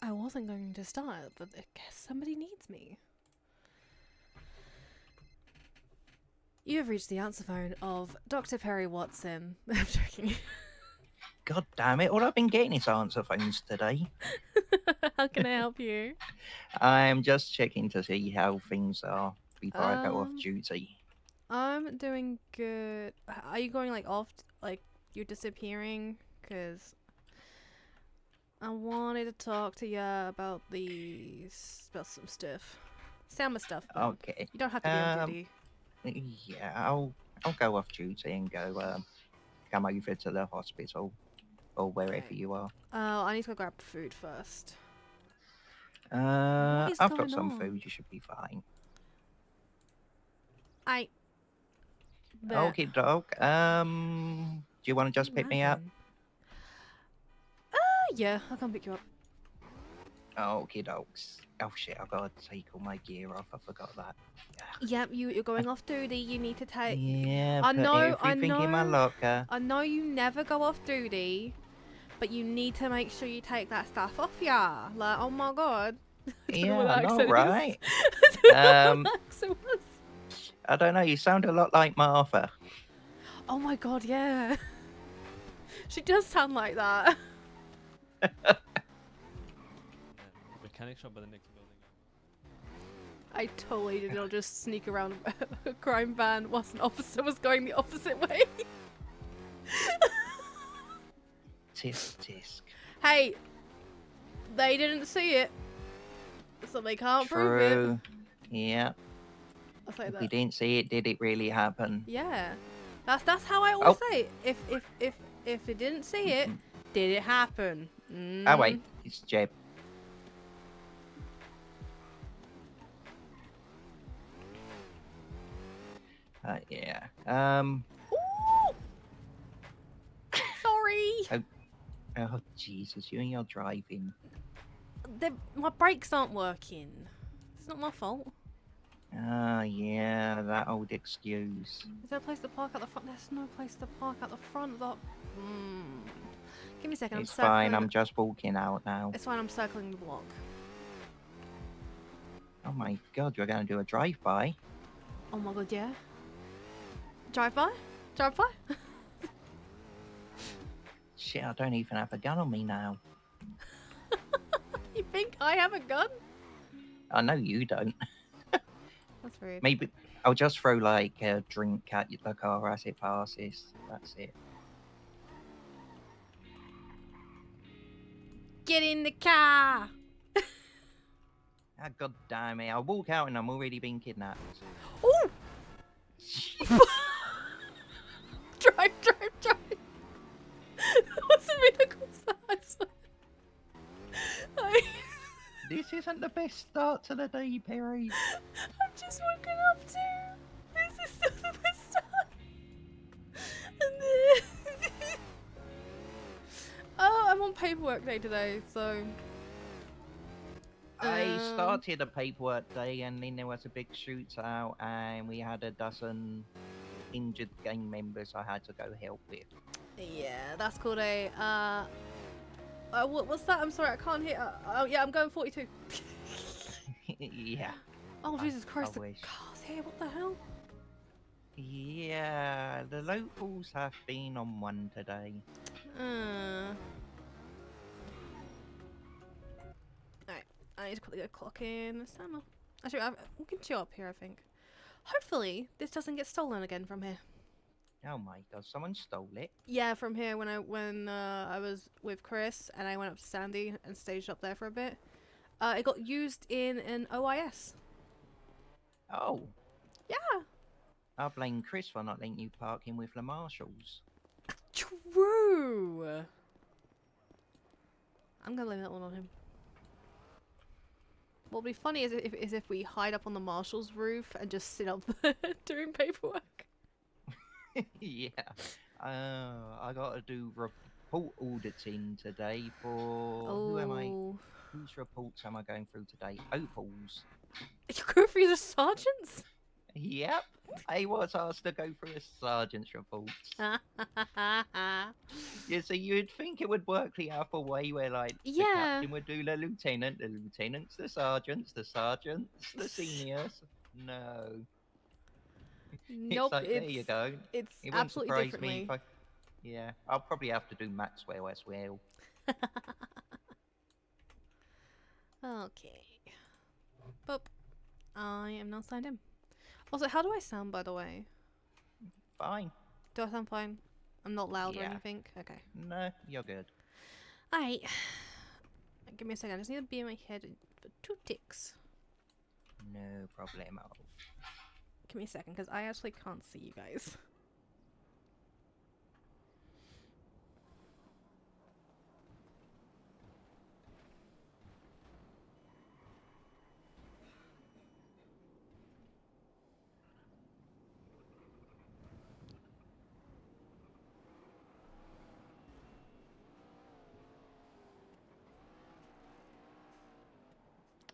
I wasn't going to start, but I guess somebody needs me. You have reached the answer phone of Dr. Peri Wattson. I'm joking. God damn it! All I've been getting is answer phones today. How can I help you? I'm just checking to see how things are before I go off Um, duty. I'm doing good. Are you going like off? Like you're disappearing? Cause I wanted to talk to you about some stuff. Summer stuff, but Okay. you don't have to be on duty. Yeah, I'll go off duty and go come over to the hospital or wherever Okay. you are. Oh, I need to go grab food first. What is I've got going some on? food. You should be fine. I bet. Okay, dog. Do you want to Can you just pick me up? imagine? Yeah, I'll come pick you up. Okay, dogs. Oh shit! I gotta take all my gear off. I forgot that. Yep, you're going off duty. You need to take. Yeah, I put know, I everything in my know, locker. I know. You never go off duty, but you need to make sure you take that stuff off, yeah. Like, oh my god, I don't know what Yeah, I that know, accent is. right? I don't know what Um, that accent was. I don't know. You sound a lot like Martha. Oh my god, yeah. She does sound like that. Mechanic shop by the next building. I totally did not just sneak around a crime van whilst an officer was going the opposite way. Tisk tisk. Hey, they didn't see it, so they can't prove it. True. Yeah. I'll say If we that. didn't see it, did it really happen? Yeah, that's how I always Oh. say it. If it didn't see it, did it happen? Oh wait, it's Jeb. Yeah. Ooh! Sorry. Oh Jesus, you and your driving. My brakes aren't working. It's not my fault. Ah, yeah, that old excuse. Is there a place to park at the front? There's no place to park at the front. Give me a second. It's I'm circling. fine. I'm just walking out now. It's fine. I'm circling the block. Oh my God, you're gonna do a drive-by? Oh my god, yeah. Drive by? Drive by? Shit, I don't even have a gun on me now. You think I have a gun? I know you don't. That's rude. Maybe I'll just throw like a drink at the car as it passes. That's it. Get in the car! Ah, God damn it. I'll walk out and I'm already being kidnapped. Ooh! Drive! That wasn't me that caused that, I swear. This isn't the best start to the day, Peri. I'm just woken up too. This is still the best start. And then... Oh, I'm on paperwork day today, so... I started a paperwork day and then there was a big shootout and we had a dozen injured gang members I had to go help with. Yeah, that's called a, what's that? I'm sorry, I can't hear. Oh, yeah, I'm going 42. Yeah. Oh, Jesus Christ, I the wish. car's here, what the hell? Yeah, the locals have been on one today. Alright, I need to quickly go clock in Samuel. Actually, we can chill up here, I think. Hopefully, this doesn't get stolen again from here. Oh my God, someone stole it. Yeah, from here when I was with Chris and I went up to Sandy and staged up there for a bit. It got used in an OIS. Oh. Yeah. I blame Chris for not letting you park in with the marshals. True. I'm gonna leave that one on him. What would be funny is if we hide up on the marshal's roof and just sit up there doing paperwork. Yeah. I gotta do report auditing today for... Who am I? Whose reports am I going through today? Opal's. You go through the sergeants? Yep. I was asked to go through a sergeant's reports. Yeah, so you'd think it would work the other way, where like the Yeah. captain would do the lieutenants the sergeants the seniors. No, it's Nope, like there you go. it's It wouldn't absolutely surprise different me me. if I. Yeah, I'll probably have to do Maxwell as well. Okay. Boop. I am now signed in. Also, how do I sound, by the way? Fine. Do I sound fine? I'm not loud or Yeah. anything? Okay. No, you're good. Alright. Give me a second. I just need to be in my head for 2 ticks. No problemo. Give me a second, because I actually can't see you guys.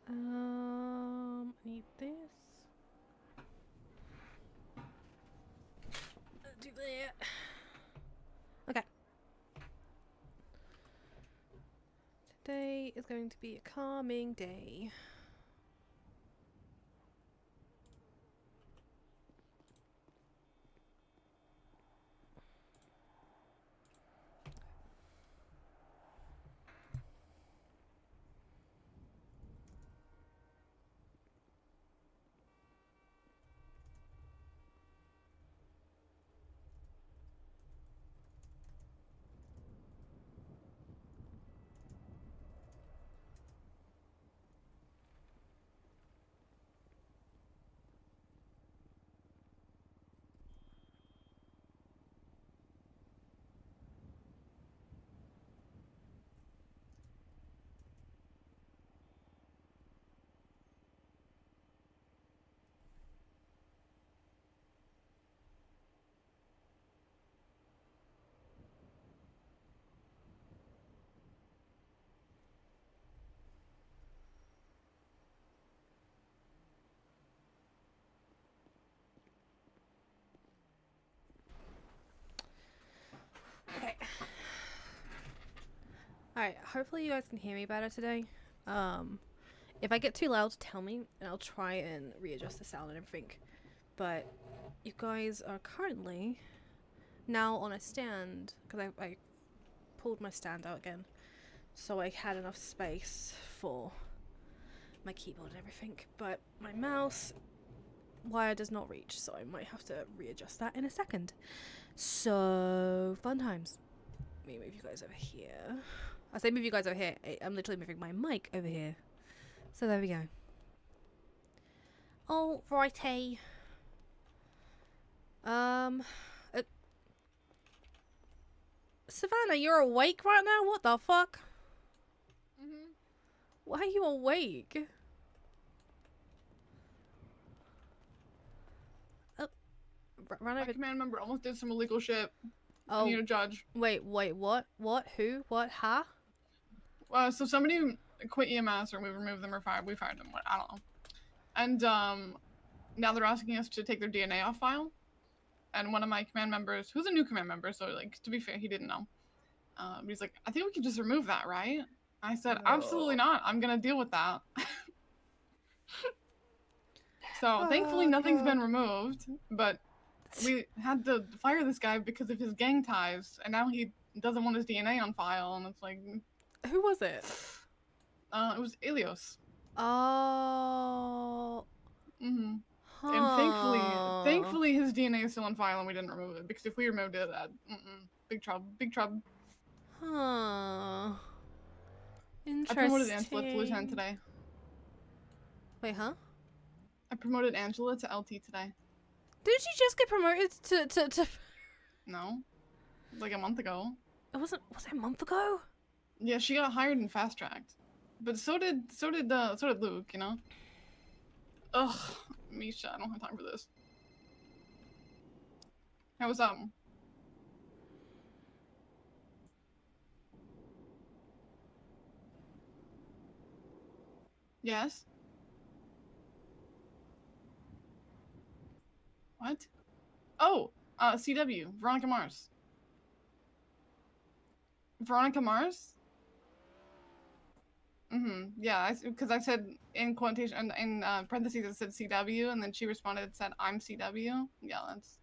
I need this. Do that. Okay. Today is going to be a calming day. Okay. Alright, hopefully you guys can hear me better today. If I get too loud, tell me, and I'll try and readjust the sound and everything. But you guys are currently now on a stand, because I pulled my stand out again, so I had enough space for my keyboard and everything. But my mouse wire does not reach, so I might have to readjust that in a second. So, fun times. Let me move you guys over here. I say move you guys over here. I'm literally moving my mic over here. So there we go. Alrighty. Savannah, you're awake right now? What the fuck? Why are you awake? Oh, run My over. command member almost did some illegal shit. I Oh, need a judge. wait, what? What? Who? What? Huh? So somebody quit EMS, or we removed them, or we fired them. I don't know. And now they're asking us to take their DNA off file. And one of my command members, who's a new command member, so like to be fair, he didn't know. But he's like, I think we can just remove that, right? I said, absolutely not. I'm gonna deal with that. So thankfully nothing's been removed, but we had to fire this guy because of his gang ties, and now he doesn't want his DNA on file, and it's like, Who was it? it was Ilios. Oh. Mm-hmm. Huh. And thankfully his DNA is still on file, and we didn't remove it, because if we removed it, big trouble, big trouble. Huh. Interesting. I promoted Angela to lieutenant today. Wait, huh? I promoted Angela to LT today. Did she just get promoted to... No, like a month ago. Was it a month ago? Yeah, she got hired and fast tracked, but so did Luke. You know. Ugh, Misha, I don't have time for this. Hey, what's up? Yes. What? Oh, CW, Veronica Mars. Veronica Mars? Yeah, because I said in quotation, in parentheses, it said CW, and then she responded and said, I'm CW. Yeah, that's...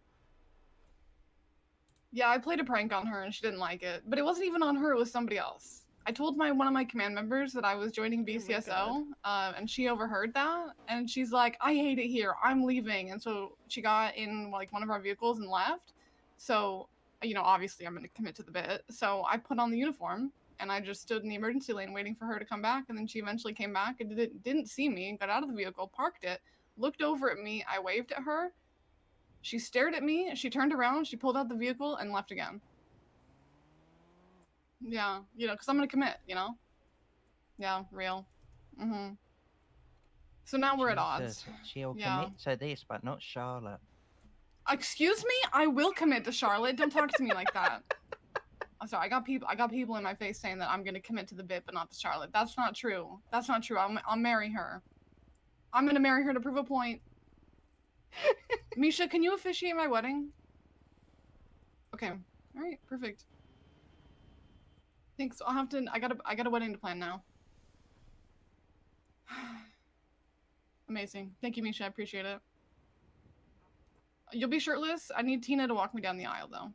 Yeah, I played a prank on her and she didn't like it. But it wasn't even on her, it was somebody else. I told one of my command members that I was joining BCSO, and she overheard that, and she's like, I hate it here, I'm leaving. And so she got in like one of our vehicles and left. So, you know, obviously I'm gonna commit to the bit. So I put on the uniform and I just stood in the emergency lane waiting for her to come back, and then she eventually came back and didn't see me, got out of the vehicle, parked it, looked over at me, I waved at her. She stared at me, she turned around, she pulled out the vehicle, and left again. Yeah, you know, because I'm going to commit, you know? Yeah, real. So now we're at odds. She'll Yeah. commit to this, but not Charlotte. Excuse me? I will commit to Charlotte. Don't talk to me like that. I'm sorry, I got people in my face saying that I'm going to commit to the bit, but not to Charlotte. That's not true. That's not true. I'll marry her. I'm going to marry her to prove a point. Misha, can you officiate my wedding? Okay. All right. Perfect. Thanks. I'll have to. I got a wedding to plan now. Amazing. Thank you, Misha. I appreciate it. You'll be shirtless. I need Tina to walk me down the aisle, though.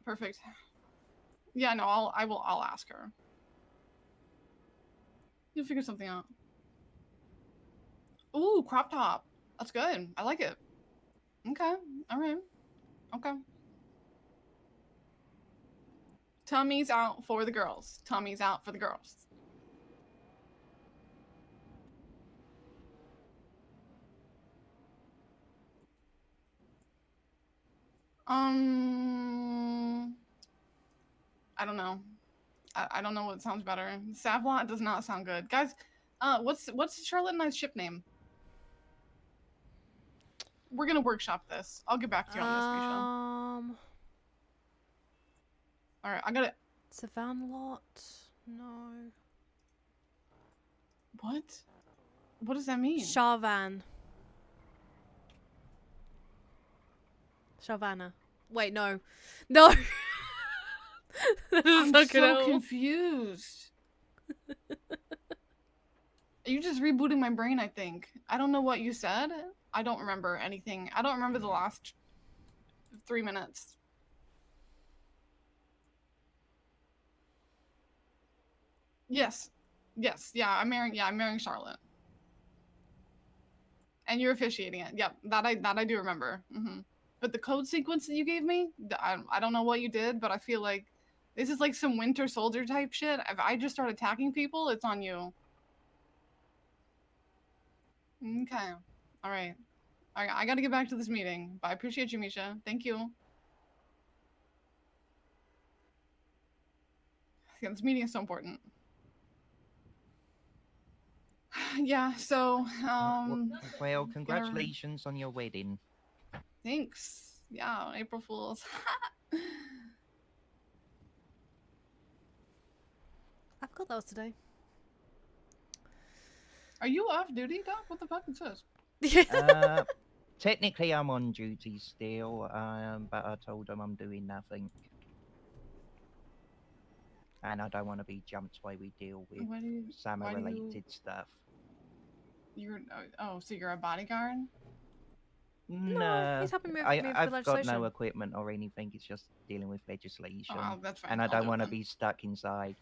Perfect. Yeah. No. I'll ask her. You'll figure something out. Ooh, crop top. That's good. I like it. Okay. All right. Okay. Tummy's out for the girls. Tummy's out for the girls. I don't know. I don't know what sounds better. Savlot does not sound good. Guys, what's Charlotte and I's ship name? We're gonna workshop this. I'll get back to you on this, Misha. Alright, I gotta... Savanlot? No. What? What does that mean? Sharvan. Sharvana. Wait, no. No! I'm so confused. You just rebooted my brain, I think. I don't know what you said. I don't remember anything. I don't remember the last 3 minutes. Yes. Yes. Yeah, I'm marrying Charlotte. And you're officiating it. Yep. That I do remember. But the code sequence that you gave me, I don't know what you did, but I feel like this is like some Winter Soldier type shit. If I just start attacking people, it's on you. Okay. All right. I gotta get back to this meeting, but I appreciate you, Misha. Thank you. Yeah, this meeting is so important. Yeah, so, Well, congratulations on your wedding. Thanks. Yeah, April Fools. I forgot that was today. Are you off duty, Doc? What the fuck it says? Technically, I'm on duty still, but I told them I'm doing nothing. And I don't want to be jumped while we deal with summer-related stuff. You're so you're a bodyguard? No, he's helping move I've the got legislation. no equipment or anything. It's just dealing with legislation. Oh, that's fine. And I don't want to be stuck inside.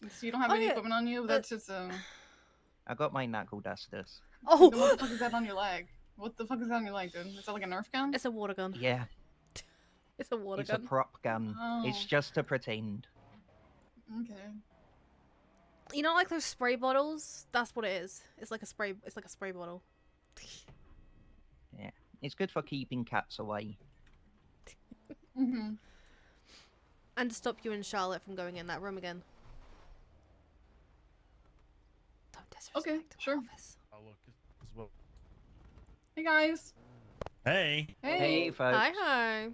So you don't have any equipment on you? That's just I got my knuckle dusters. Oh! Then what the fuck is that on your leg? What the fuck is that on your leg, dude? Is that like a Nerf gun? It's a water gun. Yeah. It's a water It's gun. a prop gun. Oh. It's just to pretend. Okay. You know, like those spray bottles? That's what it is. It's like a spray. It's like a spray bottle. Yeah. It's good for keeping cats away. Mm-hmm. And to stop you and Charlotte from going in that room again. Don't disrespect Okay, the sure. office. I'll look as well. Hey guys. Hey. Hey, folks. Hi, hi.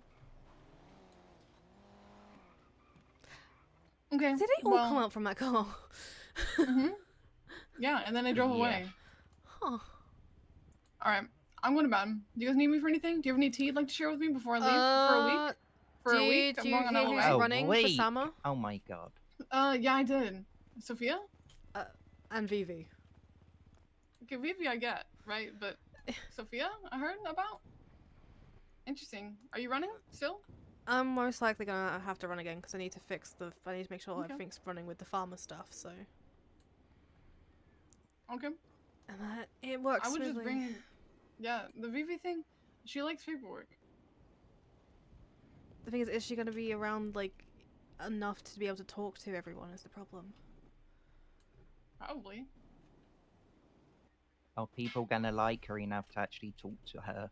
Okay. Did they all come out from that car? Mm-hmm. Yeah, and then they drove away. Huh. All right. I'm going to bed. Do you guys need me for anything? Do you have any tea you'd like to share with me before I leave for a week? For a week? Did I'm you going on hear LOA. who's Oh, running for week. summer? Oh my god. Yeah, I did. Sophia? And Vivi. Okay, Vivi I get, right? But Sophia, I heard about? Interesting. Are you running still? I'm most likely gonna have to run again because I need to I need to make sure Okay. everything's running with the farmer stuff. So. Okay. And it works I would smoothly. just bring. Yeah, the Vivi thing. She likes paperwork. The thing is she gonna be around like enough to be able to talk to everyone? Is the problem. Probably. Are people gonna like her enough to actually talk to her?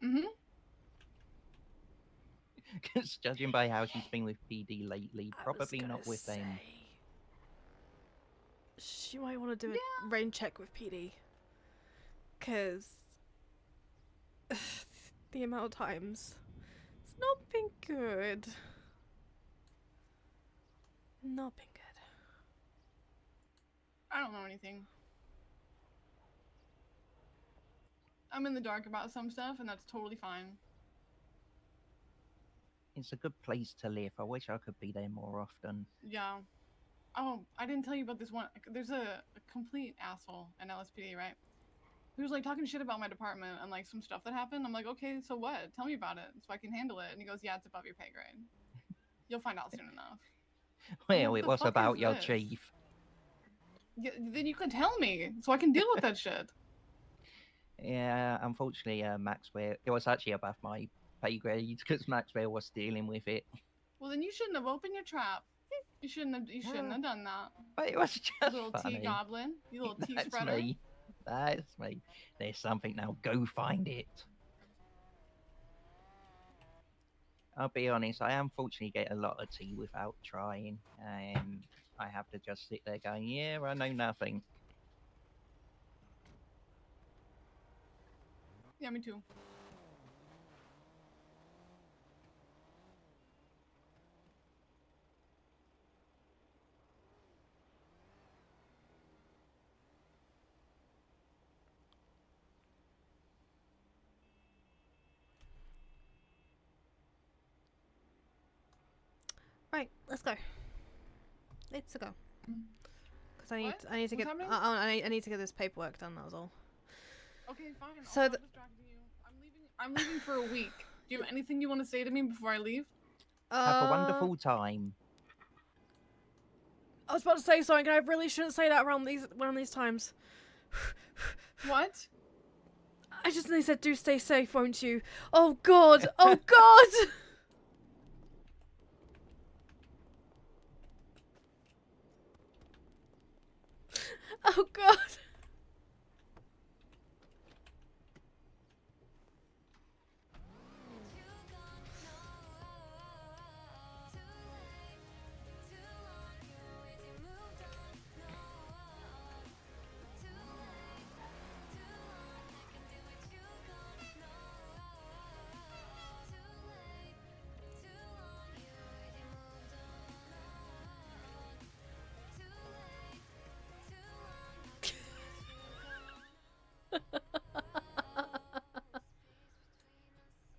Mm-hmm. Because judging by how she's been with PD lately, I was probably gonna not with them. say, she might want to do a rain check with PD. Because the amount of times it's not been good. Not been good. I don't know anything. I'm in the dark about some stuff, and that's totally fine. It's a good place to live. I wish I could be there more often. Yeah. Oh, I didn't tell you about this one. There's a complete asshole in LSPD, right? He was like talking shit about my department and like some stuff that happened. I'm like, okay, so what? Tell me about it so I can handle it. And he goes, yeah, it's above your pay grade. You'll find out soon enough. Well, What it the was fuck about is your this? chief. Yeah, then you can tell me so I can deal with that shit. Yeah, unfortunately, Maxwell, it was actually above my pay grade because Maxwell was dealing with it. Well, then you shouldn't have opened your trap. You shouldn't have done that. But it was You just little funny. tea goblin. You little tea That's spreader. me. That's me. There's something now. Go find it. I'll be honest, I unfortunately get a lot of tea without trying, and I have to just sit there going, yeah, I know nothing. Yeah, me too. Right, let's go. Let's go. Because I need What? I need to What's get happening? I need to get this paperwork done. That was all. Okay, fine. So I'm not distracting you. I'm leaving for a week. Do you have anything you want to say to me before I leave? Have a wonderful time. I was about to say something. I really shouldn't say that around these times. What? I just they said, "Do stay safe, won't you?" Oh God! Oh God! Oh God!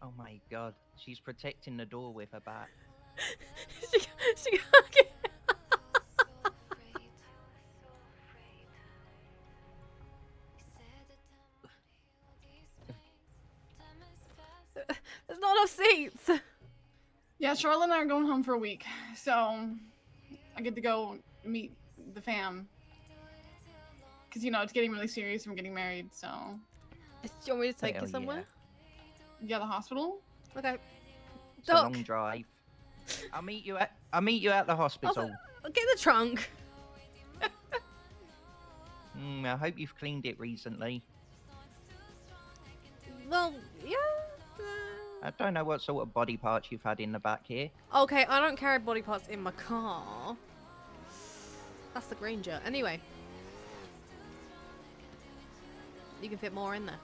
Oh my god, she's protecting the door with her bat. she can't get. There's not enough seats. Yeah, Charlotte and I are going home for a week, so I get to go meet the fam. Cause you know it's getting really serious. I'm getting married, so Do you want me to take Hell you somewhere? yeah, the hospital. Okay. It's a Doc. long drive. I'll meet you at the hospital. Get the trunk. I hope you've cleaned it recently. Well, yeah. I don't know what sort of body parts you've had in the back here. Okay, I don't carry body parts in my car. That's the Granger. Anyway. You can fit more in there.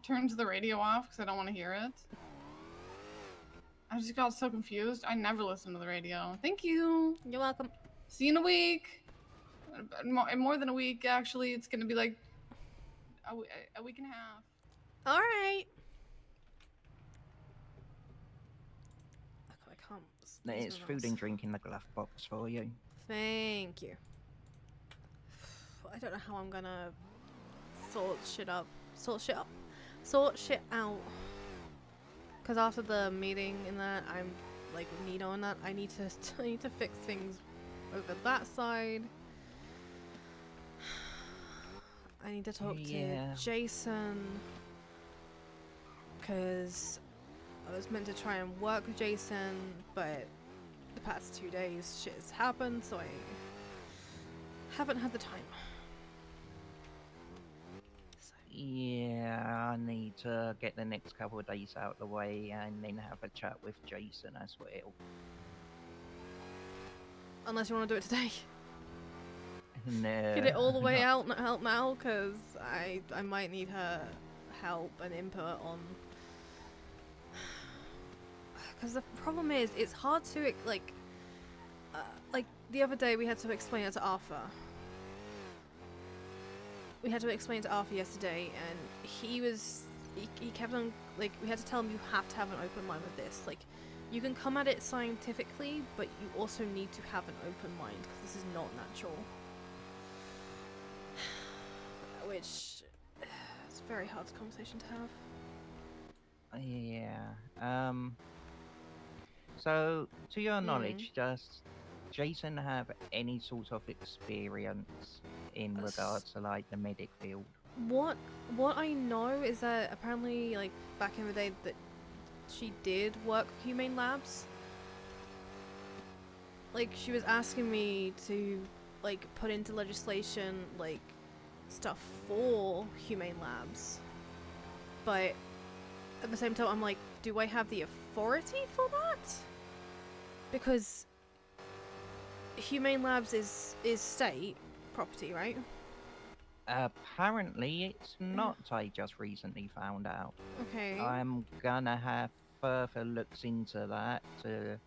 Turns the radio off because I don't want to hear it. I just got so confused. I never listen to the radio. Thank you. You're welcome. See you in a week. More than a week, actually. It's gonna be like a week and a half. All right. I can't. There's food and drink in the glove box for you. Thank you. I don't know how I'm gonna sort shit out. Because after the meeting and that, I'm like with Nino and that, I need to fix things over that side. I need to talk to Jason. Because I was meant to try and work with Jason, but the past 2 days shit has happened, so I haven't had the time. So. Yeah, I need to get the next couple of days out of the way and then have a chat with Jason as well. Unless you want to do it today. No. Get it all the way out now, because I might need her help and input on. Because the problem is, it's hard to like the other day we had to explain it to Arthur. We had to explain it to Arthur yesterday, and he kept on, like, we had to tell him you have to have an open mind with this. Like, you can come at it scientifically, but you also need to have an open mind, because this is not natural. Which is a very hard conversation to have. Yeah. So, to your knowledge, does Jason have any sort of experience in regards to, like, the medic field? What I know is that apparently, like, back in the day that she did work for Humane Labs. Like, she was asking me to, like, put into legislation, like, stuff for Humane Labs. But at the same time, I'm like, do I have the authority for that? Because Humane Labs is state property, right? Apparently it's not, I just recently found out. Okay. I'm gonna have further looks into that to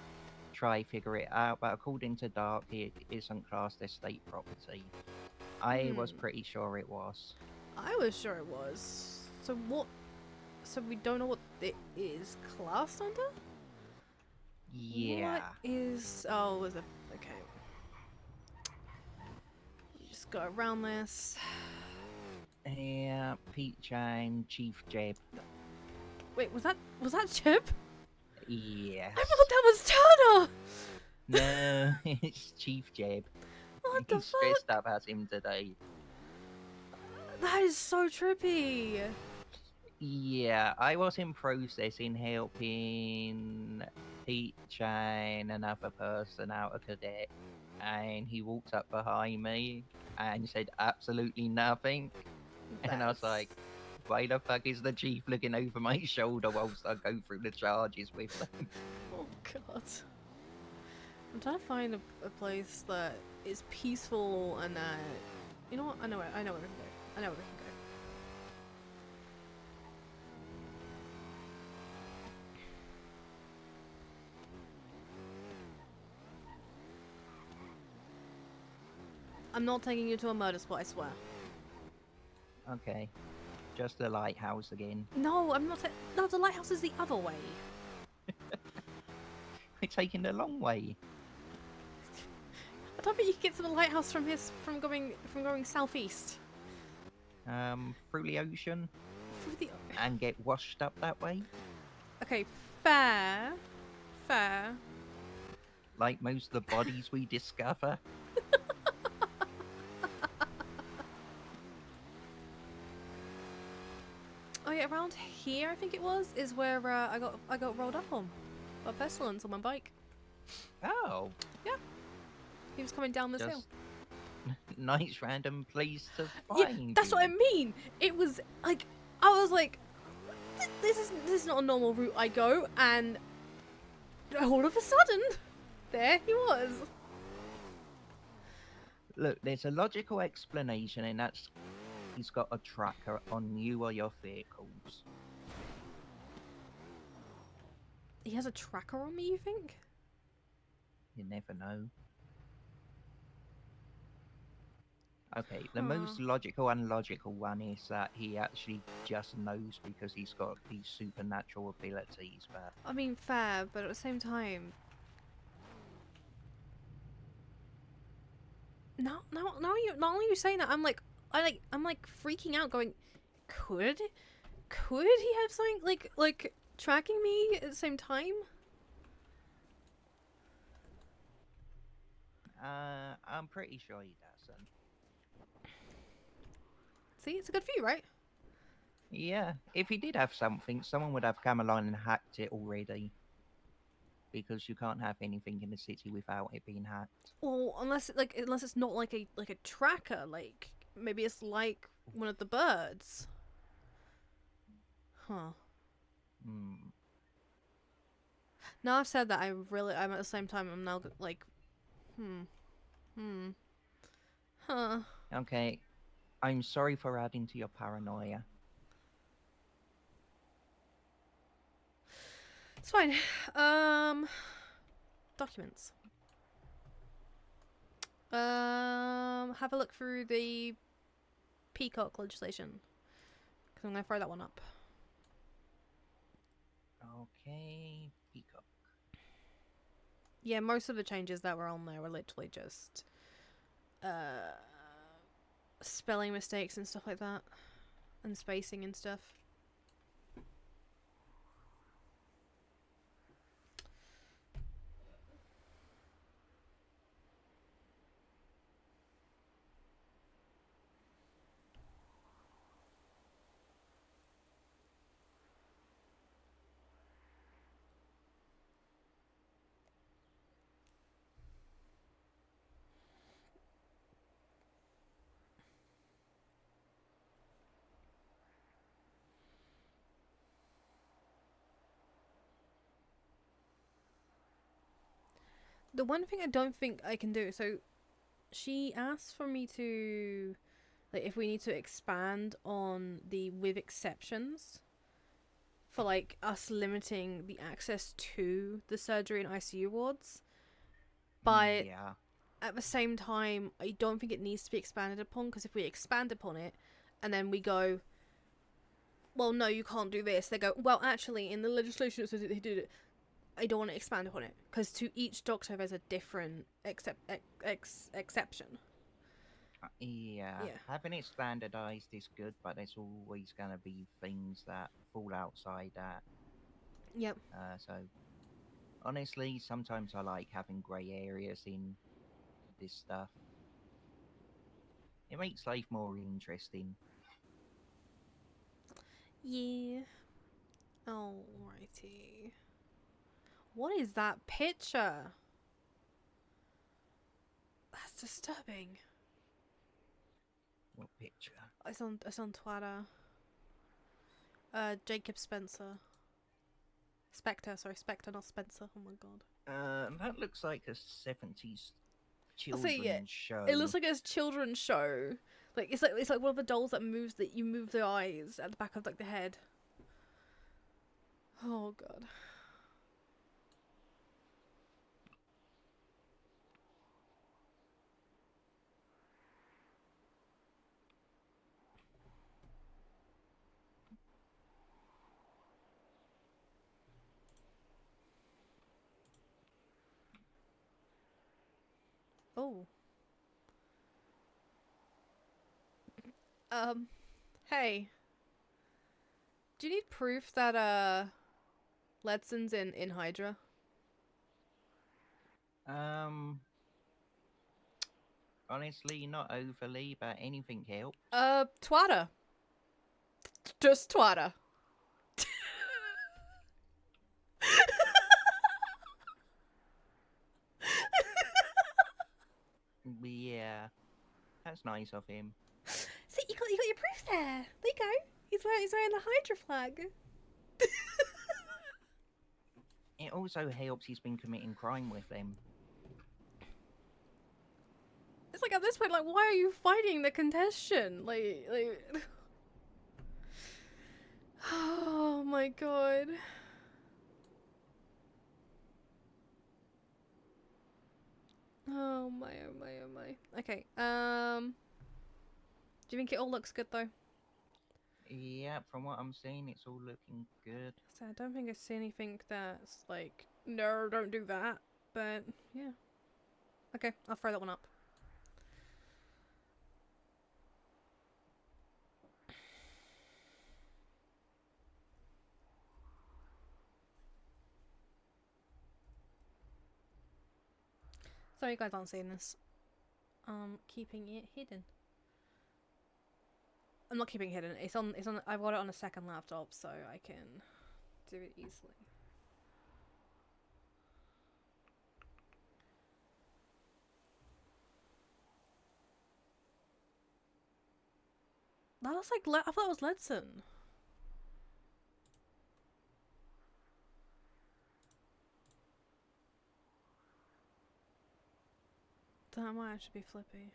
try figure it out, but according to Dark, it isn't classed as state property. I was pretty sure it was. I was sure it was. So what? So we don't know what it is classed under? Yeah. What is... Oh, was it... Okay. Just go around this. Yeah, Peach and Chief Jeb. Wait, was that Chip? Yes. I thought that was Turner! No, it's Chief Jeb. What the He's fuck? stressed up as him today. That is so trippy. Yeah, I was in processing helping Peach and another person out of cadet, and he walked up behind me and said absolutely nothing. And I was like, why the fuck is the chief looking over my shoulder whilst I go through the charges with them? Oh god. I'm trying to find a place that is peaceful and that... You know what? I know where we can go. I know where we can go. I'm not taking you to a murder spot, I swear. Okay, just the lighthouse again. No, I'm not. No, the lighthouse is the other way. We're taking the long way. I don't think you can get to the lighthouse from going southeast. Through the ocean Through the... and get washed up that way, Okay, fair. like most of the bodies we discover. Oh yeah, around here I think it was is where I got rolled up on by pestilence on my bike. Oh, He was coming down this hill. just nice random place to Yeah, find. that's what I you. mean. It was like I was like, this is not a normal route I go, and all of a sudden, there he was. Look, there's a logical explanation, and that's he's got a tracker on you or your vehicles. He has a tracker on me, you think? You never know. Okay, the Huh. most logical and logical one is that he actually just knows because he's got these supernatural abilities, but I mean, fair, but at the same time, now you saying that, I'm like freaking out, going, could he have something like tracking me at the same time? I'm pretty sure he doesn't. See, it's a good view, right? Yeah, if he did have something, someone would have come along and hacked it already. Because you can't have anything in the city without it being hacked. Well, unless it's not like a tracker, like maybe it's like one of the birds. Huh. Hmm. Now I've said that, I'm at the same time, I'm now like, huh. Okay, I'm sorry for adding to your paranoia. It's fine. Documents. Have a look through the peacock legislation, because I'm gonna throw that one up. Okay, Peacock. Yeah, most of the changes that were on there were literally just spelling mistakes and stuff like that, and spacing and stuff. The one thing I don't think I can do, so she asked for me to, like, if we need to expand on the with exceptions for like us limiting the access to the surgery and ICU wards. But Yeah. at the same time, I don't think it needs to be expanded upon, because if we expand upon it and then we go, well, no, you can't do this, they go, well, actually, in the legislation it says that they did it. I don't want to expand upon it, because to each doctor there's a different exception. Yeah. Yeah. Having it standardized is good, but there's always going to be things that fall outside that. Yep. So, honestly, sometimes I like having grey areas in this stuff. It makes life more interesting. Yeah. Alrighty. What is that picture? That's disturbing. What picture? It's on Twitter. Jacob Spencer. Spectre, not Spencer. Oh my god. That looks like a 70s I'll say, yeah, children's show. it looks like a children's show. Like it's like one of the dolls that moves, that you move the eyes at the back of like the head. Oh god. Oh. Hey. Do you need proof that Ledson's in Hydra? Honestly, not overly, but anything helps. Twatter. Just Twatter. Yeah, that's nice of him. See, you got your proof there. There you go. He's wearing the Hydra flag. It also helps he's been committing crime with them. It's like, at this point, like, why are you fighting the contestant? Like. Oh my god. Oh my, oh my, oh my. Okay, Do you think it all looks good though? Yeah, from what I'm seeing, it's all looking good. So I don't think I see anything that's like, no, don't do that. But yeah. Okay, I'll throw that one up. Sorry you guys aren't seeing this. Keeping it hidden. I'm not keeping it hidden. It's on I've got it on a second laptop so I can do it easily. That was like I thought it was Ledson. That might actually be Flippy.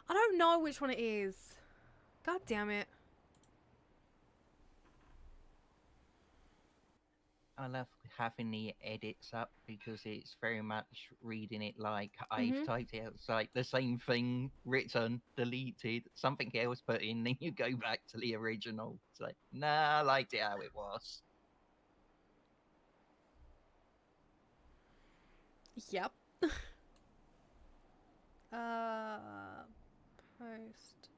I don't know which one it is. God damn it. I love having the edits up because it's very much reading it like I've typed it out. It's like the same thing written, deleted, something else put in, then you go back to the original. It's like, nah, I liked it how it was. Yep. Post.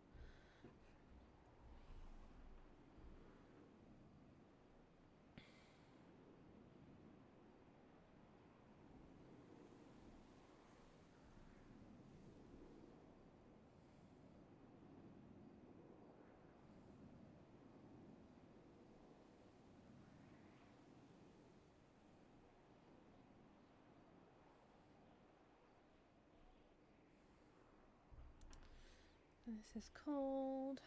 This is called.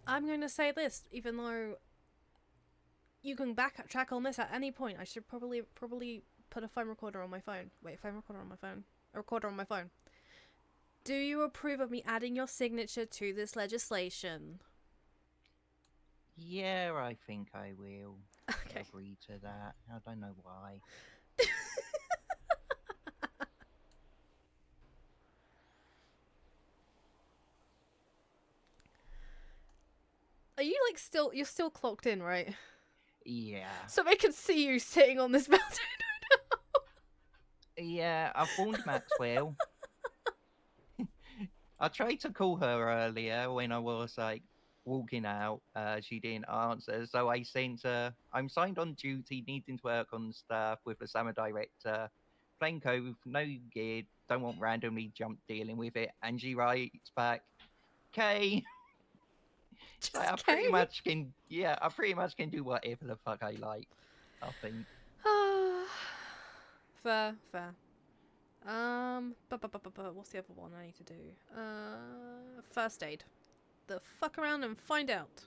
I'm going to say this, even though you can backtrack on this at any point. I should probably put a phone recorder on my phone. Wait, phone recorder on my phone. A recorder on my phone. Do you approve of me adding your signature to this legislation? Yeah, I think I will Okay. agree to that. I don't know why. Are you like you're still clocked in, right? Yeah. So they can see you sitting on this mountain right now. Yeah, I phoned Maxwell. I tried to call her earlier when I was like walking out. She didn't answer, so I sent her. I'm signed on duty, needing to work on stuff with the summer director. Plain code, no gear. Don't want randomly jump dealing with it. And she writes back, "Okay." So I Just pretty okay. much can. Yeah, I pretty much can do whatever the fuck I like. I think. Fair. What's the other one I need to do? First aid. The fuck around and find out.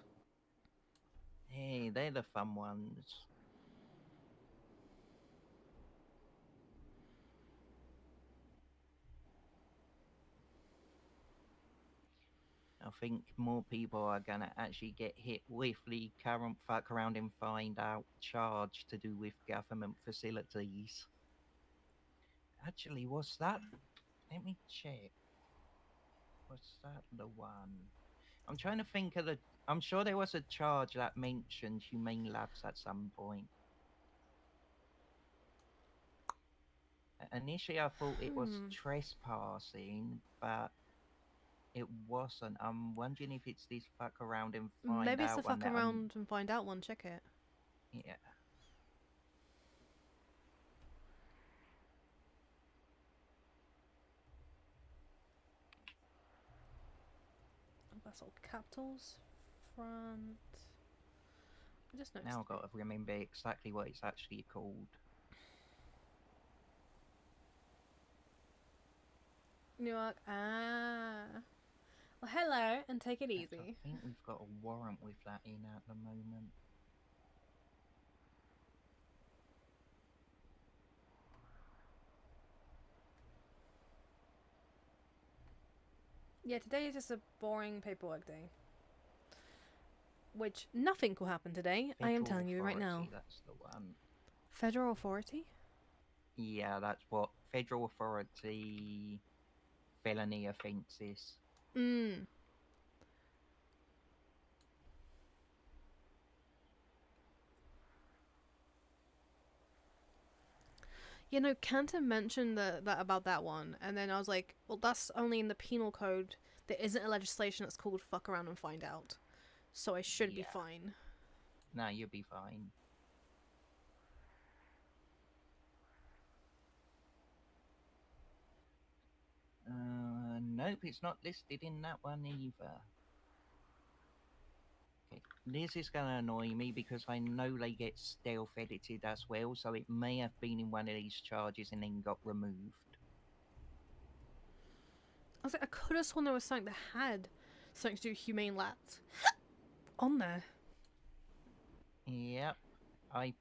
Hey, they're the fun ones. I think more people are gonna actually get hit with the current fuck around and find out charge to do with government facilities. Actually, was that? Let me check. Was that the one? I'm trying to think of the. I'm sure there was a charge that mentioned humane labs at some point. Initially, I thought it was trespassing, but it wasn't. I'm wondering if it's this fuck around and find Maybe it's out the one fuck that around and find out one. Check it. yeah. That's all capitals. Front. I just noticed. Now I've got to remember exactly what it's actually called. New York. Ah. Well, hello, and take it easy. I think we've got a warrant with that in at the moment. Yeah, today is just a boring paperwork day. Which nothing will happen today. I am Federal telling you right now. Authority, that's the one. Federal authority? Yeah, that's what federal authority felony offences. Mm. You know, Cantor mentioned that about that one, and then I was like, well, that's only in the penal code. There isn't a legislation that's called fuck around and find out. So I should be Yeah. fine. No, you'll be fine. Nope, it's not listed in that one either. Okay. This is gonna annoy me because I know they get stealth edited as well, so it may have been in one of these charges and then got removed. I was like, I could have sworn there was something that had something to do with humane lats on there. Yep, I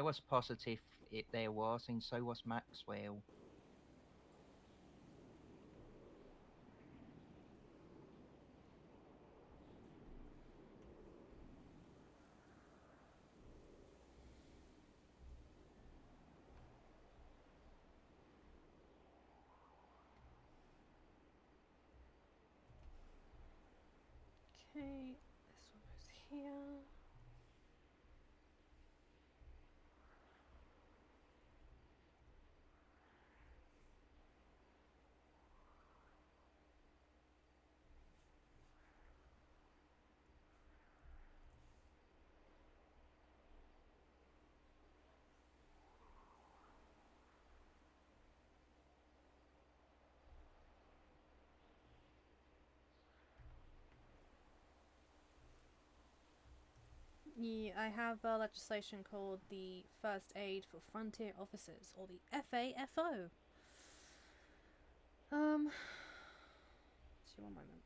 was positive there was, and so was Maxwell. Okay, this one goes here. Yeah, I have a legislation called the First Aid for Frontier Officers, or the FAFO. Just one moment.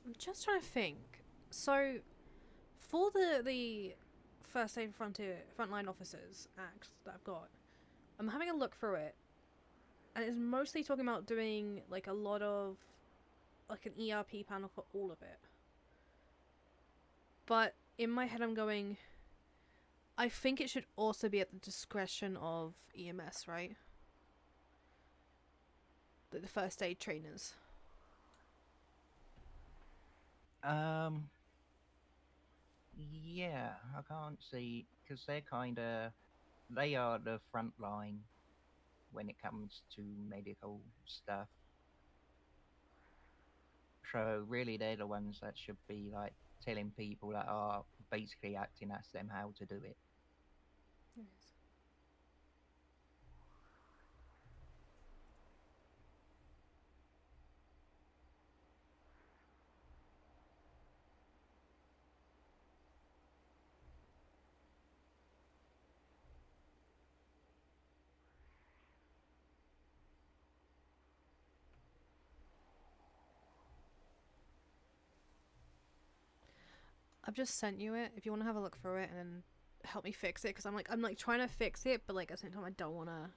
I'm just trying to think. So, for the First Aid Frontline Officers Act that I've got, I'm having a look through it, and it's mostly talking about doing like a lot of like an ERP panel for all of it. But in my head, I'm going, I think it should also be at the discretion of EMS, right? The first aid trainers. Yeah, I can't see because they are the front line when it comes to medical stuff. So really, they're the ones that should be like telling people that are basically acting as them how to do it. Yes. I've just sent you it. If you want to have a look through it and then help me fix it, because I'm like trying to fix it, but like at the same time I don't wanna.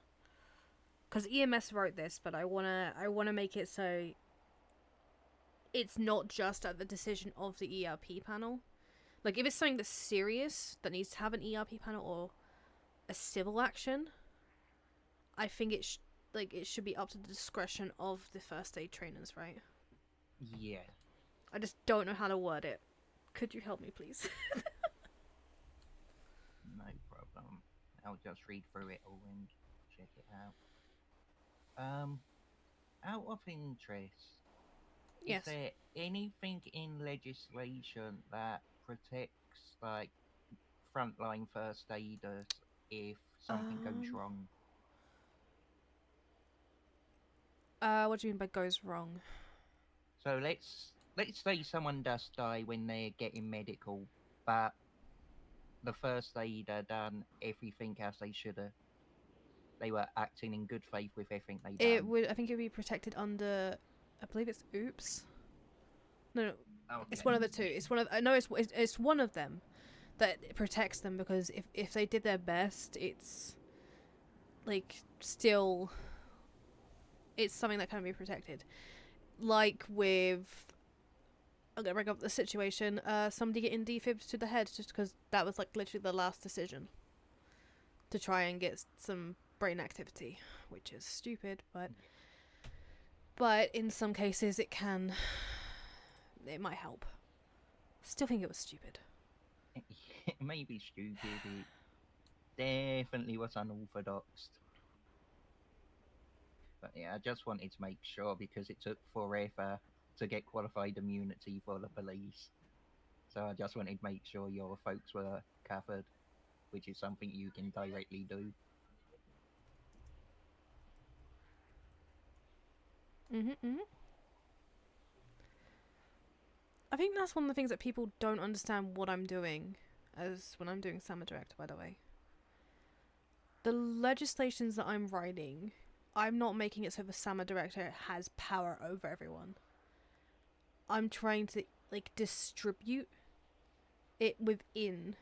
Because EMS wrote this, but I wanna make it so it's not just at the decision of the ERP panel. Like, if it's something that's serious that needs to have an ERP panel or a civil action, I think it should be up to the discretion of the first aid trainers, right? Yeah. I just don't know how to word it. Could you help me, please? No problem. I'll just read through it all and check it out. Out of interest, Yes. is there anything in legislation that protects like frontline first aiders if something goes wrong? What do you mean by goes wrong? So let's say someone does die when they're getting medical, but the first aider done everything as they should have. They were acting in good faith with everything they done. It would. I think it would be protected under. I believe it's oops. No, it's one of the two. It's one of. I know it's one of them that protects them, because if they did their best, it's like still. It's something that can be protected, like with. I'm gonna bring up the situation. Somebody getting defibs to the head just because that was like literally the last decision. To try and get some brain activity, which is stupid, but in some cases it might help. Still think it was stupid. It may be stupid. It definitely was unorthodox. But yeah, I just wanted to make sure because it took forever to get qualified immunity for the police. So I just wanted to make sure your folks were covered, which is something you can directly do. I think that's one of the things that people don't understand what I'm doing, as when I'm doing Summer Director, by the way. The legislations that I'm writing, I'm not making it so the Summer Director has power over everyone. I'm trying to distribute it within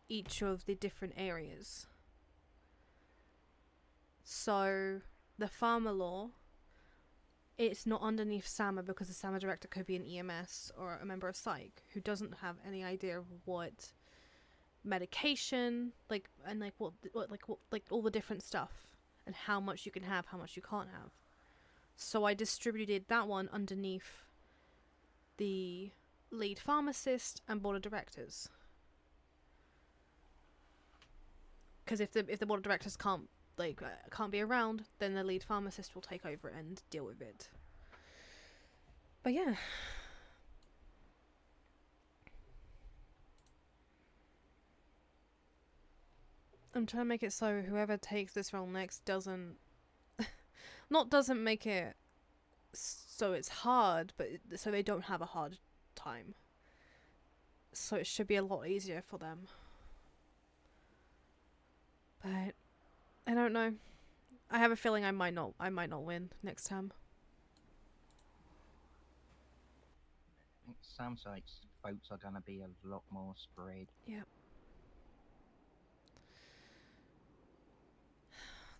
each of the different areas. So the farmer law, it's not underneath SAMA because the SAMA director could be an EMS or a member of psych who doesn't have any idea of what medication what all the different stuff and how much you can have, how much you can't have. So I distributed that one underneath the lead pharmacist and board of directors. Because if the board of directors can't be around, then the lead pharmacist will take over and deal with it. But yeah. I'm trying to make it so whoever takes this role next doesn't make it so it's hard, but so they don't have a hard time. So it should be a lot easier for them. But I don't know. I have a feeling I might not win next time. It sounds like votes are gonna be a lot more spread. Yeah.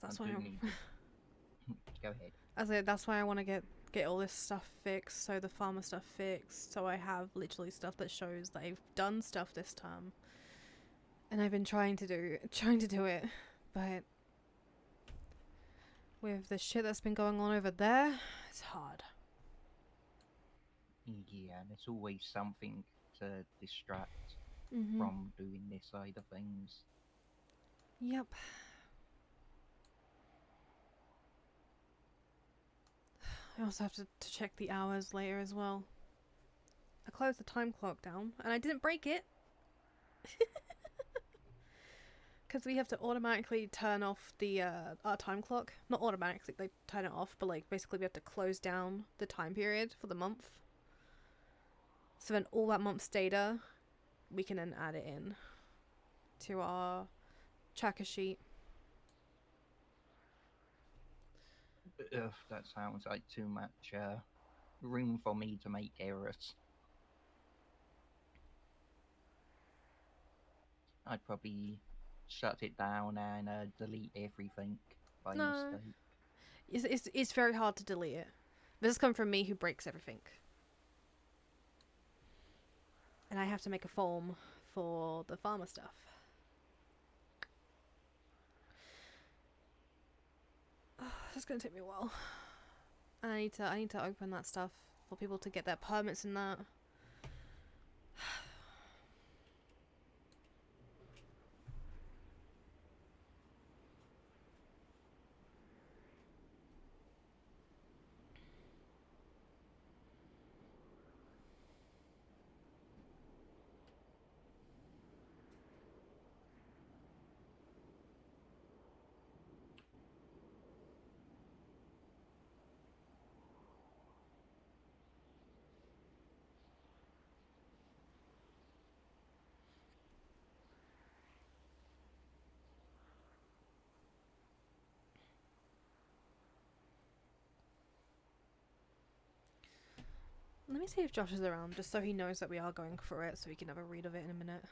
That's why Go ahead. that's why I want to get all this stuff fixed, so the farmer stuff fixed, so I have literally stuff that shows that I've done stuff this term. And I've been trying to do it, but with the shit that's been going on over there, it's hard. Yeah, there's always something to distract Mm-hmm. from doing this side of things. Yep. I also have to check the hours later as well. I closed the time clock down, and I didn't break it. Because we have to automatically turn off the our time clock. Not automatically, they turn it off, but basically we have to close down the time period for the month. So then all that month's data, we can then add it in to our tracker sheet. Ugh, that sounds like too much room for me to make errors. I'd probably shut it down and delete everything by mistake. It's very hard to delete it. This has come from me who breaks everything. And I have to make a form for the farmer stuff. It's gonna take me a while. And I need to open that stuff for people to get their permits and that. Let me see if Josh is around, just so he knows that we are going for it, so he can have a read of it in a minute.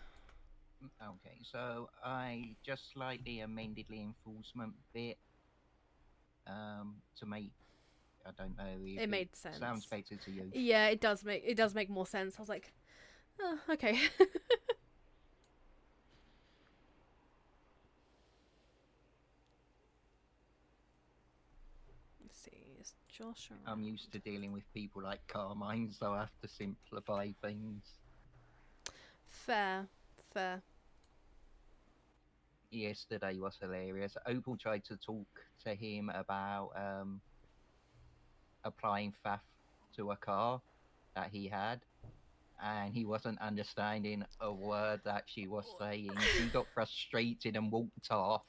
Okay, so I just slightly amended the enforcement bit to make. I don't know if It made sense. sounds better to you. Yeah, it does make more sense. I was like, oh, okay. Let's see, is Josh around? I'm used to dealing with people like Carmine, so I have to simplify things. Fair. Yesterday was hilarious. Opal tried to talk to him about applying theft to a car that he had, and he wasn't understanding a word that she was saying. He got frustrated and walked off.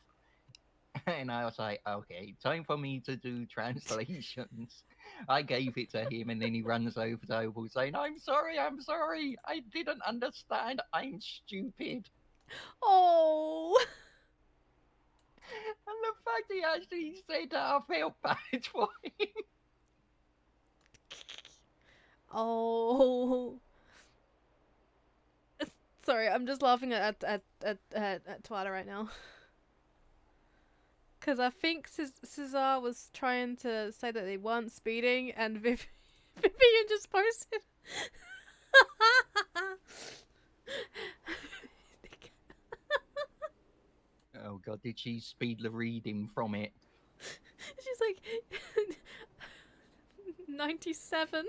And I was like, okay, time for me to do translations. I gave it to him, and then he runs over to Opal saying, I'm sorry, I didn't understand, I'm stupid. Oh. And the fact he actually said that, I felt bad for him. Oh. Sorry, I'm just laughing at Twada right now. Because I think Cesar was trying to say that they weren't speeding, and Vivian just posted. Oh god, did she speed the reading from it? She's like 97.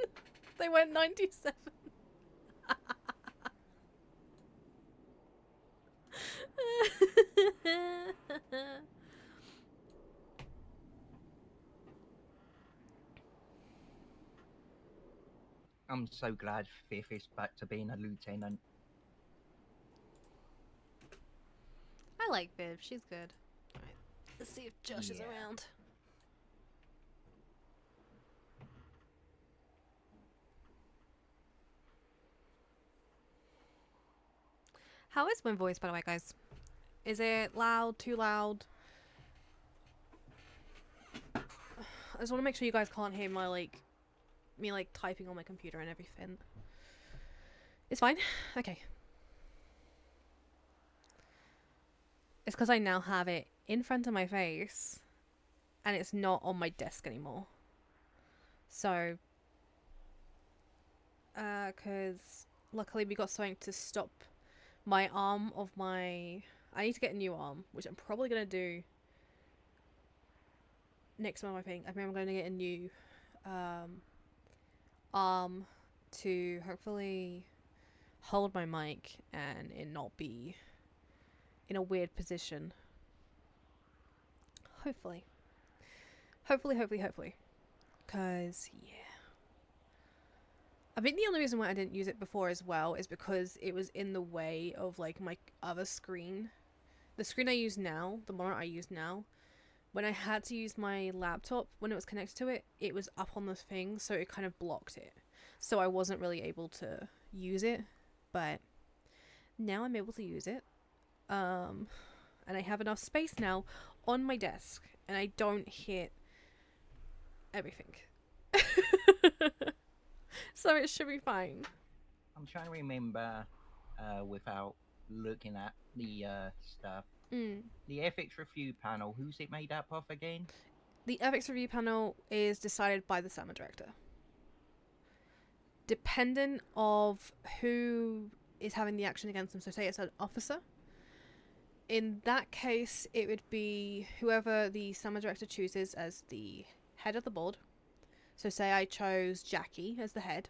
They went 97. I'm so glad Fifth is back to being a lieutenant. I like Viv. She's good. Alright, let's see if Josh is Yeah. around. How is my voice, by the way, guys? Is it loud? Too loud? I just want to make sure you guys can't hear my me typing on my computer and everything. It's fine. Okay. It's because I now have it in front of my face, and it's not on my desk anymore. So, because luckily we got something to stop my arm of my. I need to get a new arm, which I'm probably gonna do next month. I think I'm gonna get a new arm to hopefully hold my mic and it not be in a weird position. Hopefully. Because, yeah. I think the only reason why I didn't use it before as well is because it was in the way of my other screen. The screen I use now, the monitor I use now, when I had to use my laptop, when it was connected to it, it was up on the thing, so it kind of blocked it. So I wasn't really able to use it, but now I'm able to use it. And I have enough space now on my desk, and I don't hit everything. So it should be fine. I'm trying to remember without looking at the stuff. The ethics review panel, who's it made up of again? The ethics review panel is decided by the summer director. Dependent of who is having the action against them. So say it's an officer. In that case, it would be whoever the summer director chooses as the head of the board. So say I chose Jackie as the head.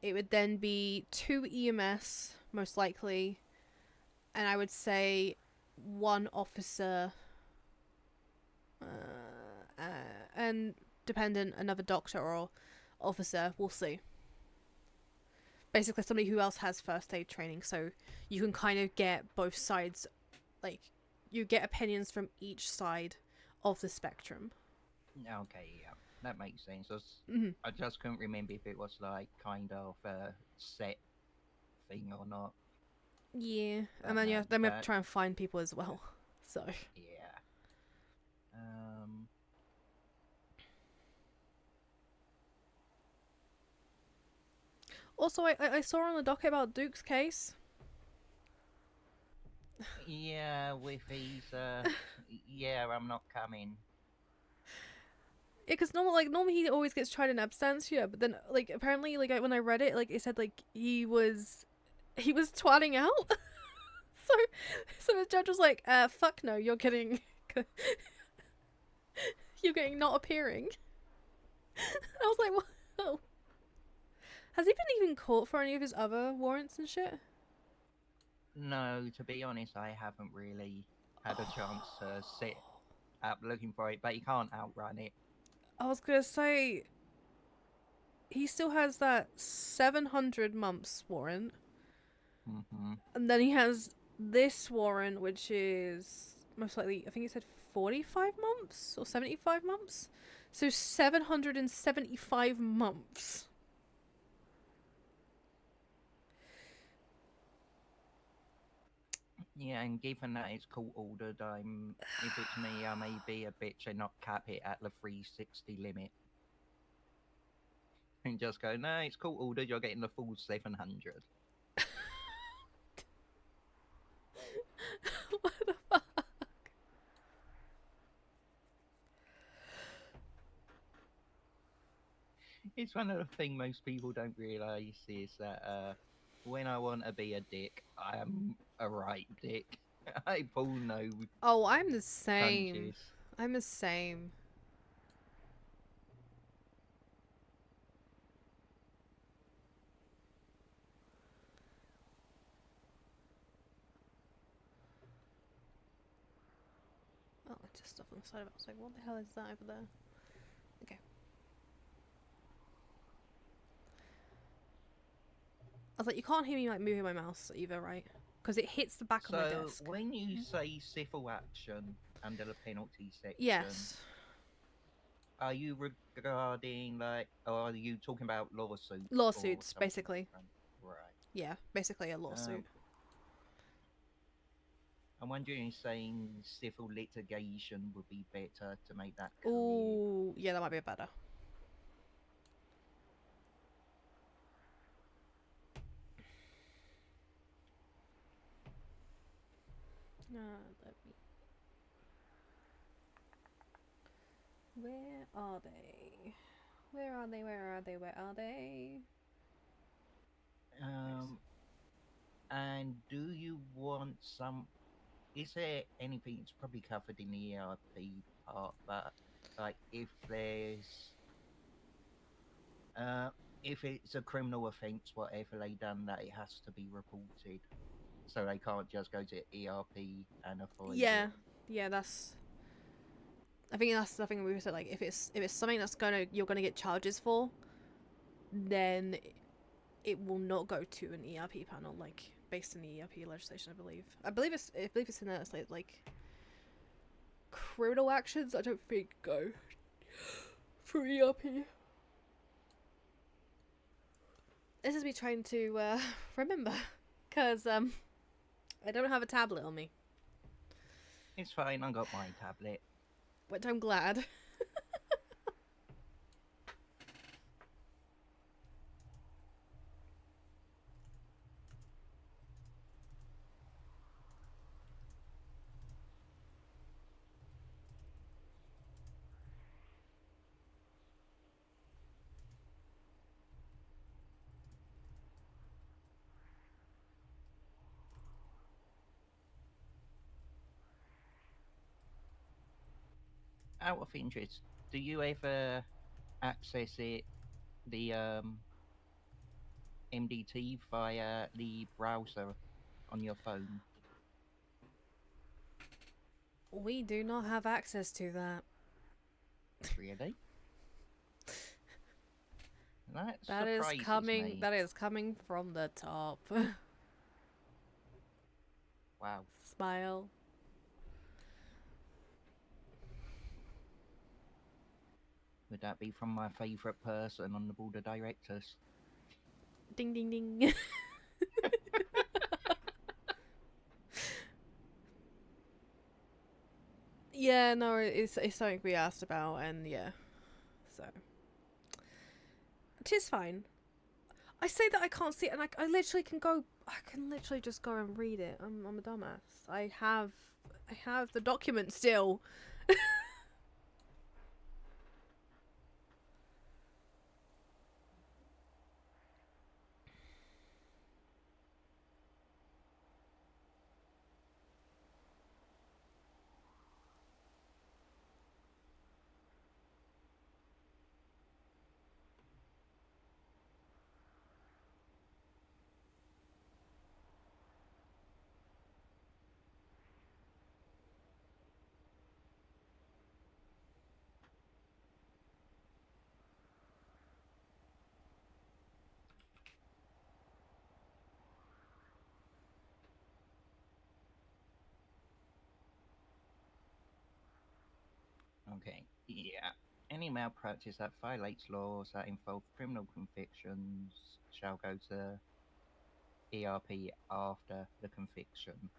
It would then be 2 EMS, most likely, and I would say 1 officer, and dependent, another doctor or officer, we'll see. Basically somebody who else has first aid training, so you can kind of get both sides, like, you get opinions from each side of the spectrum. Okay, yeah, that makes sense. Mhm. I just couldn't remember if it was like kind of a set thing or not. Yeah, But and then no, we have that- to try and find people as well. So Yeah. also, I saw on the docket about Duke's case. Yeah, with his yeah, I'm not coming. Yeah, because normally he always gets tried in absentia, but then like apparently like when I read it, like it said like he was twatting out. so the judge was like, fuck no, you're getting you're getting not appearing. I was like, whoa. Has he been even caught for any of his other warrants and shit? No, to be honest, I haven't really had a chance to sit up looking for it, but you can't outrun it. I was gonna say he still has that 700 months warrant. Mm-hmm. And then he has this warrant, which is most likely, I think he said 45 months or 75 months. So 775 months. Yeah, and given that it's court ordered, if it's me, I may be a bitch and not cap it at the 360 limit. And just go, no, it's court ordered, you're getting the full 700. What the fuck? It's one of the things most people don't realise is that when I want to be a dick, I am a right dick. I pull no Oh, I'm the same. punches. I'm the same. Oh, just stuff on the side of it. I was like, what the hell is that over there? Okay. I was like, you can't hear me like moving my mouse either, right? Because it hits the back of my So desk. when you say civil action under the penalty section, Yes. are you regarding like, or are you talking about lawsuits? or Lawsuits, something basically. different? Right. Yeah, basically a lawsuit. I'm wondering if saying civil litigation would be better to make that clear. Ooh, yeah, that might be better. Let me. Where are they? Where are they? Where are they? Where are they? And do you want some? Is there anything? It's probably covered in the ERP part, but like if it's a criminal offence, whatever they done, that it has to be reported, so they can't just go to ERP and avoid Yeah, it. yeah, that's. I think that's the thing we said. Like, if it's something that's you're gonna get charges for, then it will not go to an ERP panel, like based on the ERP legislation. I believe it's in there. It's like criminal actions. I don't think go for ERP. This is me trying to remember, cause I don't have a tablet on me, It's fine. I got my tablet. which I'm glad. out of interest, do you ever access it, the MDT via the browser on your phone? We do not have access to that. Really? That That is surprises coming. me. That is coming from the top. Wow. Smile. Would that be from my favourite person on the board of directors? Ding ding ding. Yeah, no, it's something we asked about, and yeah, so it is fine. I say that I can't see it, and I literally can go. I can literally just go and read it. I'm a dumbass. I have the document still. Okay, yeah. Any malpractice that violates laws that involve criminal convictions shall go to ERP after the conviction.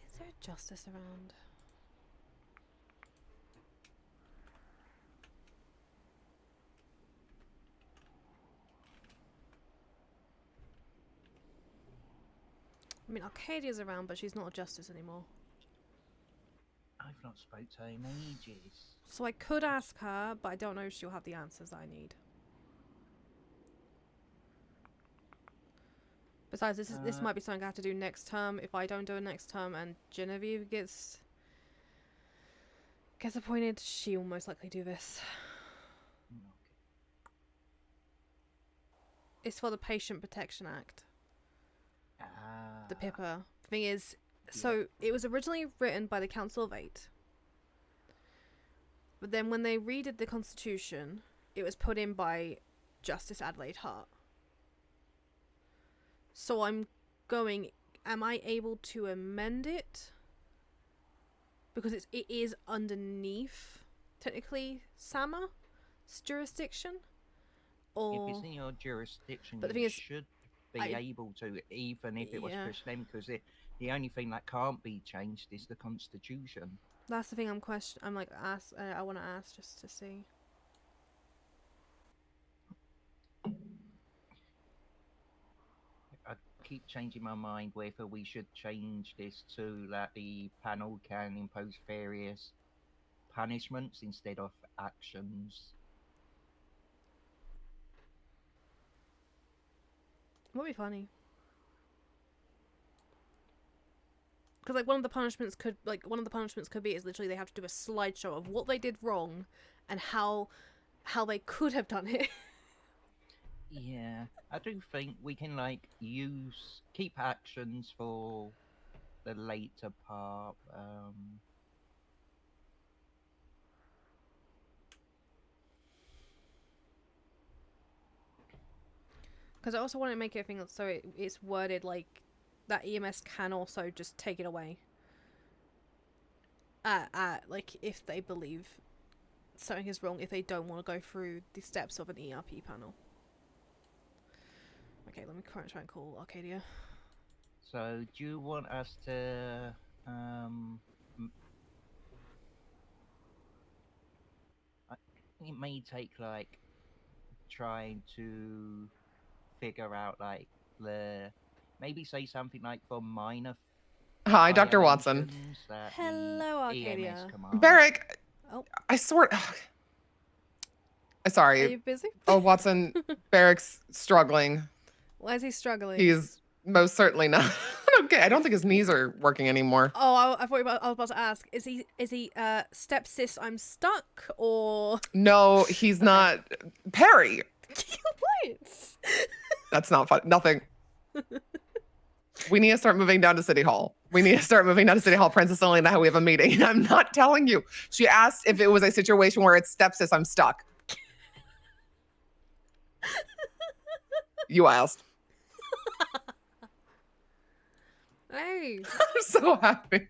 Is there justice around? I mean, Arcadia's around, but she's not a justice anymore. I've not spoke to her in ages. So I could ask her, but I don't know if she'll have the answers that I need. Besides, this might be something I have to do next term. If I don't do it next term, and Genevieve gets appointed, she will most likely do this. Okay. It's for the Patient Protection Act, the PIPA. The thing is, so it was originally written by the Council of Eight, but then when they redid the Constitution, it was put in by Justice Adelaide Hart. So I'm going, am I able to amend it? Because it is underneath, technically, SAMA's jurisdiction? Or... If it's in your jurisdiction, But the you thing is, should be I- able to, even if it was Yeah. pushed them, because the only thing that can't be changed is the Constitution. That's the thing I'm like, I want to ask just to see. I keep changing my mind whether we should change this to that the panel can impose various punishments instead of actions. Would be funny. Because like one of the punishments could be is literally they have to do a slideshow of what they did wrong, and how they could have done it. Yeah, I do think we can like keep actions for the later part. Because I also want to make it a thing so it's worded like that EMS can also just take it away. Like if they believe something is wrong, if they don't want to go through the steps of an ERP panel. Okay, let me try and call Arcadia. So, do you want us to, I think it may take, like, trying to figure out, like, maybe say something like for minor Hi, Dr. Wattson. violations that the Hello, Arcadia. EMS commands. Barrick, Oh. I swear. Are Sorry. you busy? Oh, Wattson, Barrick's struggling. Why is he struggling? He's most certainly not. Okay, I don't think his knees are working anymore. Oh, I thought I was about to ask. Is he stepsis? I'm stuck or No, he's not. Peri. what? That's not fun. Nothing. We need to start moving down to City Hall. Princess Elena, we have a meeting. I'm not telling you. She asked if it was a situation where it's stepsis. I'm stuck. You asked. Hey. I'm so happy.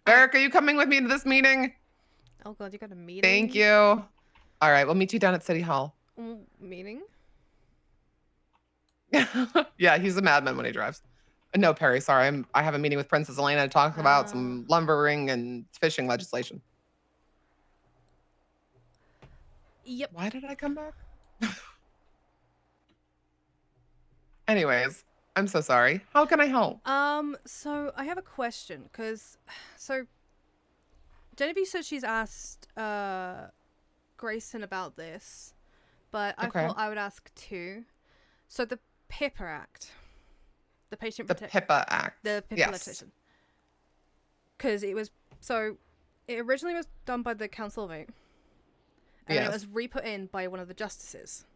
Barrick, are you coming with me to this meeting? Oh god, you got a meeting. Thank you. All right, we'll meet you down at City Hall. Meeting? Yeah, he's a madman when he drives. No, Peri, sorry. I have a meeting with Princess Elena to talk about some lumbering and fishing legislation. Yep. Why did I come back? Anyways, I'm so sorry. How can I help? So I have a question, so Genevieve said she's asked Grayson about this, but I thought I would ask too. So the PIPA Act, the Patient The PIPA Act. the PIPA legislation, because it originally was done by the council vote, and then it was re-put in by one of the justices.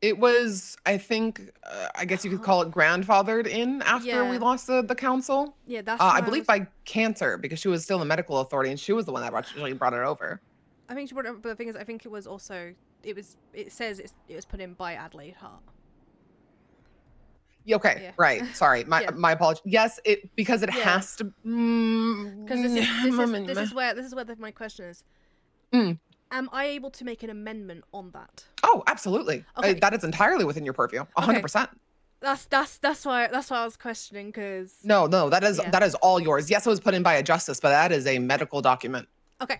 It was, I think, I guess you could call it grandfathered in after we lost the council. Yeah, that's. I believe by cancer, because she was still the medical authority and she was the one that actually brought it over. I think she brought it over, but the thing is, I think it was also it says it was put in by Adelaide Hart. Yeah, okay, Yeah. right. Sorry, my apologies. Yes, because it has to. Because this is where my question is. Am I able to make an amendment on that? Oh, absolutely. Okay. That is entirely within your purview. 100%. That's why I was questioning, because No, that is all yours. Yes, it was put in by a justice, but that is a medical document. okay,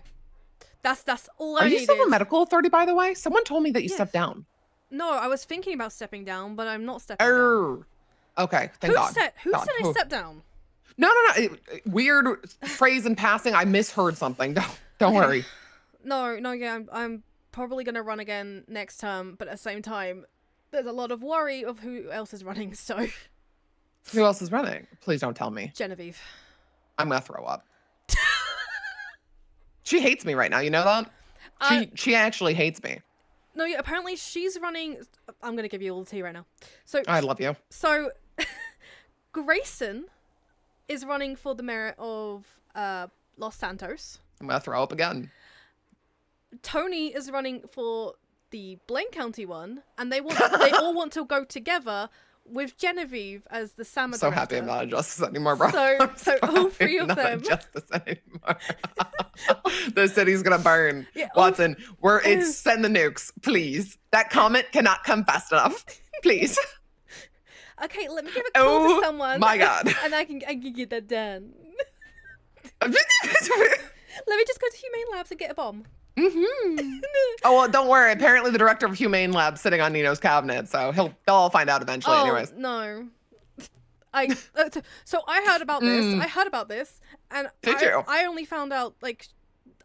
that's all I Are you needed. still a medical authority, by the way? Someone told me that you stepped down. No, I was thinking about stepping down, but I'm not stepping down. Okay, thank God. Who said I stepped down? No. Weird phrase in passing. I misheard something. Don't worry. No, yeah, I'm probably gonna run again next term, but at the same time, there's a lot of worry of who else is running. So, who else is running? Please don't tell me. Genevieve. I'm gonna throw up. She hates me right now. You know that? She actually hates me. No, yeah. Apparently, she's running. I'm gonna give you all the tea right now. So I love you. So, Grayson is running for the mayor of Los Santos. I'm gonna throw up again. Tony is running for the Blaine County one, and they all want to go together with Genevieve as the SAMA So director. happy I'm not a justice anymore, bro. So all three of them. Not a justice anymore. The city's gonna burn. Yeah, Wattson, it's send the nukes, please. That comment cannot come fast enough, please. Okay, let me give a call to someone. My God. And I can get that done. Let me just go to Humane Labs and get a bomb. Oh well, don't worry. Apparently, the director of Humane Lab sitting on Nino's cabinet, so they'll all find out eventually. Anyways, no. So I heard about this. And Did you? I only found out, like,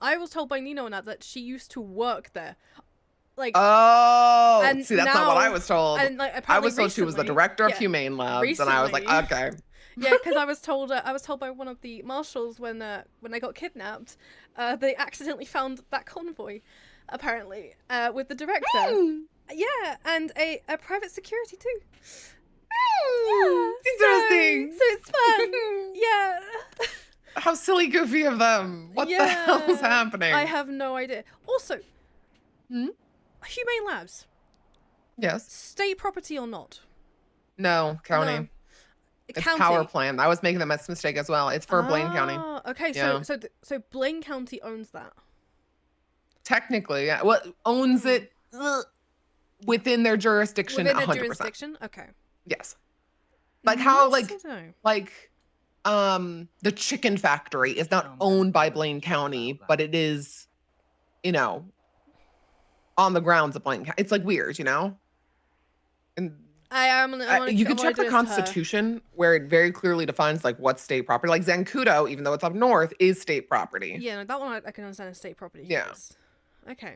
I was told by Nino that she used to work there. Like, and see, that's not what I was told. And, like, I was told she was the director of Humane Labs, and I was like, okay. Yeah, because I was told by one of the marshals when I got kidnapped, they accidentally found that convoy, apparently, with the director. Yeah, and a private security too. Yeah, interesting. So it's fun. Yeah. How silly goofy of them. What the hell is happening? I have no idea. Also, Humane Labs. Yes. State property or not? No, county. No. It's County. power plant. I was making that mistake as well. It's for Blaine County. Okay, Yeah. so Blaine County owns that. Technically, yeah. Well, owns it within their jurisdiction. Within their 100%. jurisdiction? Okay. Yes. Like how Nice to know. the chicken factory is not owned by Blaine County, but it is, on the grounds of Blaine County. It's like weird, And you can check the Constitution where it very clearly defines like what's state property. Like Zancudo, even though it's up north, is state property. Yeah, no, that one I can understand is state property. Yeah. Yes. Okay.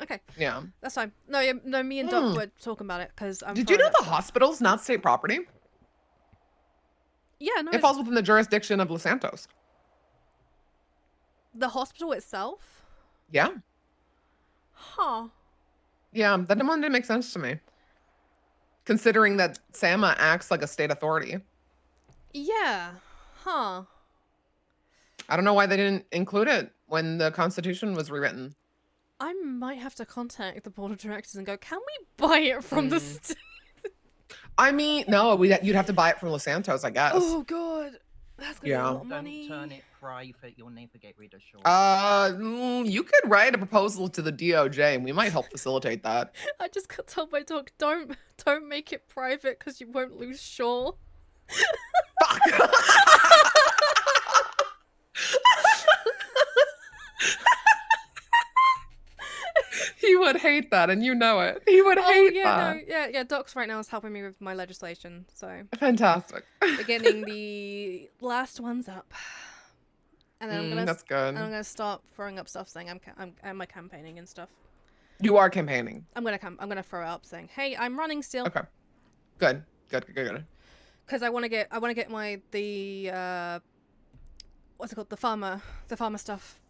Okay. Yeah. That's fine. No, yeah, no, me and Doc were talking about it because I'm. Did you know the hospital's not state property? Yeah, no. It falls within the jurisdiction of Los Santos. The hospital itself? Yeah. Huh. Yeah, that one didn't make sense to me. Considering that SAMA acts like a state authority. Yeah. Huh. I don't know why they didn't include it when the Constitution was rewritten. I might have to contact the board of directors and go, can we buy it from the state? I mean, no, you'd have to buy it from Los Santos, I guess. Oh, God. That's going to be a lot of Don't money. turn it private. You'll never get rid of Shaw. You could write a proposal to the DOJ and we might help facilitate that. I just got told by Doc, don't make it private because you won't lose Shaw. Fuck! He would hate that, and you know it. He would hate that. No, yeah. Doc's right now is helping me with my legislation, so Fantastic. we're getting the last ones up, and then that's good. And I'm gonna start throwing up stuff saying I'm campaigning and stuff. You are campaigning. I'm gonna throw it up saying, hey, I'm running still. Okay. Good. Because I want to get what's it called, the farmer stuff.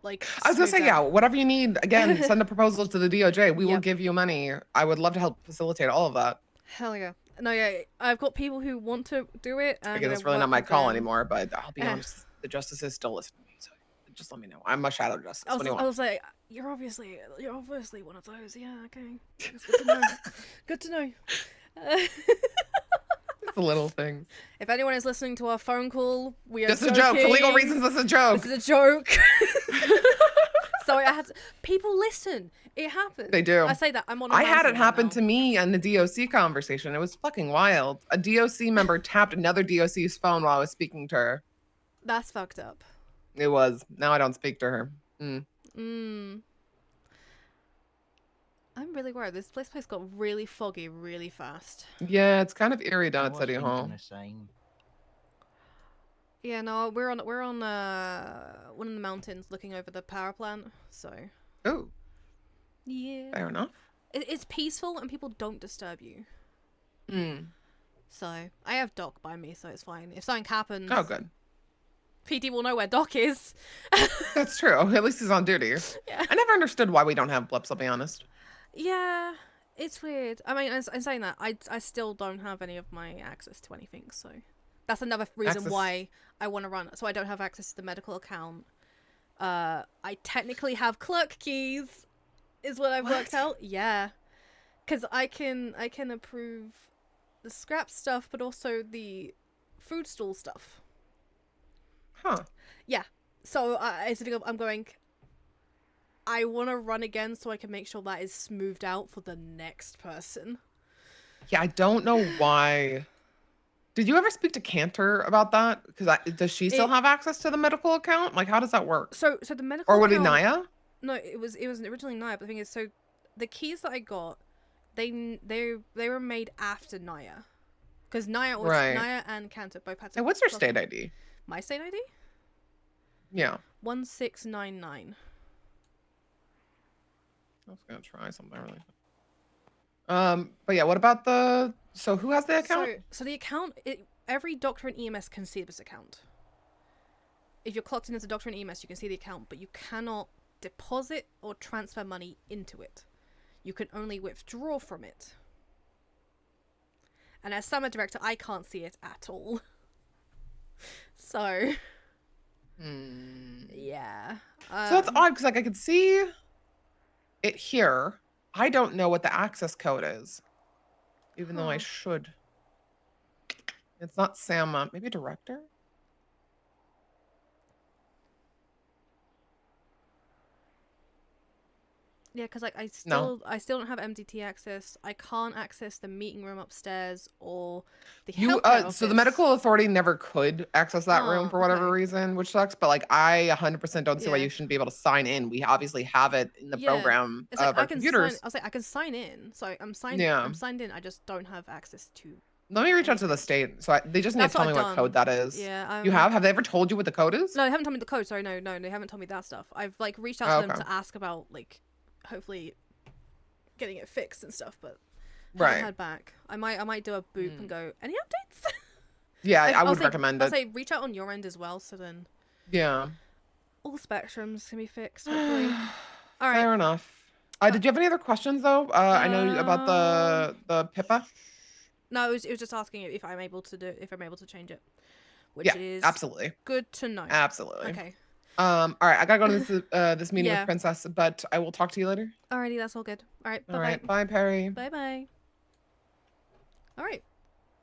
Like, I was gonna say, yeah, whatever you need. Again, send a proposal to the DOJ. We will Yep. give you money. I would love to help facilitate all of that. Hell yeah. No, yeah, I've got people who want to do it. And Again, it's really not my call anymore, but I'll be honest, the justices still listen to me, so just let me know. I'm a shadow justice. What do you I want? was like, you're obviously one of those. Yeah, okay. That's good to know. Good to know. It's the little things. If anyone is listening to our phone call, we are Just a joke. For legal reasons, this is a joke. This is a joke. So I had to, people listen. It happens. They do. I say that I'm on. I had it happen to me in the DOC conversation. It was fucking wild. A DOC member tapped another DOC's phone while I was speaking to her. That's fucked up. It was. Now I don't speak to her. I'm really worried. This place got really foggy really fast. Yeah, it's kind of eerie down at City Hall. The same. Yeah, no, we're on one of the mountains looking over the power plant. So. Oh. Yeah. Fair enough. It's peaceful and people don't disturb you. So I have Doc by me, so it's fine. If something happens, Oh, good. PT will know where Doc is. That's true. At least he's on duty. Yeah. I never understood why we don't have blips, I'll be honest. Yeah, it's weird. I mean, in saying that, I still don't have any of my access to anything, so that's another reason why I want to run. So I don't have access to the medical account. I technically have clerk keys, is what I've worked out. Yeah, because I can approve the scrap stuff, but also the food stall stuff. Huh. Yeah. So I'm going. I want to run again so I can make sure that is smoothed out for the next person. Yeah, I don't know why. Did you ever speak to Cantor about that? Because does she still have access to the medical account? Like, how does that work? So the medical Or would it account, be Naya? No, it was originally Naya. But the thing is, so the keys that I got, they were made after Naya, because Naya and Cantor both had. Hey, what's your state ID? My state ID? Yeah. 1699. I was gonna try something really. But yeah, what about so who has the account? So the account, every doctor in EMS can see this account. If you're clocked in as a doctor in EMS, you can see the account, but you cannot deposit or transfer money into it. You can only withdraw from it. And as summer director, I can't see it at all. So, yeah. So that's odd because like I could see it here, I don't know what the access code is, even though I Huh. should. It's not Sama. Maybe director? Yeah, because like No. I still don't have MDT access. I can't access the meeting room upstairs or the You healthcare office. so the medical authority never could access that room Oh, for whatever okay. reason, which sucks. But like, I 100% don't see why Yeah. you shouldn't be able to sign in. We obviously have it in the Yeah. program It's like of our computers. I was like I can sign in. So Yeah. I'm signed in. I just don't have access to Let me reach out to the anything. state. So they just need That's to what tell me I've what code done. that is. Yeah. You have? Have they ever told you what the code is? No, they haven't told me the code. Sorry, no, they haven't told me that stuff. I've like reached out Oh, to them okay. to ask about like hopefully getting it fixed and stuff, but haven't Right. heard back. I might do a boop and go, any updates? Yeah, I I'll would say, recommend I'll it. say reach out on your end as well, so then Yeah. all spectrums can be fixed, hopefully. All right. Fair enough. Did you have any other questions though? I know about the Pippa. No, it was just asking if I'm able to change it, which Yeah, is absolutely. good to know. Absolutely. Okay. All right, I gotta go to this meeting Yeah. with Princess, but I will talk to you later. Alrighty, that's all good. All right. Bye All bye. right, bye, Peri. Bye bye. All right.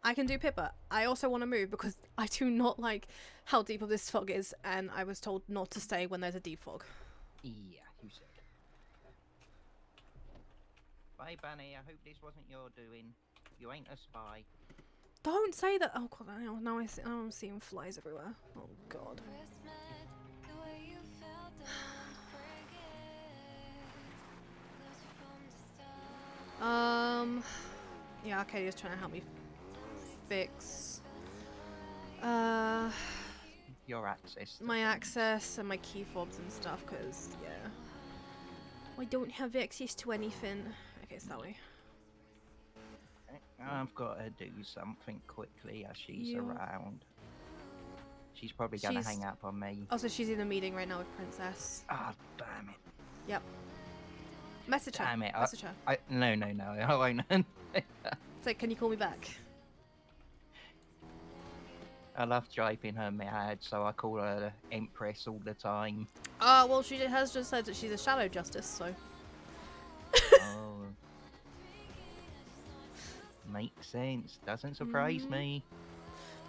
I can do Pippa. I also want to move because I do not like how deep of this fog is, and I was told not to stay when there's a deep fog. Yeah, you said. Bye, Bunny. I hope this wasn't your doing. You ain't a spy. Don't say that. Oh god, now I'm seeing flies everywhere. Oh god. Yeah, okay, just trying to help me fix Your access. to my things. access and my key fobs and stuff, because yeah, I don't have access to anything. Okay, it's that way. I've got to do something quickly as she's You- around. She's probably gonna hang up on me. Also, she's in a meeting right now with Princess. Ah, damn it. Yep. Message her. Damn it. Message her. No, I won't. It's like, can you call me back? I love driving her mad, so I call her the Empress all the time. Well, she has just said that she's a shadow justice, so. Oh. Makes sense. Doesn't surprise me.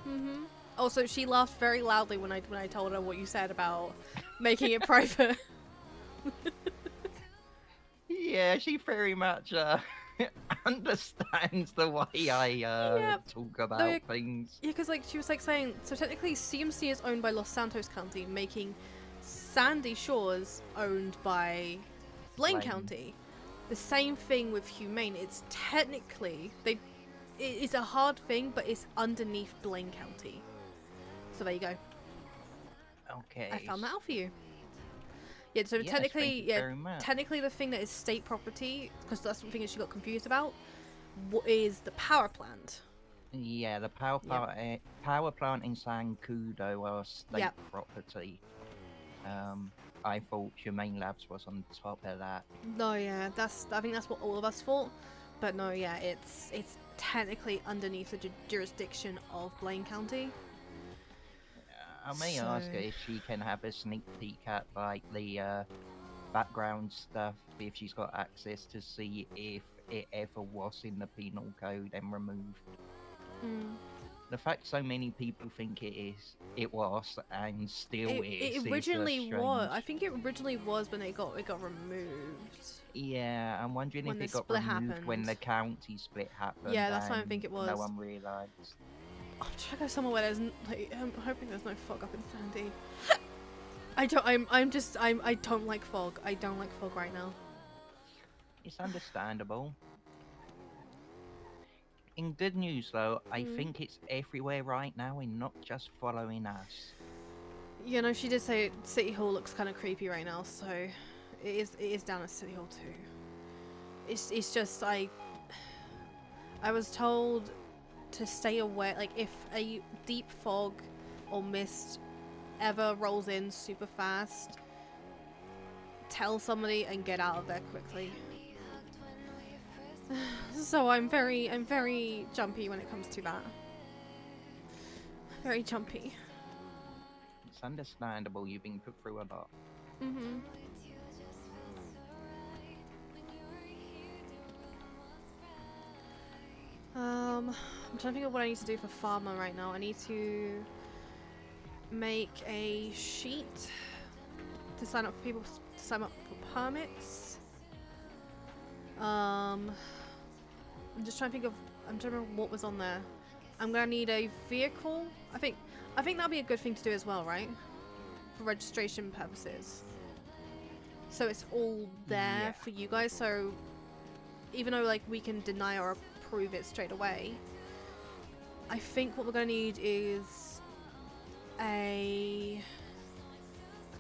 Mhm. Also, she laughed very loudly when I told her what you said about making it private. Yeah, she very much understands the way I Yep. talk about yeah, things. Yeah, because like she was like saying, so technically CMC is owned by Los Santos County, making Sandy Shores owned by Blaine Blaine. County. The same thing with Humane. It's technically it's a hard thing, but it's underneath Blaine County. So there you go. Okay. I found that out for you. Yeah, so Yes, technically, thank you very much. technically the thing that is state property, because that's the thing that she got confused about, is the power plant. Yeah, the power plant in San Cudo are state Yep. property. I thought Humane Labs was on top of that. No, yeah, I think that's what all of us thought, but no, yeah, it's technically underneath the jurisdiction of Blaine County. I may ask her So- if she can have a sneak peek at like the background stuff, if she's got access to see if it ever was in the penal code and removed. Mm. The fact so many people think it was, and still It is just originally was. I strange. think it originally was, but it got removed. Yeah, I'm wondering when if the it got split removed when the happened. county split happened. Yeah, that's what I and think it No was. one realised. I'm trying to go somewhere where there's like, I'm hoping there's no fog up in Sandy. I don't like fog. I don't like fog right now. It's understandable. In good news though, I think it's everywhere right now and not just following us. You know, she did say City Hall looks kind of creepy right now, so it is down at City Hall too. It's just I was told to stay away. Like if a deep fog or mist ever rolls in super fast, tell somebody and get out of there quickly. So I'm very jumpy when it comes to that. Very jumpy. It's understandable, you've been put through a lot. Mhm. I'm trying to think of what I need to do for farmer right now. I need to make a sheet to sign up for people to sign up for permits. I'm just trying to think of. I'm trying to remember what was on there. I'm gonna need a vehicle. I think that'd be a good thing to do as well, right? For registration purposes. So it's all there Yeah. for you guys. So even though like we can deny or approve it straight away, I think what we're gonna need is a.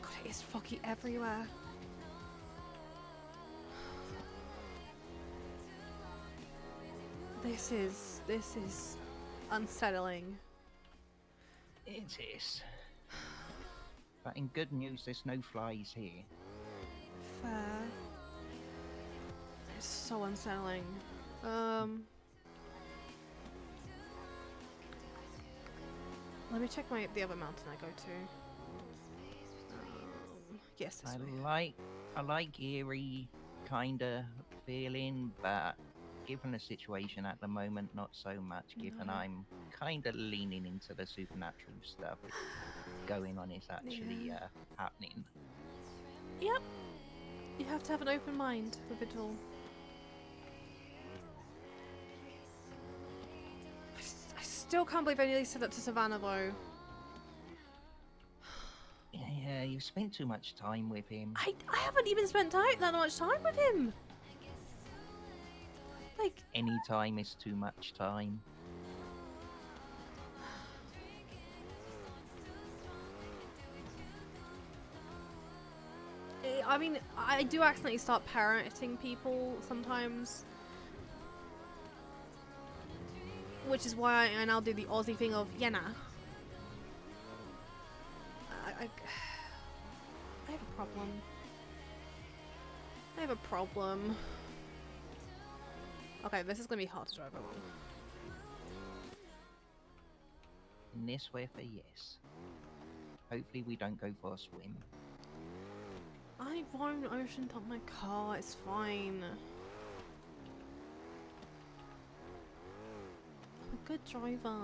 God, it is foggy everywhere. This is unsettling. It is. But in good news, there's no flies here. Fair. It's so unsettling. Let me check the other mountain I go to. Yes, this way. I like eerie kinda feeling, but given the situation at the moment, not so much. Given No. I'm kinda leaning into the supernatural stuff going on is actually happening. Yep. You have to have an open mind with it all. I still can't believe I nearly said that to Savannah though. Yeah, you've spent too much time with him. I haven't even spent that much time with him. Like, Any time is too much time. I mean, I do accidentally start parenting people sometimes. Which is why I now do the Aussie thing of, yeah, nah. I have a problem. I have a problem. Okay, this is gonna be hard to drive along. And this way for yes. Hopefully we don't go for a swim. I won't ocean dump my car, it's fine. I'm a good driver.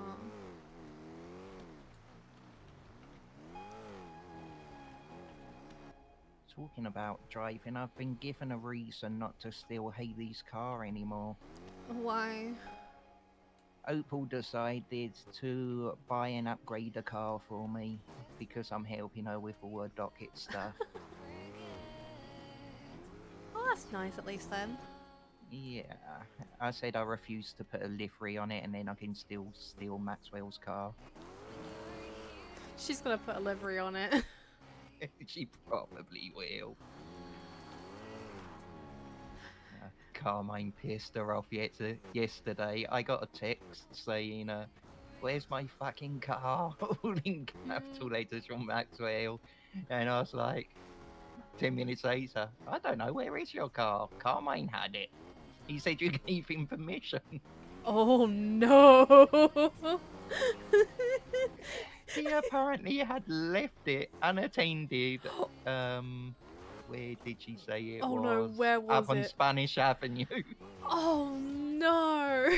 Talking about driving, I've been given a reason not to steal Haley's car anymore. Why? Opal decided to buy and upgrade a car for me because I'm helping her with all her docket stuff. Oh, that's nice at least then. Yeah, I said I refuse to put a livery on it and then I can still steal Maxwell's car. She's gonna put a livery on it. She probably will. Carmine pissed her off yesterday. I got a text saying, where's my fucking car? All in capital letters from Maxwell. And I was like, 10 minutes later, I don't know, where is your car? Carmine had it. He said you gave him permission. Oh no! He apparently had left it unattended. Where did she say it Oh was? no, where was Up on it? Spanish Avenue. Oh no!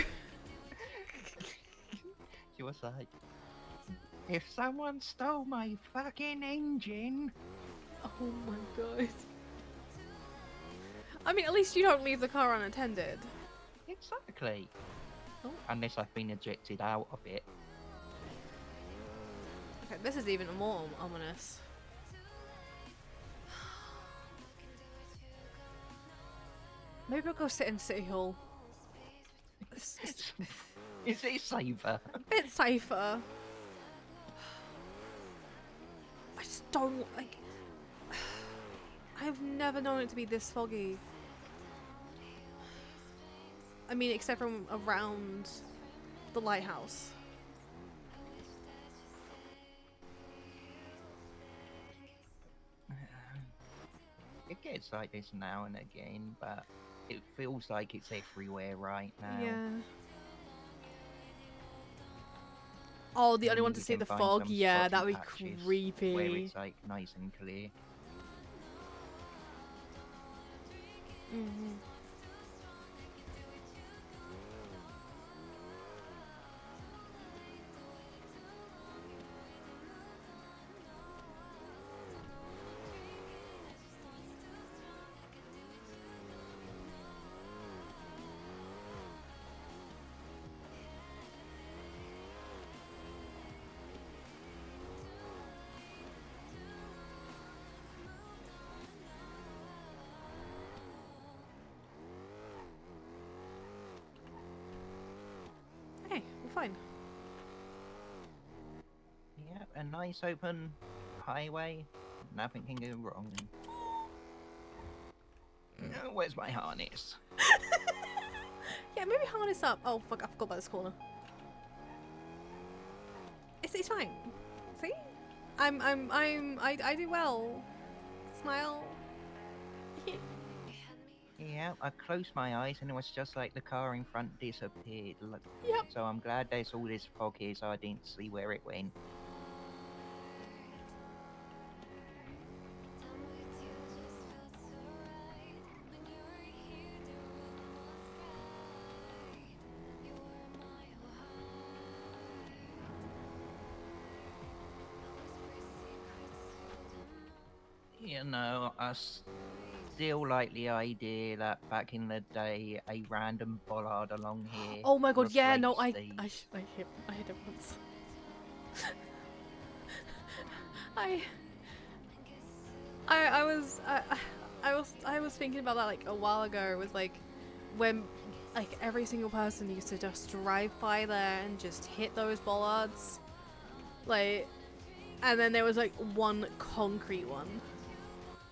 She was like, if someone stole my fucking engine. Oh my god. I mean, at least you don't leave the car unattended. Exactly. Oh. Unless I've been ejected out of it. Okay, this is even more ominous. Maybe I'll go sit in City Hall. It's Is it safer? a bit safer. I just don't like. I've never known it to be this foggy. I mean, except from around the lighthouse. It gets like this now and again, but it feels like it's everywhere right now. Yeah. Oh, the only Maybe one to we see can the find fog? some Yeah, spotty that would patches be Where creepy. it's like nice and clear. fine. Yeah, a nice open highway. Nothing can go wrong. Where's my harness? Yeah, maybe harness up. Oh fuck, I forgot about this corner. It's fine. See? I do well. Smile. Yeah, I closed my eyes and it was just like the car in front disappeared. Look, Yep. so I'm glad there's all this fog here so I didn't see where it went. You know, I still like the idea that back in the day, a random bollard along here. Oh my god, yeah, no, replaced I these. hit it once. I was thinking about that like a while ago. It was like when like every single person used to just drive by there and just hit those bollards. Like, and then there was like one concrete one.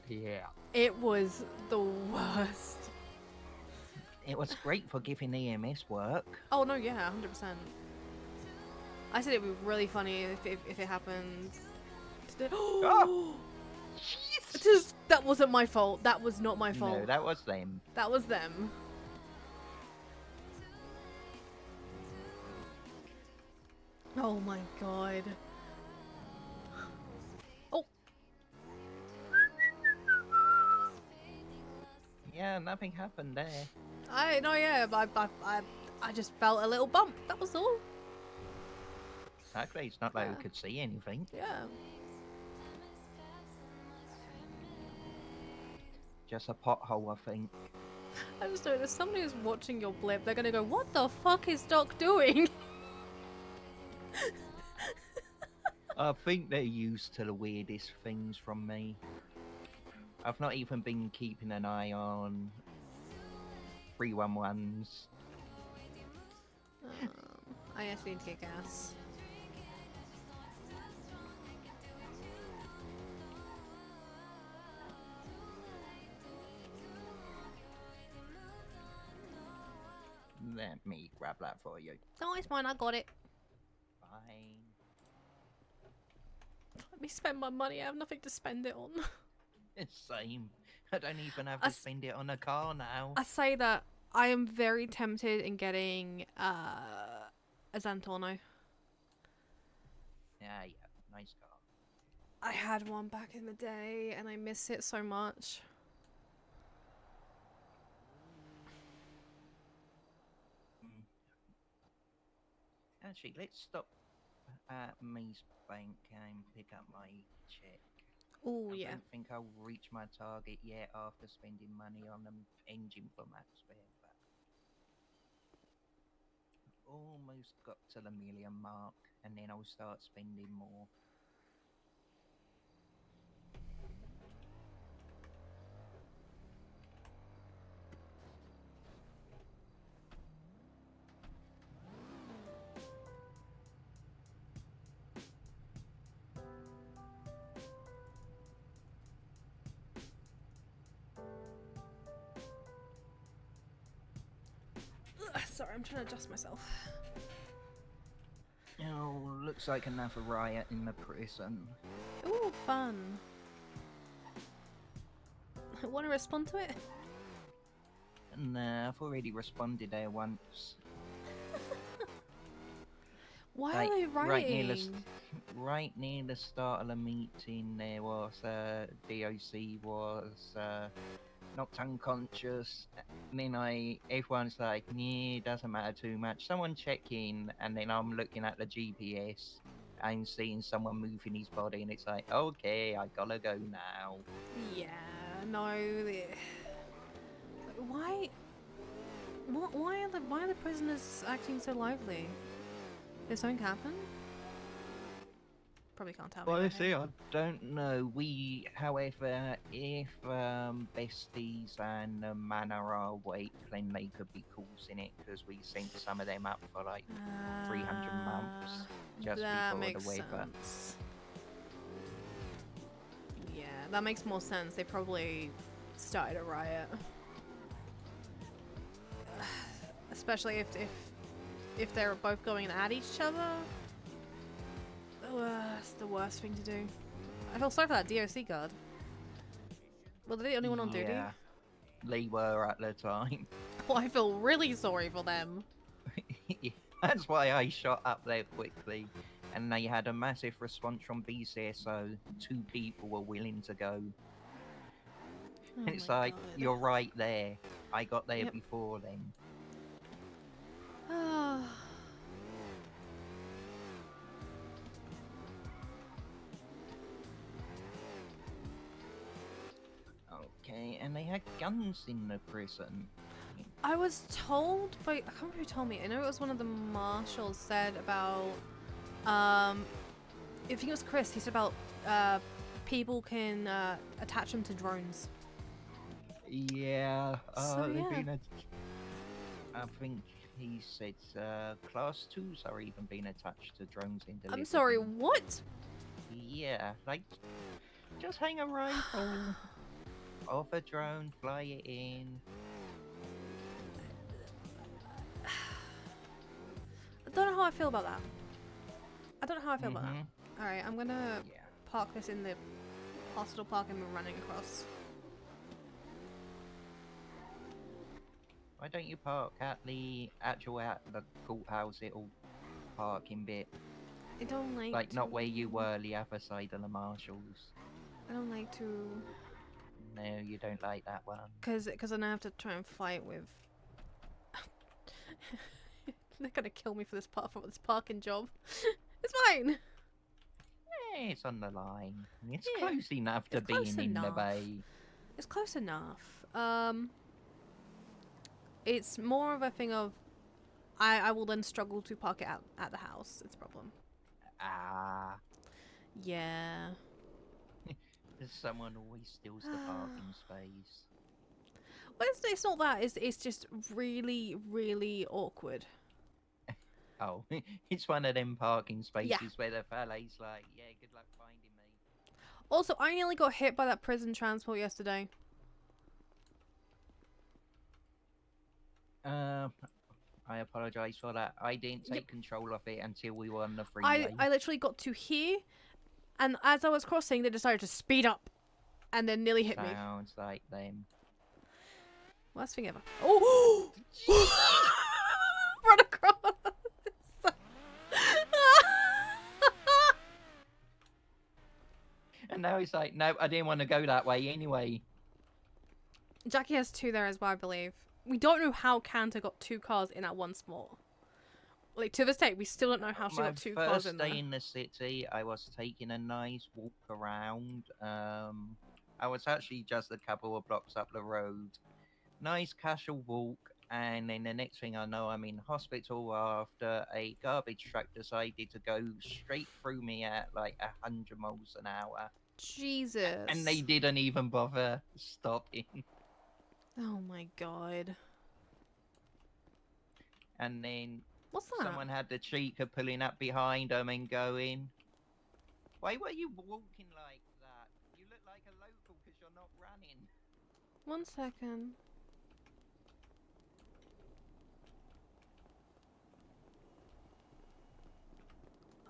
Yeah. It was the worst. It was great for giving EMS work. Oh no, yeah, 100%. I said it would be really funny if it happened. Oh! Just that wasn't my fault. That was not my fault. No, that was them. That was them. Oh my god. Oh. Yeah, nothing happened there. I just felt a little bump. That was all. Exactly, it's not like Yeah. we could see anything. Yeah. Just a pothole, I think. I just know there's somebody who's watching your blip. They're gonna go, "What the fuck is Doc doing?" I think they're used to the weirdest things from me. I've not even been keeping an eye on 311s. I actually need to get gas. Let me grab that for you. No, it's fine. I got it. Fine. Let me spend my money. I have nothing to spend it on. Same. I don't even have I to spend it on a car now. I say that I am very tempted in getting a Xantorno. Yeah, nice car. I had one back in the day and I miss it so much. Actually, let's stop at May's Bank and pick up my check. Oh I yeah. don't think I'll reach my target yet after spending money on an engine for max spare, but almost got to the million mark, and then I'll start spending more. Ugh, sorry, I'm trying to adjust myself. Oh, looks like another riot in the prison. Ooh, fun. Want to respond to it? Nah, I've already responded there once. Why Like, are they writing? right near the start of the meeting, there was DOC was knocked unconscious. And then everyone's like, "Yeah, doesn't matter too much." Someone check in, and then I'm looking at the GPS and seeing someone moving his body, and it's like, okay, I gotta go now. Yeah, no. Why? Why are the prisoners acting so lively? Did something happen? Probably can't tell Well, me. I right see. here. I don't know. However, if besties and Manor are awake, then they could be causing it because we synced some of them up for like 300 months just That before the makes weather. sense. Yeah, that makes more sense. They probably started a riot. Especially if they're both going at each other. That's the worst thing to do. I feel sorry for that DOC guard. Well, they're the only one on duty. Yeah, they were at the time. Well, I feel really sorry for them. That's why I shot up there quickly. And they had a massive response from BCSO. 2 people were willing to go. Oh It's my like, God. you're right there. I got there Yep. before them. Okay, and they had guns in the prison. I was told by, I can't remember who told me. I know it was one of the marshals said about I think it was Chris. He said about people can attach them to drones. Yeah, So, they've yeah. been I think he said class 2s are even being attached to drones in the I'm sorry, what? Yeah, like, just hang a rifle off a drone, fly it in. I don't know how I feel about that. I don't know how I feel about that. Mhm. Alright, I'm gonna Yeah. park this in the hospital park and we're running across. Why don't you park at the courthouse little parking bit? I don't like Like, to... not where you were, the other side of the marshals. I don't like to... No, you don't like that one. Cause then I have to try and fight with... They're gonna kill me for this parking job. It's fine! Yeah, it's on the line. It's Yeah, close enough to it's close being in the enough. bay. It's close enough. It's more of a thing of... I will then struggle to park it out at the house. It's a problem. Ah, Yeah. someone always steals the parking space. Well, it's not that. It's just really, really awkward. Oh, it's one of them parking spaces where the valet's like, yeah, good luck finding me. Also, I nearly got hit by that prison transport yesterday. I apologise for that. I didn't take control of it until we were on the freeway. I literally got to here, and as I was crossing, they decided to speed up, and then nearly hit me. Sounds like them. Worst thing ever. Oh! Run across! And now he's like, no, I didn't want to go that way anyway. Jackie has 2 there as well, I believe. We don't know how Cantor got 2 cars in at one spot. Like, to this day, we still don't know how she got 2 cars in My there. first day in the city, I was taking a nice walk around. I was actually just a couple of blocks up the road. Nice casual walk, and then the next thing I know, I'm in hospital after a garbage truck decided to go straight through me at like 100 miles an hour. Jesus. And they didn't even bother stopping. Oh my god. And then What's that? someone had the cheek of pulling up behind them and going, why were you walking like that? You look like a local because you're not running. 1 second.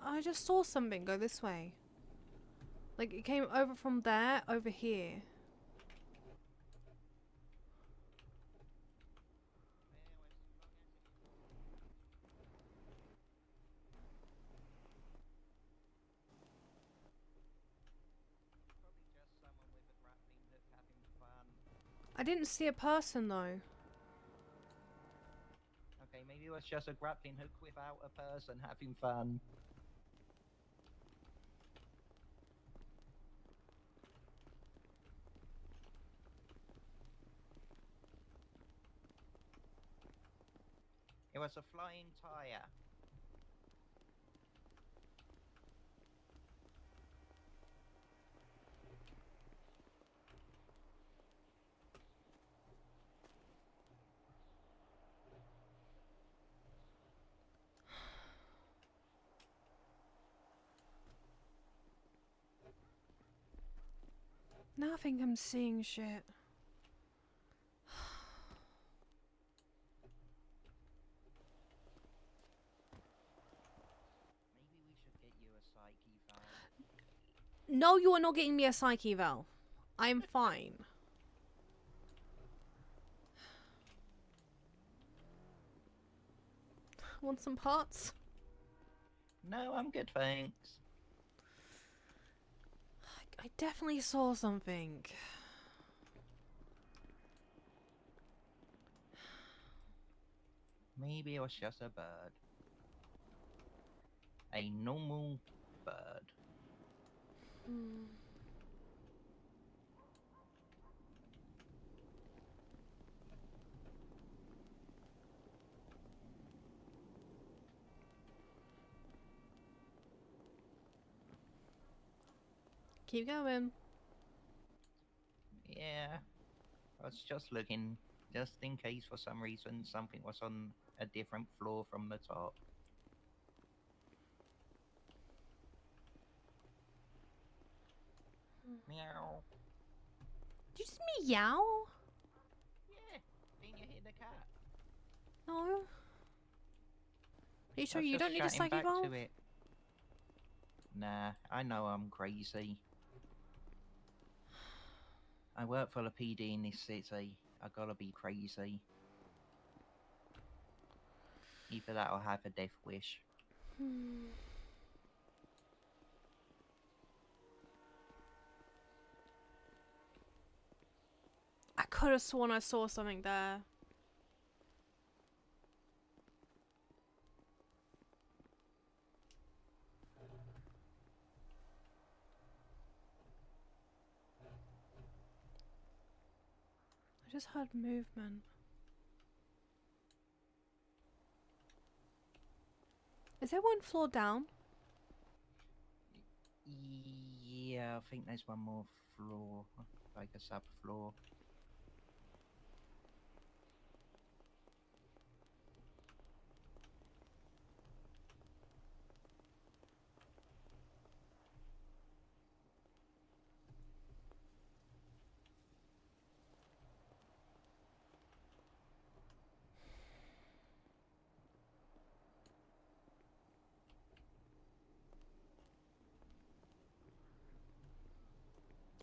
I just saw something go this way. Like, it came over from there, over here. I didn't see a person, though. Okay, maybe it was just a grappling hook without a person having fun. It was a flying tire. Now I think I'm seeing shit. Maybe we should get you a psych eval. No, you are not getting me a psych eval. I'm fine. Want some parts? No, I'm good, thanks. I definitely saw something. Maybe it was just a bird. A normal bird. Hmm. Keep going. Yeah, I was just looking, just in case for some reason something was on a different floor from the top. Meow. Did you just meow? Yeah, didn't you hear the cat? No. Are you sure I was you just don't need a chatting psych back eval? to it. Nah, I know I'm crazy. I work for the PD in this city. I gotta be crazy. Either that or have a death wish. Hmm. I could have sworn I saw something there. I just heard movement. Is there one floor down? Yeah, I think there's one more floor, like a subfloor.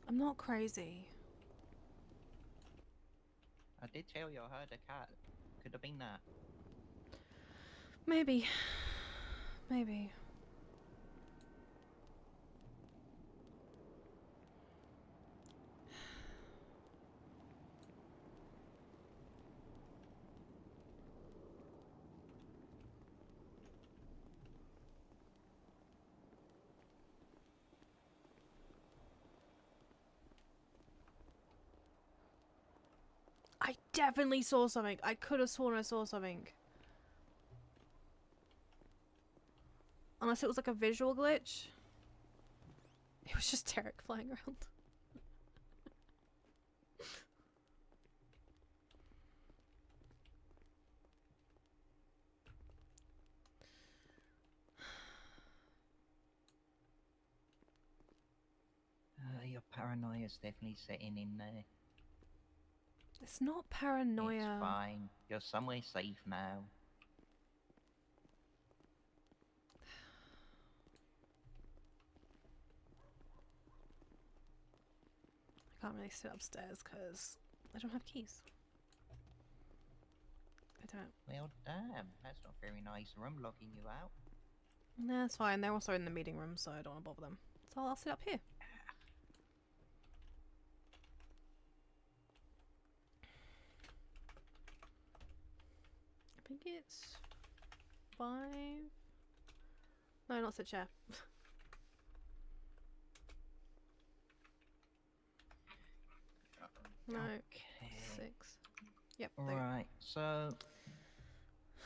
I'm not crazy. I did tell you I heard a cat. Could have been that. Maybe. Maybe. I definitely saw something. I could have sworn I saw something. Unless it was like a visual glitch. It was just Derek flying around. Your paranoia's definitely setting in there. It's not It's paranoia. fine. You're somewhere safe now. I can't really sit upstairs because I don't have keys. I don't. Well, damn. That's not very nice. Room locking you out. Nah, it's fine. They're also in the meeting room, so I don't want to bother them. So I'll sit up here. I think it's 5. No, not sit chair. No, Okay. 6. Yep. There. Right, so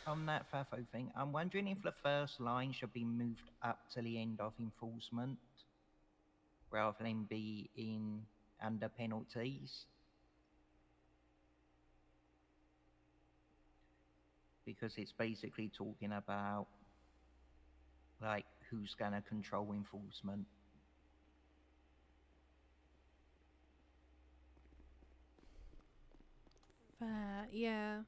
on that FAFO thing, I'm wondering if the first line should be moved up to the end of enforcement rather than be in under penalties. Because it's basically talking about like who's gonna control enforcement. Fair, yeah.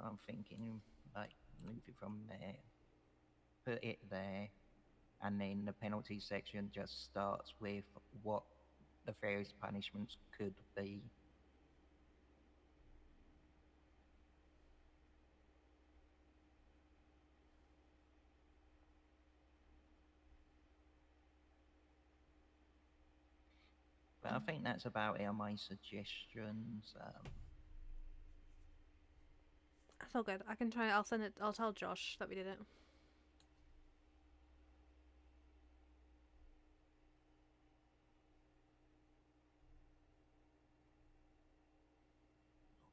I'm thinking, like, move it from there, put it there, and then the penalty section just starts with what the various punishments could be. But I think that's about it on my suggestions. That's all good. I can try. I'll send it. I'll tell Josh that we did it.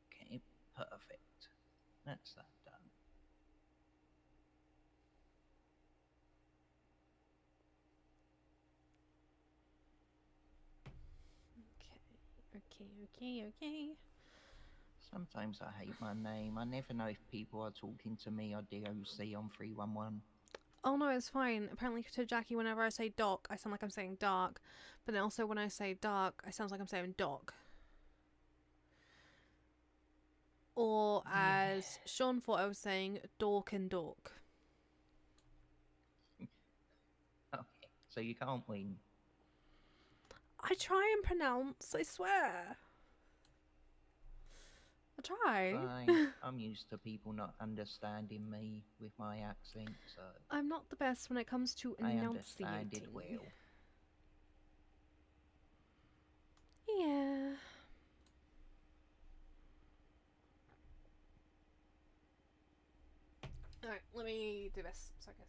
Okay, perfect. That's that done. Okay. Sometimes I hate my name. I never know if people are talking to me or DOC on 311. Oh no, it's fine. Apparently to Jackie, whenever I say doc, I sound like I'm saying dark. But then also when I say dark, I sound like I'm saying doc. Or as Sean thought I was saying, dork and dork. Okay, so you can't win. I try and pronounce, I swear. I try. Fine. I'm used to people not understanding me with my accent, so I'm not the best when it comes to I enunciating. understand it well. Yeah. Alright, let me do this. Sorry, guys.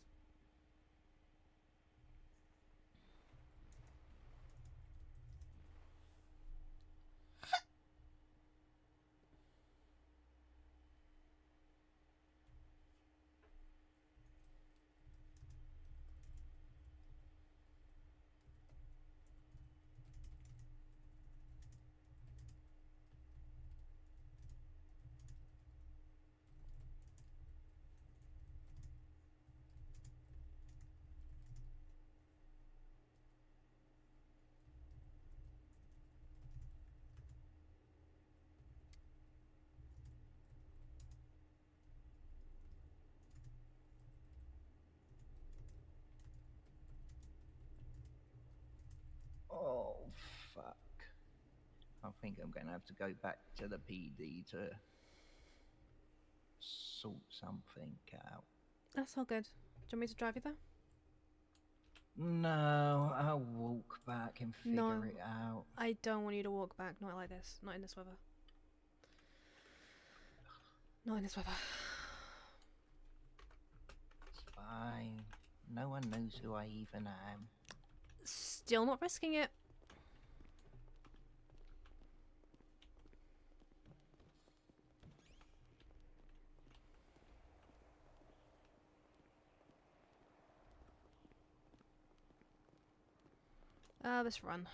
Oh, fuck. I think I'm going to have to go back to the PD to sort something out. That's all good. Do you want me to drive you there? No, I'll walk back and figure No. it out. I don't want you to walk back. Not like this. Not in this weather. Not in this weather. It's fine. No one knows who I even am. Still not risking it. Let's run.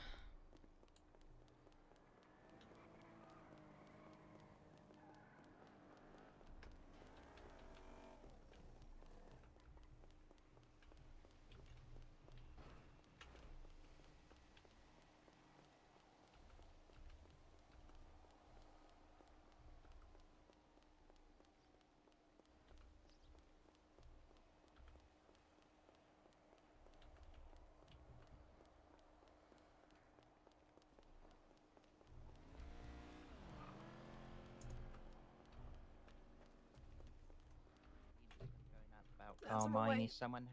Going up about That's on the Carmine. way. Is someone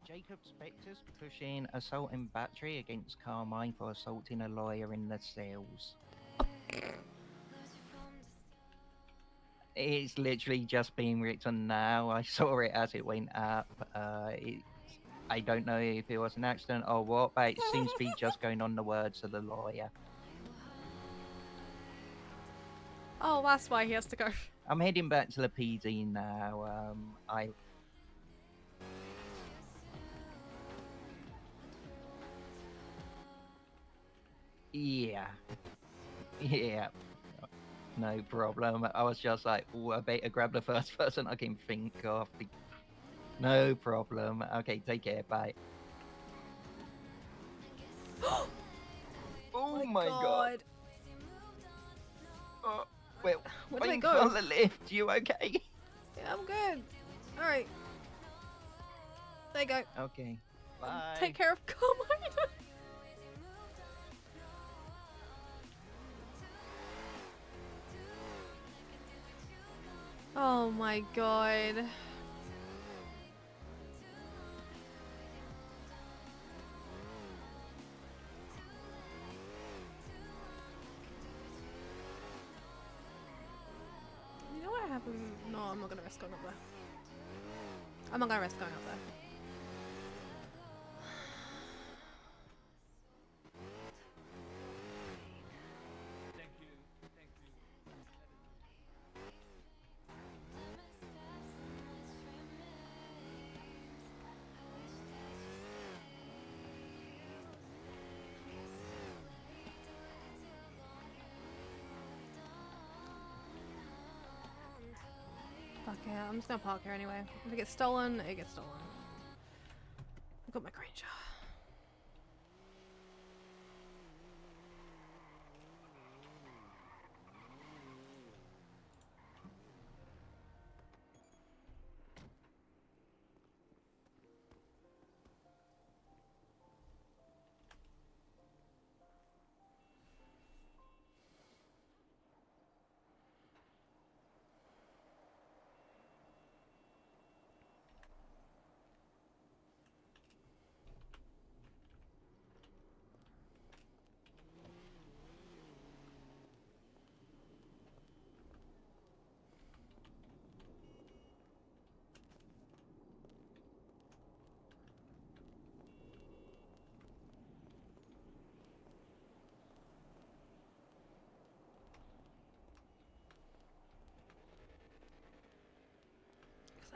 Jacob Spector's pushing assault and battery against Carmine for assaulting a lawyer in the cells. It's literally just being written now. I saw it as it went up. I don't know if it was an accident or what, but it seems to be just going on the words of the lawyer. Oh, that's why he has to go. I'm heading back to the PD now. Yeah. No problem. I was just like, oh, I better grab the first person I can think of. No problem. Okay, take care. Bye. Oh my god. Well, Where do they thanks go? for the lift. You okay? Yeah, I'm good. Alright. There you go. Okay. Bye. Take care of Carmine. Oh my god. You know what happened? No, I'm not gonna risk going up there. I'm not gonna risk going up there. Fuck yeah, I'm just gonna park here anyway. If it gets stolen, it gets stolen. I've got my Granger.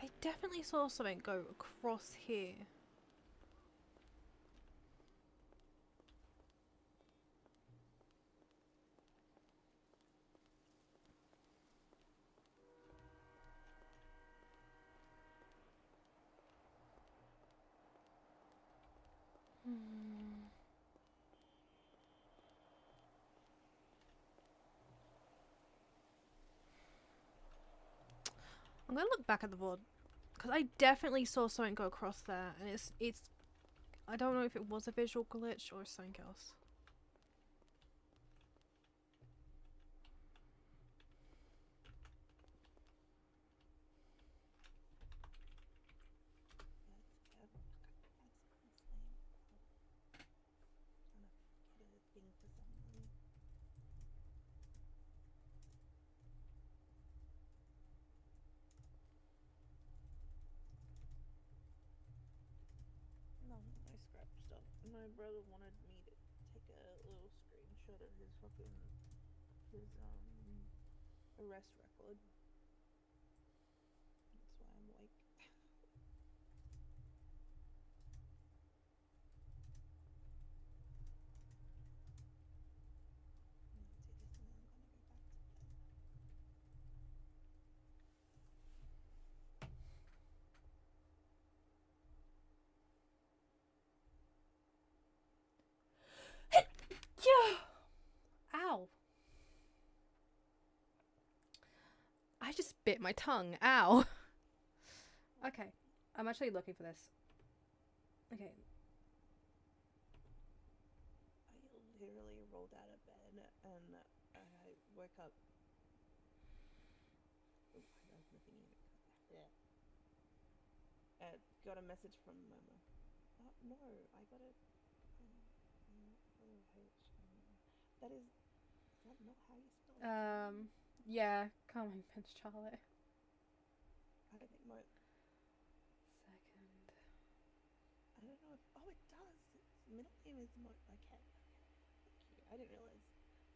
I definitely saw something go across here. I'm gonna look back at the board because I definitely saw something go across there, and it's. I don't know if it was a visual glitch or something else. No, I scrapped stuff. My brother wanted me to take a little screenshot of his arrest record. That's why I'm like I'm gonna do this and then I'm gonna go back to bed. Ow! I just bit my tongue. Ow! Okay, I'm actually looking for this. Okay. I literally rolled out of bed and I woke up. Oh, I got nothing even. Yeah. Got a message from Momo. No, I got it. That is that not how you spell it? Yeah, come on, Prince Charlotte. I don't think Mo. Second. I don't know if. Oh, it does. Its middle name is Mo. Okay. Thank you. I didn't realize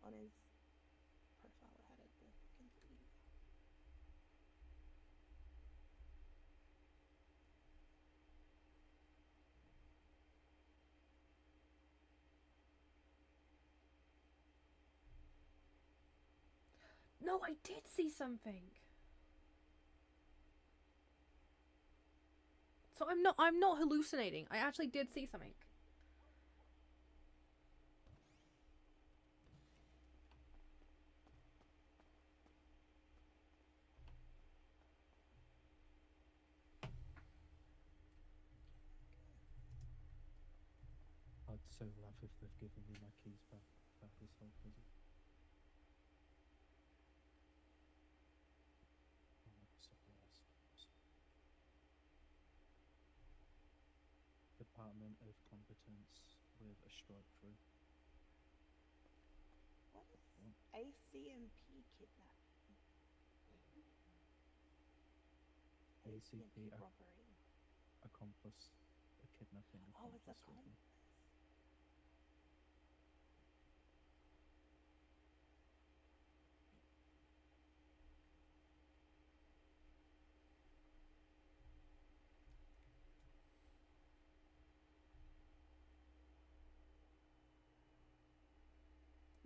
on his profile it had a freaking E. No, I did see something. So I'm not hallucinating. I actually did see something. I'd so laugh if they've given me my keys back this whole visit. I'm so lost. Department of Competence with a strike through. What is ACMP kidnapping? ACP robbery. accomplice, a kidnapping Oh, it's accomplice with me. accomplice.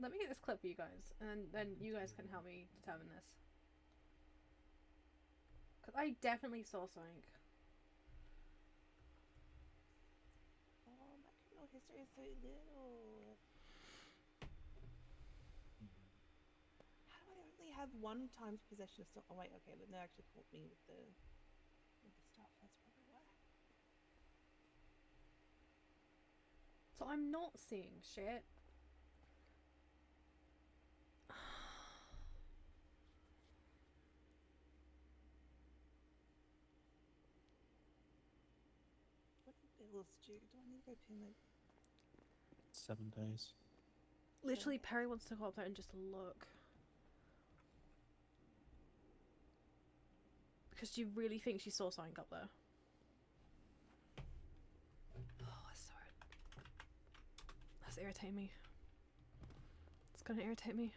Let me get this clip for you guys, and then you guys can help me determine this. Because I definitely saw something. Oh, my criminal history is so little. How do I only have 1 times possession of stock? Oh wait, okay, but they actually caught me with the stuff. That's probably why. So I'm not seeing shit. What are bills due? Do I need to go pay my? 7 days. Literally, Peri wants to go up there and just look. Because she really thinks she saw something up there. Oh, I saw it. That's irritating me. It's gonna irritate me.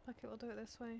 Okay, we'll do it this way.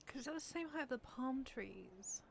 Because they're the same height as the palm trees.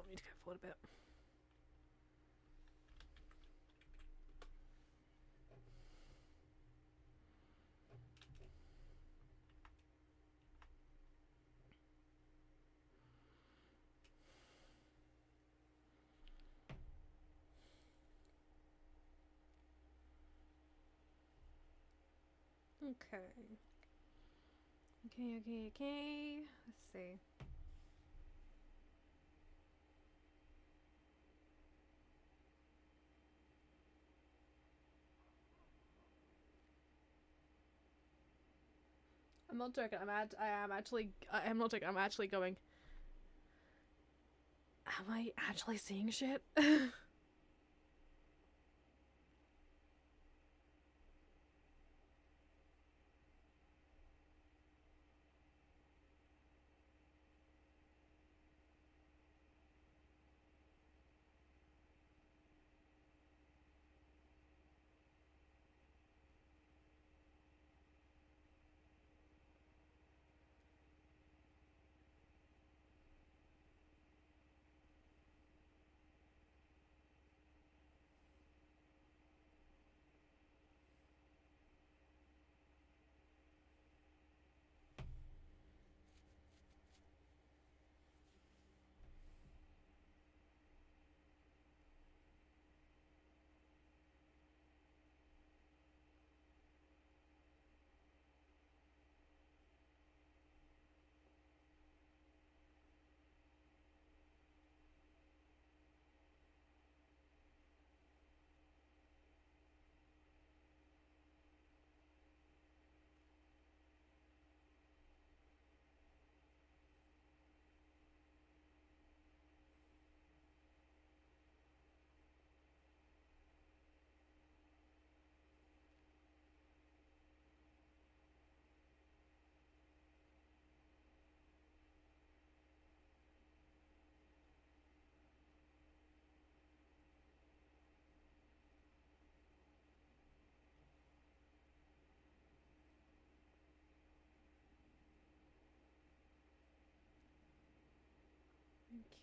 want me to go forward a bit. Okay. Okay. Let's see. I'm not joking. I am not joking. I'm actually going. Am I actually seeing shit?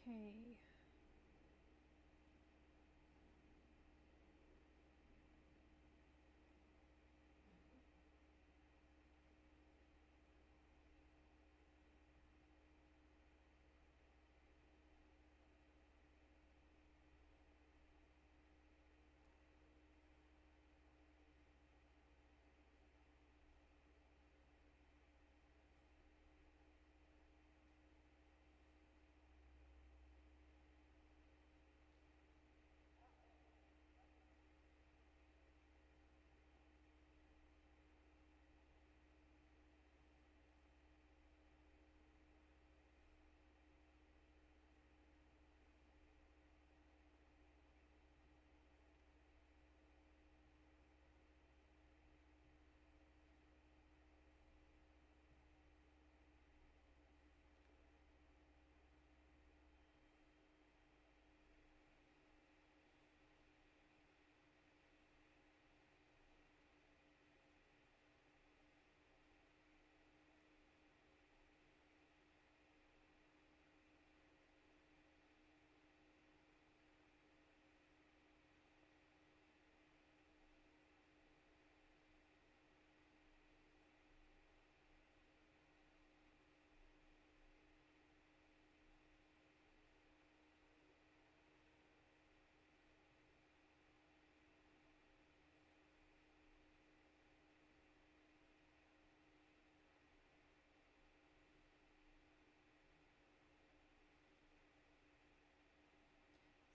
Okay.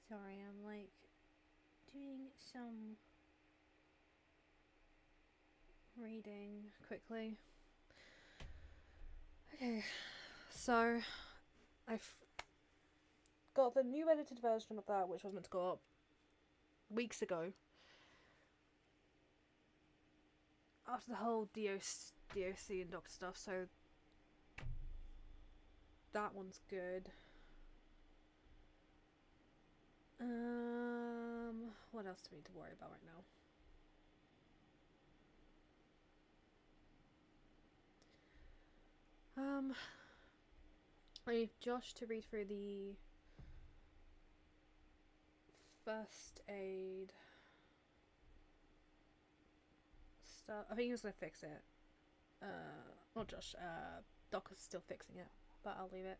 Sorry, I'm like doing some reading quickly. Okay, so I've got the new edited version of that, which was meant to go up weeks ago. After the whole DOC and Doctor stuff, so that one's good. What else do we need to worry about right now? I need Josh to read through the first aid stuff. I think he was gonna fix it. Not Josh. Doc was still fixing it, but I'll leave it.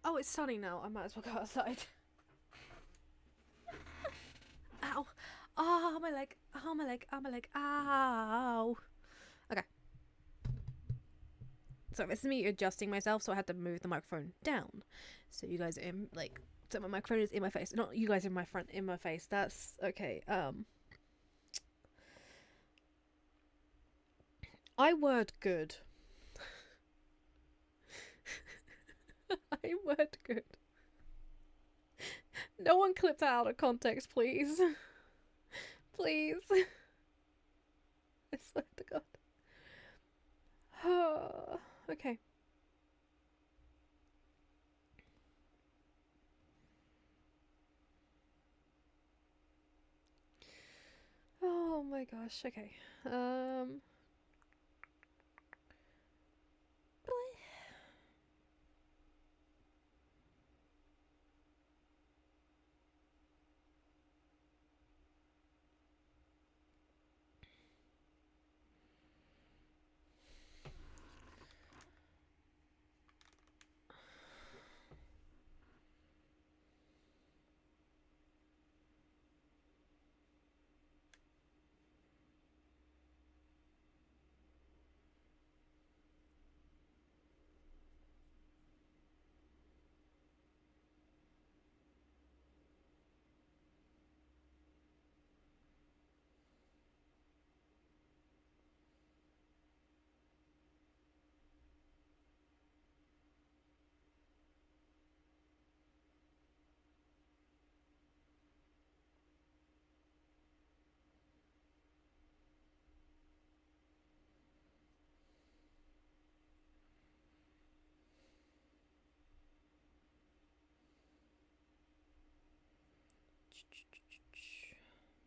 Oh, it's sunny now. I might as well go outside. Ow! Oh, my leg! Oh, my leg! Oh, my leg! Ow! Okay. So this is me adjusting myself, so I had to move the microphone down. So you guys are in, like, so my microphone is in my face. Not you guys in my front, in my face. That's okay. I word good. I word good. No one clip that out of context, please. Please. I swear to God. Okay. Oh my gosh, okay.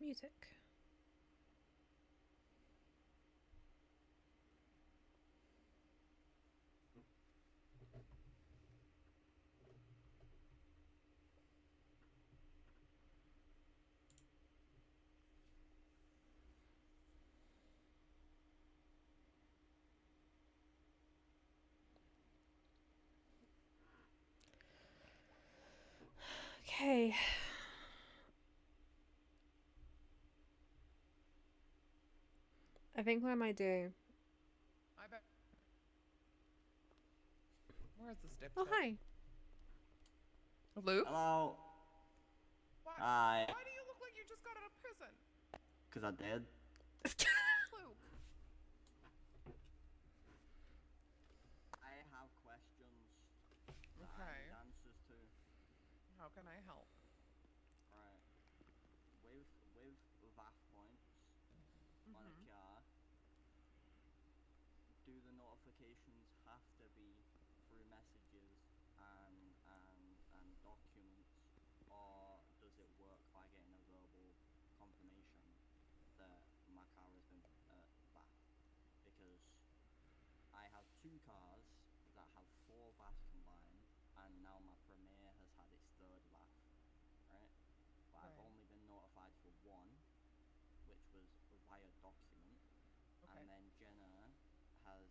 Music. Okay. I think what I might do. I bet. Where's the stick? Oh, hi. Luke? Hello. Why, Hi. why do you look like you just got out of prison? Because I did. Luke. I have questions that I Okay. need answers to. How can I help? Right. With VAF points on a car, do the notifications have to be through messages and documents, or does it work by getting a verbal confirmation that my car has been VAF? Because I have 2 cars that have 4 VAFs combined, and now my Premier has had its 3rd VAF, right? But I've only been notified for 1, which was via document, and then Jenna has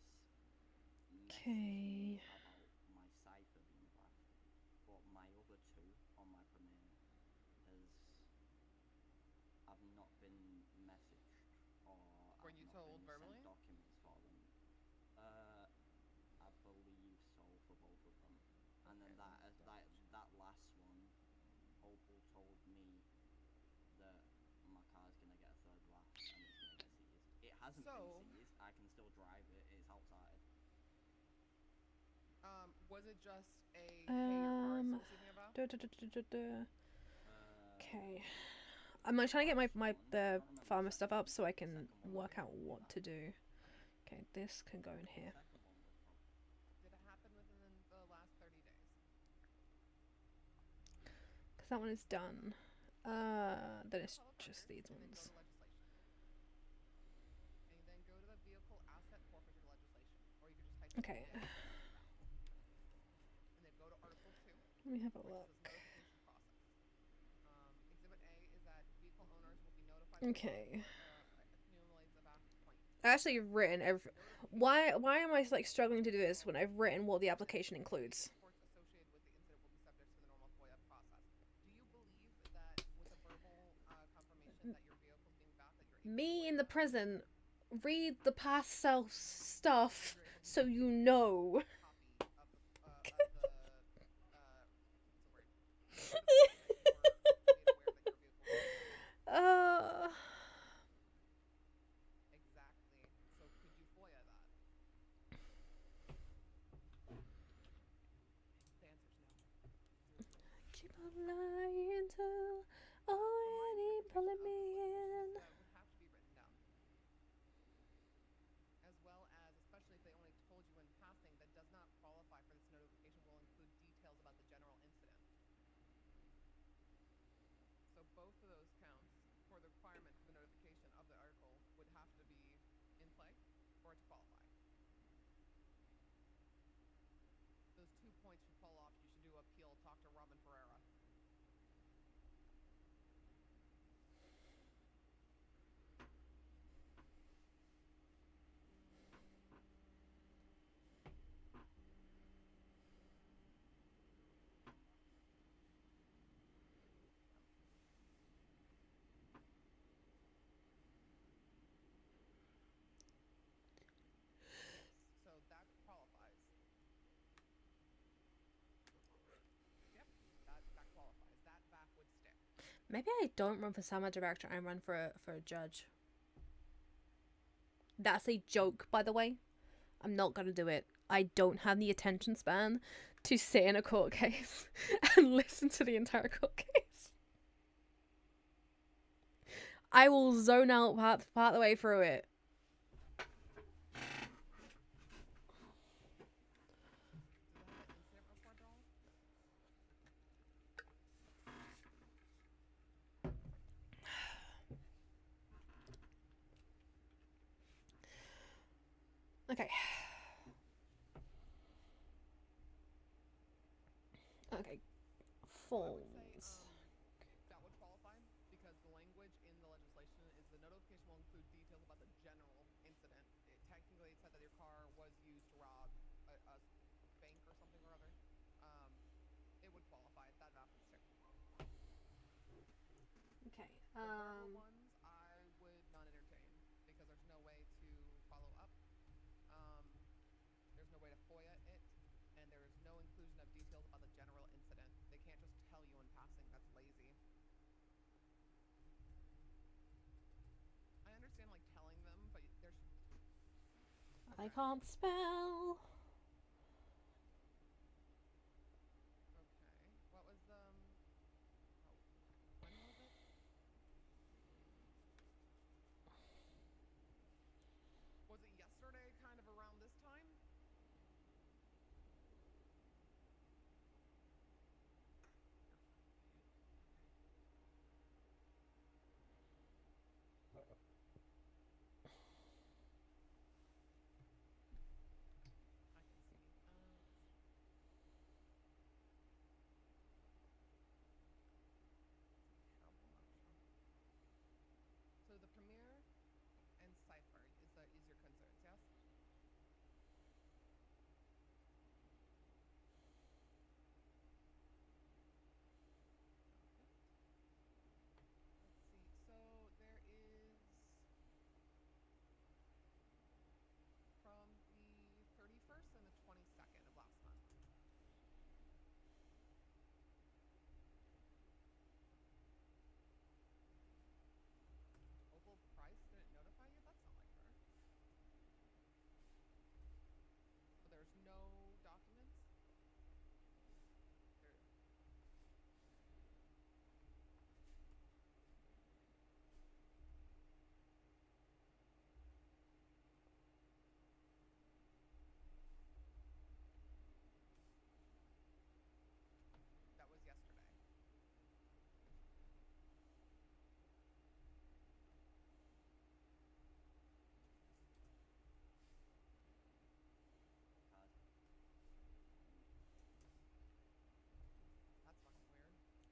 messaged me about my cipher being VAF, but my other 2 on my Premier I've not been messaged, or Were you told verbally? sent documents for them. I believe so for both of them. And then that last one, Opal told me that my car's gonna get a 3rd VAF and it's gonna get seized. It hasn't been seized. I can still drive it. It's outside. Was it just a Okay. I'm like trying to get the farmer stuff up so I can work out what to do. Okay, this can go in here. Did it happen within the last 30 days? Because that one is done. Then it's just these ones. And then go to the vehicle asset forfeiture legislation, or you could just type Okay. Let me have a which look. is notification process. Exhibit A is that vehicle owners will be notified when Okay. accumulates a VAF point. I actually have written every. Why am I like struggling to do this when I've written what the application includes? Reports associated with the incident will be subject to the normal FOIA process. Do you believe that with a verbal confirmation that your vehicle is being VAF, that you're able to Me FOIA in the that? present, read the past self stuff so you know. Copy of the what's the word? Notification that you were made aware that your vehicle was Uh, exactly. So could you FOIA that? The answer's no. keep on lying till My already interpretation pulling of me the in. would have to be written down. As well as, especially if they only told you in passing, that does not qualify for this notification will include details about the general incident. So both of those counts for the requirement for the notification of the article would have to be in play for it to qualify. Those 2 points should fall off. You should do appeal, talk to Robin Ferreira. So that qualifies. Yep, that qualifies. That VAF would stick. Maybe I don't run for summer director. I run for a judge. That's a joke, by the way. I'm not gonna do it. I don't have the attention span to sit in a court case and listen to the entire court case. I will zone out part of the way through it. Does it have an incident report at all? Okay. Okay. I would say Phones. that would qualify because the language in the legislation is the notification will include details about the general incident. Technically, it said that your car was used to rob a bank or something or other. It would qualify. That VAF would stick. Okay. The verbal ones I would not entertain because there's no way to follow up. There's no way to FOIA it, and there is no inclusion of details about the general incident. They can't just tell you in passing. That's lazy. I understand like telling them, but there's. I can't spell. Okay. What was the? Oh, when was it? Was it yesterday, kind of around this time? I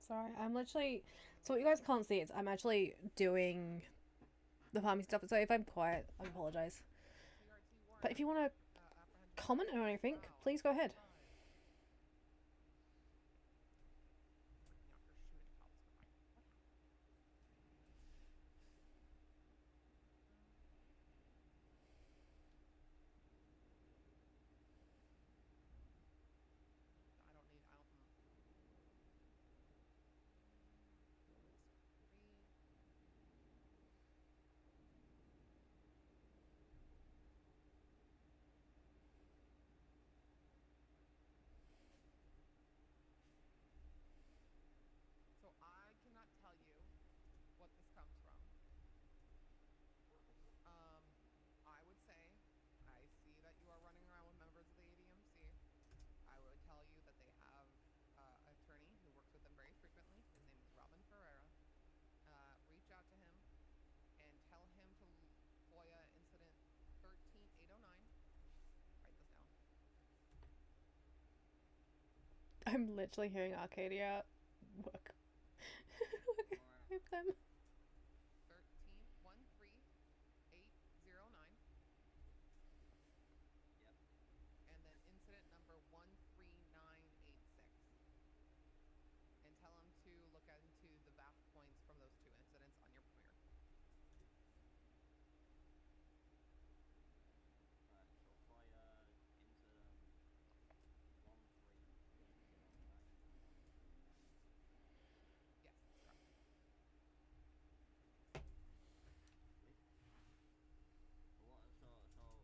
Sorry, I'm literally. So what you guys can't see is I'm actually doing the farming stuff. So if I'm quiet, I apologize. But if you want to comment or anything, please go ahead. So I cannot tell you what this comes from. I would say, I see that you are running around with members of the ADMC. I would tell you that they have an attorney who works with them very frequently. His name is Robin Ferreira. Reach out to him and tell him to FOIA incident 13809. Write this down. I'm literally hearing Arcadia work with them. 13809. Yep. And then incident number 13986. And tell him to look into the VAF points from those two incidents on your pointer. Right, so fire incident 13809. Yes, that's correct. What? So I'm not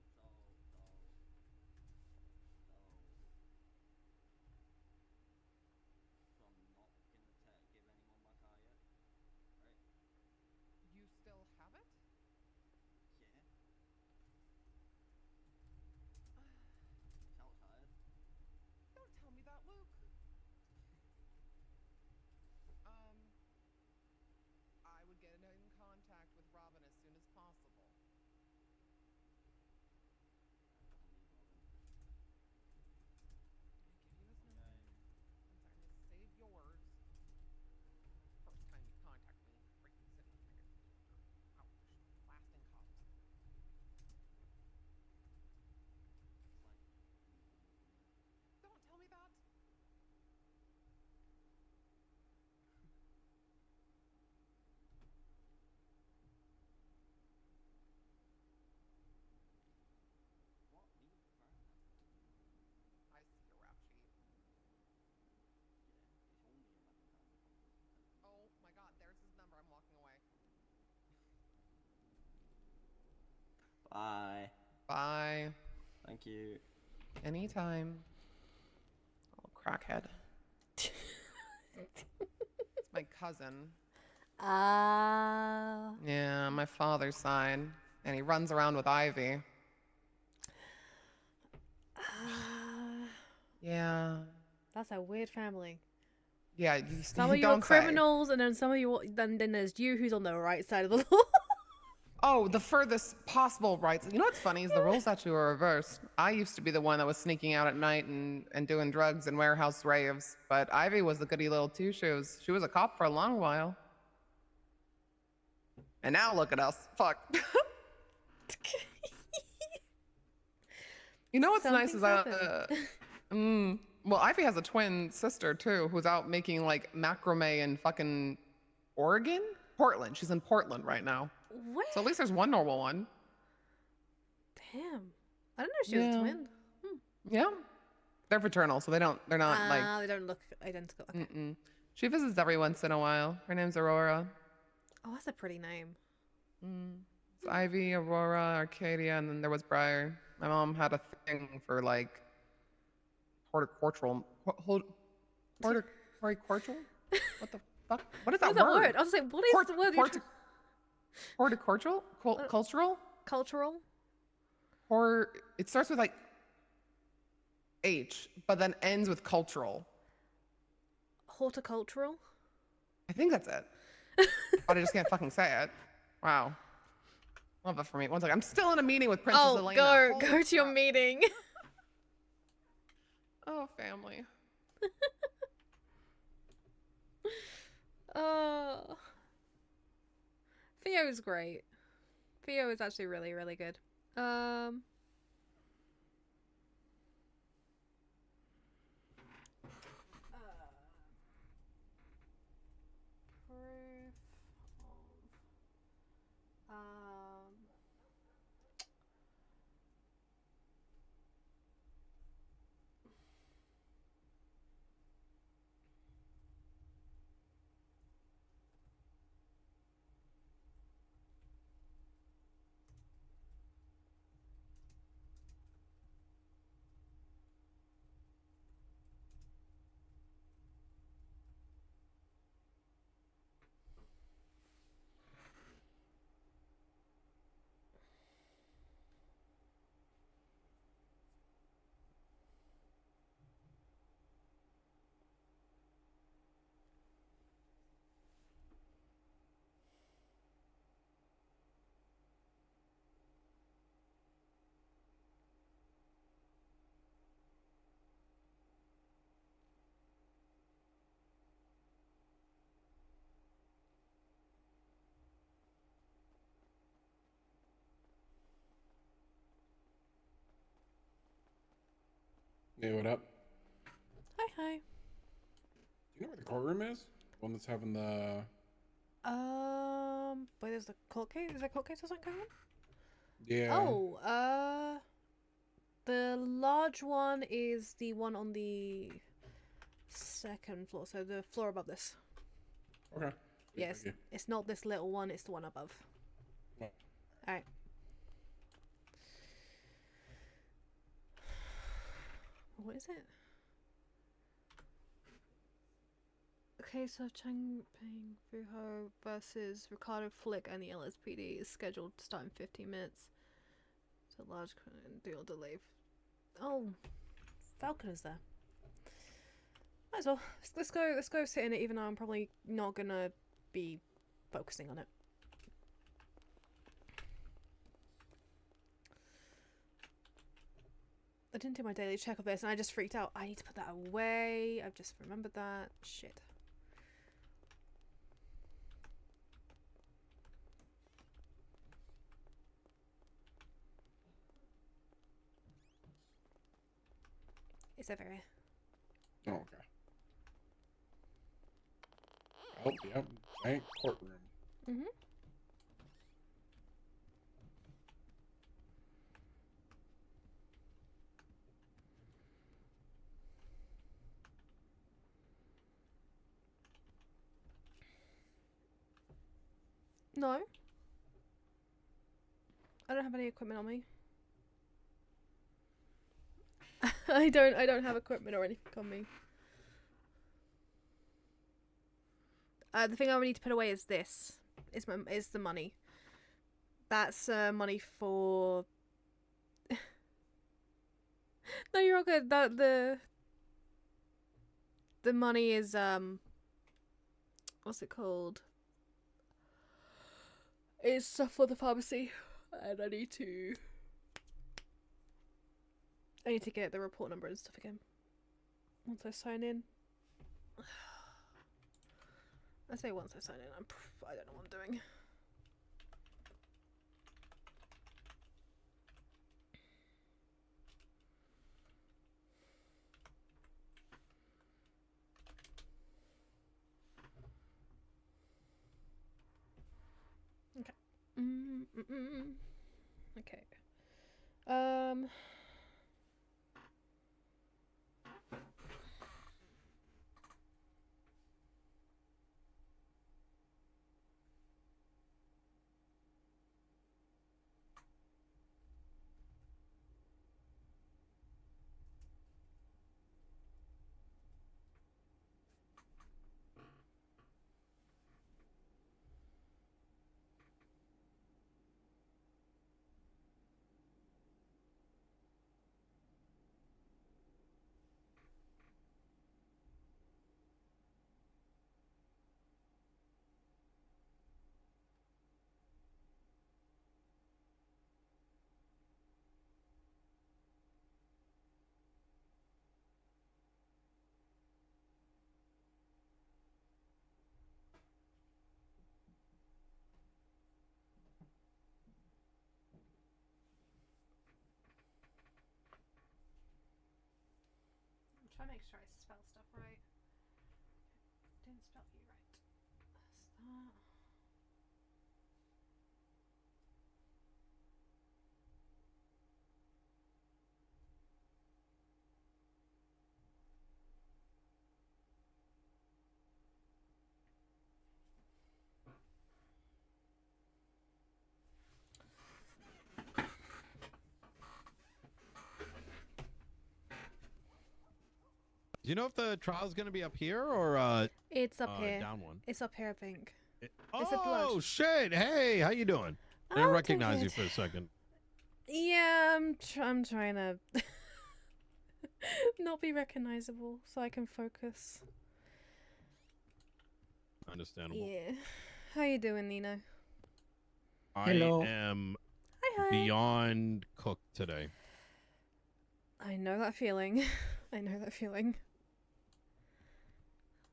gonna give anyone my car yet, right? You still have it? Yeah. It's outside. Don't tell me that, Luke. I would get in contact with Robin as soon as possible. I don't need Robin. Let me give you his number. I'm sorry, I'm gonna save yours. First time you contact me, freaking city. Ouch. Blasting cops. It's like Don't tell me that. what? Me? Right? I see your rap sheet. Yeah. It's only £11 Oh my god, there's his number. I'm walking away. Bye. Bye. Thank you. Anytime. Oh, crackhead. It's my cousin. Ah. Yeah, my father's side. And he runs around with Ivy. Yeah. That's a weird family. Yeah, you Some of you are don't say. criminals, and then some of you, then there's you who's on the right side of the law. Oh, the furthest possible rights. You know what's funny is the rules actually were reversed. I used to be the one that was sneaking out at night and doing drugs and warehouse raves, but Ivy was the goody little two-shoes. She was a cop for a long while. And now look at us. Fuck. You know what's nice is that well, Ivy has a twin sister too, who's out making like macrame in fucking Oregon? Portland. She's in Portland right now. Where? So at least there's one normal one. Damn. I don't know if she was a Yeah. twin. Yeah. They're fraternal, so they're not like They don't look identical. Okay. She visits every once in a while. Her name's Aurora. Oh, that's a pretty name. It's Ivy, Aurora, Arcadia, and then there was Briar. My mom had a thing for like horticultural. Horticultural? What the fuck? What is that What is that word? word? I was like, what is the word? Horticultural? Cultural? Cultural? It starts with like H, but then ends with cultural. Horticultural? I think that's it. But I just can't fucking say it. Wow. Love it for me. One second. I'm still in a meeting with Princess Elena. Go Holy to your crap. meeting. Oh, family. Theo is great. Theo is actually really, really good. Proof of Hey, what up? Hi, hi. Do you know where the courtroom is? The one that's having the. Wait, there's the court case? Is there a court case or something going on? Yeah. Oh, the large one is the one on the second floor, so the floor above this. Okay. Sweet, Yes, thank you. it's not this little one, it's the one above. Yeah. Alright. What is it? Case of Chang Peng Fuho versus Ricardo Flick and the LSPD is scheduled to start in 15 minutes. It's a large deal delay. Oh, Falcon is there. Might as well. Let's go sit in it, even though I'm probably not gonna be focusing on it. I didn't do my daily check of this and I just freaked out. I need to put that away. I've just remembered that. Shit. It's everywhere. Oh, okay. Oh, yep. Giant courtroom. Mm-hmm. No. I don't have any equipment on me. I don't have equipment or anything on me. The thing I would need to put away is this. Is the money. That's money for. No, you're all good. The money is what's it called? It's stuff for the pharmacy, and I need to get the report number and stuff again once I sign in. I say once I sign in. I don't know what I'm doing. Okay. Okay. trying to make sure I spell stuff right. Didn't spell you right. That's that. Do you know if the trial's going to be up here or It's up here. down one? It's up here, I think. It's at Oh lunch. shit! Hey, how you doing? I didn't Oh, recognize you good. for a second. Yeah, I'm trying to not be recognizable so I can focus. Understandable. Yeah. How you doing, Nino? Hello. I am Hi. beyond cooked today. I know that feeling. I know that feeling.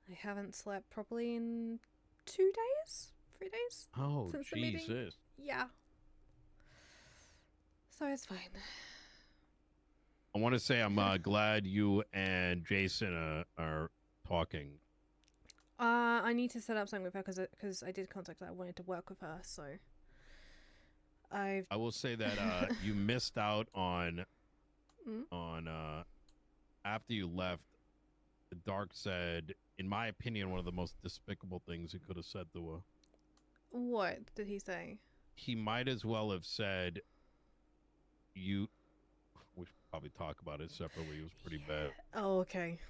I haven't slept properly in 2 days? 3 days? Oh, Since the meeting. Jesus. Yeah. So it's fine. I want to say I'm glad you and Jason are talking. I need to set up something with her because I did contact her. I wanted to work with her, so I will say that you missed out on Mm? After you left. Dark said, in my opinion, one of the most despicable things he could have said to her. What did he say? He might as well have said, we should probably talk about it separately. It was pretty bad. Oh, okay.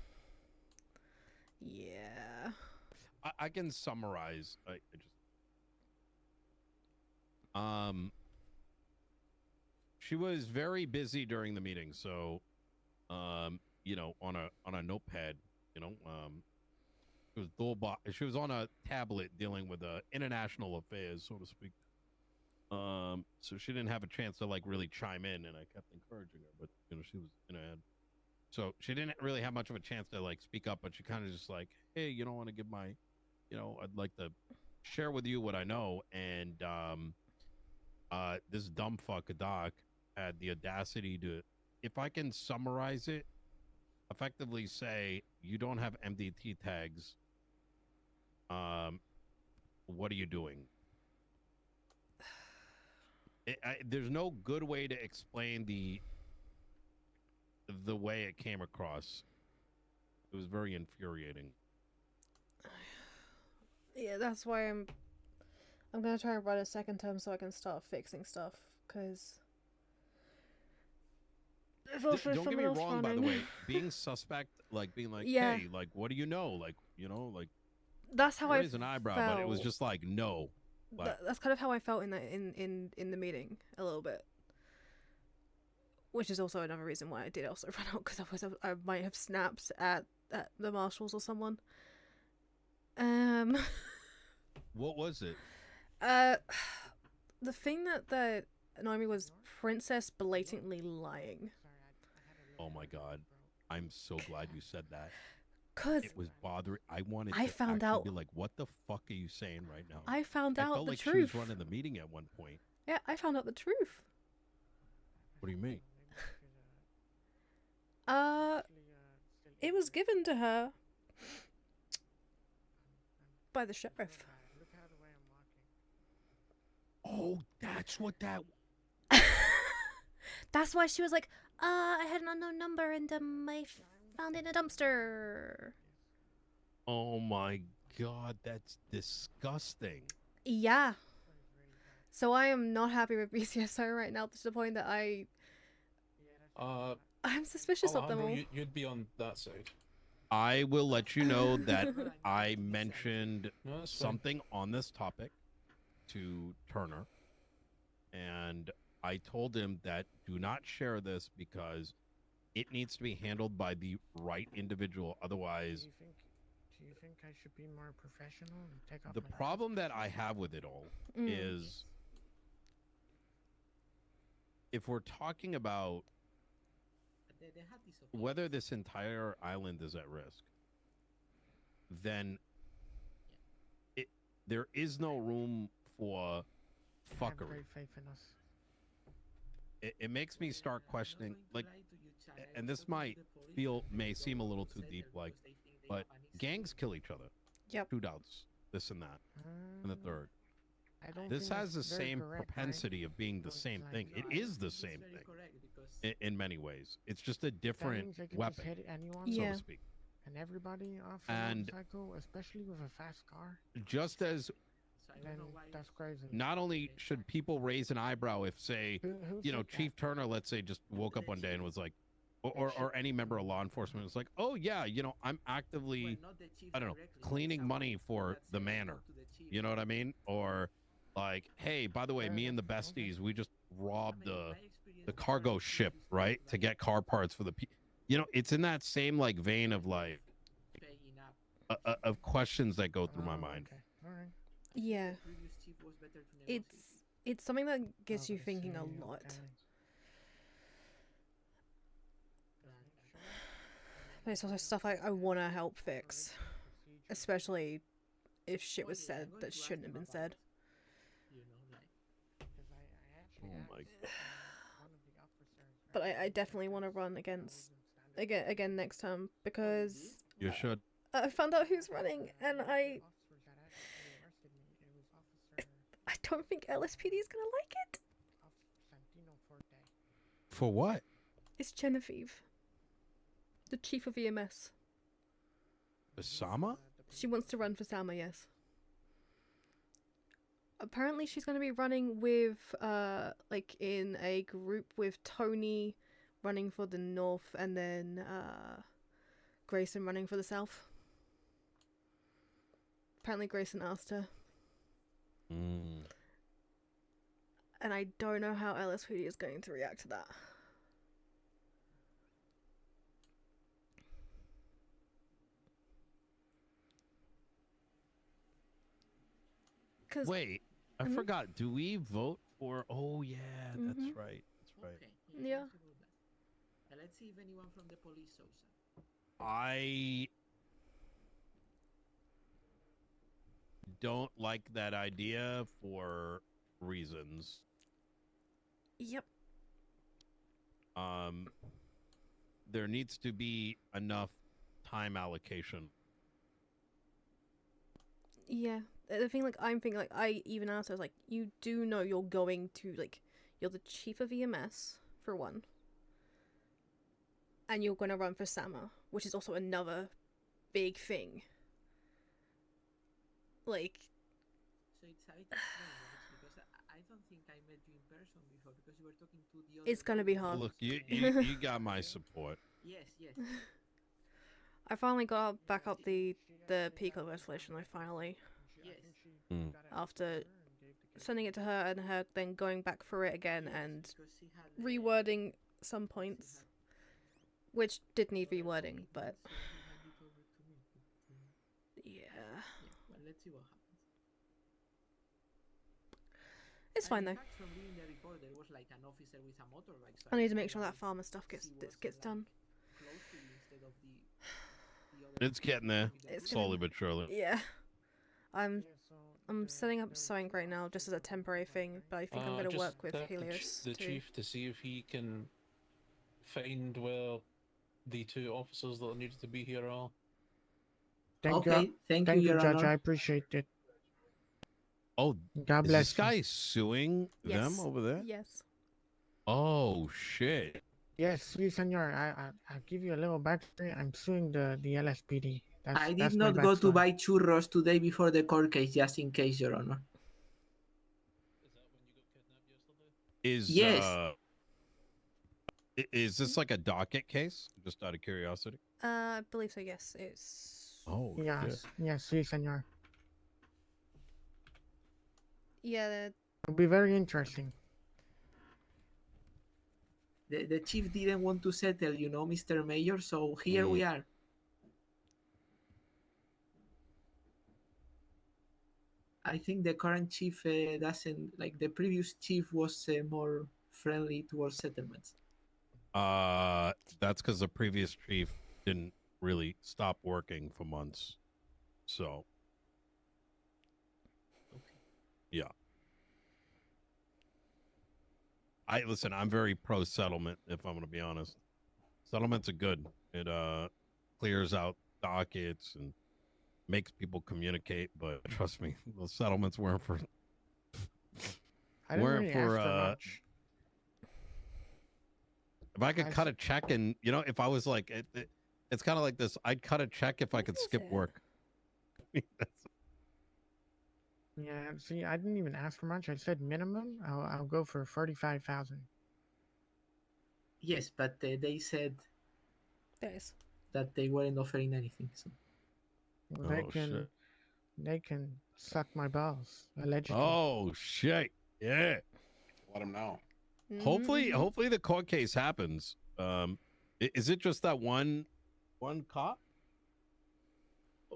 Yeah. I can summarize. She was very busy during the meeting, so you know, on a notepad, you know, she was on a tablet dealing with international affairs, so to speak. So she didn't have a chance to like really chime in, and I kept encouraging her, but you know, she was in her head. So she didn't really have much of a chance to like speak up, but she kind of just like, hey, you don't want to give my, you know, I'd like to share with you what I know. And this dumb fuck Doc had the audacity to, if I can summarize it, effectively say, you don't have MDT tags. What are you doing? There's no good way to explain the way it came across. It was very infuriating. Yeah, that's why I'm gonna try and write a second term so I can start fixing stuff, because there's also Don't get me someone else wrong, running. by the way. Being suspect, like being like, Yeah. hey, like, what do you know? Like, you know, like, That's how I raise an eyebrow, but it was felt. just like, no. Like, That's kind of how I felt in the meeting a little bit, which is also another reason why I did also run out, because otherwise I might have snapped at the marshals or someone. what was it? The thing that annoyed me was Princess blatantly lying. Oh my god, I'm so glad you said that. 'Cause it was bothering. I wanted I to found actually out. be like, what the fuck are you saying right now? I found I out felt the like truth. she was running the meeting at one point. Yeah, I found out the truth. What do you mean? It was given to her by the sheriff. Oh, that's what that. That's why she was like, I had an unknown number and I found it in a dumpster. Oh my god, that's disgusting. Yeah. So I am not happy with BCSO right now, to the point that I'm suspicious of them all. You'd be on that side. I will let you know that I mentioned something on this topic to Turner, and I told him that do not share this because it needs to be handled by the right individual. Otherwise, do you think I should be more professional and take off the problem that I have with it all is if we're talking about whether this entire island is at risk, then there is no room for fuckery. Have great faith in us. It makes me start questioning, like, and this may seem a little too deep, like, but gangs kill each other. Yep. Shootouts, this and that, and the third. I don't This think has the that's very same correct, right? propensity of being the Because, same like, thing. It is the same thing in many ways. It's just a that different means they can weapon, just hit anyone, so Yeah. to speak. and everybody off a And- motorcycle, especially with a fast car. Just as Then that's crazy. not only should people raise an eyebrow if, say, Who you know, said that? Chief Turner, let's say, just woke up one day and was like, or any member of law enforcement was like, oh yeah, you know, I'm actively, I don't know, cleaning money for the manor. You know what I mean? Or like, hey, by the way, me and the besties, we just robbed the cargo ship, right, to get car parts for the you know, it's in that same like vein of like of questions that go through my mind. Okay. All right. Yeah. It's something that gets you thinking a lot. But it's also stuff I want to help fix, especially if shit was said that shouldn't have been said. Oh my. But I definitely want to run again next time because You should. I found out who's running and I don't think LSPD is gonna like it. For what? It's Genevieve, the chief of EMS. Osama? She wants to run for Sama, yes. Apparently she's going to be running with, like, in a group with Tony running for the north and then, Grayson running for the south. Apparently Grayson asked her. Mm. And I don't know how LSPD is going to react to that. Wait, I Mhm. forgot. Do we vote for? Oh yeah, that's Mhm. right. That's right. Yeah. Let's see if anyone from the police shows up. I don't like that idea for reasons. Yep. There needs to be enough time allocation. Yeah. The thing, like, I'm thinking, like, I even asked her, I was like, you do know you're going to, like, you're the chief of EMS, for one. And you're going to run for Sama, which is also another big thing. Like... So it's because I don't think I met you in person before because you were talking to the other... It's going to be hard. Look, you got my support. Yes, yes. I finally got back up the Pico resolution, I finally. Yes. Mm. After sending it to her and her then going back through it again and rewording some points. Which did need rewording, but... Yeah. Well, let's see what happens. It's fine though. In fact, from reading the report, there was like an officer with a motorbike. So I need to make sure that farmer stuff gets done. Close to you instead of the other It's getting there, It's slowly gonna- but surely. Yeah. I'm setting up sewing right now just as a temporary thing, but I think I'm going to Just work with tap Helios the too. chief to see if he can find where the two officers that needed to be here are. Thank Okay, you, thank thank you, you, Your Judge. Honor. I appreciate it. Oh, God is bless this guy suing them over there? Yes. Oh shit. Yes, sí, senor. I'll give you a little backstory. I'm suing the LSPD. I That's did my not go to backstory. buy churros today before the court case, just in case, Your Honor. Is Yes. Is this like a docket case? Just out of curiosity. I believe so, yes. It's... Oh Yes, yes, sí, senor. Yeah, It'll be very interesting. The chief didn't want to settle, you know, Mr. Mayor, so here we are. I think the current chief doesn't, like the previous chief was more friendly towards settlements. That's because the previous chief didn't really stop working for months. So, yeah. I'm very pro settlement, if I'm going to be honest. Settlements are good. It clears out dockets and makes people communicate. But trust me, the settlements weren't for I didn't really ask for much. If I could cut a check, and if I was like, it's kind of like this. I'd cut a check if I could skip work. Yeah, see, I didn't even ask for much. I said minimum. I'll go for 45,000. Yes, but they said Guys. that they weren't offering anything. So Well, they can suck my balls allegedly. Oh shit! Yeah. Let him know. Hopefully the court case happens. Is it just that one cop?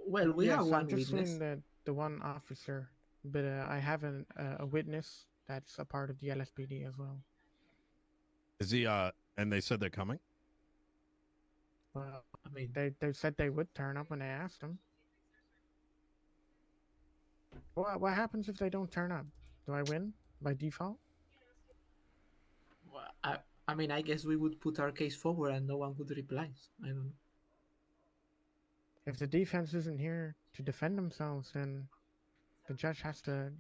Well, we yes, have one I'm just witness. seeing the one officer, but I have a witness that's a part of the LSPD as well. Is he? And they said they're coming. Well, I mean, they said they would turn up when they asked them. What happens if they don't turn up? Do I win by default? Well, I mean, I guess we would put our case forward and no one would reply. So I don't know. If the defense isn't here to defend themselves, then the judge has to,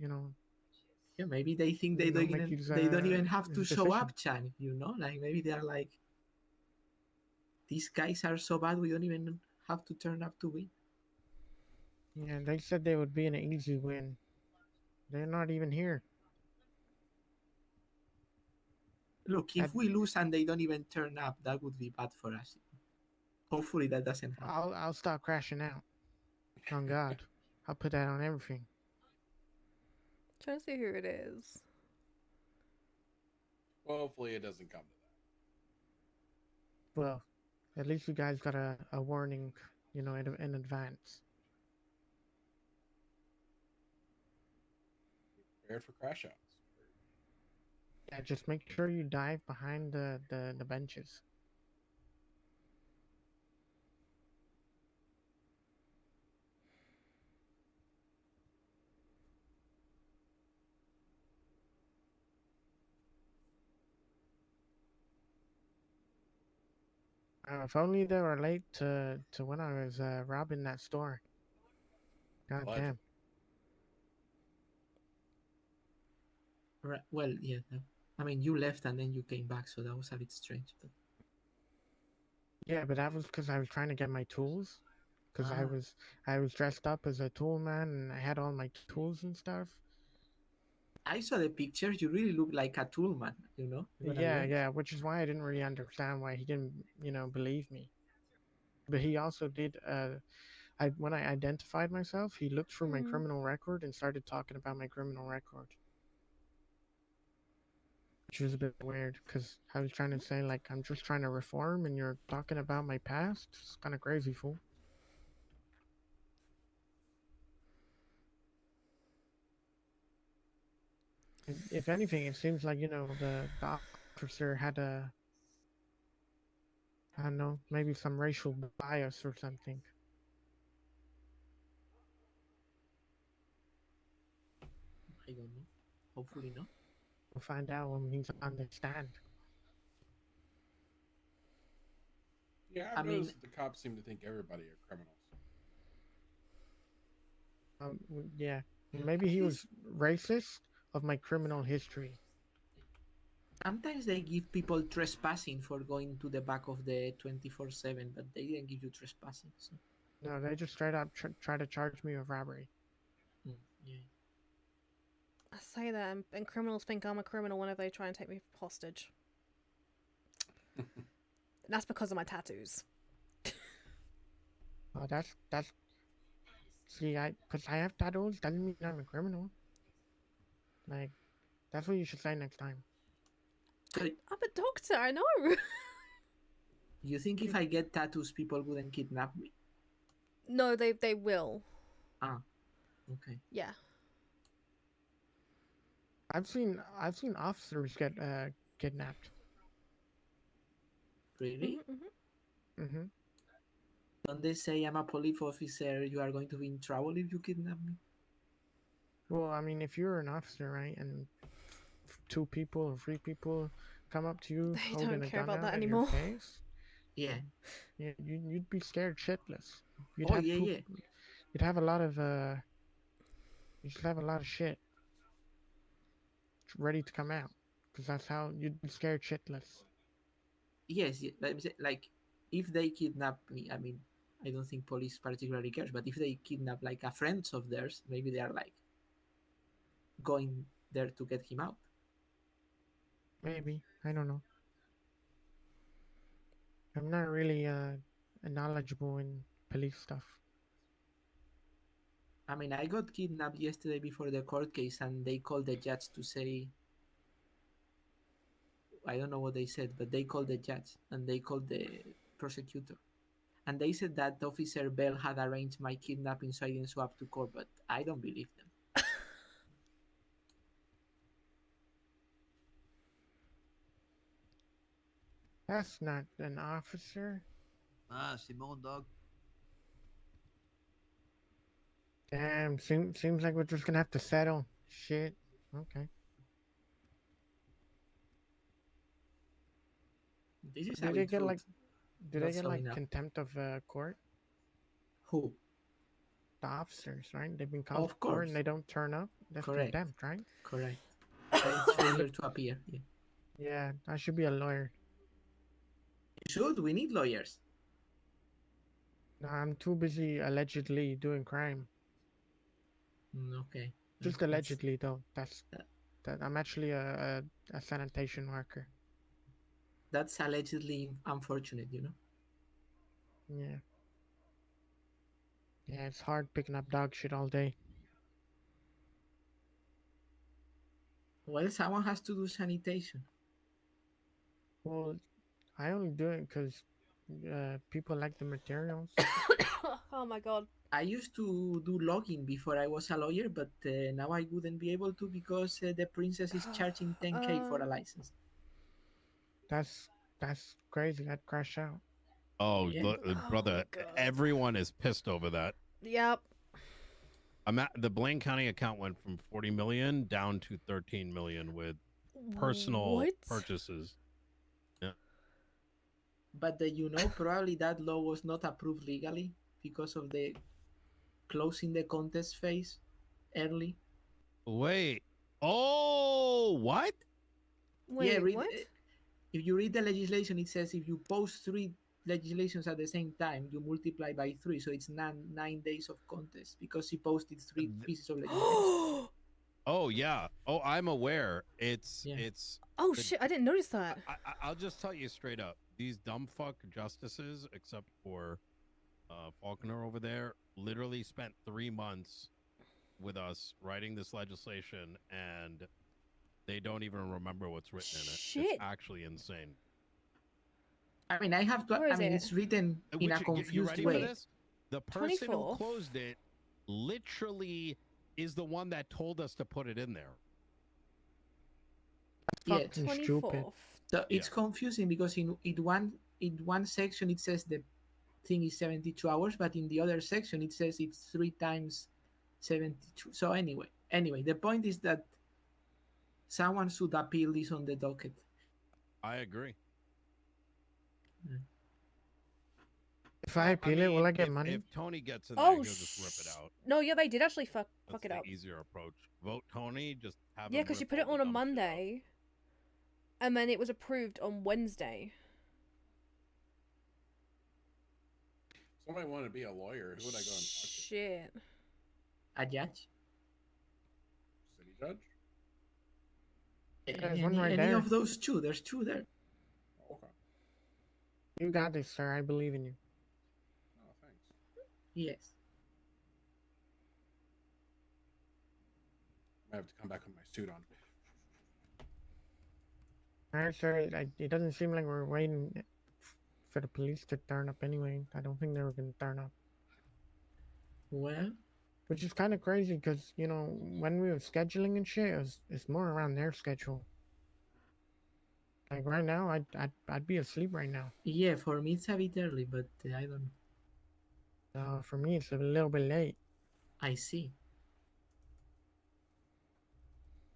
Yeah, maybe they think they don't even have to show up, Chan. Like maybe they are like, these guys are so bad we don't even have to turn up to win. Yeah, they said they would be an easy win. They're not even here. Look, if we lose and they don't even turn up, that would be bad for us. Hopefully that doesn't happen. I'll start crashing out. On God, I'll put that on everything. Trying to see who it is. Well, hopefully it doesn't come to that. Well, at least you guys got a warning, in advance. Prepared for crash outs. Yeah, just make sure you dive behind the benches. If only they were late to when I was robbing that store. God damn. Right. Well, yeah. I mean, you left and then you came back, so that was a bit strange. But yeah, but that was because I was trying to get my tools. Because I was dressed up as a tool man and I had all my tools and stuff. I saw the picture. You really look like a tool man, Yeah, which is why I didn't really understand why he didn't, believe me. But he also did. When I identified myself, he looked through my criminal record and started talking about my criminal record. Which was a bit weird because I was trying to say, like, I'm just trying to reform and you're talking about my past. It's kind of crazy, fool. If anything, it seems like, the officer had I don't know, maybe some racial bias or something. I don't know. Hopefully not. We'll find out when he's on the stand. Yeah, I mean, the cops seem to think everybody are criminals. Yeah, maybe he was racist of my criminal history. Sometimes they give people trespassing for going to the back of the 24/7, but they didn't give you trespassing. So. No, they just straight up try to charge me with robbery. Yeah. I say that, and criminals think I'm a criminal whenever they try and take me hostage. That's because of my tattoos. Oh, that's. See, because I have tattoos doesn't mean I'm a criminal. Like, that's what you should say next time. I'm a doctor, I know. You think if I get tattoos, people wouldn't kidnap me? No, they will. Ah, okay. Yeah. I've seen officers get kidnapped. Really? Mm-hmm. Don't they say I'm a police officer, you are going to be in trouble if you kidnap me? Well, I mean, if you're an officer, right, and 2 people or 3 people come up to you they holding don't a care gun about out that at anymore. your face, Yeah. Yeah, you'd be scared shitless. You'd Oh have yeah, poop. yeah. You'd have a lot of you should have a lot of shit ready to come out, because that's how you'd be scared shitless. Yes, yeah, like if they kidnap me, I mean, I don't think police particularly cares, but if they kidnap like a friend of theirs, maybe they are like going there to get him out. Maybe, I don't know. I'm not really knowledgeable in police stuff. I mean, I got kidnapped yesterday before the court case, and they called the judge to say, I don't know what they said, but they called the judge and they called the prosecutor. And they said that Officer Bell had arranged my kidnapping so I didn't show up to court, but I don't believe them. That's not an officer. Ah, Simone, dog. Damn, seems like we're just gonna have to settle. Shit. Okay. This is Do a they bit get rude. like? Do Not they get so like enough. contempt of court? Who? The officers, right? They've been called Of to court course. and they don't turn up. That's Correct. contempt, right? Correct. It's failure to appear. Yeah. Yeah, I should be a lawyer. You should. We need lawyers. No, I'm too busy allegedly doing crime. Okay. Just allegedly, though. That I'm actually a sanitation worker. That's allegedly unfortunate, you know? Yeah. Yeah, it's hard picking up dog shit all day. Well, someone has to do sanitation. Well, I only do it because people like the materials. Oh my god. I used to do logging before I was a lawyer, but now I wouldn't be able to because the princess is charging 10K for a license. That's crazy. I'd crash out. Oh, Yeah. brother, everyone is pissed over that. Yep. The Blaine County account went from 40 million down to 13 million with personal purchases. Yeah. But you know, probably that law was not approved legally because of the closing the contest phase early. Wait. Oh, what? Wait, yeah, what? If you read the legislation, it says if you post 3 legislations at the same time, you multiply by 3, so it's 9 days of contest because he posted 3 pieces of legislation. Oh yeah. Oh, I'm aware. It's Oh shit! I didn't notice that. I'll just tell you straight up. These dumb fuck justices, except for Faulkner over there, literally spent 3 months with us writing this legislation, and they don't even remember what's written in it. Shit. It's actually insane. I mean, I have to. I mean, it's written in a confused you ready way. for this? The person 24th. who closed it literally is the one that told us to put it in there. Yeah, Fucking stupid. So it's confusing because in one section it says the thing is 72 hours, but in the other section it says it's 3 times 72. So anyway, the point is that someone should appeal this on the docket. I agree. If I appeal it, will I get if, money? If Tony gets in there, Oh, he'll just rip it out. No, yeah, they did actually fuck That's it the up. easier approach. Vote Tony, just have Yeah, him because you rip put it all on the a dumb shit out. Monday, and then it was approved on Wednesday. Somebody wanted to be a lawyer. Who would I go and talk to? Shit. A judge? City judge? There's one right Any there. of those 2? There's 2 there. Okay. You got this, sir. I believe in you. Oh, thanks. Yes. I have to come back with my suit on. Alright, sir. It doesn't seem like we're waiting for the police to turn up anyway. I don't think they were gonna turn up. Well, which is kind of crazy because you know when we were scheduling and shit, it's more around their schedule. Like right now, I'd be asleep right now. Yeah, for me it's a bit early, but I don't know. For me, it's a little bit late. I see.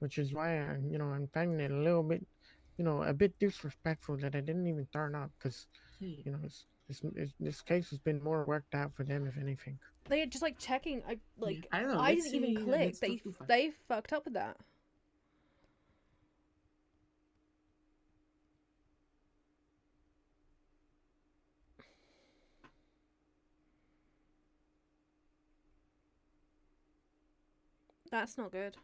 Which is why I'm finding it a little bit, a bit disrespectful that I didn't even turn up. Because You know, this case has been more worked out for them, if anything. They just like checking. I don't know. I Let's didn't even see, click. let's talk to Fat. They fucked up with that. That's not good.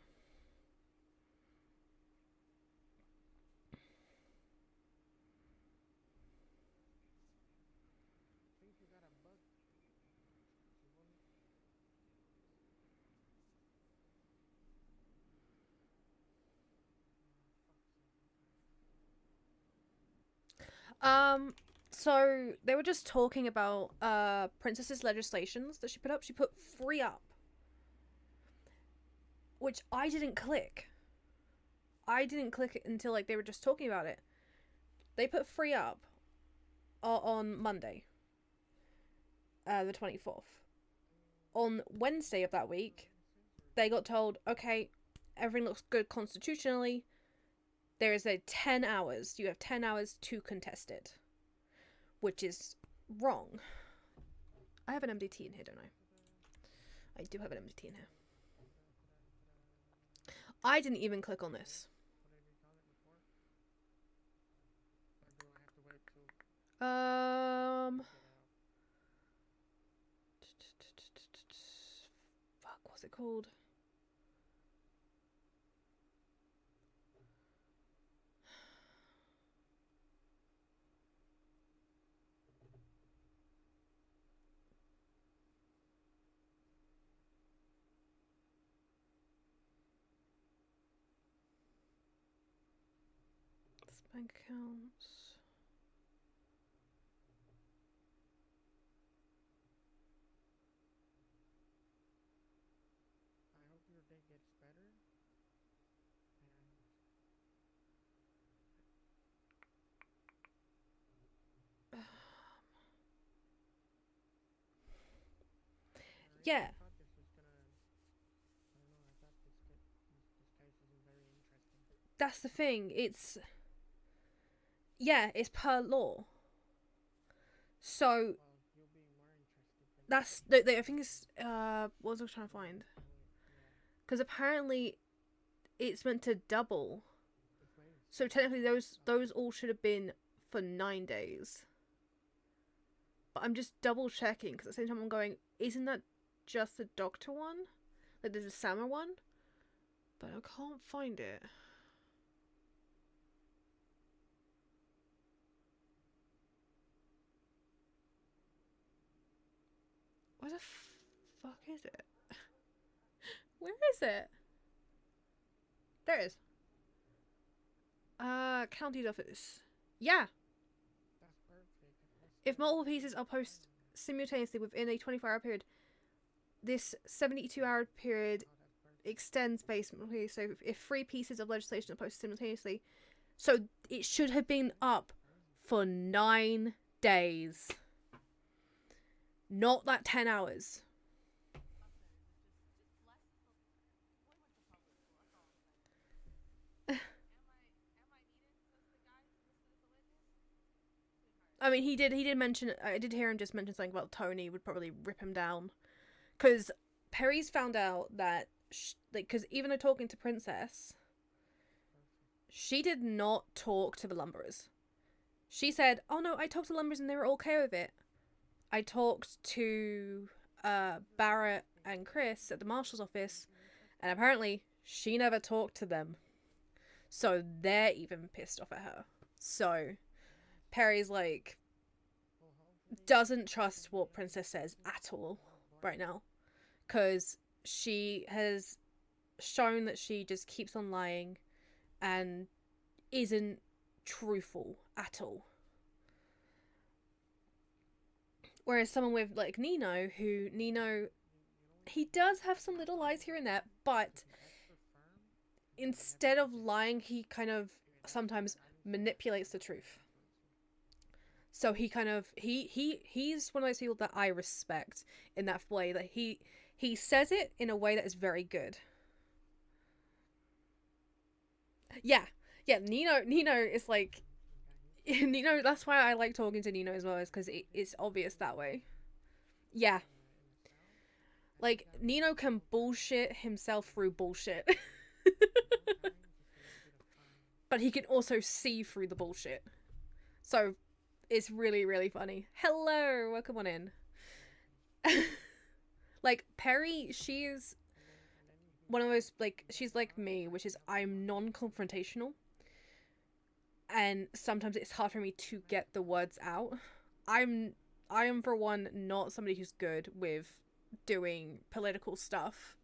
So they were just talking about Princess's legislations that she put up. She put 3 up, which I didn't click. I didn't click it until like they were just talking about it. They put 3 up on Monday, the 24th. On Wednesday of that week, they got told, okay, everything looks good constitutionally. There is a 10 hours. You have 10 hours to contest it, which is wrong. I have an MDT in here, don't I? I do have an MDT in here. I didn't even click on this. Fuck, what's it called? Bank accounts. I hope your day gets better. Yeah. That's the thing. It's per law. So that's I think it's what was I trying to find? Because apparently it's meant to double. So technically those all should have been for 9 days. But I'm just double checking because at the same time I'm going, isn't that just the doctor one? Like there's a summer one? But I can't find it. Where the fuck is it? Where is it? There it is. County's office. Yeah. If multiple pieces are posted simultaneously within a 24-hour period, this 72-hour period extends basically. So if 3 pieces of legislation are posted simultaneously, so it should have been up for 9 days. Not that 10 hours. I mean, he did mention, I did hear him just mention something about Tony would probably rip him down. Because Peri's found out that, because even though talking to Princess, she did not talk to the lumberers. She said, oh no, I talked to lumberers and they were okay with it. I talked to Barrett and Chris at the marshal's office, and apparently she never talked to them. So they're even pissed off at her. So Peri's like, doesn't trust what Princess says at all right now. Because she has shown that she just keeps on lying and isn't truthful at all. Whereas someone with like Nino, he does have some little lies here and there, but instead of lying, he kind of sometimes manipulates the truth. So he kind of he's one of those people that I respect in that way, that he says it in a way that is very good. Yeah, Nino is like, Nino, that's why I like talking to Nino as well, is because it's obvious that way. Yeah. Like, Nino can bullshit himself through bullshit. But he can also see through the bullshit. So, it's really, really funny. Hello, welcome on in. Like, Peri, she's one of those, like, she's like me, which is I'm non-confrontational. And sometimes it's hard for me to get the words out. I am, for one, not somebody who's good with doing political stuff.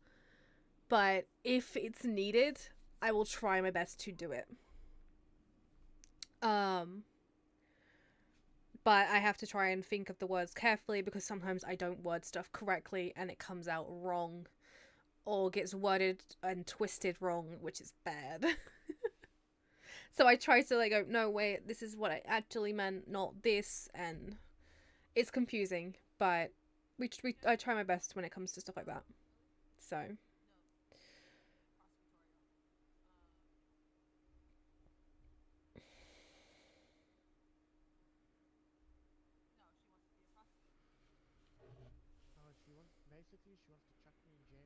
But if it's needed, I will try my best to do it. But I have to try and think of the words carefully because sometimes I don't word stuff correctly and it comes out wrong or gets worded and twisted wrong, which is bad. So I try to like go, no, wait, this is what I actually meant, not this, and it's confusing, but I try my best when it comes to stuff like that. So. Basically, she wants to chuck me in jail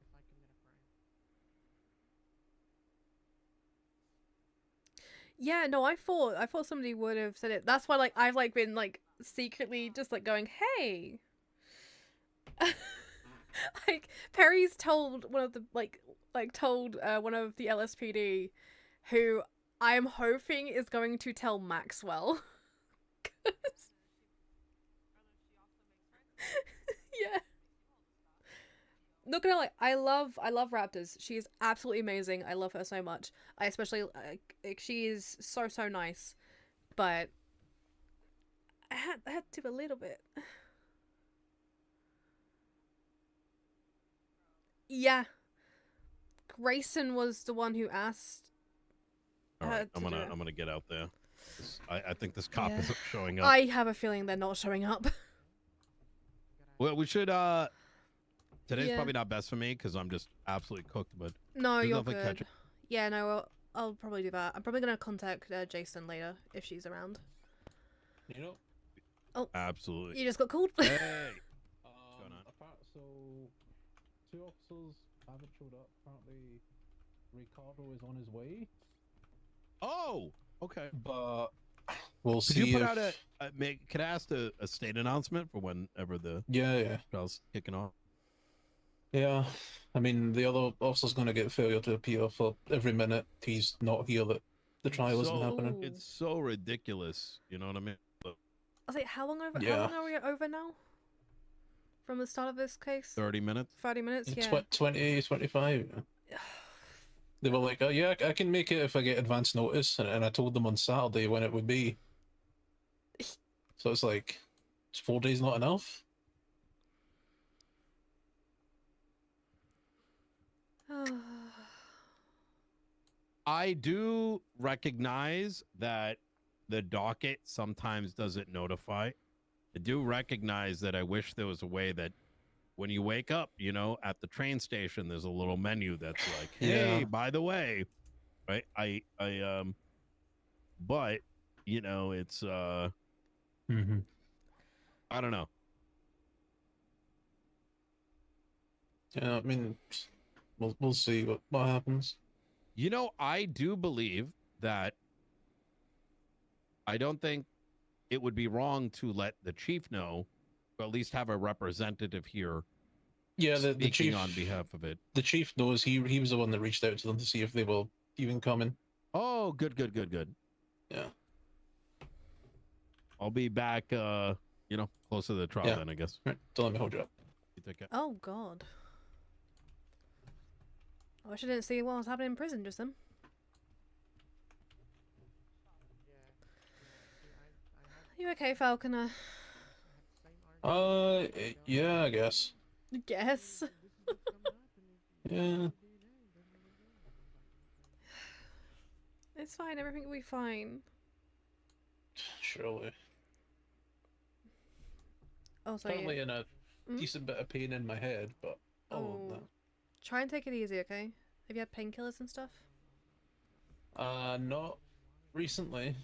if I commit a crime. Yeah, no, I thought somebody would have said it. That's why, like, I've like been like secretly just like going, hey. Like, Peri's told one of the told one of the LSPD, who I'm hoping is going to tell Maxwell. Yeah. Not gonna lie, I love Raptors. She is absolutely amazing. I love her so much. I especially she is so nice, but I had to a little bit. Yeah, Grayson was the one who asked. All right, I'm gonna get out there. I think this cop isn't showing up. I have a feeling they're not showing up. Well, we should. Today's probably not best for me because I'm just absolutely cooked. But no, you're definitely good. catch it. Yeah, no, I'll probably do that. I'm probably gonna contact Jason later if she's around. You know. Oh, absolutely. You just got called. Hey. So, 2 officers haven't showed up. Apparently, Ricardo is on his way. Oh, okay. But we'll Could see. you put out could I ask a state announcement for whenever the trial's kicking off? Yeah, I mean the other officer's going to get failure to appear for every minute he's not here that the trial isn't happening. It's so ridiculous. You know what I mean? I was like, how long over? Yeah. How long are we over now? From the start of this case? 30 minutes. 30 minutes. Yeah. 20, 25. They were like, oh yeah, I can make it if I get advance notice, and I told them on Saturday when it would be. So it's like, is 4 days not enough? I do recognize that the docket sometimes doesn't notify. I do recognize that I wish there was a way that when you wake up, you know, at the train station, there's a little menu that's like, hey, by the way, right? But, you know, it's, I don't know. Yeah, I mean, we'll see what happens. You know, I do believe that I don't think it would be wrong to let the chief know, or at least have a representative here. Yeah, the chief on behalf of it. The chief knows. He was the one that reached out to them to see if they will even come in. Oh, good. Yeah. I'll be back, you know, close to the trial then, I guess. Right. Don't let me hold you up. You take care. Oh God. I wish I didn't see what was happening in prison just then. You okay, Falconer? Yeah, I guess. Guess. Yeah. It's fine. Everything will be fine. Surely. Also, Currently in a decent bit of pain in my head, but other than that. Try and take it easy, okay? Have you had painkillers and stuff? Not recently.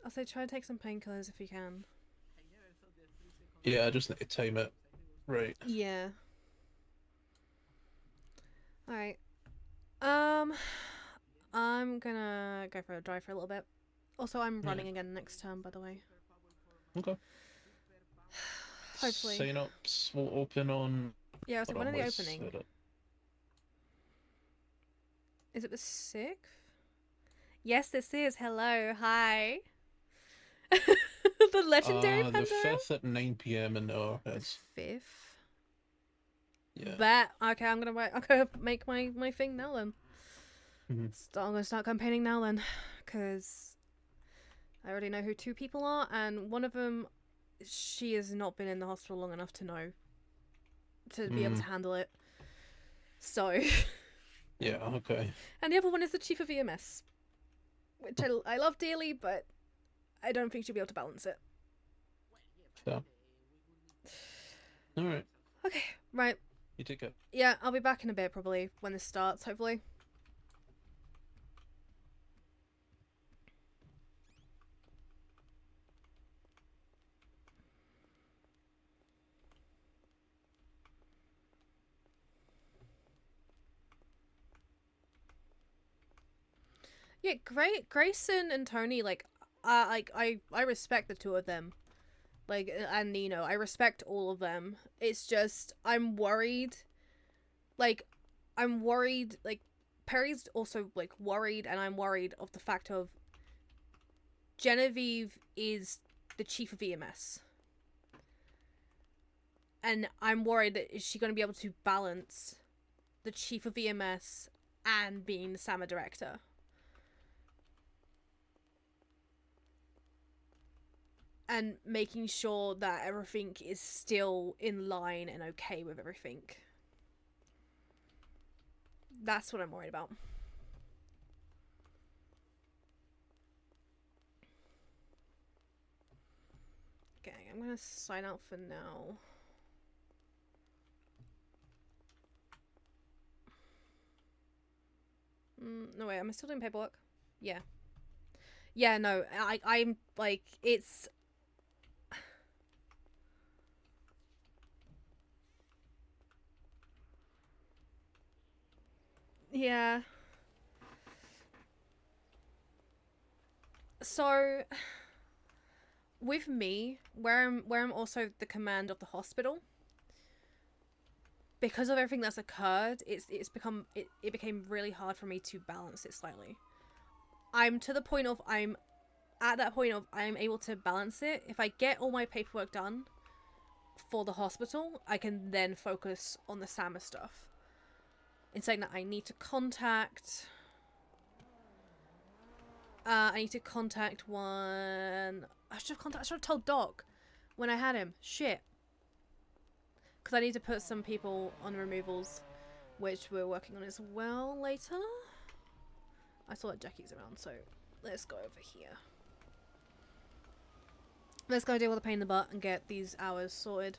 I'll say try to take some painkillers if you can. Yeah, I just need to time it right. Yeah. Alright. I'm gonna go for a drive for a little bit. Also, I'm running again next term, by the way. Okay. Hopefully. Sign-ups will open on... Yeah, I was like, when are they let's opening? set it. Is it the 6th? Yes, this is. Hello. Hi. The legendary Pandora? The 5th at 9 PM in our heads. 5th? Yeah. Bet. Okay, I'm gonna make my thing now then. Mm-hmm. I'm gonna start campaigning now then, because I already know who 2 people are, and one of them, she has not been in the hospital long enough to know to be able to handle it. So. Yeah. Okay. And the other one is the chief of EMS, which I love dearly, but I don't think she'll be able to balance it. So. All right. Okay. Right. You take it. Yeah, I'll be back in a bit probably when this starts. Hopefully. Yeah, Grayson and Tony, like, I respect the 2 of them, like, and Nino, I respect all of them. It's just I'm worried, like, Peri's also like worried, and I'm worried of the fact of Genevieve is the chief of EMS, and I'm worried that is she going to be able to balance the chief of EMS and being the SAMA director. And making sure that everything is still in line and okay with everything. That's what I'm worried about. Okay, I'm gonna sign out for now. No wait, am I still doing paperwork? Yeah. Yeah, no, I'm like, it's... Yeah. So, with me, where I'm also the command of the hospital, because of everything that's occurred, it became really hard for me to balance it slightly. I'm at that point of I'm able to balance it. If I get all my paperwork done for the hospital, I can then focus on the SAMA stuff. In saying that I need to contact one. I should have told Doc when I had him. Shit. Because I need to put some people on removals, which we're working on as well later. I saw that Jackie's around, so let's go over here. Let's go deal with the pain in the butt and get these hours sorted.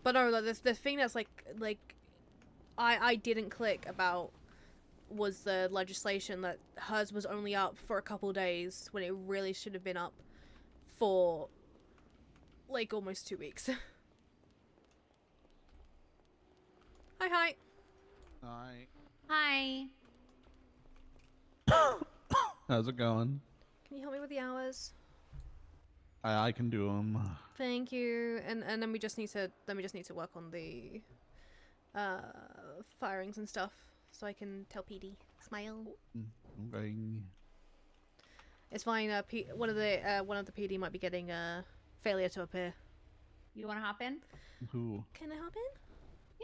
But no, the thing that's like I didn't click about was the legislation that hers was only up for a couple days when it really should have been up for like almost 2 weeks. Hi. Hi. Hi. How's it going? Can you help me with the hours? I can do them. Thank you. And then we just need to work on the firings and stuff so I can tell PD. Smile. Okay. It's fine. One of the PD might be getting a failure to appear. You want to hop in? Who? Can I hop in?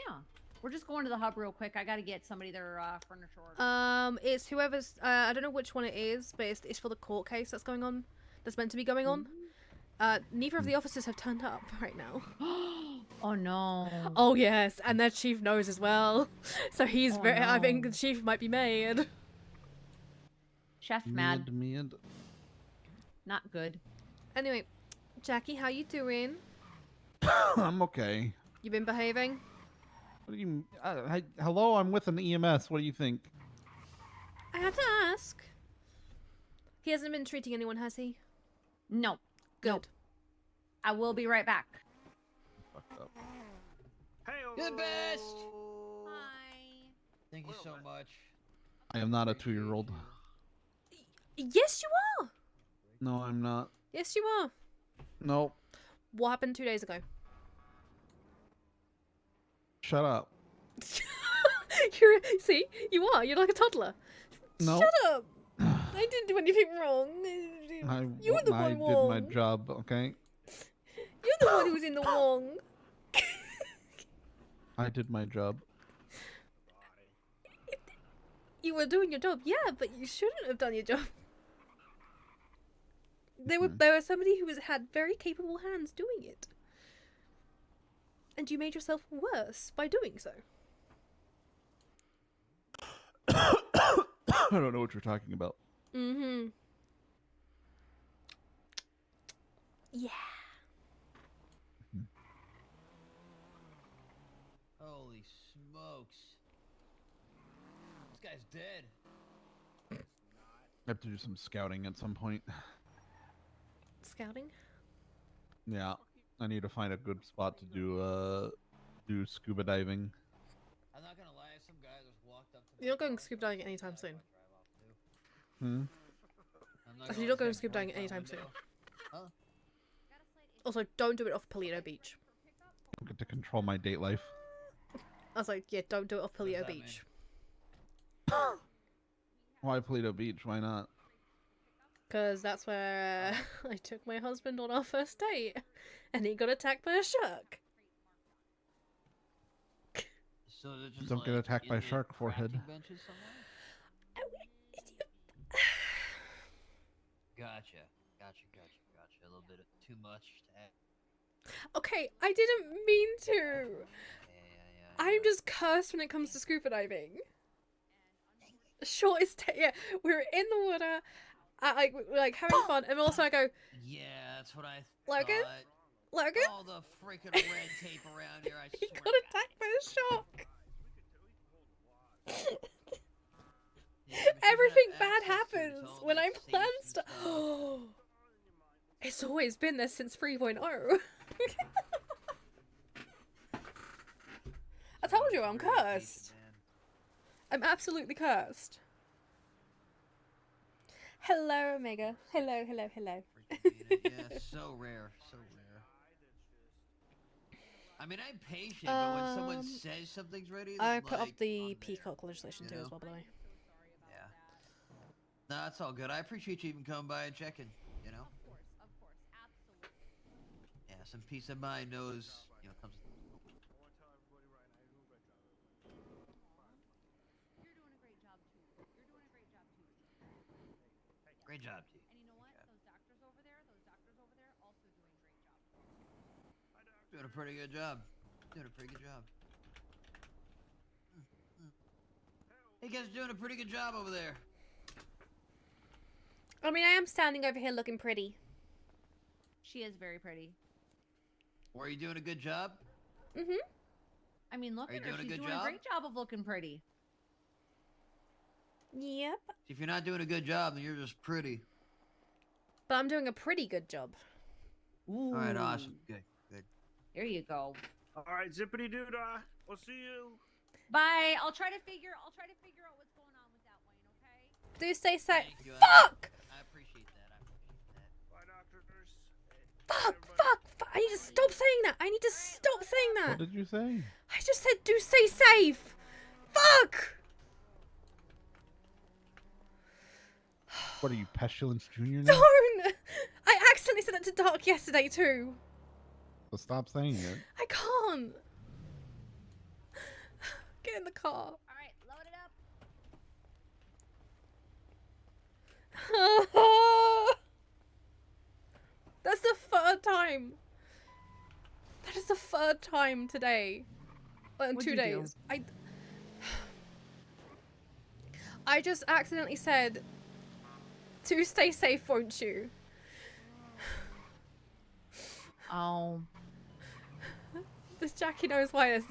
Yeah. We're just going to the hub real quick. I got to get somebody their furniture order. It's whoever's. I don't know which one it is, but it's for the court case that's going on. That's meant to be going on. Neither of the officers have turned up right now. Oh no. Oh yes, and their chief knows as well. So he's very. No. I think the chief might be mad. Chef mad. Mad. Not good. Anyway, Jackie, how you doing? I'm okay. You been behaving? What do you? Hello, I'm with an EMS. What do you think? I had to ask. He hasn't been treating anyone, has he? No. Good. Nope. I will be right back. Fucked up. You're the best. Hi. Thank you so much. I am not a 2-year-old. Yes, you are. No, I'm not. Yes, you are. Nope. What happened 2 days ago? Shut up. See, you are. You're like a toddler. No. Shut up. I didn't do anything wrong. You were the I one did wrong. my job, okay? You're the one who's in the wrong. I did my job. You were doing your job, yeah, but you shouldn't have done your job. There was somebody who had very capable hands doing it. And you made yourself worse by doing so. I don't know what you're talking about. Mm-hmm. Yeah. Holy smokes. This guy's dead. I have to do some scouting at some point. Scouting? Yeah. I need to find a good spot to do scuba diving. I'm not gonna lie, some guy just walked up to me. You're not going scuba diving anytime soon. Hmm? So you're not going scuba diving anytime soon. Huh? Also, don't do it off Palito Beach. I don't get to control my date life. I was like, yeah, don't do it off Palito Beach. Why Palito Beach? Why not? Because that's where I took my husband on our first date. And he got attacked by a shark. So they're just Don't get like attacked by a in the shark, forehead. crafting benches somewhere? Gotcha. A little bit too much to add. Okay, I didn't mean to. I'm just cursed when it comes to scuba diving. Shortest day, yeah. We're in the water, like having fun, and also I go, Yeah, that's what I Logan? thought. Logan? All the freaking red tape around here, I he swear. got attacked by a shark. Everything bad happens when I plan stuff. It's always been there since 3.0. I told you I'm cursed. I'm absolutely cursed. Hello, Omega. Hello. Yeah, so rare. I mean, I'm patient, but when someone says something's ready, I then, put up like, the Peacock legislation too, as well, by the way. Yeah. No, that's all good. I appreciate you even coming by and checking, you know? Of course, absolutely. Yeah, some peace of mind knows, comes. You're doing a great job too. Great job, T. And you know what? Those doctors over there, also doing a great job. Doing a pretty good job. Hey guys, doing a pretty good job over there. I mean, I am standing over here looking pretty. She is very pretty. Were you doing a good job? Mm-hmm. I mean, look Are you at her. doing a She's good doing a job? great job of looking pretty. Yep. If you're not doing a good job, then you're just pretty. But I'm doing a pretty good job. All right, awesome. Good. There you go. All right, zippity doo dah. We'll see you. Bye. I'll try to figure out what's going on with that Wayne, okay? Do stay safe. Thank you, Fuck! I appreciate that. Bye, doctors. Fuck! I need to stop saying that. I need to stop saying that. What did you say? I just said do stay safe. Fuck! What are you, Pestilence Jr. now? Don't! I accidentally said that to Dark yesterday too. So stop saying it. I can't. Get in the car. All right, load it up. That's the third time. That is the third time today. In What'd 2 you do? days. I just accidentally said to stay safe, won't you? Oh. Jackie knows why it's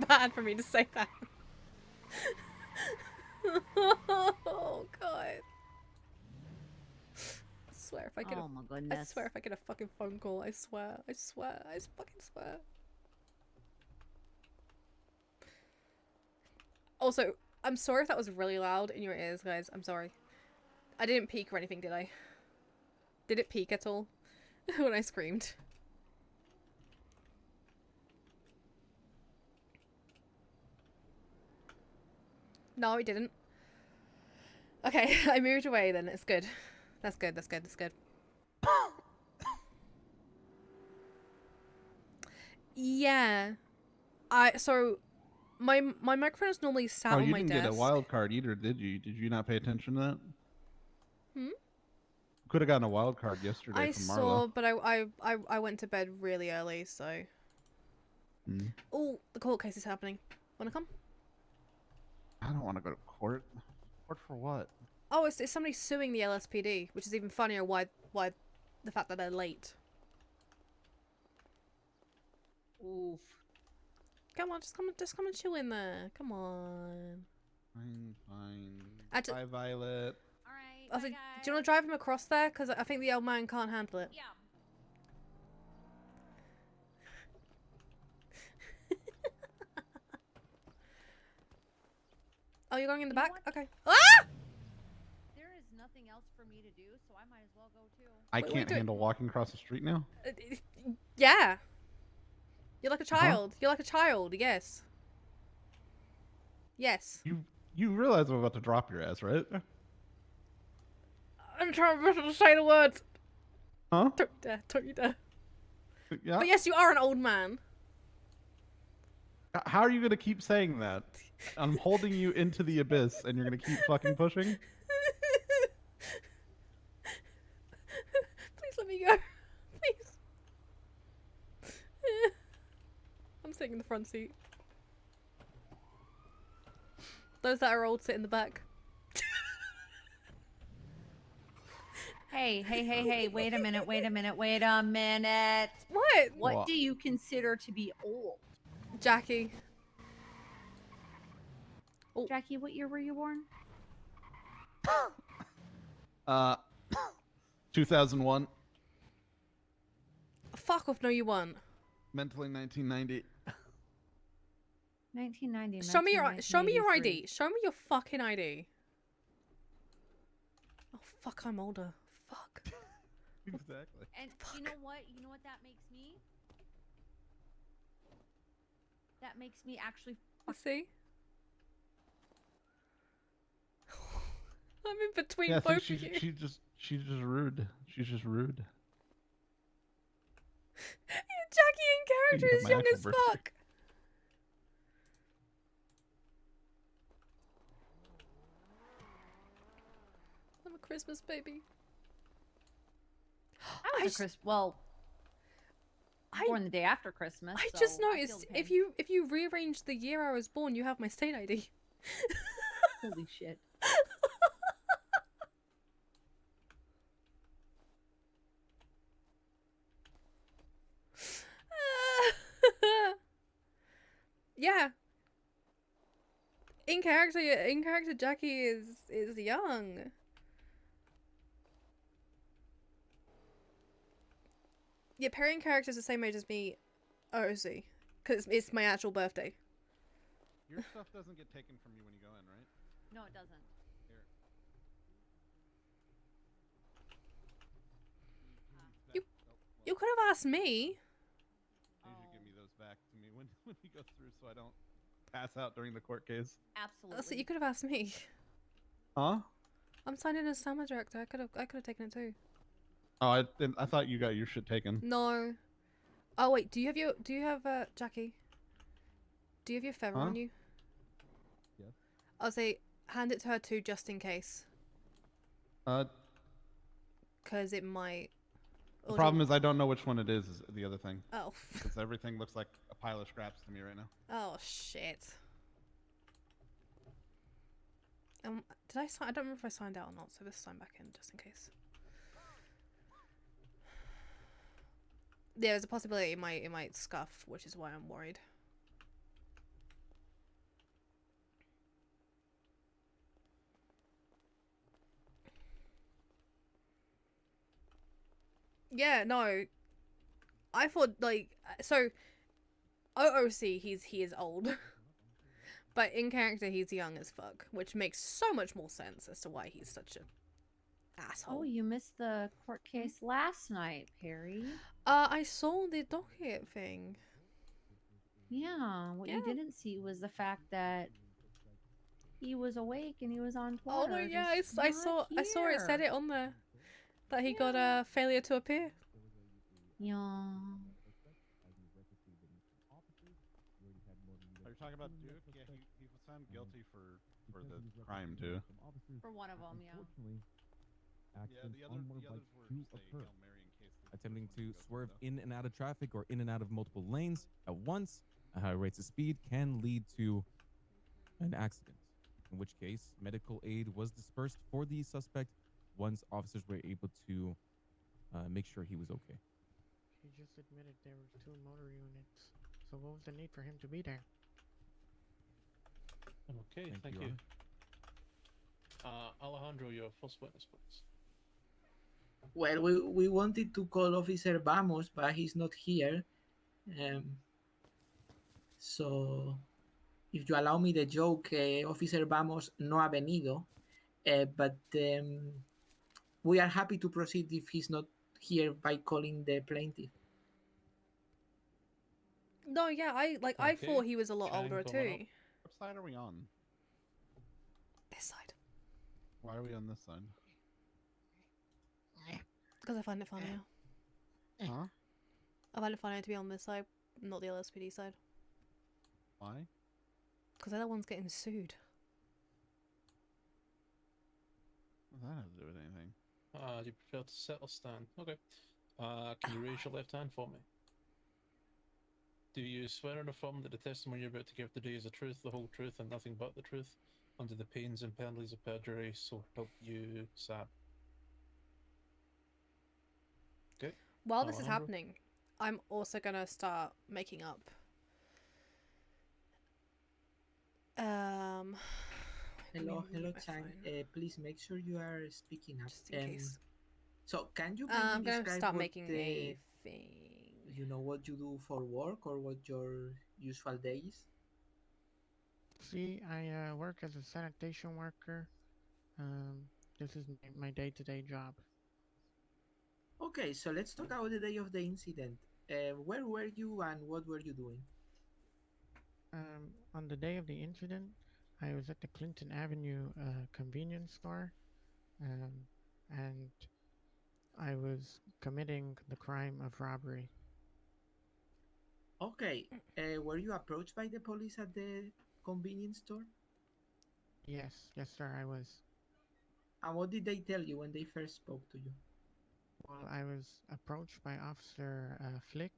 bad for me to say that. Oh god. I swear if I get Oh my goodness. I swear if I get a fucking phone call, I swear, I fucking swear. Also, I'm sorry if that was really loud in your ears, guys. I'm sorry. I didn't peek or anything, did I? Did it peak at all when I screamed? No, it didn't. Okay, I moved away then. It's good. That's good. That's good. That's good. Yeah. So my microphone is normally sat Oh, on you my didn't desk. get a wild card either, did you? Did you not pay attention to that? Hmm? Could have gotten a wild card yesterday I from saw, Marlo. but I went to bed really early, so. Hmm. Oh, the court case is happening. Wanna come? I don't want to go to court. Court for what? Oh, it's somebody suing the LSPD, which is even funnier. Why the fact that they're late. Oof. Come on, just come and chill in there. Come on. Fine. Actually, Bye, Violet. Alright, I was like, do you want to drive him across there? Because I think the old man can't handle it. Yeah. Oh, you're going in the You know back? what? Okay. Ah! There is nothing else for me to do, so I might as well go too. I Wait, can't handle walking across the street now. Yeah. You're like a child. You're like a child. Yes. Yes. You realize I'm about to drop your ass, right? I'm trying to say the words. Huh? Don't you dare. Don't you dare. Yeah. But yes, you are an old man. How are you gonna keep saying that? I'm holding you into the abyss, and you're gonna keep fucking pushing. Please let me go. Please. I'm sitting in the front seat. Those that are old sit in the back. Hey, wait a minute. What? What do you consider to be old? Jackie. Oh. Jackie, what year were you born? 2001. Fuck off, no you weren't. Mentally 1990. 1990. Show me your ID. Show me your fucking ID. Oh fuck, I'm older. Fuck. Exactly. And you know what? You know what that makes me? That makes me actually. See? I'm in between Yeah, both see, of you. she's just rude. She's just rude. Jackie in character You is know, my young actual as birthday. fuck. I'm a Christmas baby. I was a well, born the day after Christmas. I so just I noticed feel the if pain. you rearrange the year I was born, you have my state ID. Holy shit. Yeah. In character, Jackie is young. Yeah, Peri in character is the same age as me, Ozzy, because it's my actual birthday. Your stuff doesn't get taken from you when you go in, right? No, it doesn't. Here. You could have asked me. You should give me those back to me when we go through, so I don't pass out during the court case. Absolutely. So you could have asked me. Huh? I'm signed in as summer director. I could have taken it too. Oh, I thought you got your shit taken. No. Oh wait, do you have Jackie? Do you have your feather Huh? on you? Yes. I'll say hand it to her too, just in case. Cause it might. The problem is I don't know which one it is the other thing. Oh. Because everything looks like a pile of scraps to me right now. Oh shit. Did I sign? I don't remember if I signed out or not. So let's sign back in just in case. there's a possibility it might scuff, which is why I'm worried. Yeah, no. I thought like so OOC he is old. But in character he's young as fuck, which makes so much more sense as to why he's such a asshole. Oh, you missed the court case last night, Perry. I saw the docket thing. Yeah, what you didn't see was the fact that he was awake and he was on Twitter. Oh no, yeah, just I saw it said here. it on there that he got a failure to appear. Yeah. Are you talking about Duke? Yeah, he was found guilty for the crime too. For one of them, yeah. Yeah, the others were just a Hail Mary in case attempting to swerve in and out of traffic or in and out of multiple lanes at once at high rates of speed can lead to an accident, in which case medical aid was dispersed for the suspect once officers were able to make sure he was okay. He just admitted there was 2 motor units, so what was the need for him to be there? Okay, thank you. Alejandro, your first witness, please. Well, we wanted to call Officer Vamos, but he's not here. So, if you allow me the joke, Officer Vamos no ha venido. But we are happy to proceed if he's not here by calling the plaintiff. No, yeah, I thought he was a lot older too. What side are we on? This side. Why are we on this side? Because I find it funnier. Huh? I find it funnier to be on this side, not the LSPD side. Why? Because the other one's getting sued. What does that have to do with anything? Do you prefer to sit or stand? Okay. Can you raise your left hand for me? Do you swear and affirm that the testimony you're about to give today is the truth, the whole truth, and nothing but the truth, under the pains and penalties of perjury, so help you, Sab? Okay. While this is Alejandro? happening, I'm also gonna start making up. Hello, Chang. Please make sure you are speaking up. Just in case. So, can you I'm briefly gonna describe start what making a thing. You know what you do for work or what your usual day is? See, I work as a sanitation worker. This is my day-to-day job. Okay, so let's talk about the day of the incident. Where were you and what were you doing? On the day of the incident, I was at the Clinton Avenue convenience store, and I was committing the crime of robbery. Okay, were you approached by the police at the convenience store? Yes, sir, I was. And what did they tell you when they first spoke to you? Well, I was approached by Officer Flick,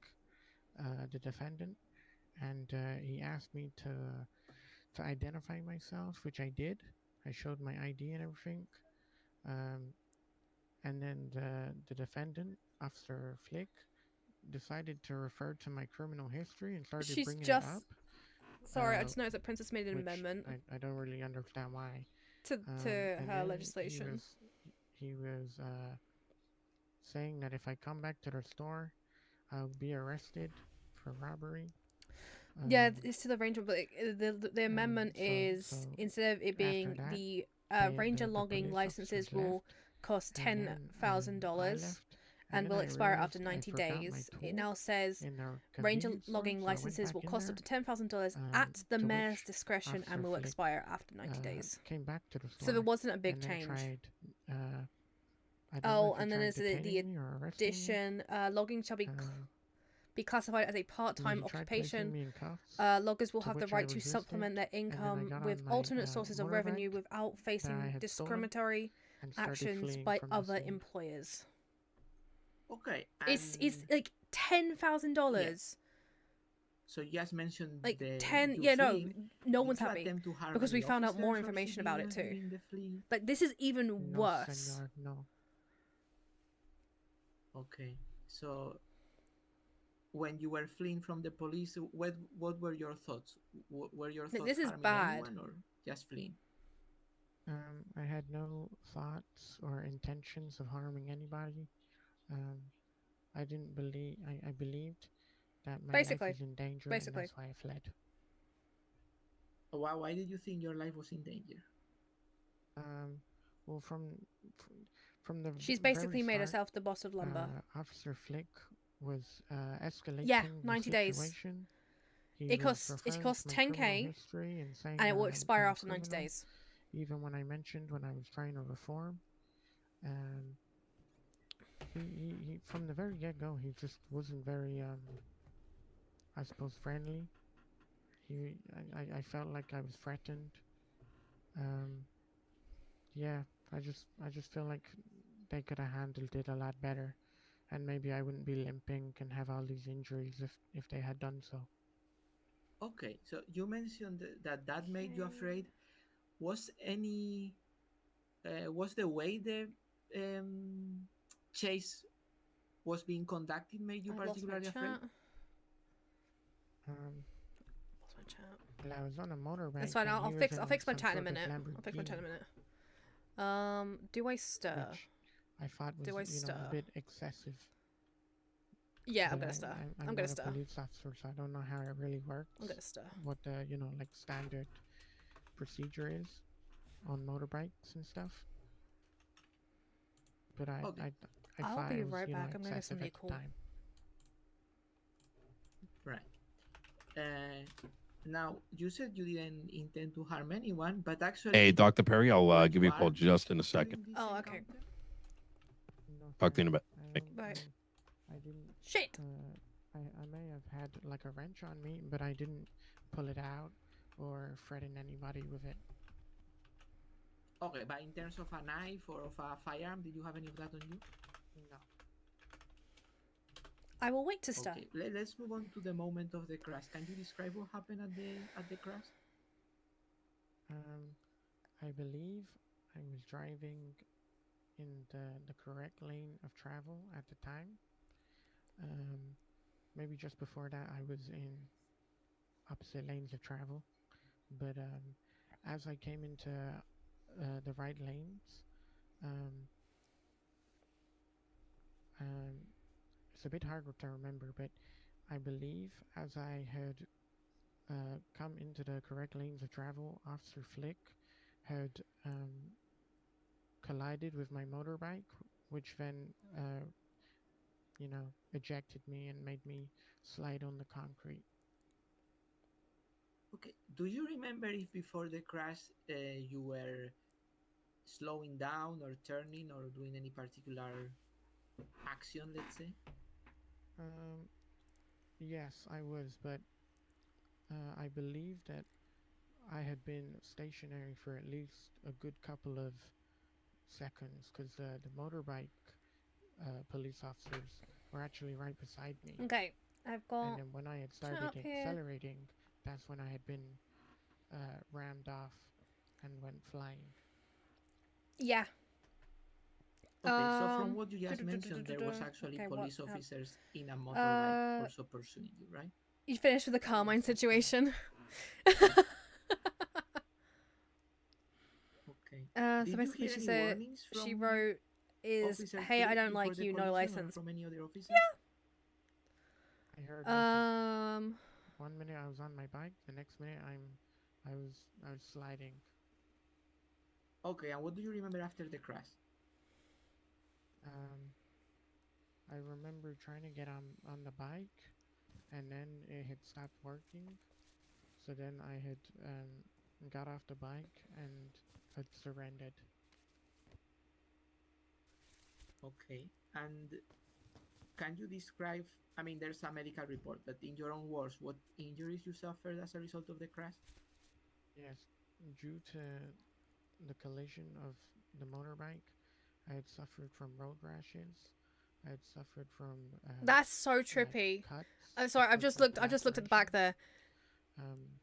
the defendant, and he asked me to identify myself, which I did. I showed my ID and everything. And then the defendant, Officer Flick, decided to refer to my criminal history and started bringing it up. Sorry, I just noticed that Princess made an amendment. I don't really understand why. To her legislation. He was saying that if I come back to the store, I'll be arrested for robbery. Yeah, it's to the ranger, but the amendment is instead of it being that, the ranger the logging police licenses officers will left, cost $10,000 and will expire after 90 days. It now says ranger logging licenses will cost up to $10,000 at the mayor's discretion and will expire after 90 days. Came back to the store, So there wasn't a big and change. tried, And then there's the addition. Logging shall be classified as a part-time occupation. Loggers will have the right to supplement their income with alternate sources of revenue without facing discriminatory actions by other employers. Okay, It's like $10,000. So you just mentioned like the 10. you Yeah, fleeing. no Did one's you happy attempt to harm because we any found out more officers or information about it civilians too. during the fleeing? Like this is even No, worse. senor, no. Okay, so when you were fleeing from the police, what were your thoughts? Were your thoughts This is harming bad. anyone or just fleeing? I had no thoughts or intentions of harming anybody. I didn't believe. I believed that my life Basically. was in danger, Basically. and that's why I fled. Why did you think your life was in danger? Well, from the She's very basically made start, herself the boss of lumber. Officer Flick was escalating Yeah, the 90 days. situation. He It was costs referring to my 10K, criminal history and saying and it that will I expire am after 90 criminal, days. even when I mentioned when I was trying to reform. He from the very get-go, he just wasn't very I suppose friendly. I felt like I was threatened. Yeah, I just feel like they could have handled it a lot better, and maybe I wouldn't be limping and have all these injuries if they had done so. Okay, so you mentioned that made you afraid. Was the way the chase was being conducted made you I've lost my particularly afraid? chat. Um, Lost my chat. Well, I was on a motorbike. That's fine. and I'll he fix was my some chat in a sort of minute. I'll fix my chat in a Lamborghini, minute. Do I stir? which I thought was, Do I you know, stir? a bit excessive. Yeah, I'm But gonna stir. I'm I'm gonna not stir. a police officer, so I don't know how it really works. I'm gonna stir. What the, you know, like standard procedure is on motorbikes and stuff. But I I'll thought be it was, right you know, back. I'm gonna get excessive somebody at the cool. time. Right. Now, you said you didn't intend to harm anyone, but actually. Hey, Dr. Perry, I'll where give you a call are just in a second. during this Oh, okay. encounter? Talk to you in a bit. Hey. Right. I didn't. Shit. I may have had like a wrench on me, but I didn't pull it out or threaten anybody with it. Okay, but in terms of a knife or of a firearm, did you have any of that on you? No. I will wait to stir. Okay, let's move on to the moment of the crash. Can you describe what happened at the crash? I believe I was driving in the correct lane of travel at the time. Maybe just before that, I was in opposite lanes of travel. But as I came into the right lanes, it's a bit harder to remember, but I believe as I had come into the correct lanes of travel, Officer Flick had collided with my motorbike, which then, you know, ejected me and made me slide on the concrete. Okay, do you remember if before the crash you were slowing down or turning or doing any particular action, let's say? Yes, I was, but I believe that I had been stationary for at least a good couple of seconds because the motorbike police officers were actually right beside me. Okay, I've got. And then when I had started accelerating, that's when I had been rammed off and went flying. Yeah. Okay, so from what you just mentioned, there was actually police officers in a motorbike also pursuing you, right? You finished with the Carmine situation. Okay. So basically she said, she wrote is, hey, I don't like you, no license. From any other officers? I heard nothing. 1 minute I was on my bike, the next minute I was sliding. Okay, and what do you remember after the crash? I remember trying to get on the bike, and then it had stopped working. So then I had got off the bike and had surrendered. Okay, and can you describe, I mean, there's a medical report, but in your own words, what injuries you suffered as a result of the crash? Yes, due to the collision of the motorbike, I had suffered from road rashes. I had suffered from that's so trippy. Cuts. I'm sorry, I've just looked at the back there.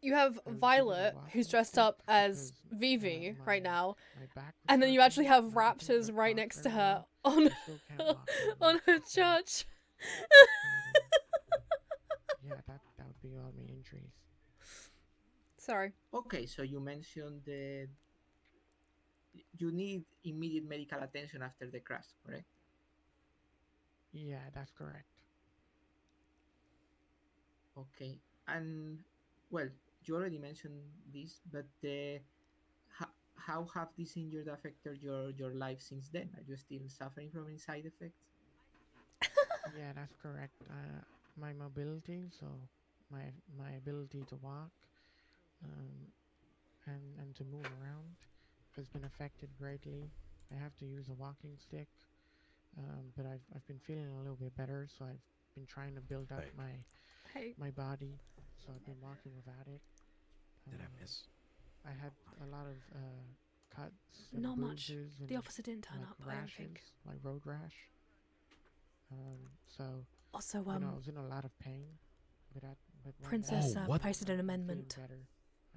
You have Violet, who's dressed up as Vivi right now, and then you actually have Raptors right next to her on on her judge. groceries. Sorry. Okay, so you mentioned that you need immediate medical attention after the crash, correct? Yeah, that's correct. Okay, and well, you already mentioned this, but how have these injuries affected your life since then? Are you still suffering from any side effects? Yeah, that's correct. My mobility, so my ability to walk, um, and to move around, has been affected greatly. I have to use a walking stick, but I've been feeling a little bit better, so I've been trying to build up my body. So I've been walking without it. Did I miss? I had a lot of cuts and Not much. bruises and The officer didn't turn like up, I don't think. rashes, like road rash. So Also, I was in a lot of pain, but right Princess now posted an I'm amendment feeling better,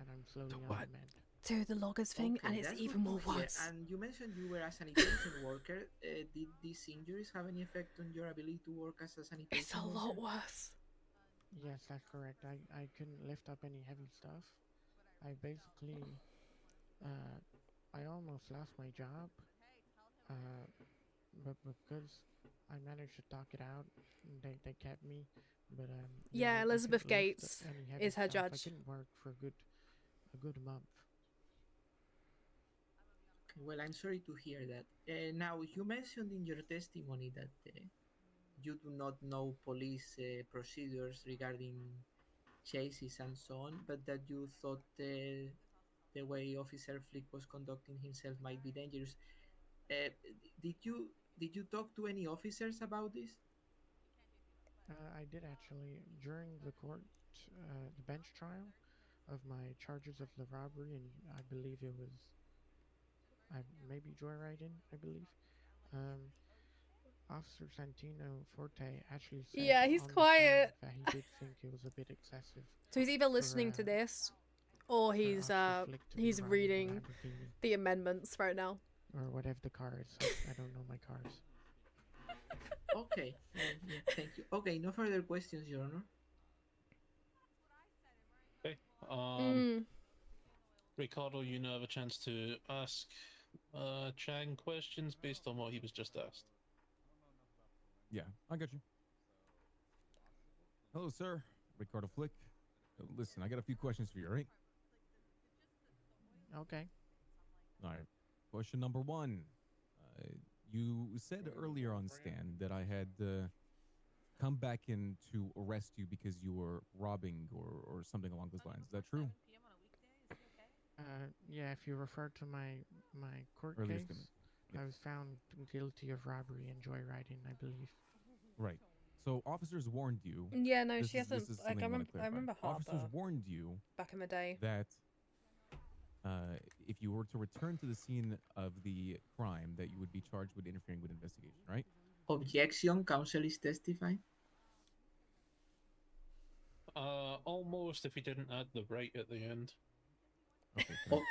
and I'm slowly on the mend. to the loggers thing, and Okay, it's that's even good more to hear. worse. And you mentioned you were a sanitation worker. Did these injuries have any effect on your ability to work as a sanitation It's a worker? lot worse. Yes, that's correct. I couldn't lift up any heavy stuff. I basically, I almost lost my job, but because I managed to talk it out, they kept me. But Yeah, I Elizabeth couldn't lift Gates any heavy is her stuff. I judge. couldn't work for a good month. Well, I'm sorry to hear that. Now, you mentioned in your testimony that you do not know police procedures regarding chases and so on, but that you thought the way Officer Flick was conducting himself might be dangerous. Uh, did you talk to any officers about this? I did actually during the bench trial of my charges of the robbery, and I believe it was maybe joyriding. I believe. Um, Officer Santino Forte actually said Yeah, he's on the stand quiet. that he did think it was a bit excessive. So he's either for, listening to this, or for Officer Flick to be riding the reading Lamborghini the amendments right now. or whatever the car is. I don't know my cars. Okay, yeah, thank you. Okay, no further questions, Your Honor. Okay. Ricardo, you now have a chance to ask Chang questions based on what he was just asked. Yeah, I got you. Hello, sir. Ricardo Flick. Listen, I got a few questions for you, all right? Okay. All right. Question number one. You said earlier on stand that I had come back in to arrest you because you were robbing or something along those lines. Is that true? Yeah, if you refer to my court Earlier case, statement. Yeah. I was found guilty of robbery and joyriding, I believe. Right. So officers warned you. Yeah, no, this she is, hasn't. This is Like, something I want to I clarify. remember Officers Harper warned you back in the day. that if you were to return to the scene of the crime, that you would be charged with interfering with investigation, right? Objection, counsel is testifying. Almost if he didn't add the right at the end. Okay.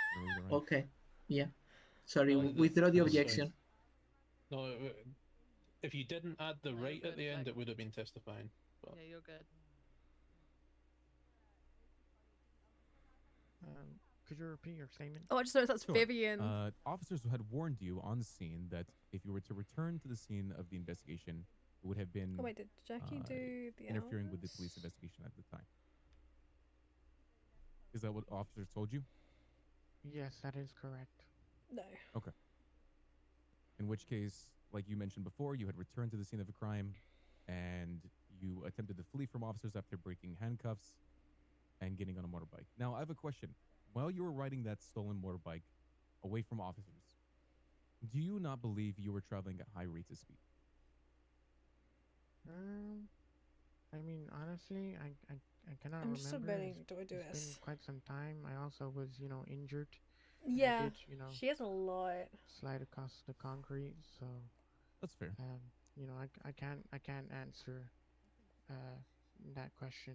Okay. Yeah. Sorry, No, withdraw the that's fine. objection. No, if you didn't add the right at the end, it would have been testifying. But... Yeah, you're good. Could you repeat your statement? Oh, I just noticed that's Sure. Vivian. Officers had warned you on scene that if you were to return to the scene of the investigation, it would have been Oh wait, did Jackie do the interfering with the hours? police investigation at the time. Is that what officers told you? Yes, that is correct. No. Okay. In which case, like you mentioned before, you had returned to the scene of a crime and you attempted to flee from officers after breaking handcuffs and getting on a motorbike. Now, I have a question. While you were riding that stolen motorbike away from officers, do you not believe you were traveling at high rates of speed? I mean, honestly, I cannot I'm just remember. debating, do I do It's this? been quite some time. I also was, injured. Yeah, I did, she has a lot. slide across the concrete, so that's fair. I can't answer that question.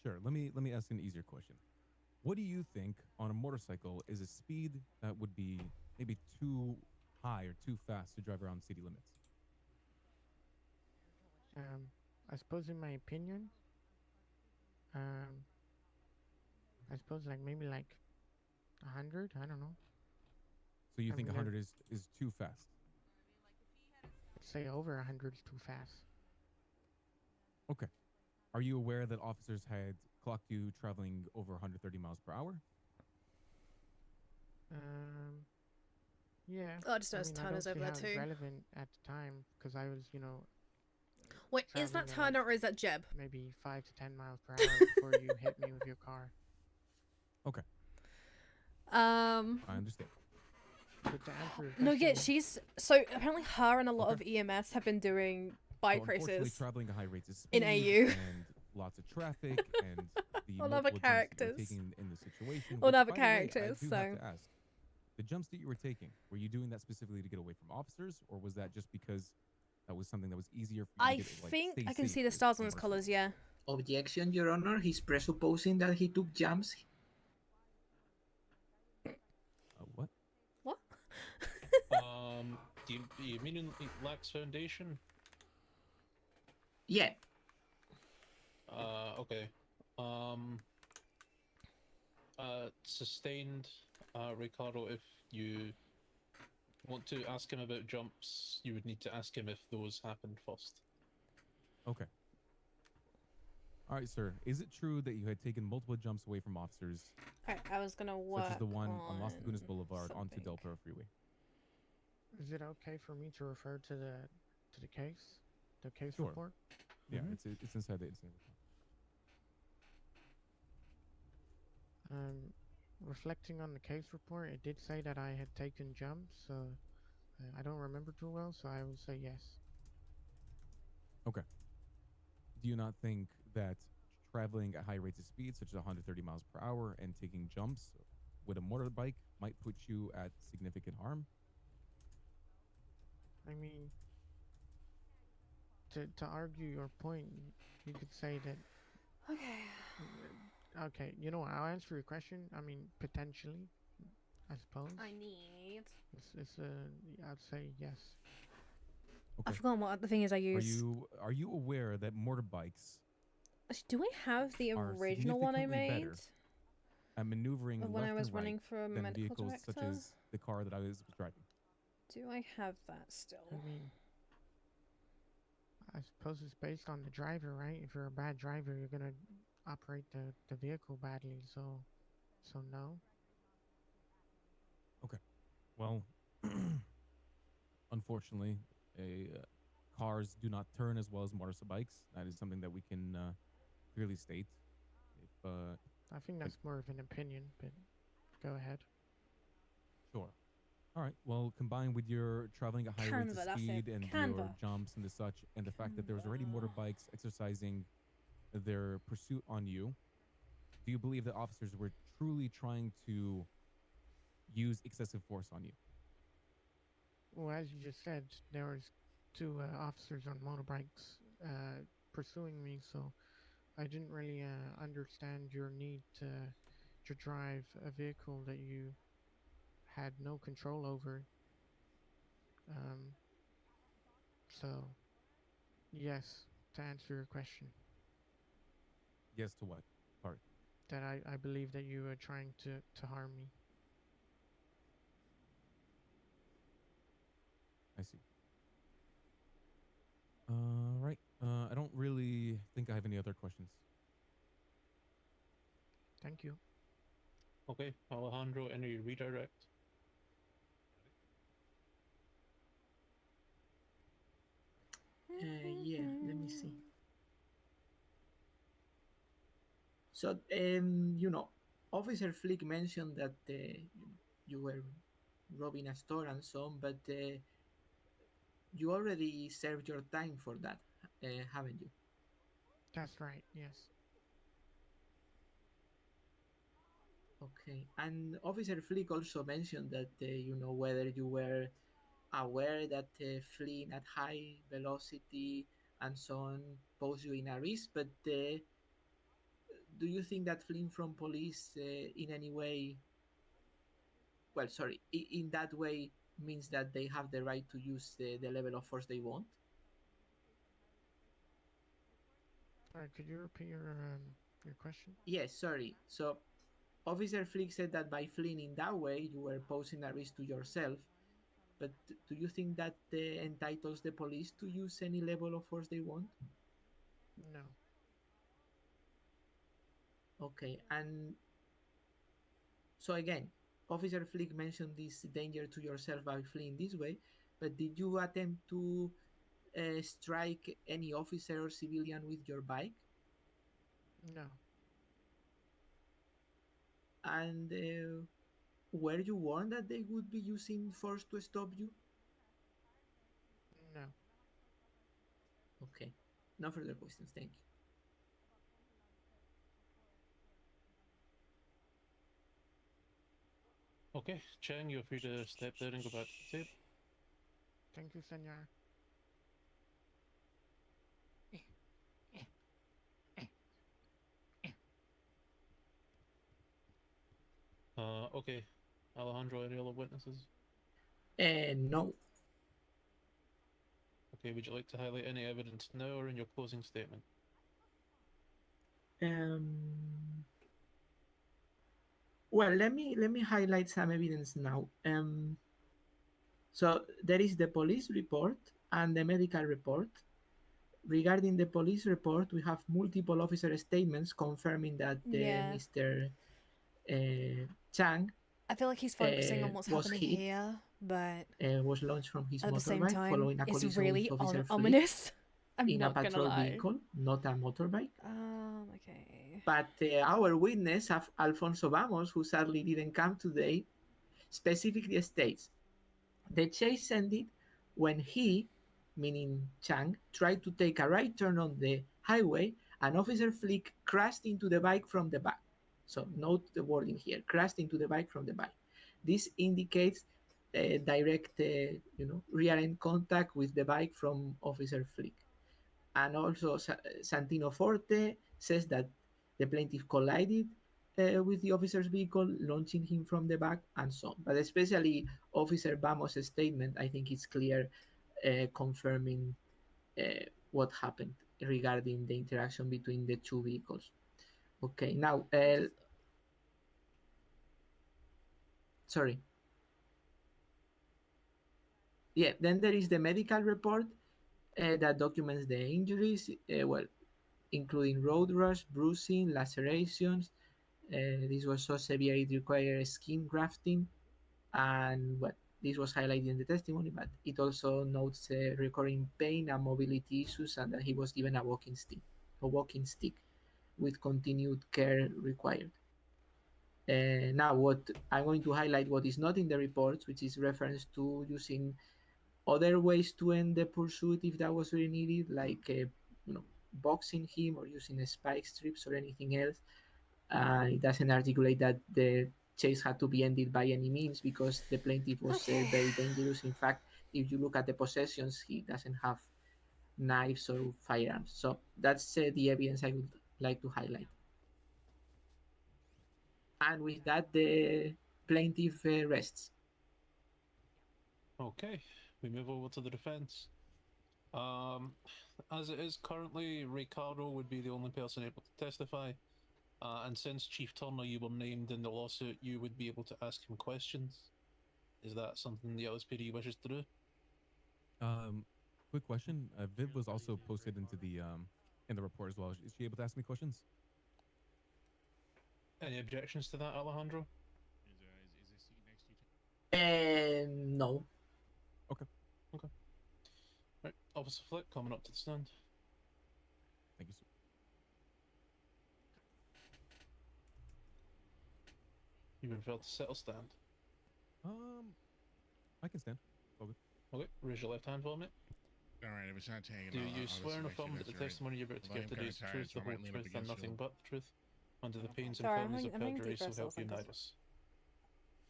Sure. Let me ask an easier question. What do you think on a motorcycle is a speed that would be maybe too high or too fast to drive around city limits? I suppose in my opinion, I suppose like maybe like 100. I don't know. So you I think mean, 100 is too fast? say over 100 is too fast. Okay. Are you aware that officers had clocked you traveling over 130 miles per hour? Yeah. Oh, I just I noticed mean, I Turner's don't see over there how it's too. relevant at the time because I was, Wait, is that traveling at, Turner or is that Jeb? maybe 5 to 10 miles per hour before you hit me with your car. Okay. I understand. But to answer your No, yeah, question, she's so apparently her and a lot of EMS have been doing bike So unfortunately, races traveling at high rates of in speed AU. and lots of traffic and the On other multiple jumps that you were characters. taking in the situation. On Which, other by the way, I characters, do have so- to ask: the jumps that you were taking, were you doing that specifically to get away from officers, or was that just because that was something that was easier for you I to get? Like, think stay I can safe see the with stars a on his motorcycle? collars, yeah. Objection, Your Honor. He's presupposing that he took jumps. What? What? Do you mean it lacks foundation? Yeah. Okay. Sustained, Ricardo, if you want to ask him about jumps, you would need to ask him if those happened first. Okay. All right, sir. Is it true that you had taken multiple jumps away from officers, Alright, I was gonna work such as the one on Los on Lagunas Boulevard onto something. Del Perro Freeway? is it okay for me to refer to the case, the case Sure. report? Yeah, it's inside the incident report. Reflecting on the case report, it did say that I had taken jumps, so I don't remember too well, so I will say yes. Okay. Do you not think that traveling at high rates of speed, such as 130 miles per hour, and taking jumps with a motorbike might put you at significant harm? I mean, to argue your point, you could say that. Okay. Okay, you know what? I'll answer your question. I mean, potentially, I suppose. I need. I'd say yes. I forgot what the thing is I use. Are you aware that motorbikes Do I have the are original one I significantly made? better at maneuvering Of when left I was and right running for a than medical vehicles such director? as the car that I was driving? Do I have that still? I mean, I suppose it's based on the driver, right? If you're a bad driver, you're gonna operate the vehicle badly. So no. Okay. Well, unfortunately, cars do not turn as well as motorbikes. That is something that we can clearly state. If I think that's more of an opinion, but go ahead. Sure. All right. Well, combined with your traveling at high rates Canva, of that's it. speed and your Canva. jumps and the such, and the fact that there was already motorbikes exercising their pursuit on you, do you believe that officers were truly trying to use excessive force on you? Well, as you just said, there was two officers on motorbikes pursuing me, so I didn't really understand your need to drive a vehicle that you had no control over. So, yes, to answer your question, Yes to what? Sorry. that I believe that you were trying to harm me. I see. Right. I don't really think I have any other questions. Thank you. Okay, Alejandro, any redirect? Yeah, let me see. So, Officer Flick mentioned that you were robbing a store and so on, but you already served your time for that, haven't you? That's right, yes. Okay. And Officer Flick also mentioned that, whether you were aware that fleeing at high velocity and so on pose you in a risk, but do you think that fleeing from police in any way, well, sorry, in that way means that they have the right to use the level of force they want? Sorry, could you repeat your question? Yes, sorry. So Officer Flick said that by fleeing in that way, you were posing a risk to yourself. But do you think that entitles the police to use any level of force they want? No. Okay, and so again, Officer Flick mentioned this danger to yourself by fleeing this way, but did you attempt to strike any officer or civilian with your bike? No. And were you warned that they would be using force to stop you? No. Okay, no further questions. Thank you. Okay, Chang, you're free to step there and go back to the table. Thank you, senor. Okay. Alejandro, any other witnesses? No. Okay, would you like to highlight any evidence now or in your closing statement? Well, let me highlight some evidence now. So there is the police report and the medical report. Regarding the police report, we have multiple officer statements confirming that Yeah. Mr. Chang I feel like he's focusing on what's was happening hit, here, but was launched from his at the same motorbike time, following a it's collision really with Officer Flick ominous. I'm in a not gonna patrol lie. vehicle, not a motorbike. Okay. But our witness, Alfonso Vamos, who sadly didn't come today, specifically states the chase ended when he, meaning Chang, tried to take a right turn on the highway and Officer Flick crashed into the bike from the back. So note the wording here, crashed into the bike from the back. This indicates direct, rear end contact with the bike from Officer Flick. And also Santino Forte says that the plaintiff collided with the officer's vehicle, launching him from the back, and so on. But especially Officer Vamos' statement, I think it's clear, confirming what happened regarding the interaction between the two vehicles. Okay, now, sorry. Yeah, then there is the medical report that documents the injuries, including road rash, bruising, lacerations. This was so severe it required skin grafting, and this was highlighted in the testimony, but it also notes recurring pain and mobility issues, and that he was given a walking stick with continued care required. Now, what I'm going to highlight what is not in the reports, which is reference to using other ways to end the pursuit if that was really needed, like boxing him or using spike strips or anything else. It doesn't articulate that the chase had to be ended by any means because the plaintiff was very dangerous. In fact, if you look at the possessions, he doesn't have knives or firearms. So that's the evidence I would like to highlight. And with that, the plaintiff rests. Okay, we move over to the defense. As it is currently, Ricardo would be the only person able to testify. And since Chief Turner, you were named in the lawsuit, you would be able to ask him questions. Is that something the LSPD wishes to do? Quick question. Viv was also posted into the in the report as well. Is she able to ask me questions? Any objections to that, Alejandro? No. Okay. Okay. Right, Officer Flick coming up to the stand. Thank you, sir. You prefer to sit or stand? I can stand. All good. Okay, raise your left hand for me. Alright, if it's not taken, Do you swear and affirm that the testimony you're about to give today is the truth, the whole truth, and nothing but the truth? Under the pains and Sorry, penalties of I'm having perjury, deep so help breaths, you like Nidus.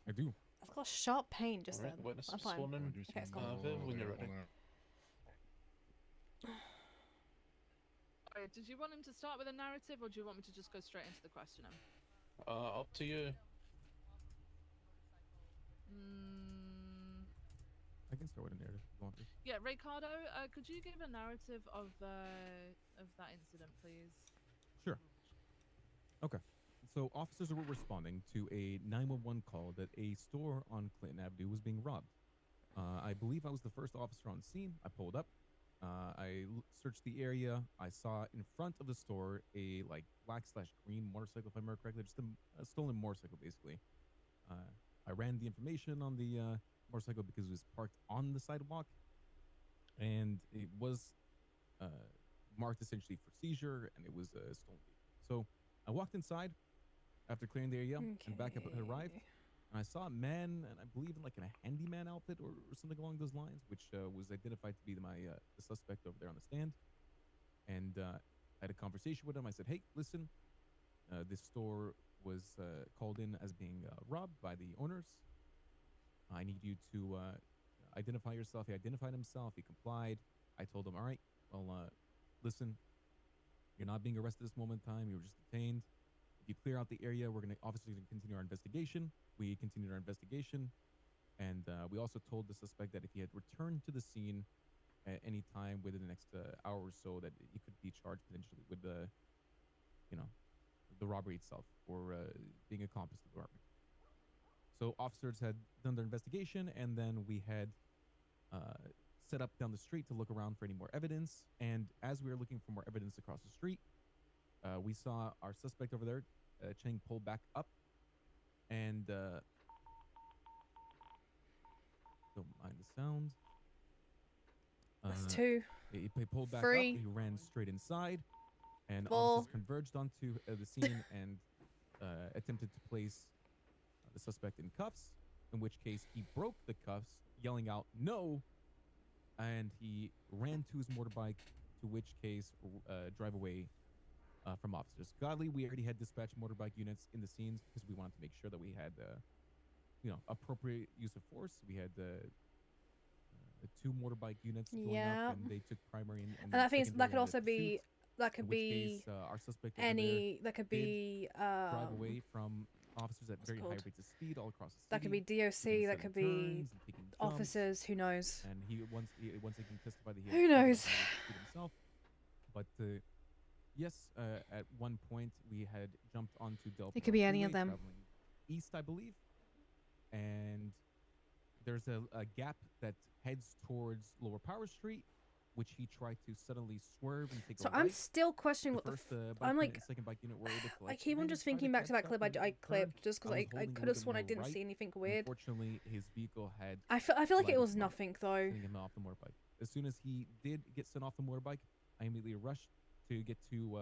I do. I've got sharp pain just Alright, then. the witness I'm is fine. sworn in. Okay, it's gone. Viv, when you're ready. Alright, did you want him to start with a narrative, or do you want me to just go straight into the questioning? Up to you. I can start with a narrative if you want to. Yeah, Ricardo, could you give a narrative of that incident, please? Sure. Okay. So officers were responding to a 911 call that a store on Clinton Avenue was being robbed. I believe I was the first officer on scene. I pulled up. Searched the area. I saw in front of the store a like black/green motorcycle, if I remember correctly, just a stolen motorcycle, basically. I ran the information on the motorcycle because it was parked on the sidewalk, and it was marked essentially for seizure, and it was a stolen vehicle. So I walked inside after clearing the area, and backup had arrived. And I saw a man, and I believe in like in a handyman outfit or something along those lines, which was identified to be the suspect over there on the stand. And I had a conversation with him. I said, "Hey, listen, this store was called in as being robbed by the owners. I need you to identify yourself." He identified himself. He complied. I told him, "All right, well, listen, you're not being arrested at this moment in time. You were just detained. If you clear out the area, we're going to obviously continue our investigation." We continued our investigation, and we also told the suspect that if he had returned to the scene at any time within the next hour or so, that he could be charged potentially with the, the robbery itself, or being accomplice to the robbery. So officers had done their investigation, and then we had set up down the street to look around for any more evidence. And as we were looking for more evidence across the street, we saw our suspect over there, Cheng, pull back up, and don't mind the sound. That's two. He pulled back Three. up. He ran straight inside, and Four. officers converged onto the scene and attempted to place the suspect in cuffs. In which case, he broke the cuffs, yelling out "No!" and he ran to his motorbike. To which case, drive away from officers. Godly, we already had dispatched motorbike units in the scenes because we wanted to make sure that we had, appropriate use of force. We had the 2 motorbike units going up, and they took primary and that thing is, that secondary could in the also be pursuit, that could in which be case, our suspect over any there that could did be drive away from officers at very high called? rates of speed all across the city. That could be DOC. taking That 7 could be turns and taking jumps. officers. Who knows? And he once again testified that he Who had traveled knows? at high rates of speed himself. But yes, at one point we had jumped onto Del It could be any of Freeway, them. traveling east, I believe. And there's a gap that heads towards Lower Power Street, which he tried to suddenly swerve and take So a right. I'm still questioning what the first f- bike I'm unit like and second bike unit were able to, I like, keep on kind of just try thinking back to that catch clip up I and clipped turn. just because was I holding a could little have bit sworn I more didn't right. see anything weird. Unfortunately, his vehicle had I feel like it collided was with mine, nothing though. sending him off the motorbike. As soon as he did get sent off the motorbike, I immediately rushed to get to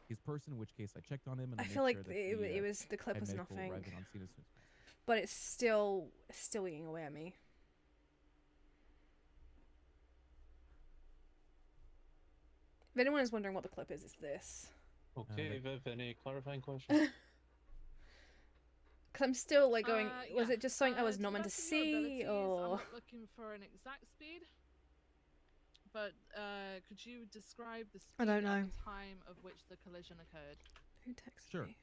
his person, in which case I checked on him and I I feel made like sure that it was the clip had was medical nothing, arriving on scene as soon as possible. but it's still eating away at me. If anyone is wondering what the clip is, it's this. Okay, Viv, any clarifying questions? Because I'm still like going. Was yeah. it just something I was To not the meant to best of your see, abilities, I'm or not looking for an exact speed, but could you describe the speed I don't know. at the time of which the collision occurred? Who texted Sure. me?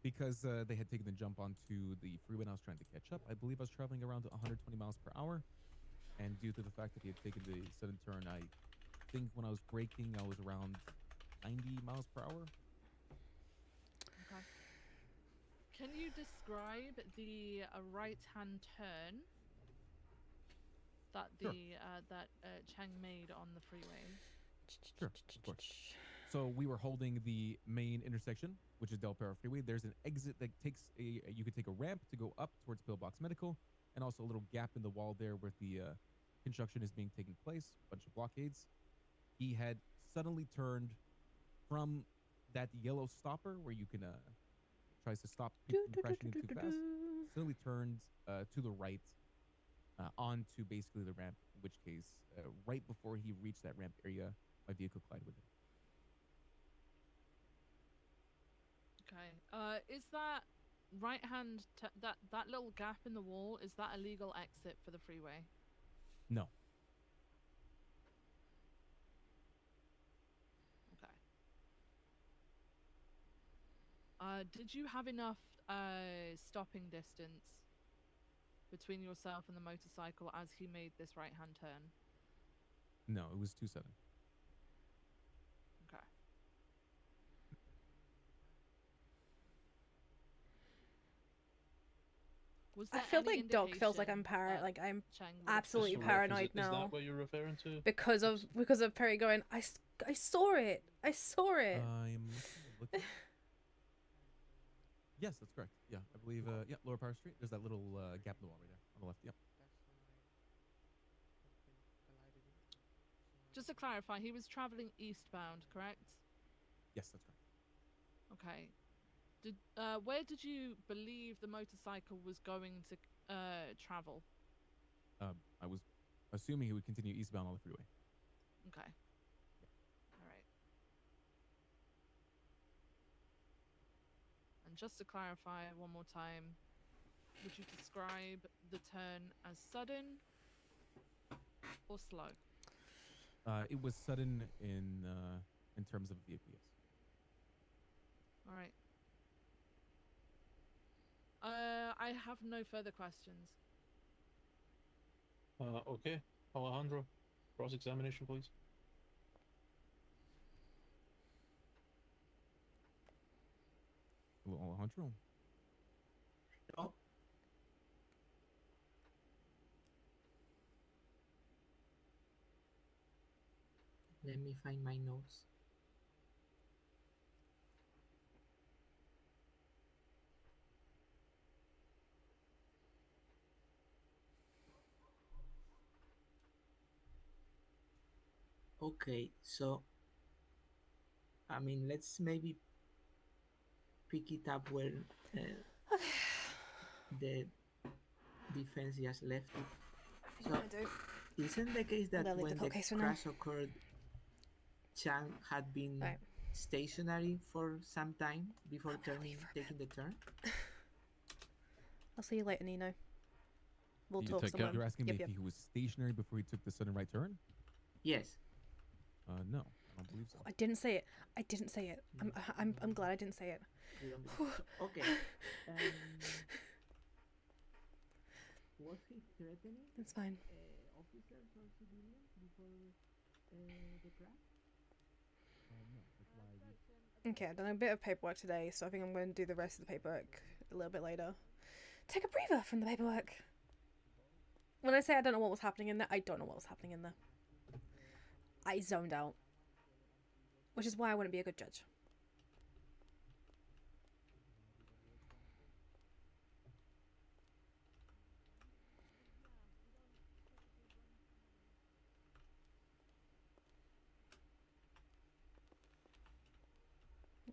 Because they had taken the jump onto the freeway and I was trying to catch up, I believe I was traveling around 120 miles per hour. And due to the fact that he had taken the sudden turn, I think when I was braking, I was around 90 miles per hour. Okay. Can you describe the right-hand turn that Sure. Cheng made on the freeway? Sure, of course. So we were holding the main intersection, which is Del Perro Freeway. There's an exit that takes you could take a ramp to go up towards Pillbox Medical, and also a little gap in the wall there where the construction is being taken place, a bunch of blockades. He had suddenly turned from that yellow stopper where you can tries to stop people from crashing in too fast. Suddenly turned to the right onto basically the ramp, in which case, right before he reached that ramp area, my vehicle collided with him. Okay. Is that right-hand that little gap in the wall? Is that a legal exit for the freeway? No. Okay. Did you have enough stopping distance between yourself and the motorcycle as he made this right-hand turn? No, it was too sudden. Okay. Was I there feel any like Doc feels like I'm indication that like I'm Chang would have absolutely killed paranoid Is now that what you're referring to? because of Peri going. I saw it. I saw it. I'm looking. Yes, that's correct. Yeah, I believe. Yeah, Lower Power Street. There's that little gap in the wall right there on the left. Yep. Just to clarify, he was traveling eastbound, correct? Yes, that's correct. Okay. Where did you believe the motorcycle was going to travel? I was assuming he would continue eastbound on the freeway. Okay. All right. And just to clarify one more time, would you describe the turn as sudden or slow? It was sudden in terms of vehicle. Yes. All right. I have no further questions. Okay. Alejandro, cross-examination, please. Hello, Alejandro. No. Let me find my notes. Okay, so I mean, let's maybe pick it up where the defense just left it. So, isn't the case that when the crash occurred, Chang had been stationary for some time before taking the turn? I'll see you later, Nino. We'll talk some more. You're asking me Yep, if he was stationary before he took the sudden right turn? Yes. No, I don't believe so. I didn't say it. I didn't say it. I'm glad I didn't say it. Okay. Was he threatening? It's fine. Officers or civilians before the crash? Okay, I've done a bit of paperwork today, so I think I'm going to do the rest of the paperwork a little bit later. Take a breather from the paperwork. When I say I don't know what was happening in there, I don't know what was happening in there. I zoned out. Which is why I wouldn't be a good judge.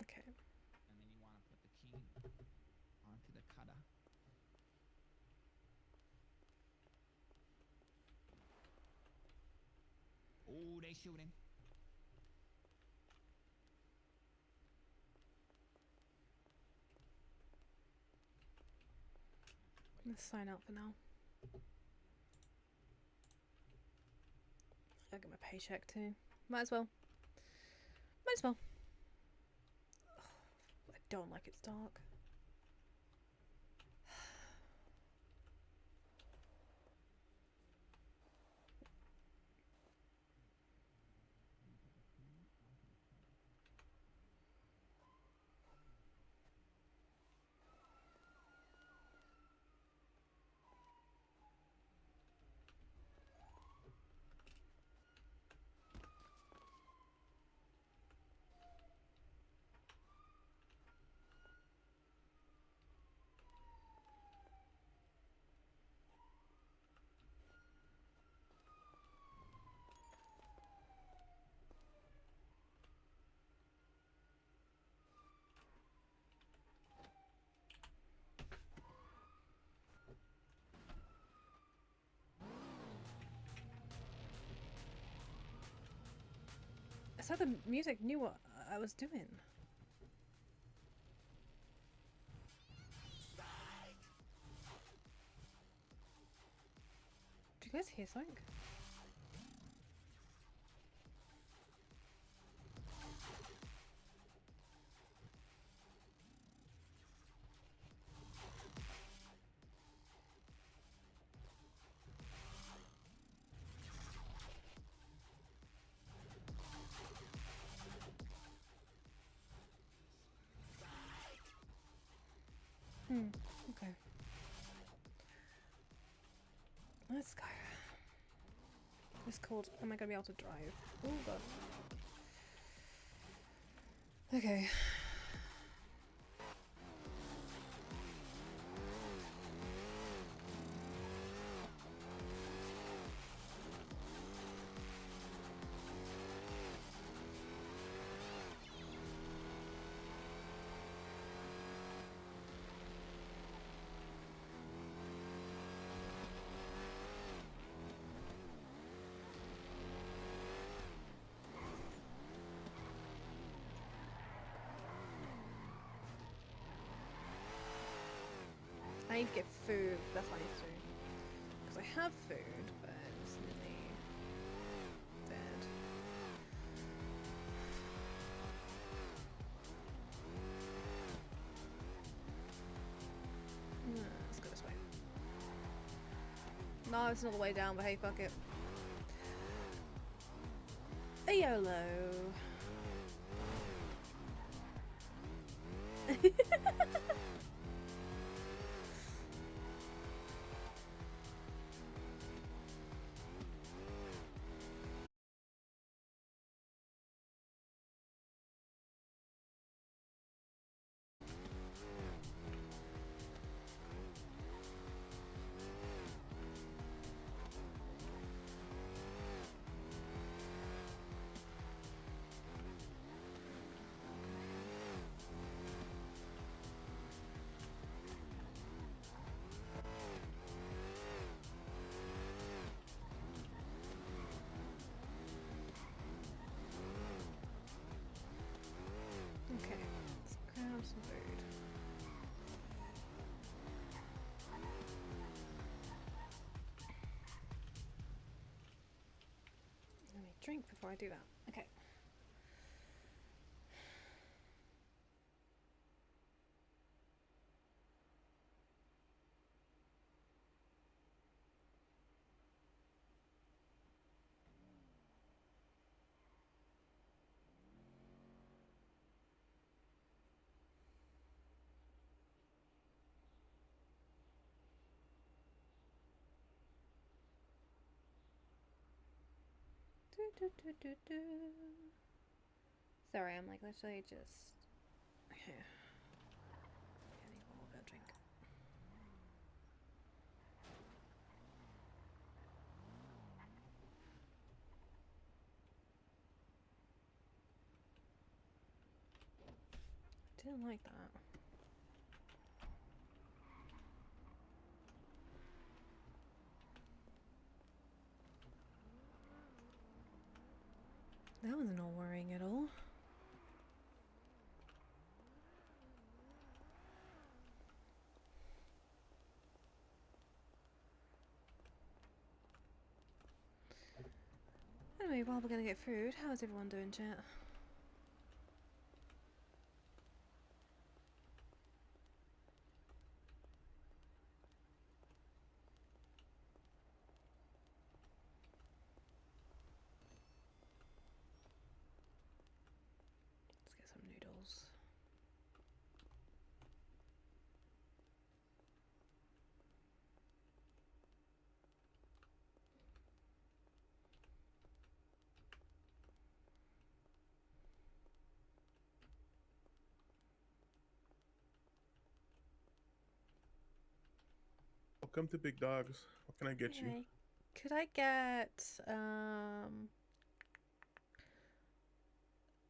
Okay. And then you want to put the key onto the cutter. Oh, they shooting. Let's sign out for now. I'll get my paycheck too. Might as well. Might as well. I don't like it's dark. So the music knew what I was doing. Do you guys hear something? Okay. Let's go. It's called. Am I gonna be able to drive? Oh god. Okay. I need to get food. That's what I need to do. Because I have food, but it's nearly dead. Let's go this way. No, it's not the way down, but hey, fuck it. A YOLO. Okay, let's grab some food. Let me drink before I do that. Okay. Sorry, I'm like literally just. Okay. I need a little bit of drink. I didn't like that. That was not worrying at all. Anyway, while we're gonna get food, how's everyone doing, chat? Let's get some noodles. Welcome to Big Dogs. What can I get you? Yay. Could I get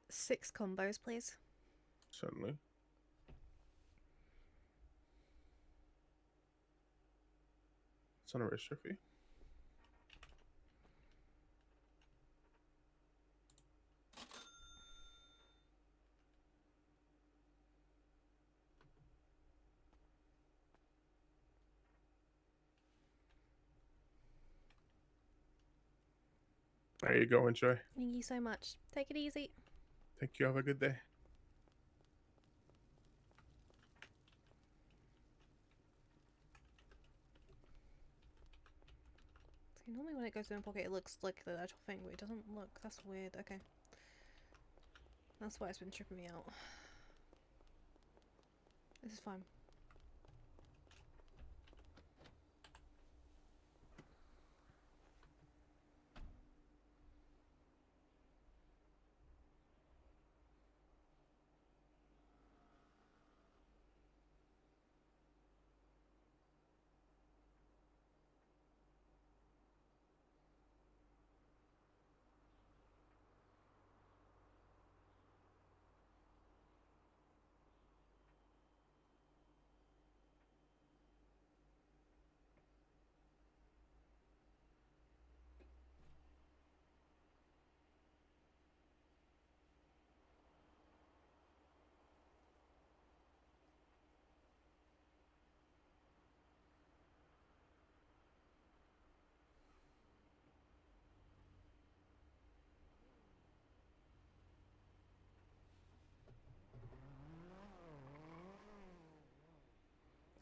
6 combos, please? Certainly. It's on a register fee. There you go. Enjoy. Thank you so much. Take it easy. Thank you. Have a good day. See, normally when it goes in my pocket, it looks like the actual thing, but it doesn't look. That's weird. Okay. That's why it's been tripping me out. This is fine.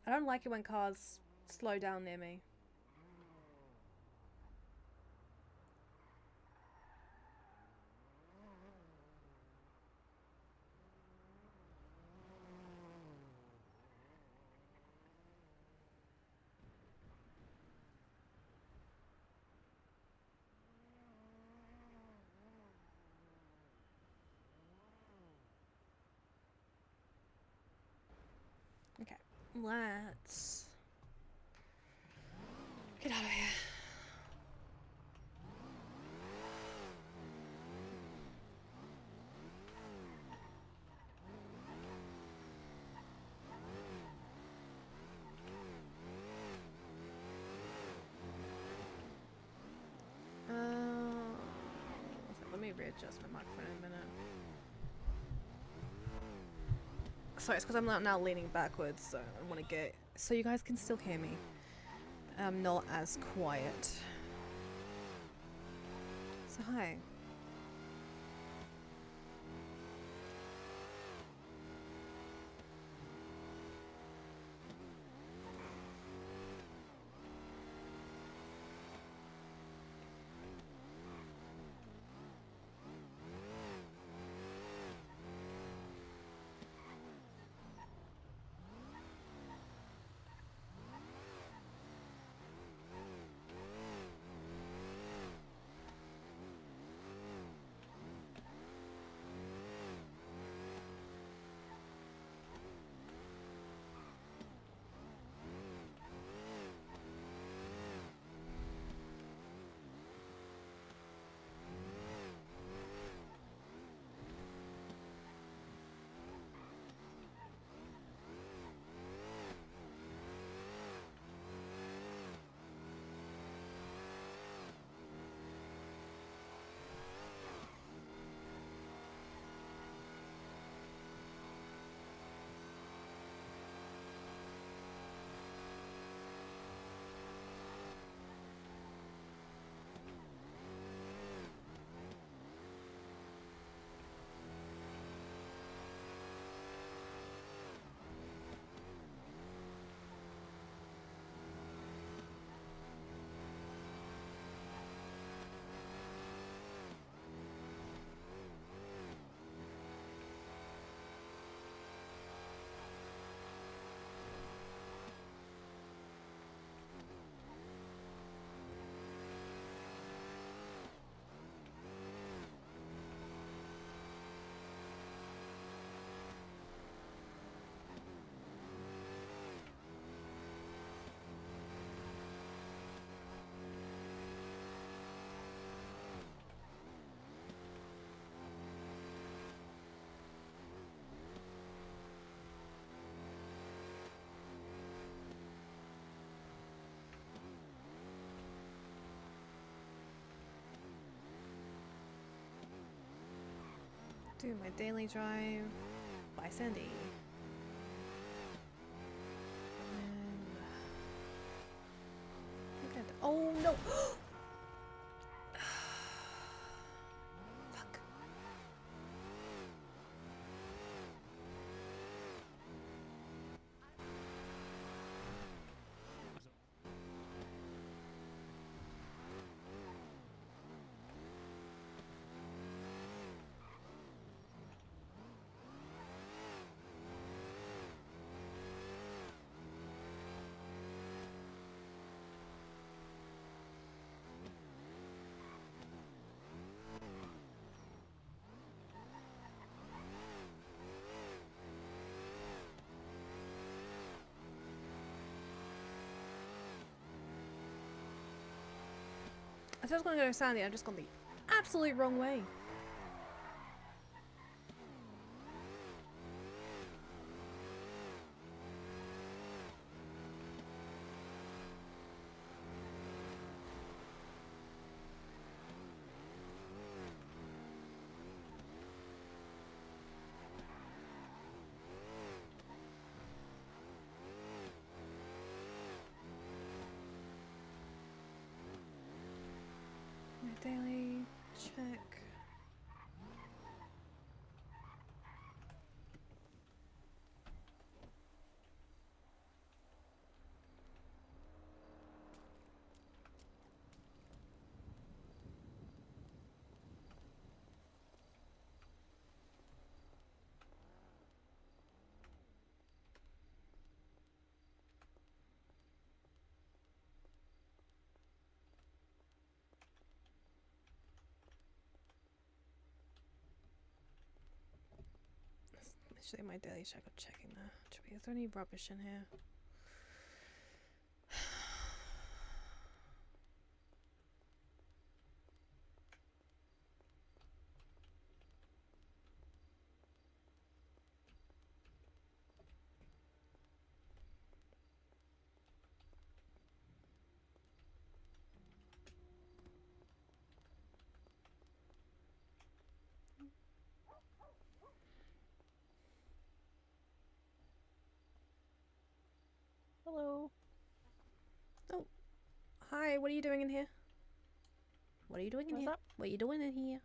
I don't like it when cars slow down near me. Okay, let's get out of here. Let me readjust my microphone in a minute. Sorry, it's because I'm now leaning backwards, so I want to get so you guys can still hear me. I'm not as quiet. So hi. Do my daily drive by Sandy. And oh no! Fuck. I was gonna go to Sandy, I've just gone the absolute wrong way. My daily check. Actually, my daily check of checking there. Actually, is there any rubbish in here? Hello. Oh, hi. What are you doing in here? What are you doing in What's here? up? What are you doing in here?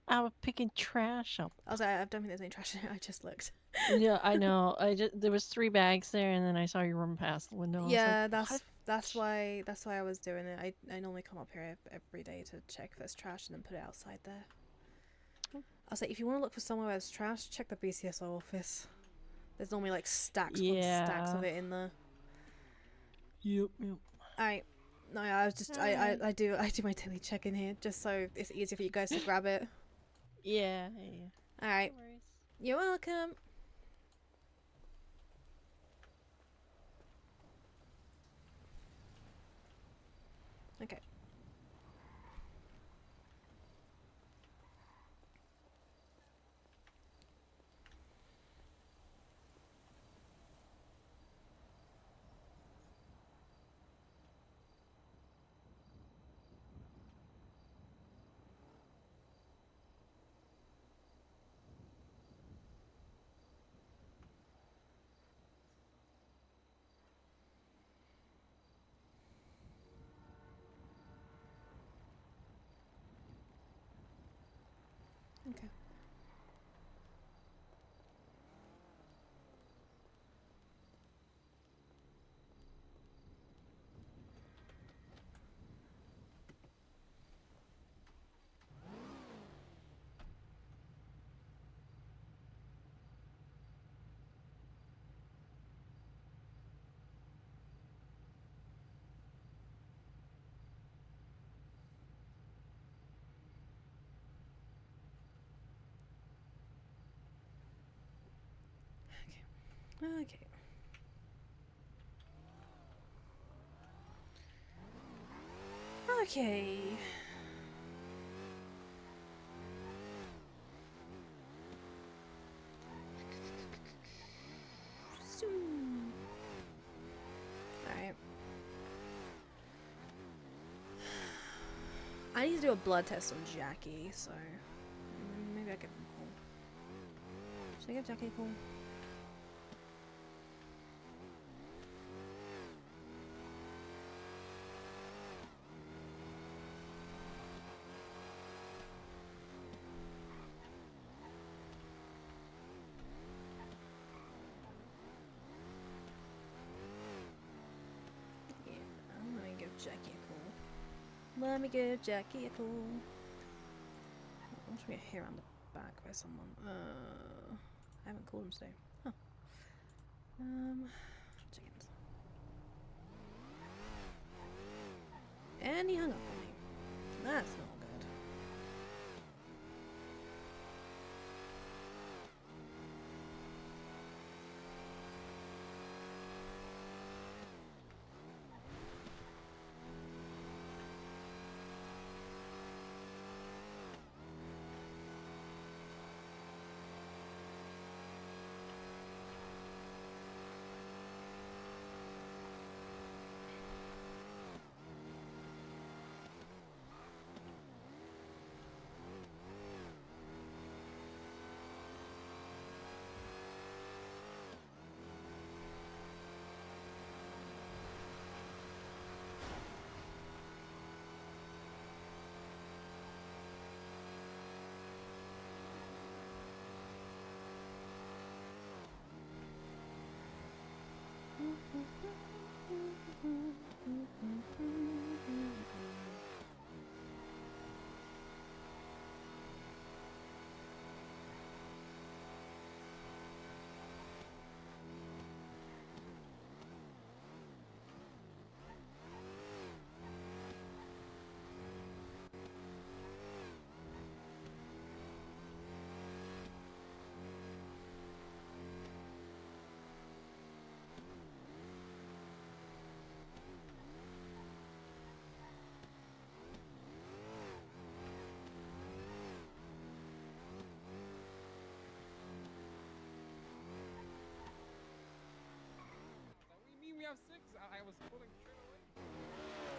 I was picking trash up. Oh, sorry. I don't think there's any trash in here. I just looked. Yeah, I know. There was 3 bags there, and then I saw your room past the window. Yeah, I was like, that's why I was doing it. I normally come up here every day to check if there's trash and then put it outside there. I was like, if you want to look for somewhere where there's trash, check the BCSO office. There's normally like stacks on stacks of Yeah. it in there. Yep. Alright. No, I was just I do my daily check in here just so it's easier for you guys to grab it. Yeah. Alright. No worries. You're welcome. Okay. Okay. Okay. Okay. Alright. I need to do a blood test on Jackie, so maybe I give him a call. Should I give Jackie a call? Yeah, let me give Jackie a call. Let me give Jackie a call. I'm just gonna hear around the back by someone. I haven't called him today. Huh. Chickens. And he hung up on me. That's not good.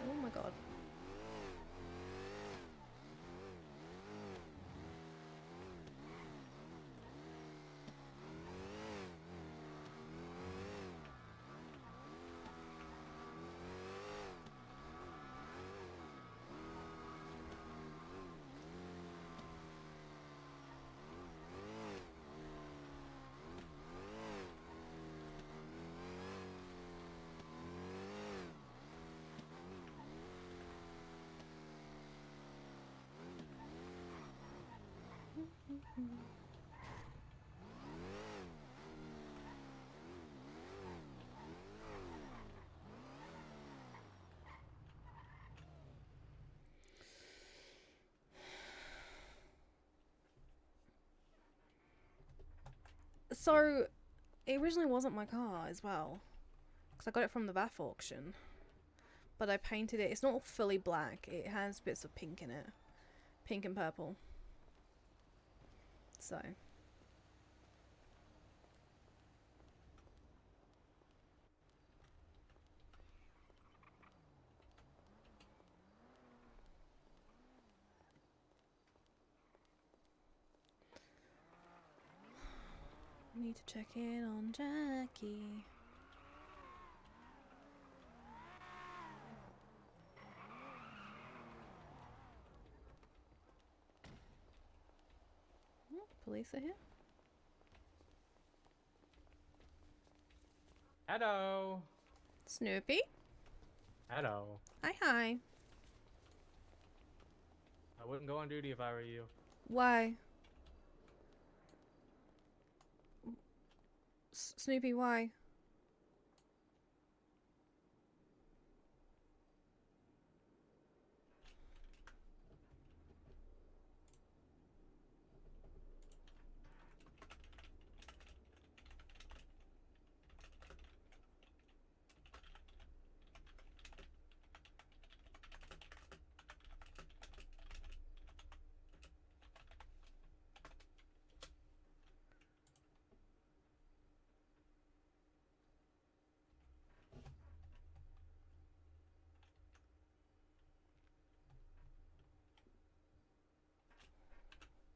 Oh my god. So, it originally wasn't my car as well, because I got it from the VAF auction, but I painted it. It's not fully black. It has bits of pink in it, pink and purple. So. Need to check in on Jackie. Oh, police are here. Hello. Snoopy. Hello. Hi, hi. I wouldn't go on duty if I were you. Why? Snoopy, why?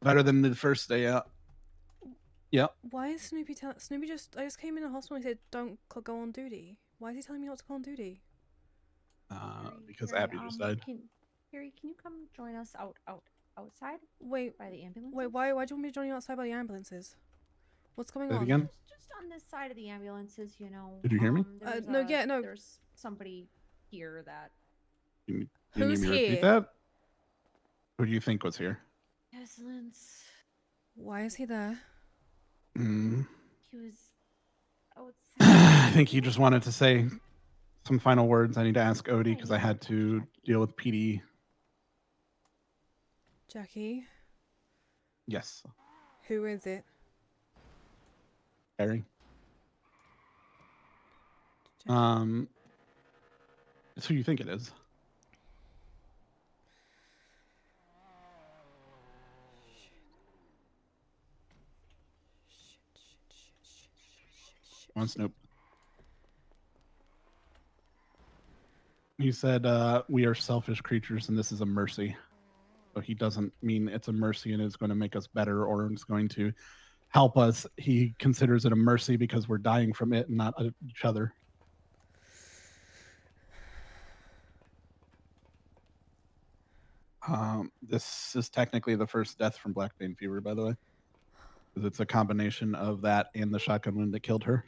Better than the first day out. Yep. Why is Snoopy Snoopy just... I just came in the hospital and he said don't go on duty. Why is he telling me not to go on duty? Because Peri, Abby just died. Peri, can you come join us outside? Wait. By the ambulance? Wait, why do you want me to join you outside by the ambulances? What's going Say it on? again? Just on this side of the ambulances, you know. Did you hear me? No, yeah, no. There's somebody here that. You Who's need me to repeat here? that? Who do you think was here? Excellence. Why is he there? He was outside. I think he just wanted to say some final words. I need to ask Odie because I had to deal with PD. Jackie, Yes, who is it? Peri. It's who you think it is. One Snoop. He said, we are selfish creatures and this is a mercy. So he doesn't mean it's a mercy and it's going to make us better or it's going to help us. He considers it a mercy because we're dying from it and not each other. This is technically the first death from black vein fever, by the way. Because it's a combination of that and the shotgun wound that killed her.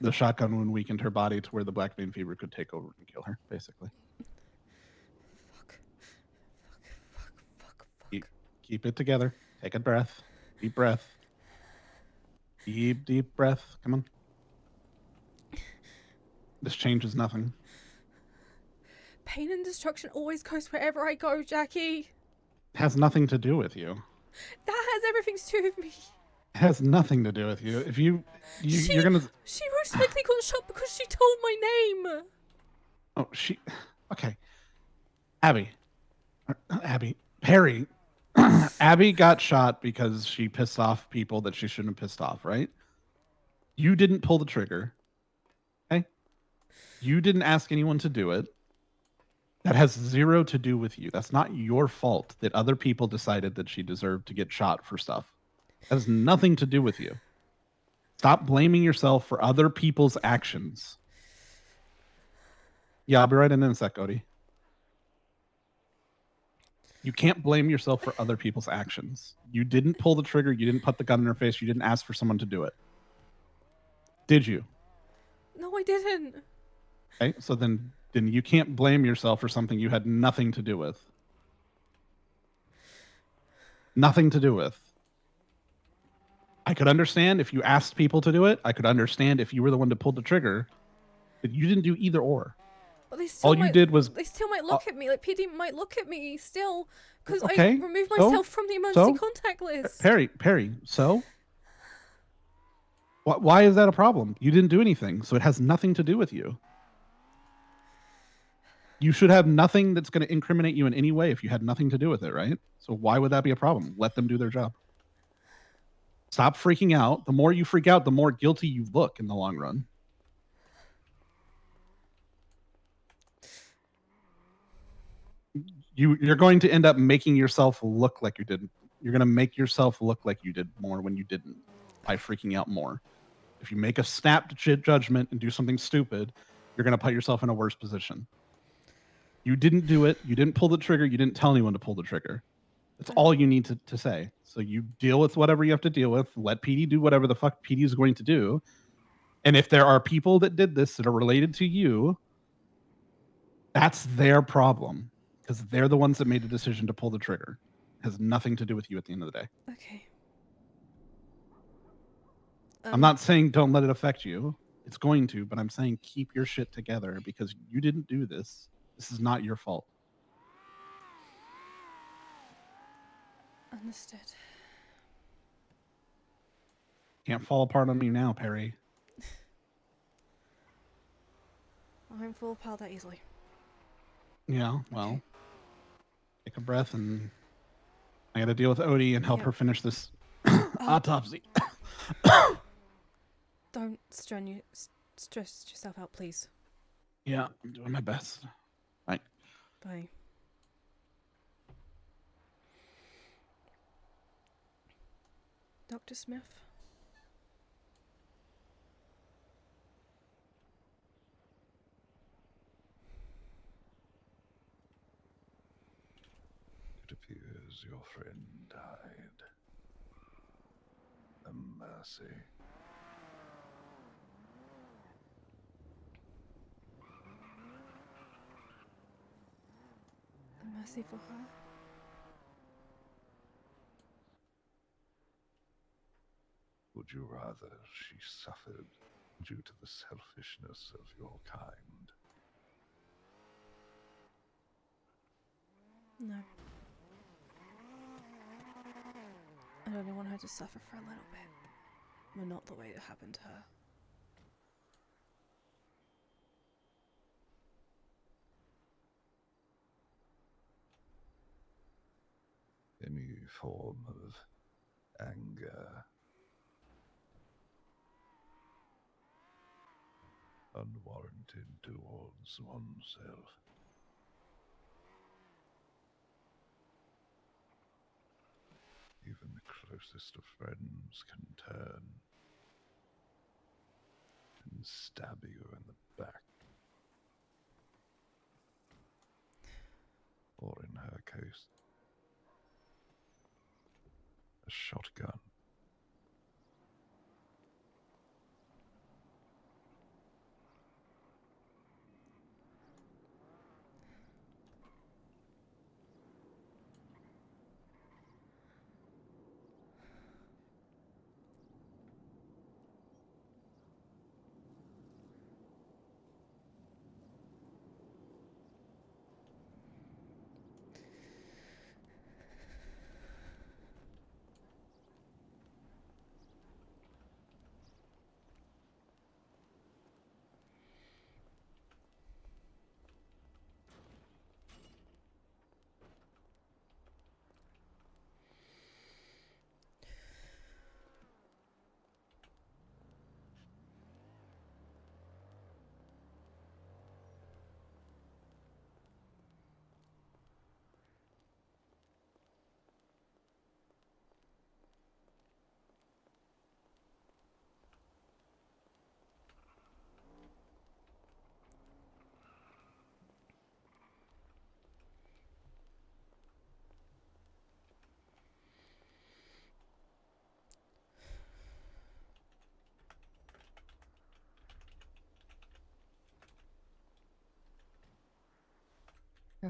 The shotgun wound weakened her body to where the black vein fever could take over and kill her, basically. Keep it together. Take a breath. Deep breath. Deep breath. Come on. This changes nothing. Pain and destruction always goes wherever I go, Jackie. It has nothing to do with you. That has everything to do with me. It has nothing to do with you. If you're gonna. She most likely got shot because she told my name. Oh, okay. Abby. Peri. Abby got shot because she pissed off people that she shouldn't have pissed off, right? You didn't pull the trigger. You didn't ask anyone to do it. That has zero to do with you. That's not your fault that other people decided that she deserved to get shot for stuff. That has nothing to do with you. Stop blaming yourself for other people's actions. Yeah, I'll be right in a sec, Odie. You can't blame yourself for other people's actions. You didn't pull the trigger. You didn't put the gun in her face. You didn't ask for someone to do it. Did you? No, I didn't. Okay, so then you can't blame yourself for something you had nothing to do with. Nothing to do with. I could understand if you asked people to do it. I could understand if you were the one to pull the trigger. But you didn't do either or. But they still All you did was they still might look at me, like PD might look at me still, because okay. I removed myself from the emergency contact list. Peri, so? Why is that a problem? You didn't do anything, so it has nothing to do with you. You should have nothing that's going to incriminate you in any way if you had nothing to do with it, right? So why would that be a problem? Let them do their job. Stop freaking out. The more you freak out, the more guilty you look in the long run. You're going to end up making yourself look like you did. You're going to make yourself look like you did more when you didn't by freaking out more. If you make a snap judgment and do something stupid, you're going to put yourself in a worse position. You didn't do it. You didn't pull the trigger. You didn't tell anyone to pull the trigger. That's all you need to say. So you deal with whatever you have to deal with. Let PD do whatever the fuck PD is going to do. And if there are people that did this that are related to you, that's their problem. Because they're the ones that made the decision to pull the trigger. It has nothing to do with you at the end of the day. Okay. I'm not saying don't let it affect you. It's going to, but I'm saying keep your shit together because you didn't do this. This is not your fault. Understood. Can't fall apart on me now, Peri. I won't fall apart that easily. Yeah, well, take a breath and I got to deal with Odie and help her finish this autopsy. Don't stress yourself out, please. Yeah, I'm doing my best. Bye. Bye. Dr. Smith? It appears your friend died. A mercy. A mercy for her? Would you rather she suffered due to the selfishness of your kind? No. I only want her to suffer for a little bit, but not the way it happened to her. Any form of anger, unwarranted towards oneself, even the closest of friends can turn and stab you in the back. Or in her case, a shotgun.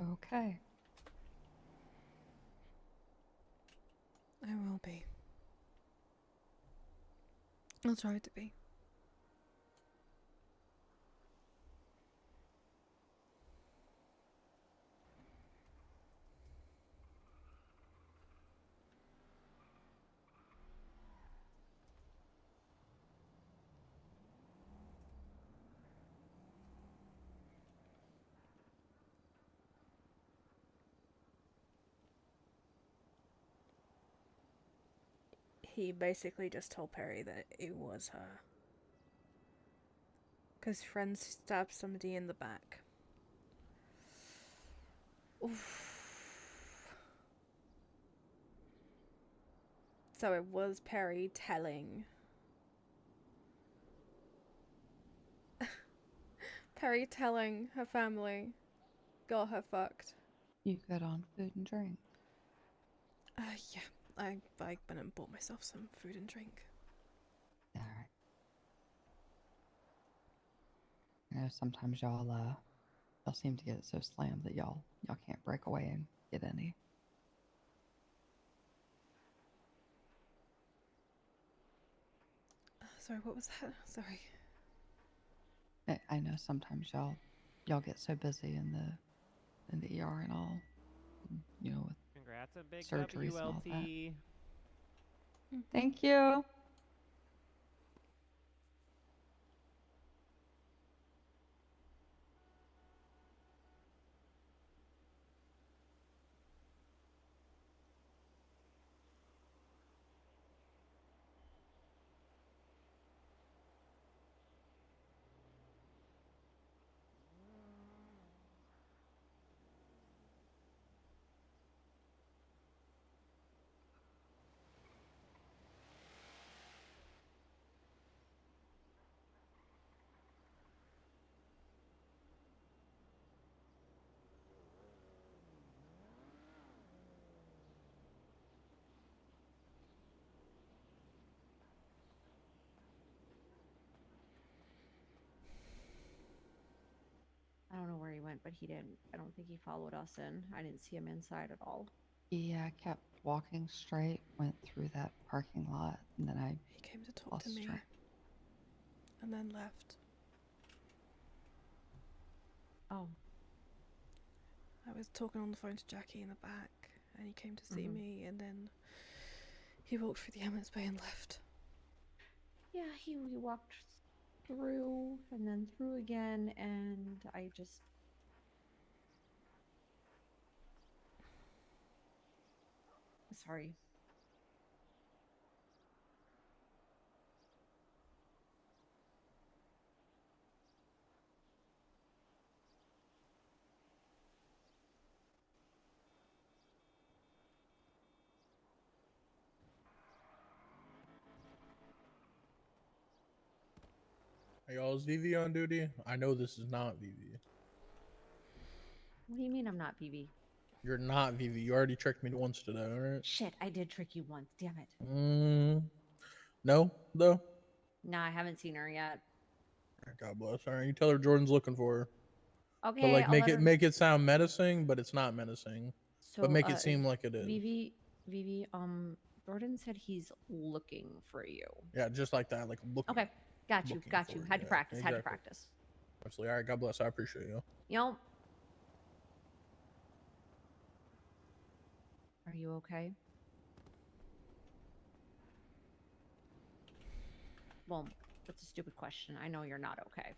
Okay. I will be. I'll try to be. He basically just told Peri that it was her. Because friends stabbed somebody in the back. Oof. So it was Peri telling. Peri telling her family got her fucked. You good on food and drink? Yeah. I went and bought myself some food and drink. Alright. I know sometimes y'all seem to get it so slammed that y'all can't break away and get any. Sorry, what was that? Sorry. I know sometimes y'all get so busy in the ER and all, you know, with Congrats on big surgeries and all that. WLT. Thank you. I don't know where he went, but he didn't. I don't think he followed us in. I didn't see him inside at all. He kept walking straight, went through that parking lot, and then He came to talk lost to me. track. And then left. Oh. I was talking on the phone to Jackie in the back, and he came to see me, and then he walked through the ambulance bay and left. Yeah, we walked through and then through again, and I just... Sorry. Hey, y'all, is VV on duty? I know this is not VV. What do you mean I'm not VV? You're not VV. You already tricked me once today, alright? Shit, I did trick you once. Damn it. No, though? No, I haven't seen her yet. God bless. Alright, you tell her Jordan's looking for her. Okay, But, like, I'll let her... make it sound menacing, but it's not menacing. So, but make it seem like it is. Vivi, Jordan said he's looking for you. Yeah, just like that, like looking. Okay, got you. looking Had for to you. practice. Yeah, Had to exactly. practice. Absolutely. All right, God bless. I appreciate you. Yep. Are you okay? Well, that's a stupid question. I know you're not okay.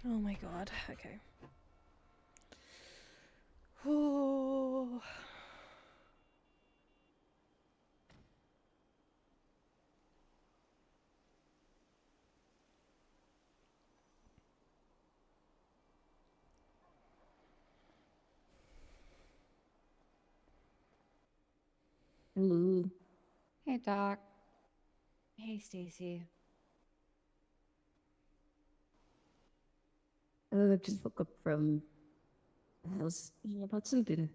Oh my god. Okay. Oh. Hello. Hey, Doc. Hey, Stacy. I just woke up from the house about something.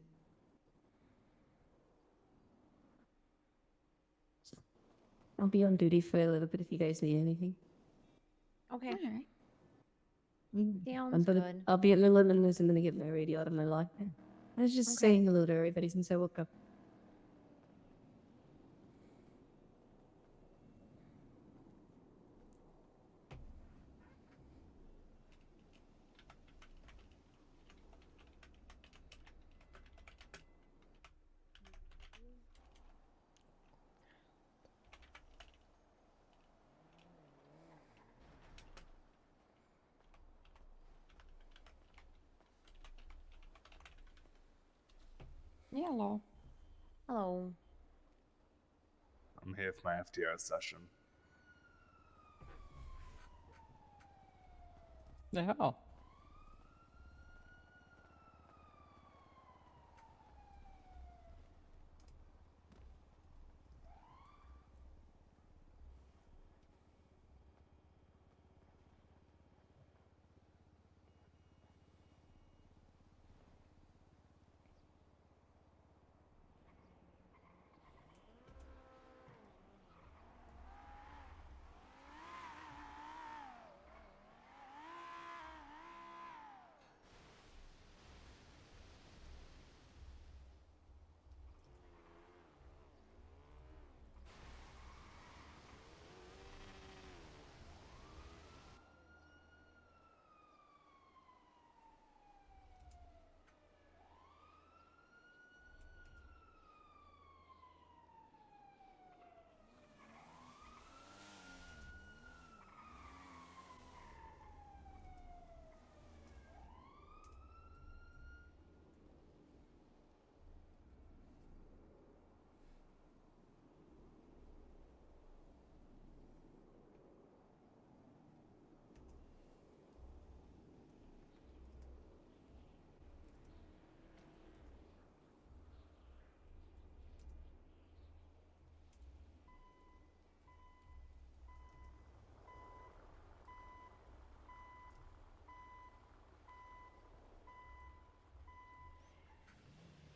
I'll be on duty for a little bit if you guys need anything. Okay. Alright. Sounds good. I'll be at my limit and then I get my radio out of my lock. I was just Okay. saying hello to everybody since I woke up. Yeah, hello. Hello. I'm here for my FTO session. The hell?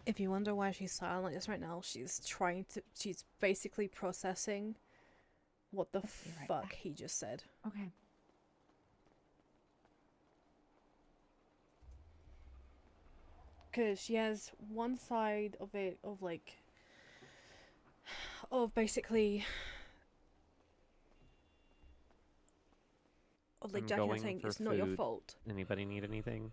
If you wonder why she's silent like this right now, she's basically processing what the right fuck back. he just said. Okay. Because she has one side of it of like, of basically, of like I'm Jackie going saying for it's not your food. fault. Anybody need anything?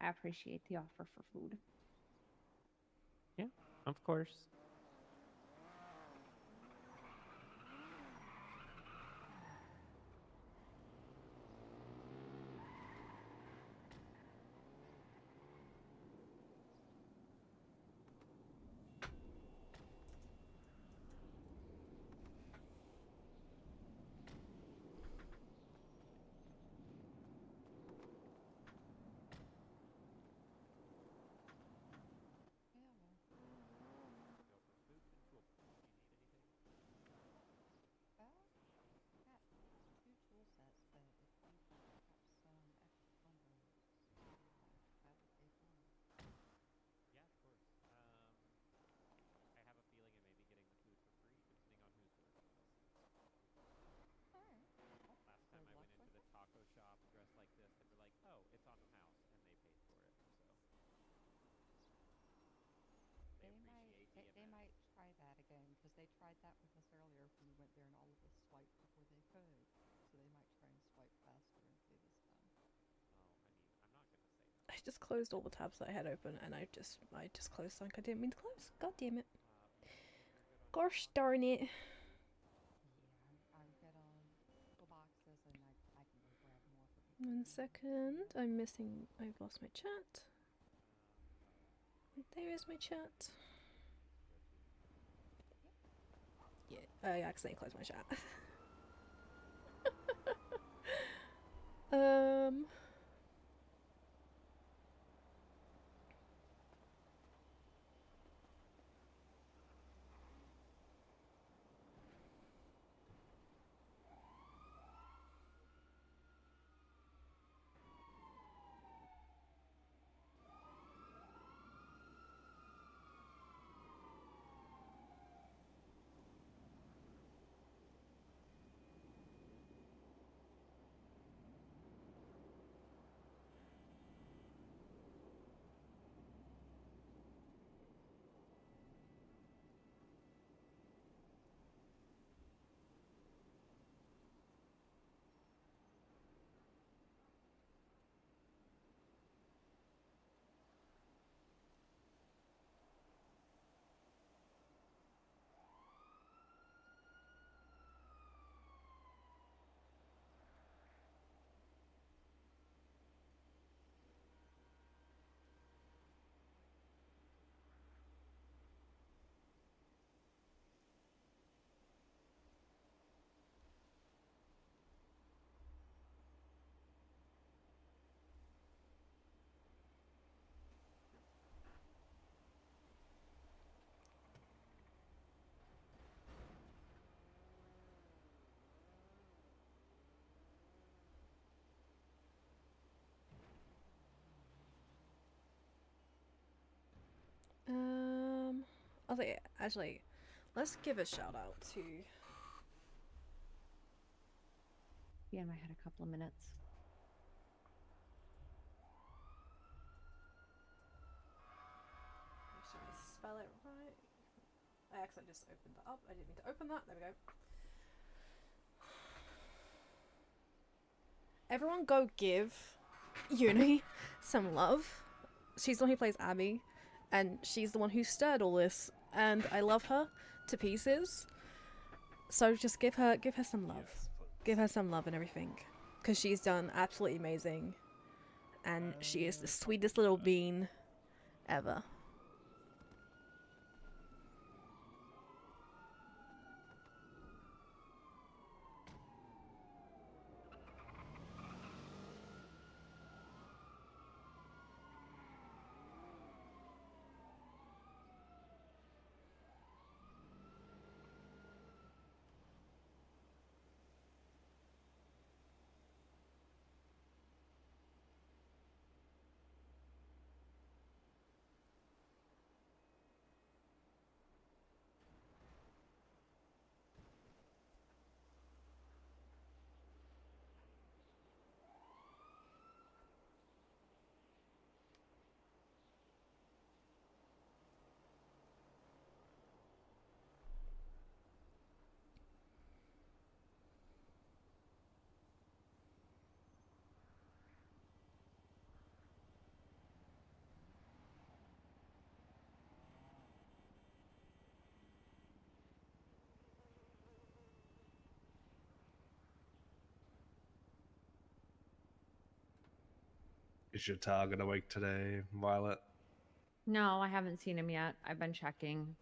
I appreciate the offer for food. Yeah, of course. just closed all the tabs that I had open, and I just closed something I didn't mean to close. God damn it. Gosh darn it. I'll get the boxes and I can go grab more for people. 1 second. I've lost my chat. There is my chat. Yeah, I accidentally closed my chat. I'll say, actually, let's give a shout out to. Yeah, I had a couple of minutes. Should I spell it right? I accidentally just opened that up. I didn't mean to open that. There we go. Everyone go give Uni some love. She's the one who plays Abby, and she's the one who stirred all this, and I love her to pieces. So just give her some love. Give her some love and everything, because she's done absolutely amazing, and she is the sweetest little bean ever. Is your target awake today, Violet? No, I haven't seen him yet. I've been checking.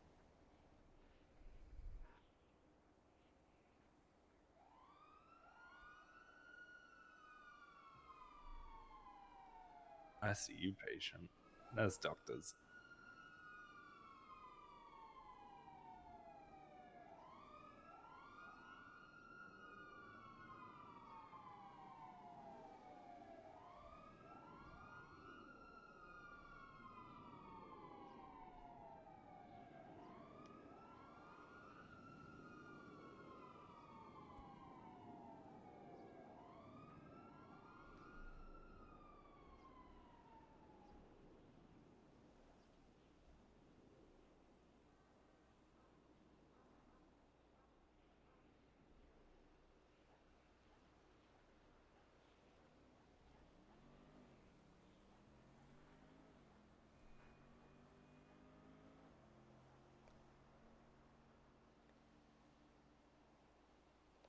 I see you, patient. As doctors.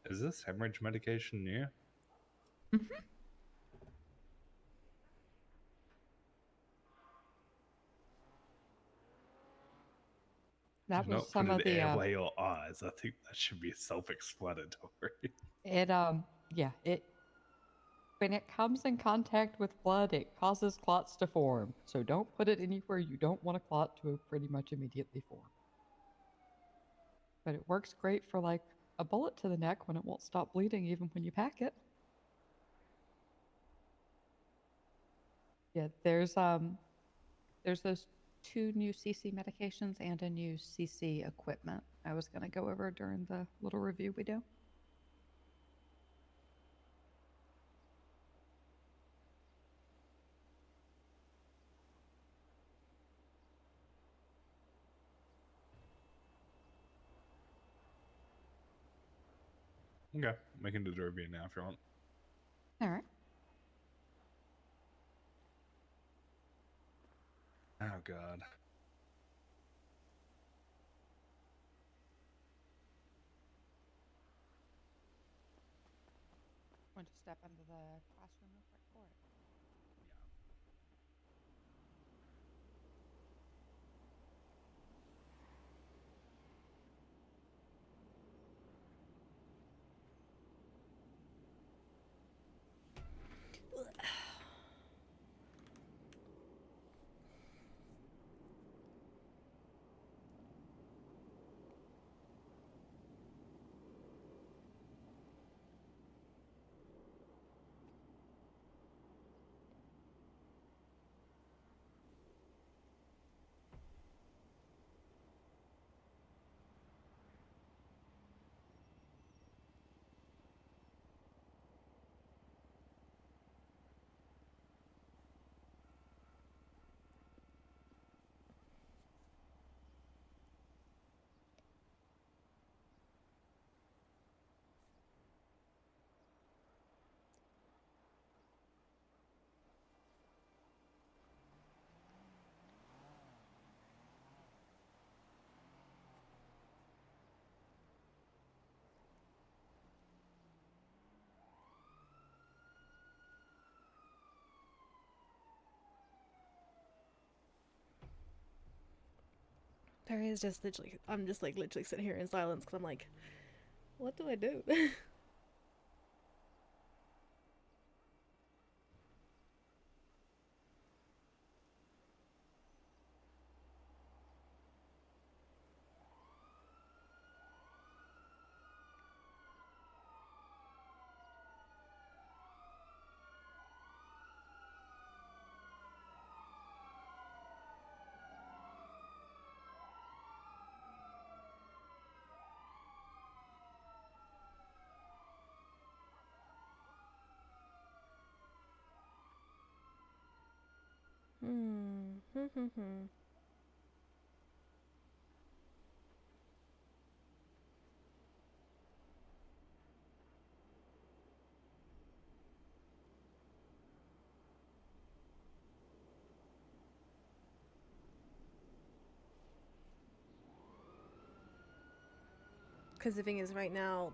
Is this hemorrhage medication new? That Do was not some put of it the airway or eyes. I think that should be self-explanatory. it when it comes in contact with blood, it causes clots to form. So don't put it anywhere you don't want a clot to pretty much immediately form. But it works great for like a bullet to the neck when it won't stop bleeding even when you pack it. Yeah, there's those 2 new CC medications and a new CC equipment I was going to go over during the little review we do. Okay, we can do the review now if you want. All right. Oh god. Want to step into the classroom real quick for it? Perry is just literally, I'm just like literally sitting here in silence because I'm like, what do I do? Because the thing is, right now,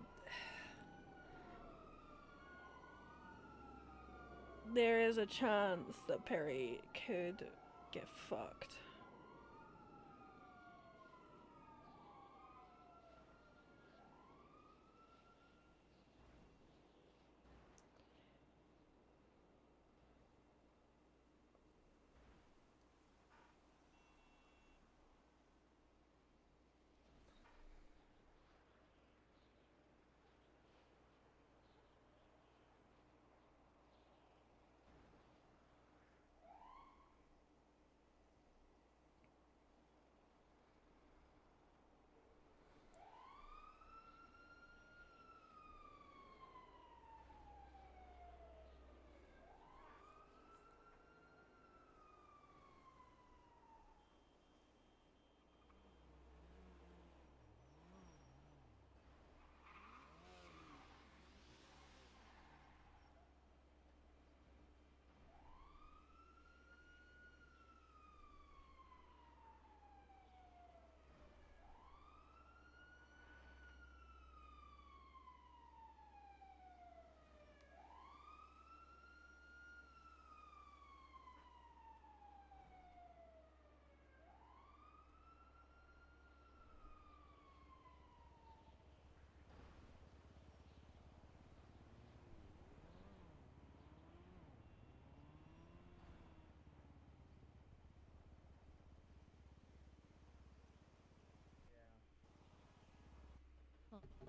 there is a chance that Perry could get fucked.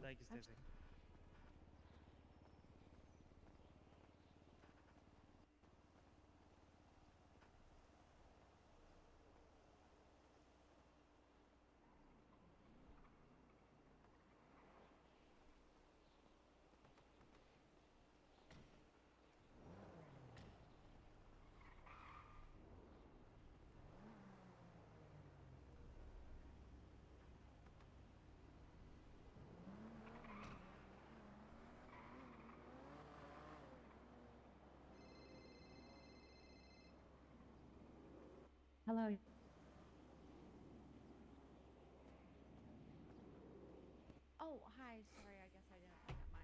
Thank you, Stacy. Hello. Oh, hi. Sorry, I guess I didn't look at my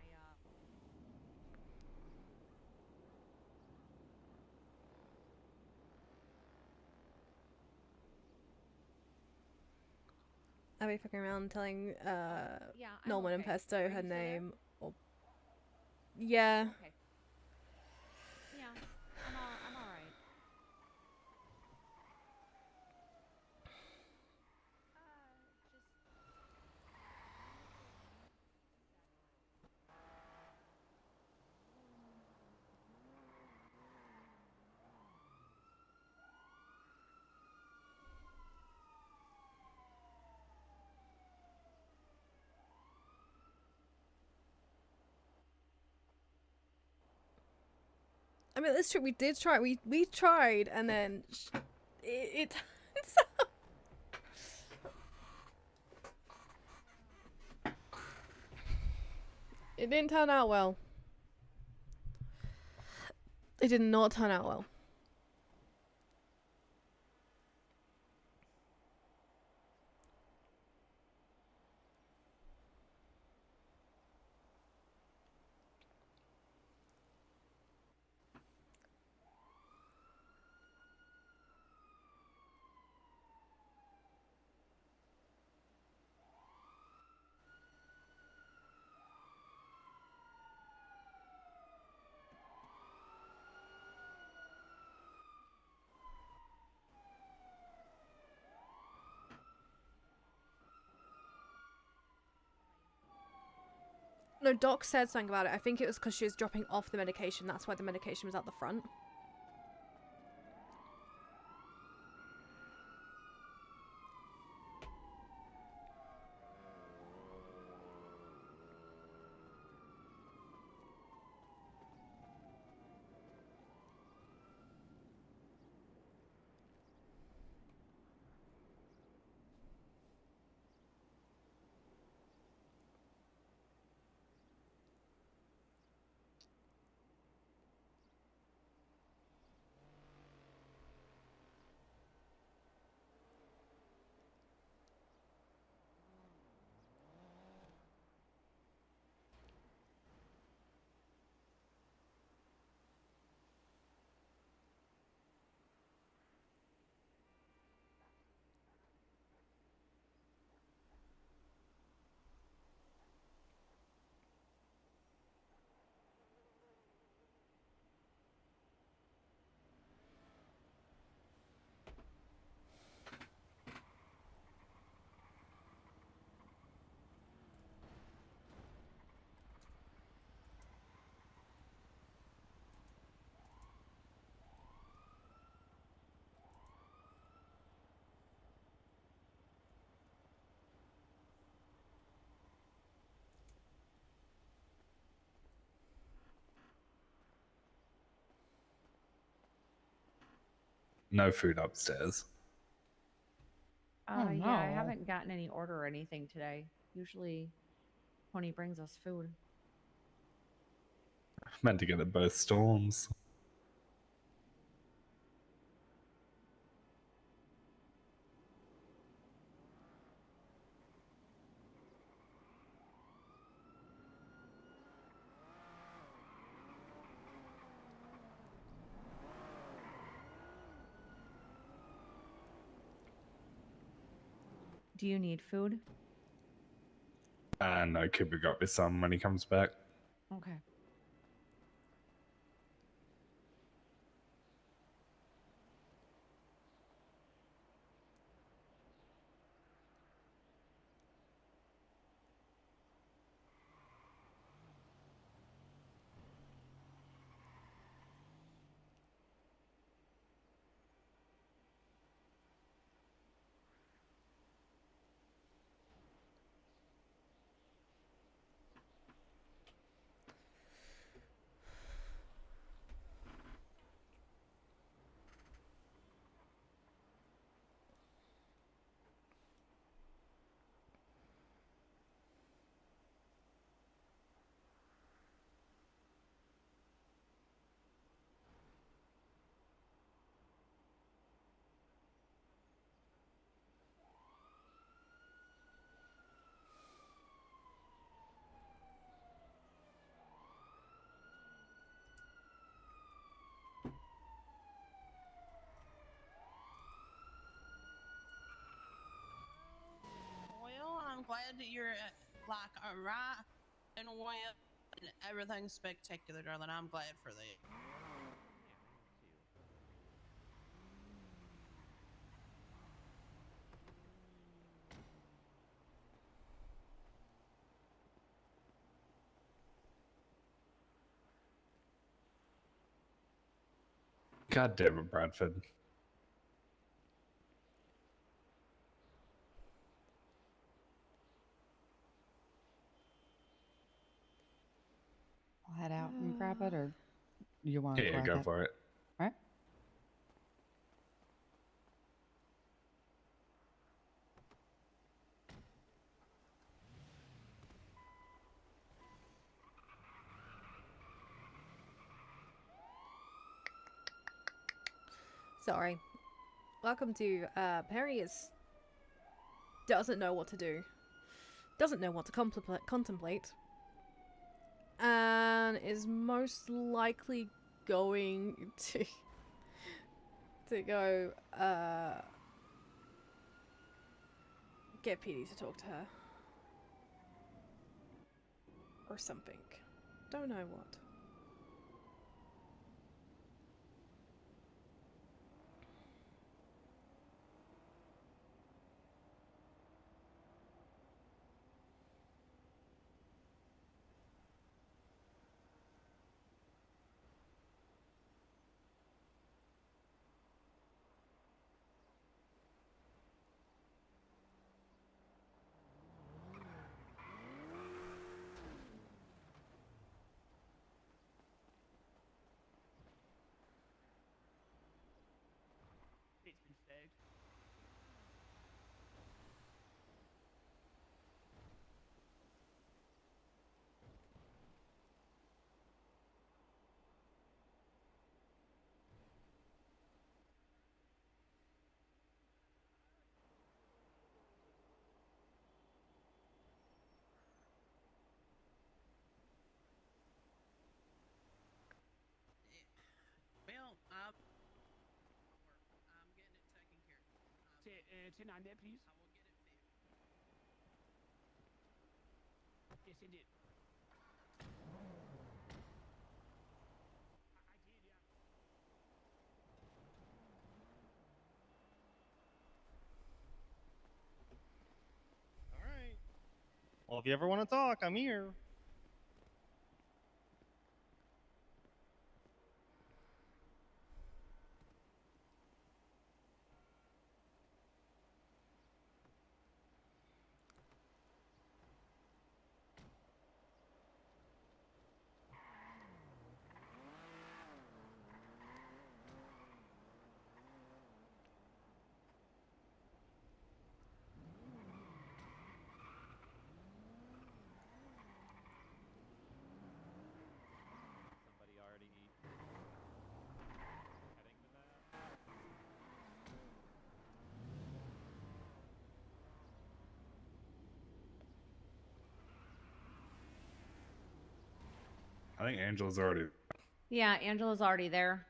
I'll be fucking around telling Yeah, I'm Norman and okay. Pesto Are her you still there? name. Or yeah. Okay. Yeah, I'm all right. I mean, it's true. We did try. We tried, and then it turns out. It didn't turn out well. It did not turn out well. No, Doc said something about it. I think it was because she was dropping off the medication. That's why the medication was at the front. No food upstairs. Oh, Yeah, I no. haven't gotten any order or anything today. Usually, Tony brings us food. Meant to get at both storms. Do you need food? No, Cooper got me some when he comes back. Okay. glad that you're like right and well, and everything's spectacular, darling. I'm glad for that. God damn it, Bradford. I'll head out and grab it, or you want to Yeah, grab go it? for it. All right. Sorry. Welcome to Peri doesn't know what to do. Doesn't know what to contemplate. And is most likely going to go get Petey to talk to her. Or something. Don't know what. It's been flagged. Well, I'm getting it taken care of. 10 on that, please. I will get it fixed. Yes, it did. All right. Well, if you ever want to talk, I'm here. Somebody already heading to that? I think Angela's already. Yeah, Angela's already there.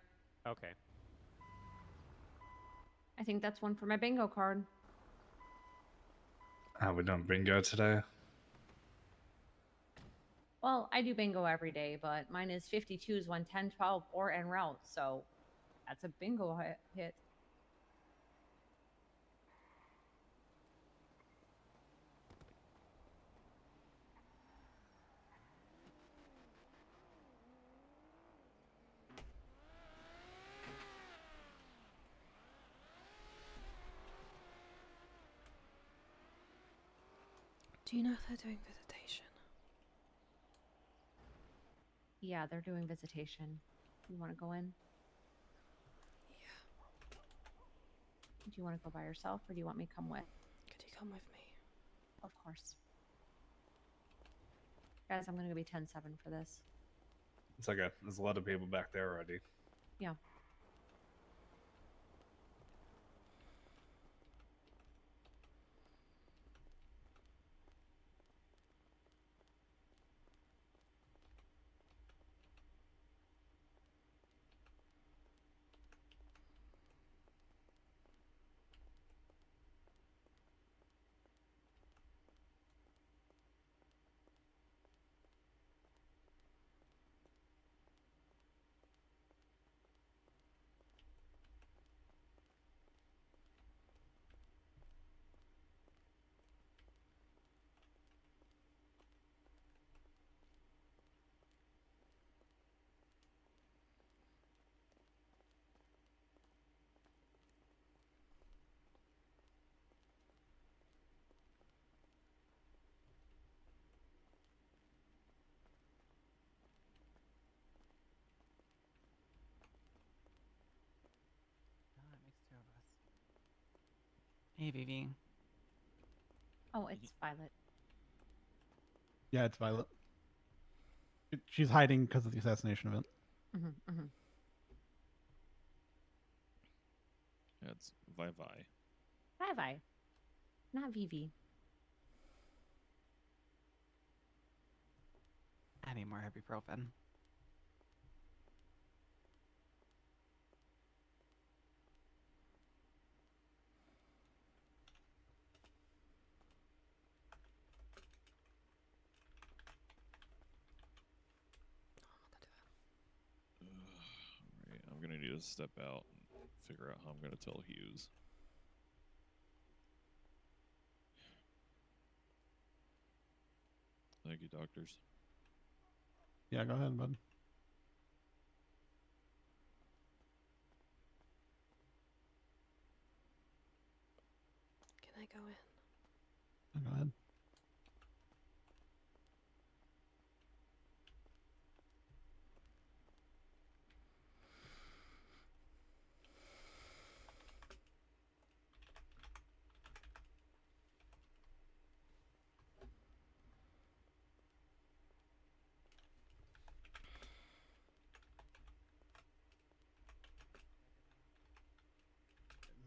Okay. I think that's one for my bingo card. How we doing bingo today? Well, I do bingo every day, but mine is 52s, 1, 10, 12, or en route. So that's a bingo hit. Do you know if they're doing visitation? Yeah, they're doing visitation. You want to go in? Yeah. Do you want to go by yourself, or do you want me to come with? Could you come with me? Of course. Guys, I'm going to be 10-7 for this. It's okay. There's a lot of people back there already. Yeah. Hey, Vivi. Oh, it's Violet. Yeah, it's Violet. She's hiding because of the assassination event. Mm-hmm. That's Vi. Vi. Not Vivi. I need more ibuprofen. Alright, I'm gonna need to step out and figure out how I'm gonna tell Hughes. Thank you, doctors. Yeah, go ahead, bud. Can I go in? Go ahead.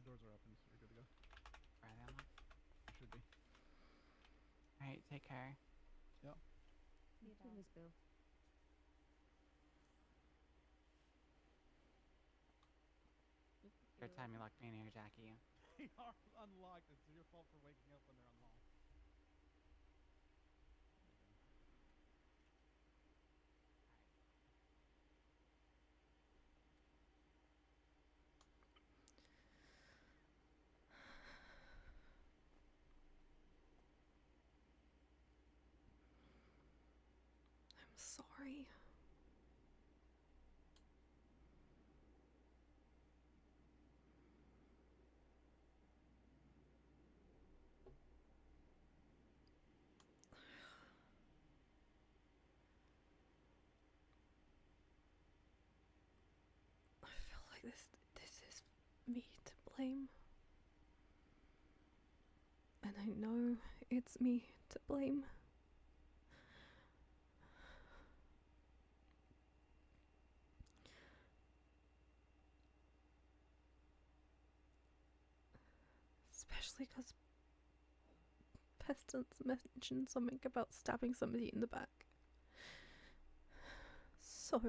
The doors are open, so you're good to go. Are they unlocked? Should be. All right, take care. Yep. You too, Miss Bill. Third time you locked me in here, Jackie. They are unlocked. It's your fault for waking up when they're unlocked. I'm sorry. I feel like this is me to blame. And I know it's me to blame. Especially because Pestilence mentioned something about stabbing somebody in the back. So...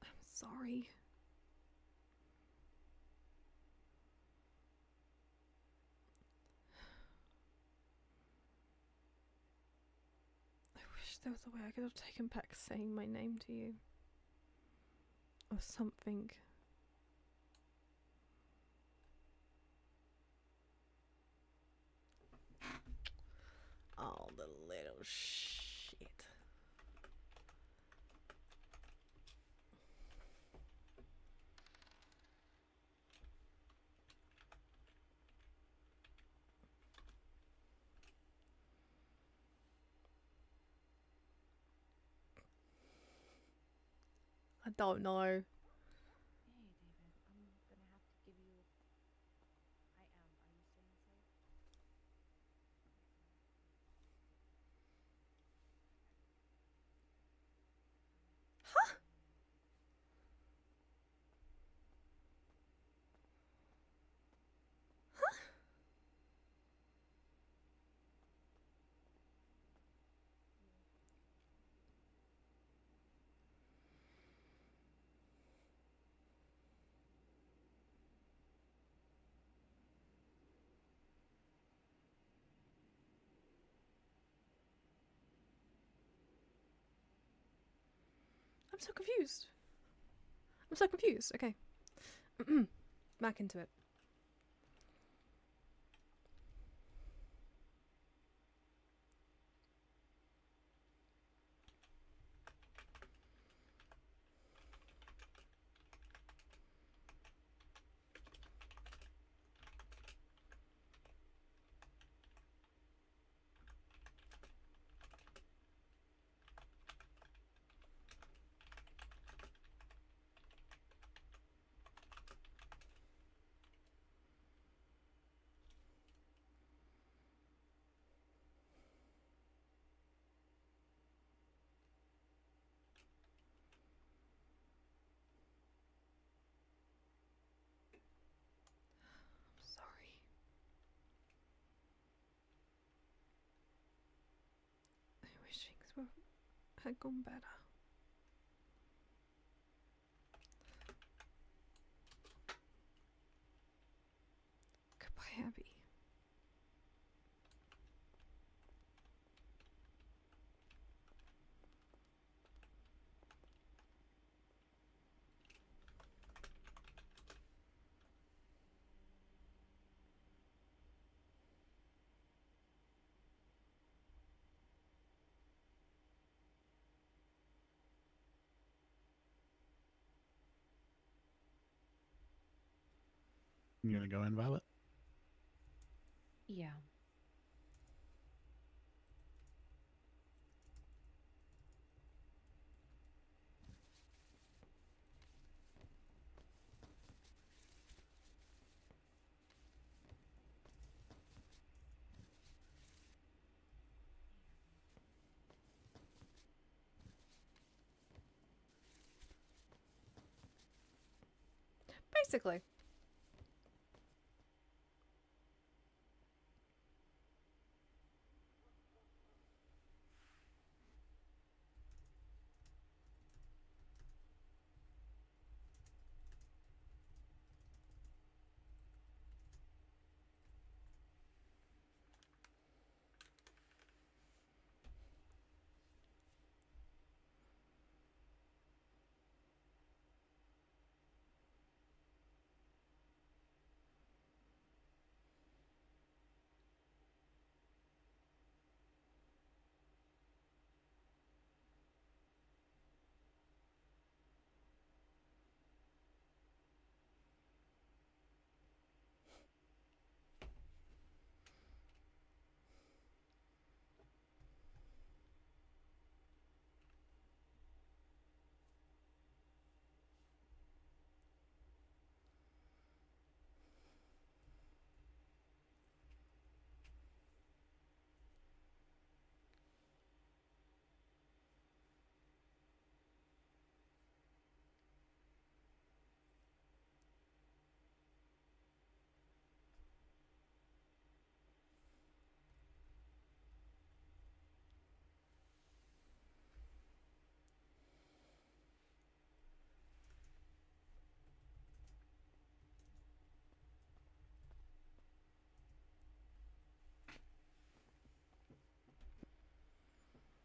I'm sorry. I wish there was a way I could have taken back saying my name to you. Or something. Oh, the little shit. I don't know. Hey, David, I'm gonna have to give you. I am. Are you staying safe? Huh? I'm so confused. I'm so confused. Okay. Back into it. had gone better. Goodbye, Abby. You gonna go in, Violet? Yeah. Basically.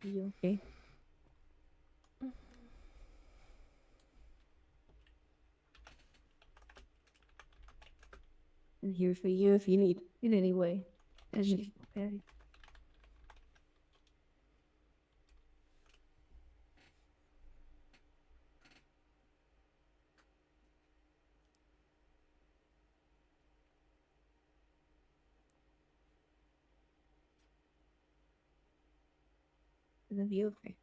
You okay? I'm here for you if you need in any way. As you okay. And you okay?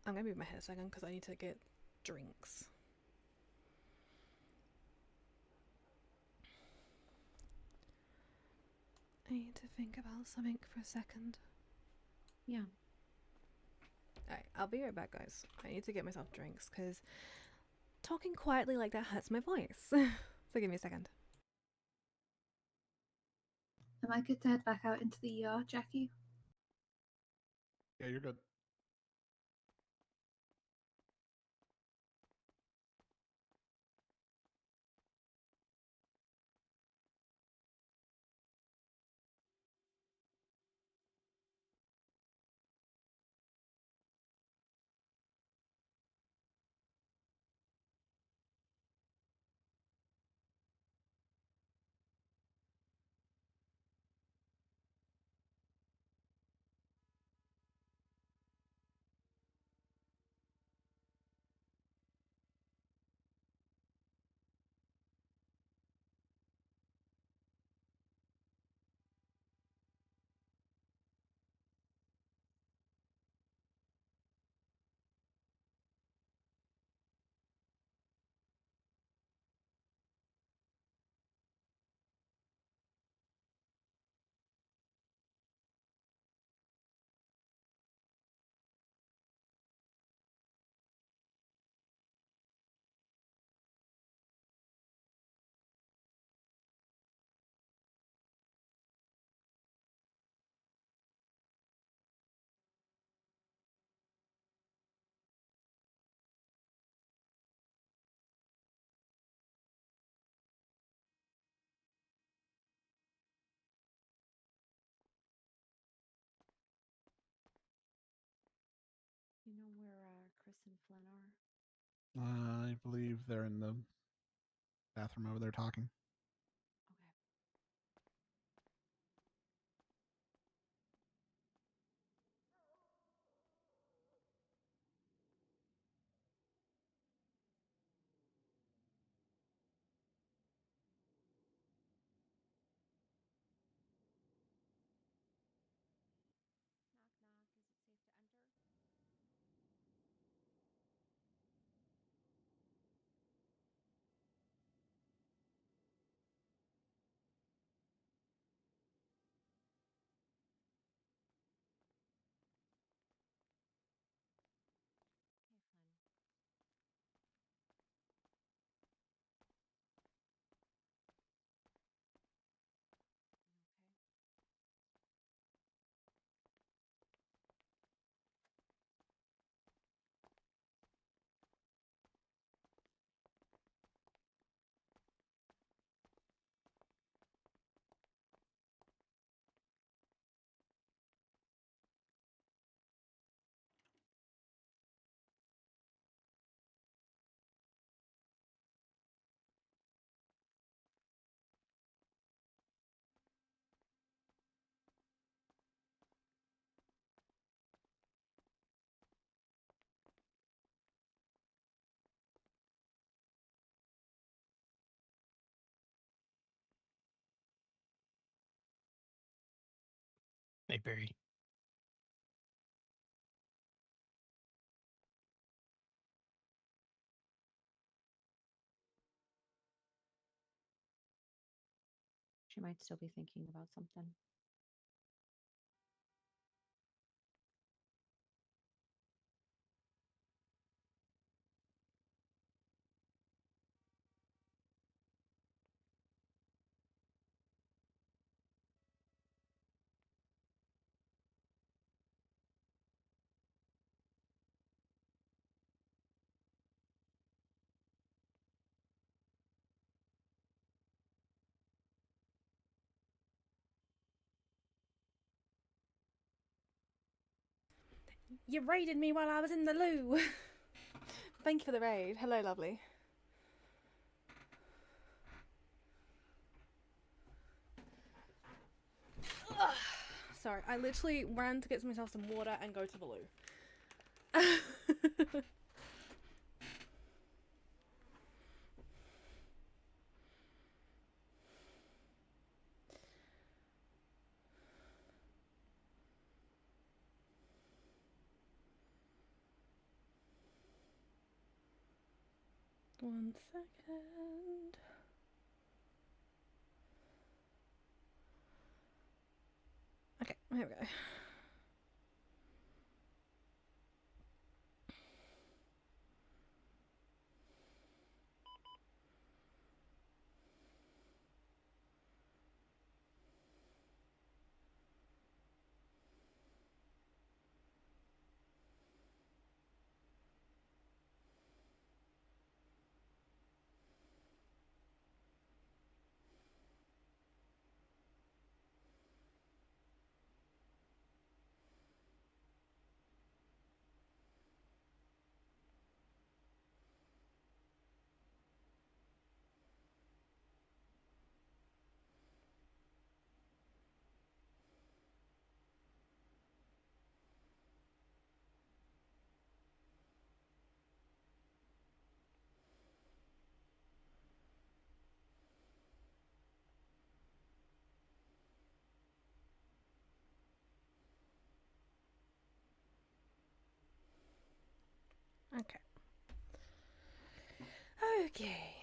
I'm gonna move my head a second because I need to get drinks. I need to think about something for a second. Yeah. Alright, I'll be right back, guys. I need to get myself drinks because talking quietly like that hurts my voice. So give me a second. Am I good to head back out into the ER, Jackie? Yeah, you're good. and Flynn are? I believe they're in the bathroom over there talking. Okay. Knock, knock. Is it safe to enter? Okay, Flynn. You okay? Hey, Peri. She might still be thinking about something. You raided me while I was in the loo. Thank you for the raid. Hello, lovely. Ugh. Sorry, I literally ran to get myself some water and go to the loo. 1 second. Okay, here we go. Okay. Okay.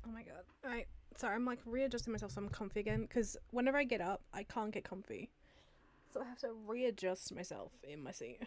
Oh my god. Alright. Sorry, I'm like readjusting myself so I'm comfy again, because whenever I get up, I can't get comfy. So I have to readjust myself in my seat.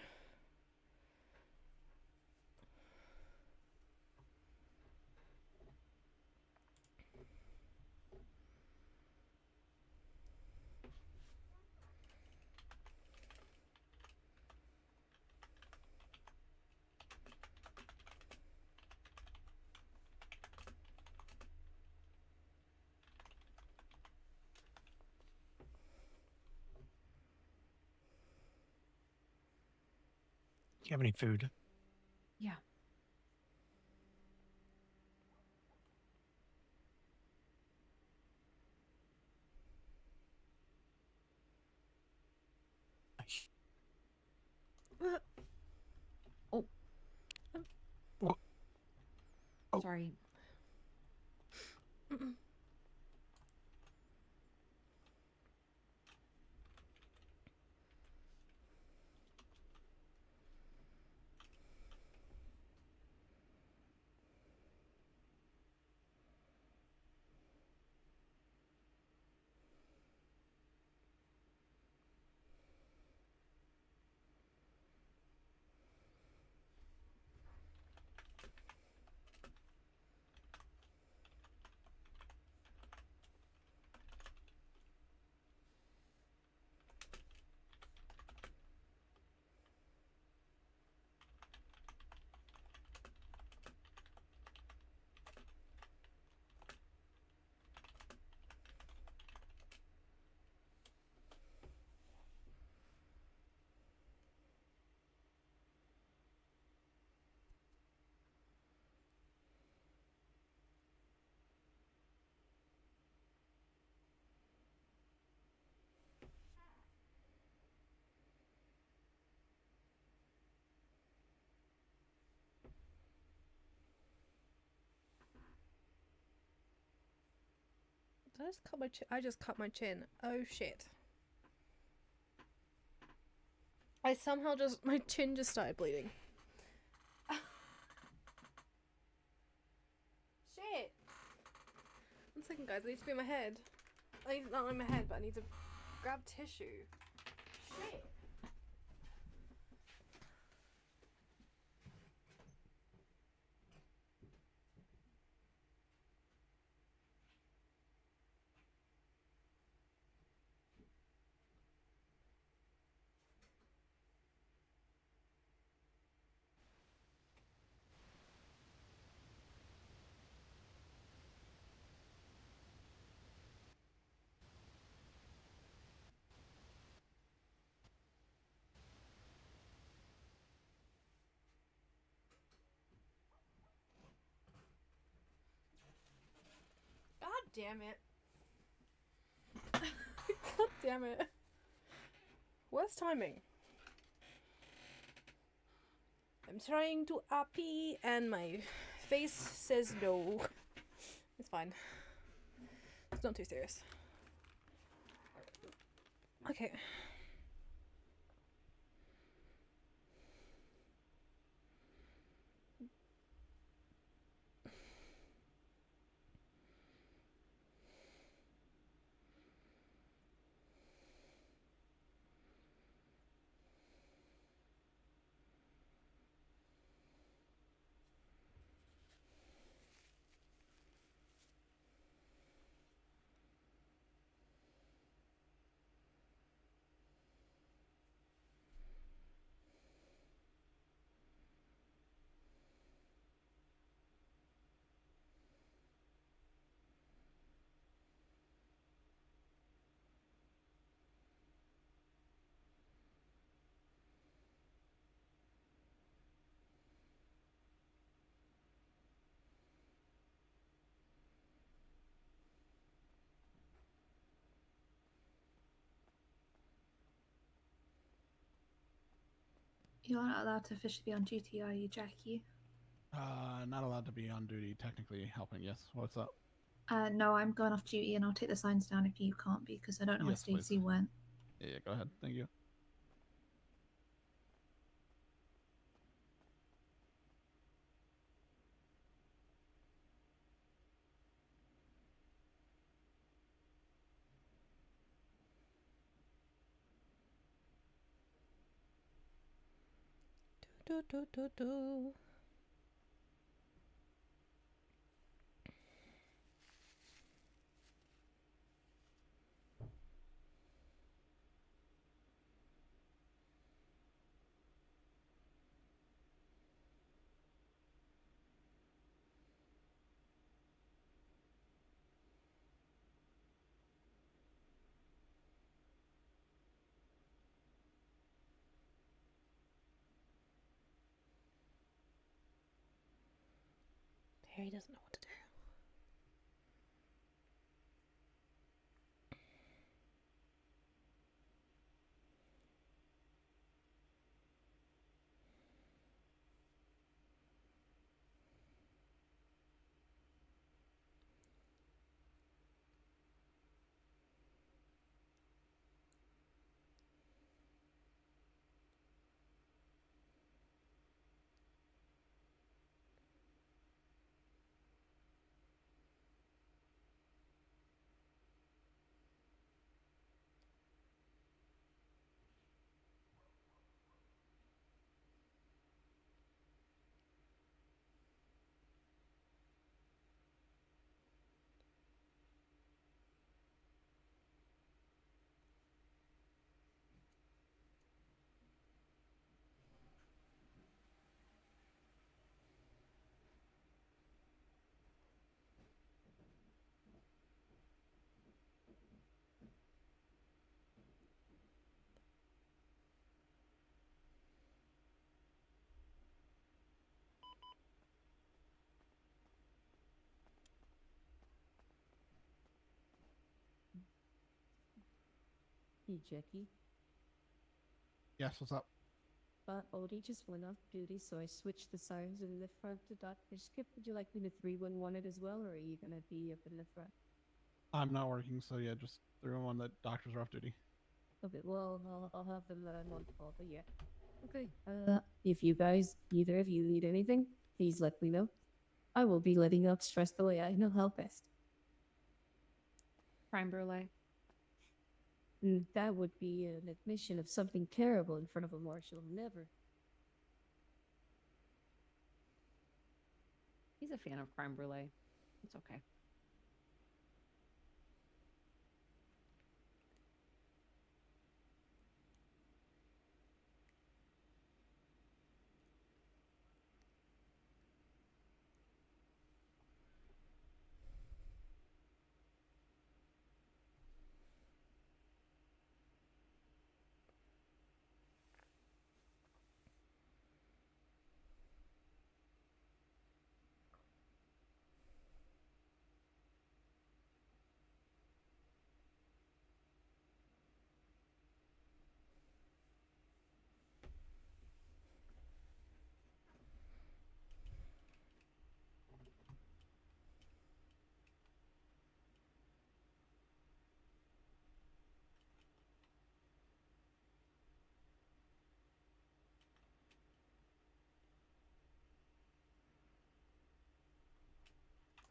you have any food? Yeah. Oh. Sorry. Did I just cut my chin? I just cut my chin. Oh shit. I somehow just, my chin just started bleeding. Shit! 1 second guys, I need to be in my head. I need, not in my head, but I need to grab tissue. Shit! God damn it. God damn it. Worst timing. I'm trying to happy and my face says no. It's fine. It's not too serious. Okay. You're not allowed to officially be on duty, are you, Jackie? Not allowed to be on duty, technically helping. Yes. What's up? No, I'm going off duty and I'll take the signs down if you can't be, because I don't know where Yes, please. Stacey went. Yeah, go ahead. Thank you. Do. Peri doesn't know what to do. Hey, Jackie. Yes, what's up? Odie just went off duty, so I switched the sirens in the front to Dr. Skip. Would you like me to 311 it as well, or are you gonna be up in the front? I'm not working, so yeah, just throw him on the doctors are off duty. Okay, well, I'll have them one call, but yeah. Okay, if you guys, either of you need anything, please let me know. I will be letting out stress the way I know how best. Crime brulee. That would be an admission of something terrible in front of a marshal. Never. He's a fan of crime brulee. It's okay.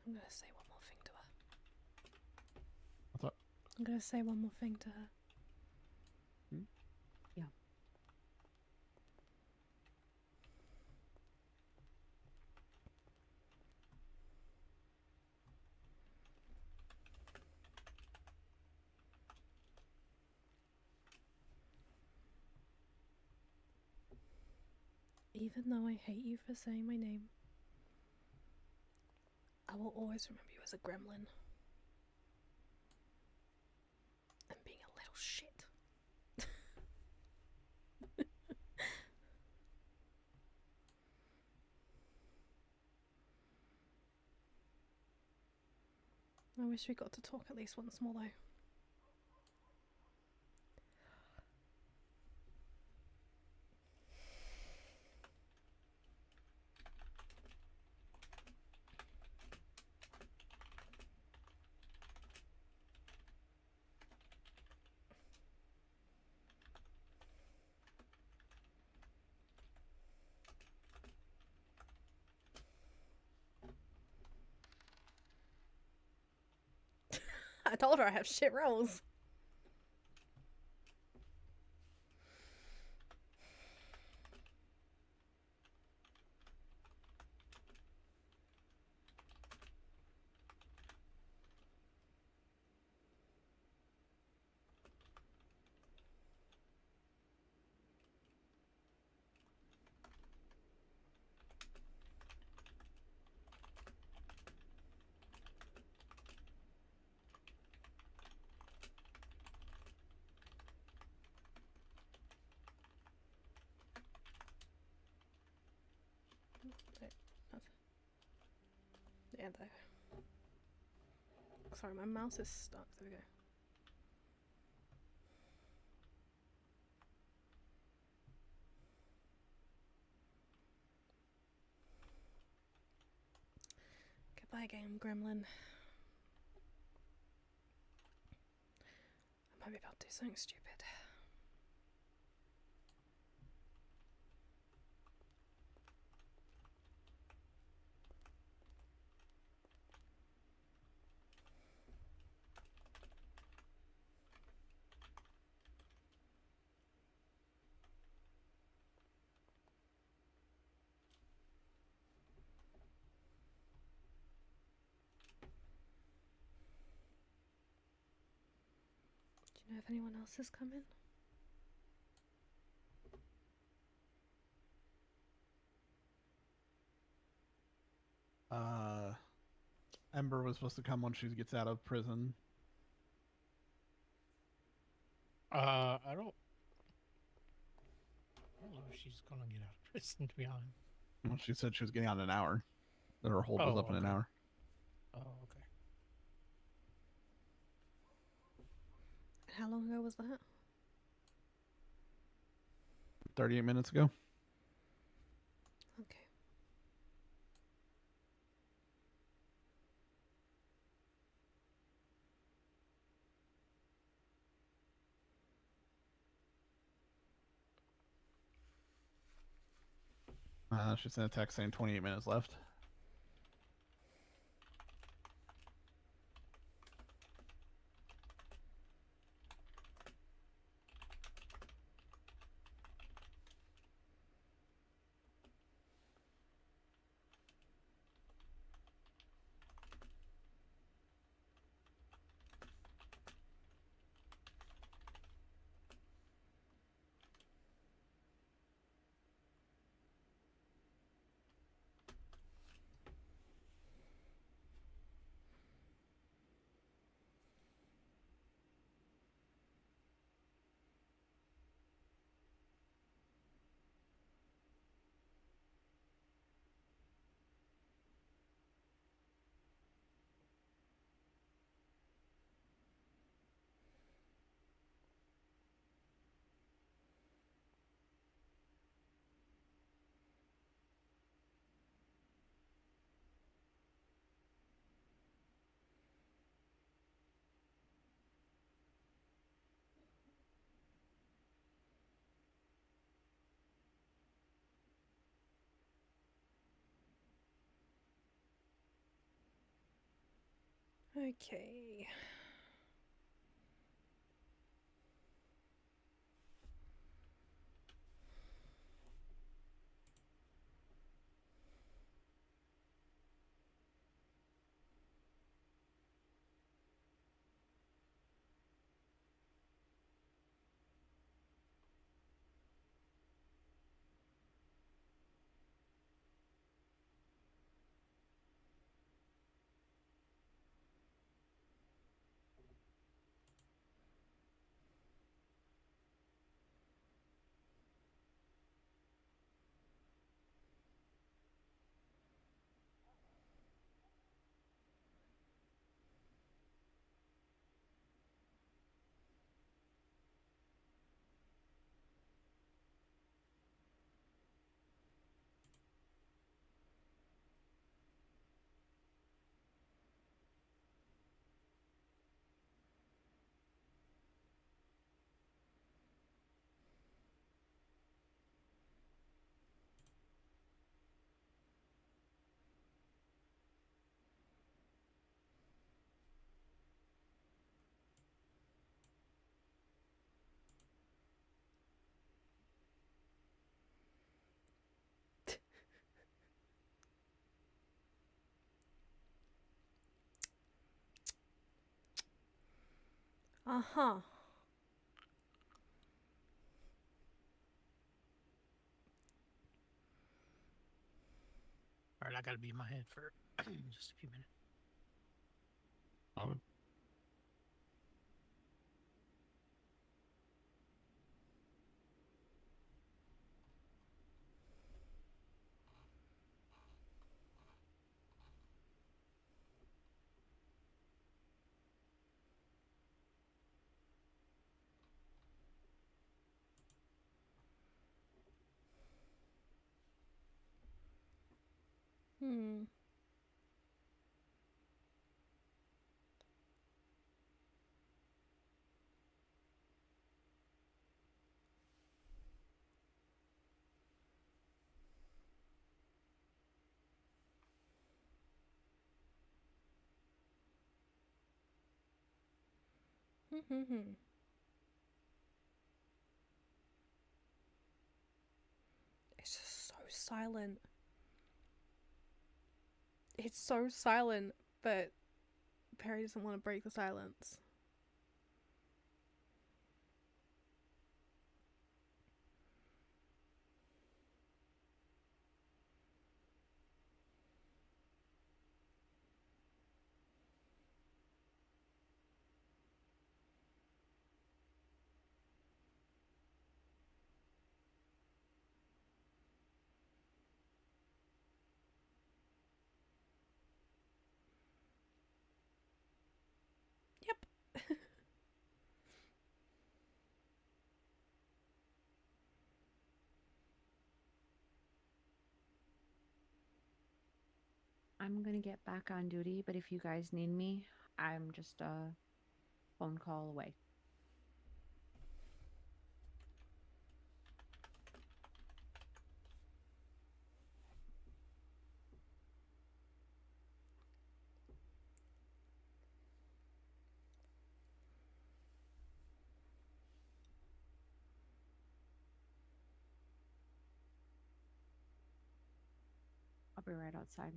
I'm gonna say one more thing to her. What's up? I'm gonna say one more thing to her. Yeah. Even though I hate you for saying my name, I will always remember you as a gremlin. And being a little shit. I wish we got to talk at least once more though. I told her I have shit rolls. weird though. Sorry, my mouse is stuck. There we go. Goodbye, game gremlin. I might be about to do something stupid. Do you know if anyone else is coming? Ember was supposed to come when she gets out of prison. I don't know if she's gonna get out of prison, to be honest. Well, she said she was getting out in an hour. That her hold was Oh, up in an okay. hour. Oh, okay. How long ago was that? 38 minutes ago. Okay. She sent a text saying 28 minutes left. Okay. Uh-huh. All right, I gotta be in my head for just a few minutes. Oh. Hmm. Hmm. It's just so silent. It's so silent, but Perry doesn't want to break the silence. Yep. I'm gonna get back on duty, but if you guys need me, I'm just a phone call away. I'll be right outside.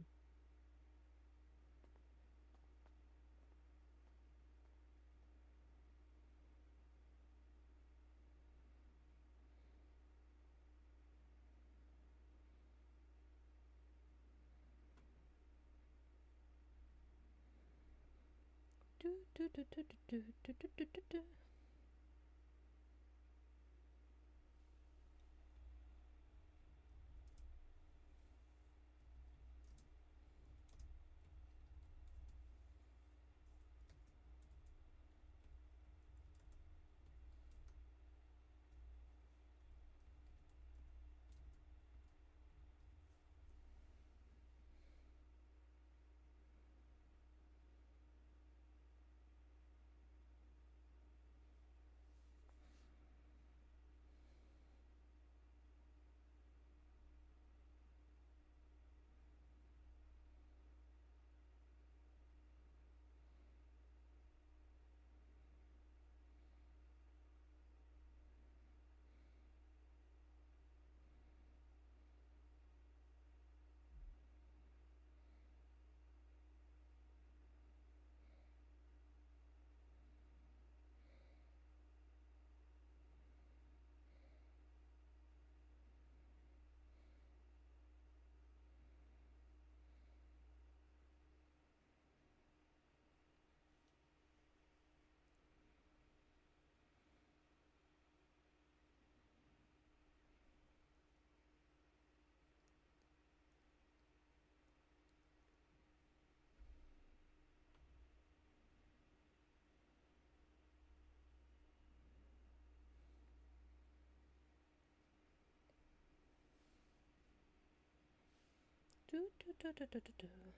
Do, do, do, do, do, do, do, do, do, do. Do, do, do, do, do, do, do.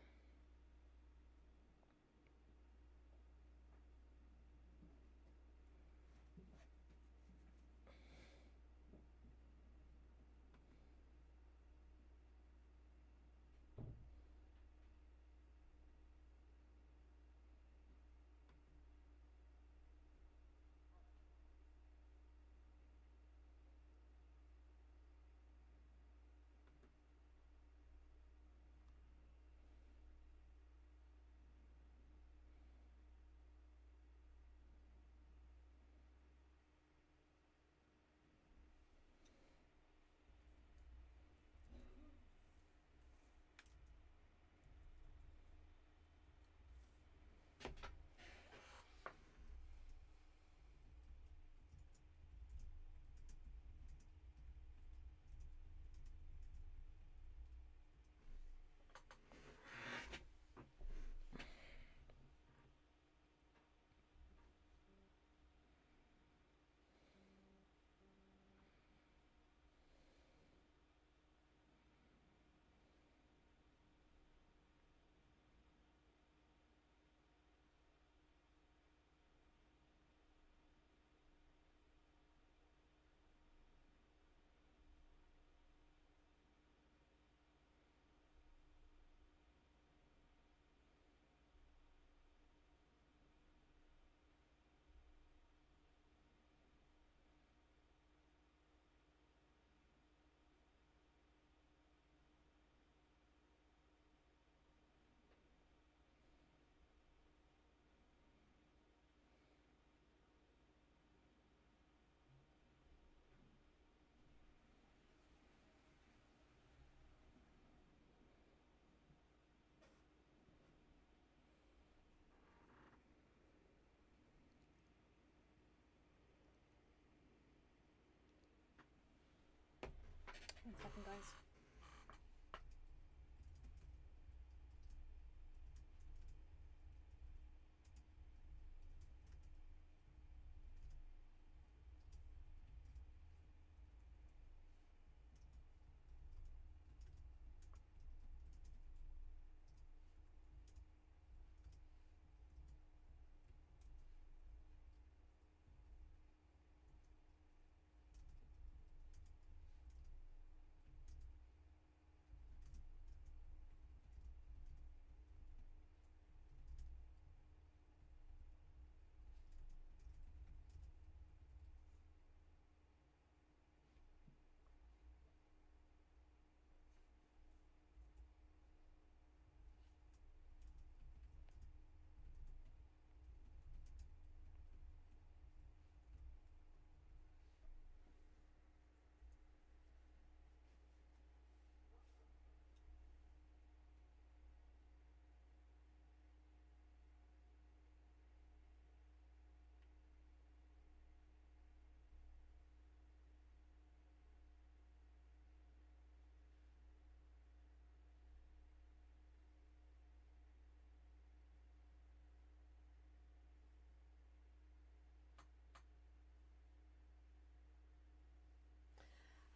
guys.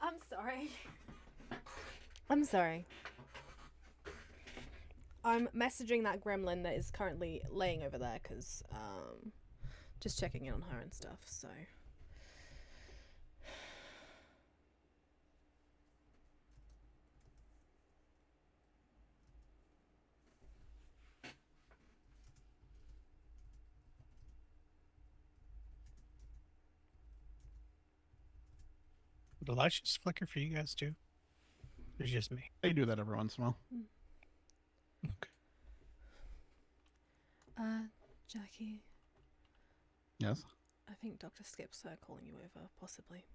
I'm sorry. I'm sorry. I'm messaging that gremlin that is currently laying over there because, just checking in on her and stuff, so. Would the lights just flicker for you guys too? Or just me? They do that every once in a while. Jackie, Yes. I think Dr. Skip's calling you over, possibly.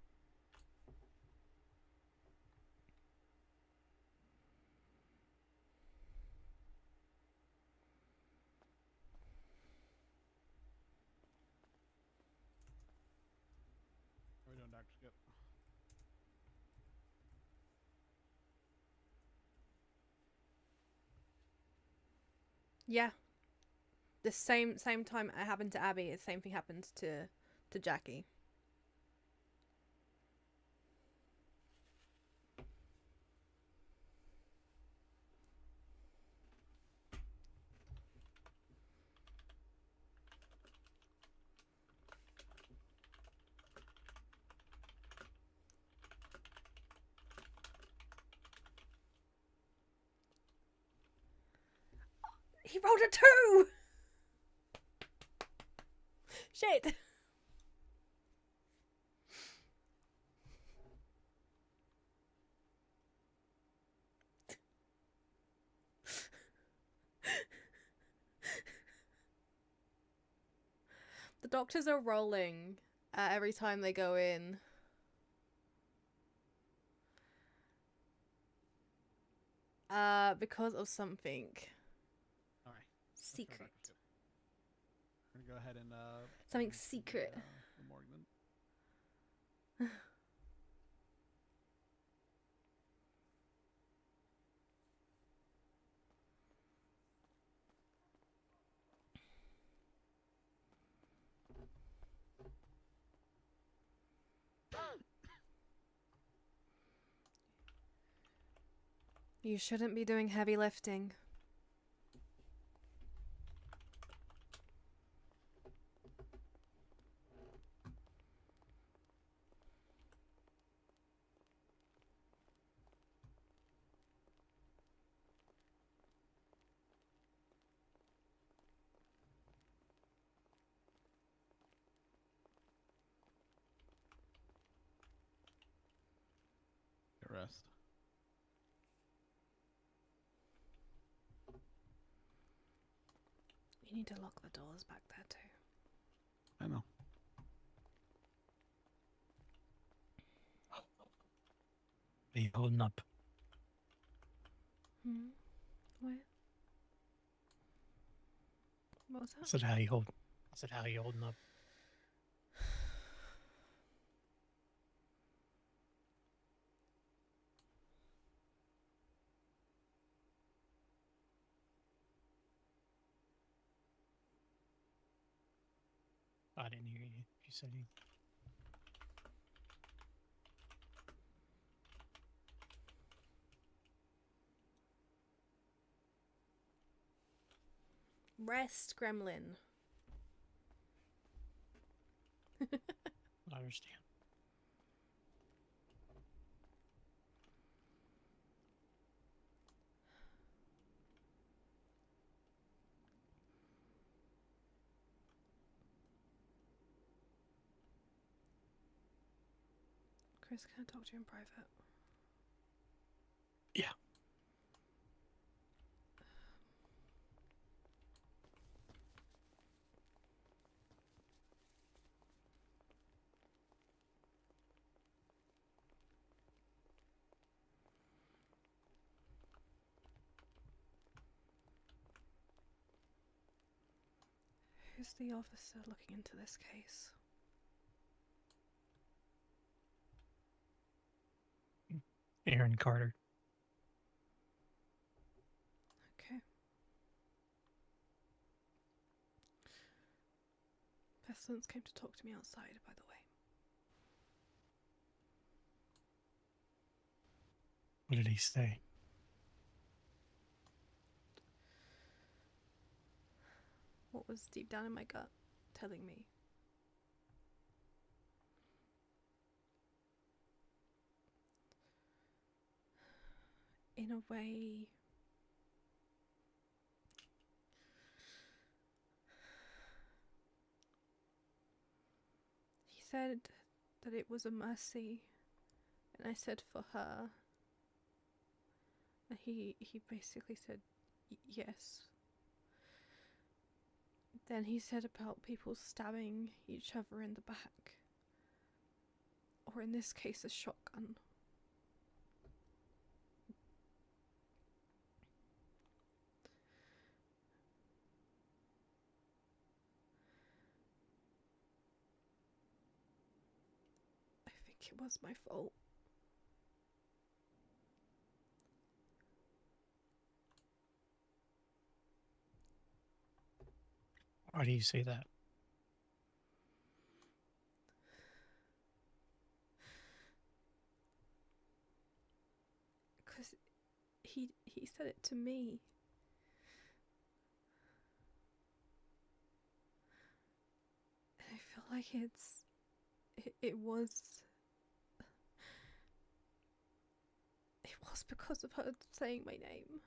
How are we doing, Dr. Skip? Yeah. The same time it happened to Abby, the same thing happened to Jackie. He rolled a 2! Shit! The doctors are rolling every time they go in. Because of something. All right. Secret. We're gonna go ahead and Something move to secret. the morgue then. You shouldn't be doing heavy lifting. Get rest. You need to lock the doors back there too. I know. Are you holding up? Hmm? Where? What was I that? said how you hold. I said how you holding up. I didn't hear you. You said anything. Rest, gremlin. I understand. Chris, can I talk to you in private? Yeah. Who's the officer looking into this case? Aaron Carter. Okay. Pestilence came to talk to me outside, by the way. What did he say? What was deep down in my gut telling me? In a way, he said that it was a mercy, and I said for her, and he basically said yes. Then he said about people stabbing each other in the back, or in this case a shotgun. I think it was my fault. Why do you say that? Because he said it to me. And I feel like it was because of her saying my name.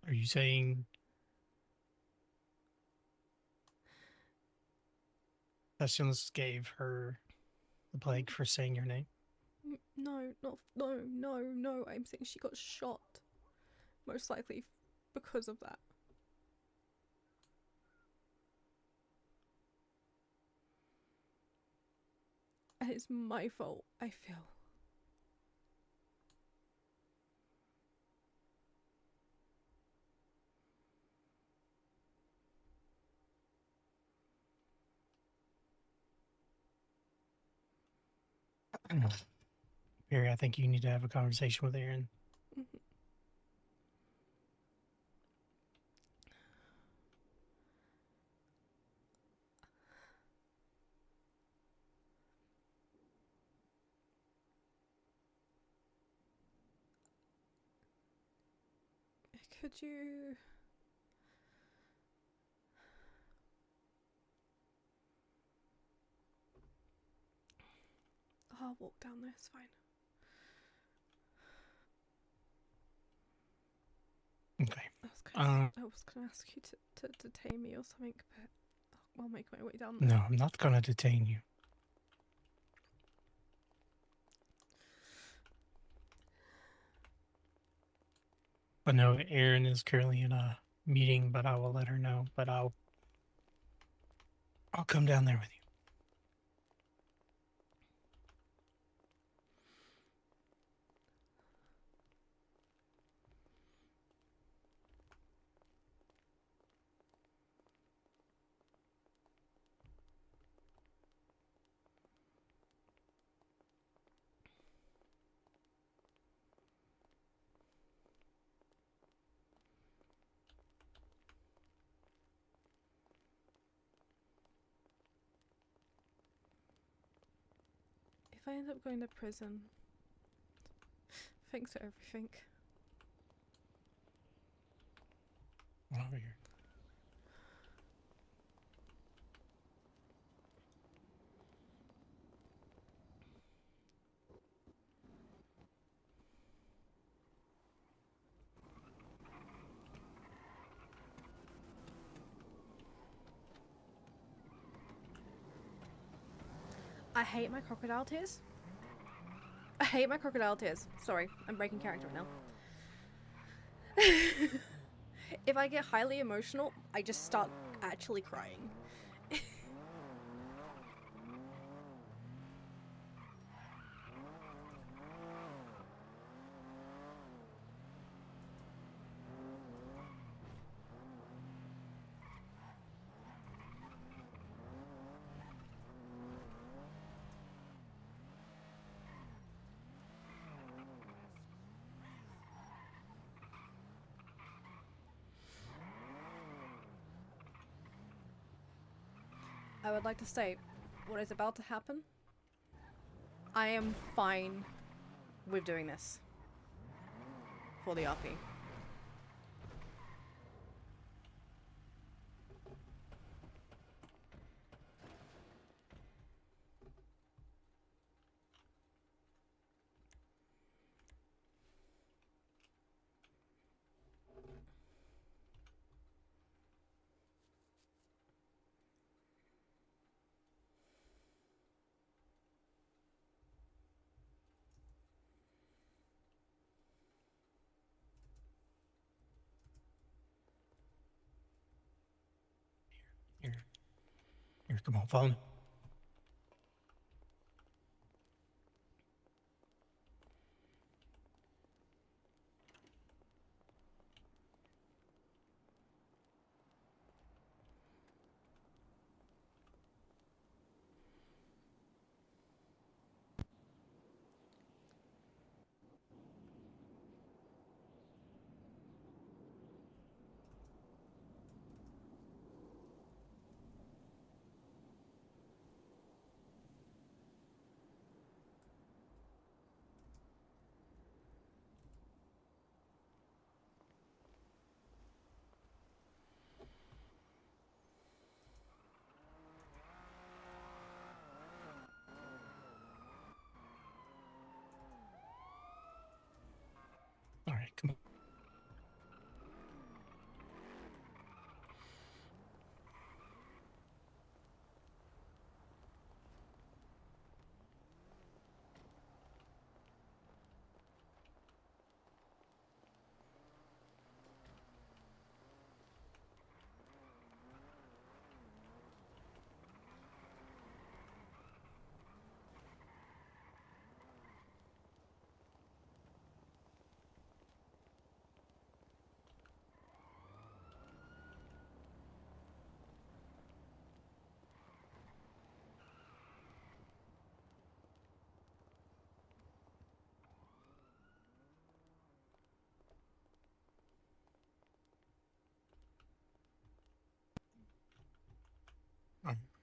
Are you saying Pestilence gave her the plague for saying your name? No, no. I'm saying she got shot. Most likely because of that. And it's my fault, I feel. Peri, I think you need to have a conversation with Aaron. Mhm. Could you... I'll walk down there, it's fine. Okay. I was gonna ask you to detain me or something, but I'll make my way down there. No, I'm not going to detain you. But no, Aaron is currently in a meeting, but I will let her know. But I'll come down there with you. If I end up going to prison, thanks for everything. Over here. I hate my crocodile tears. I hate my crocodile tears. Sorry, I'm breaking character right now. If I get highly emotional, I just start actually crying. I would like to state what is about to happen. I am fine with doing this for the RP. Here, come on, follow me. All right, come on.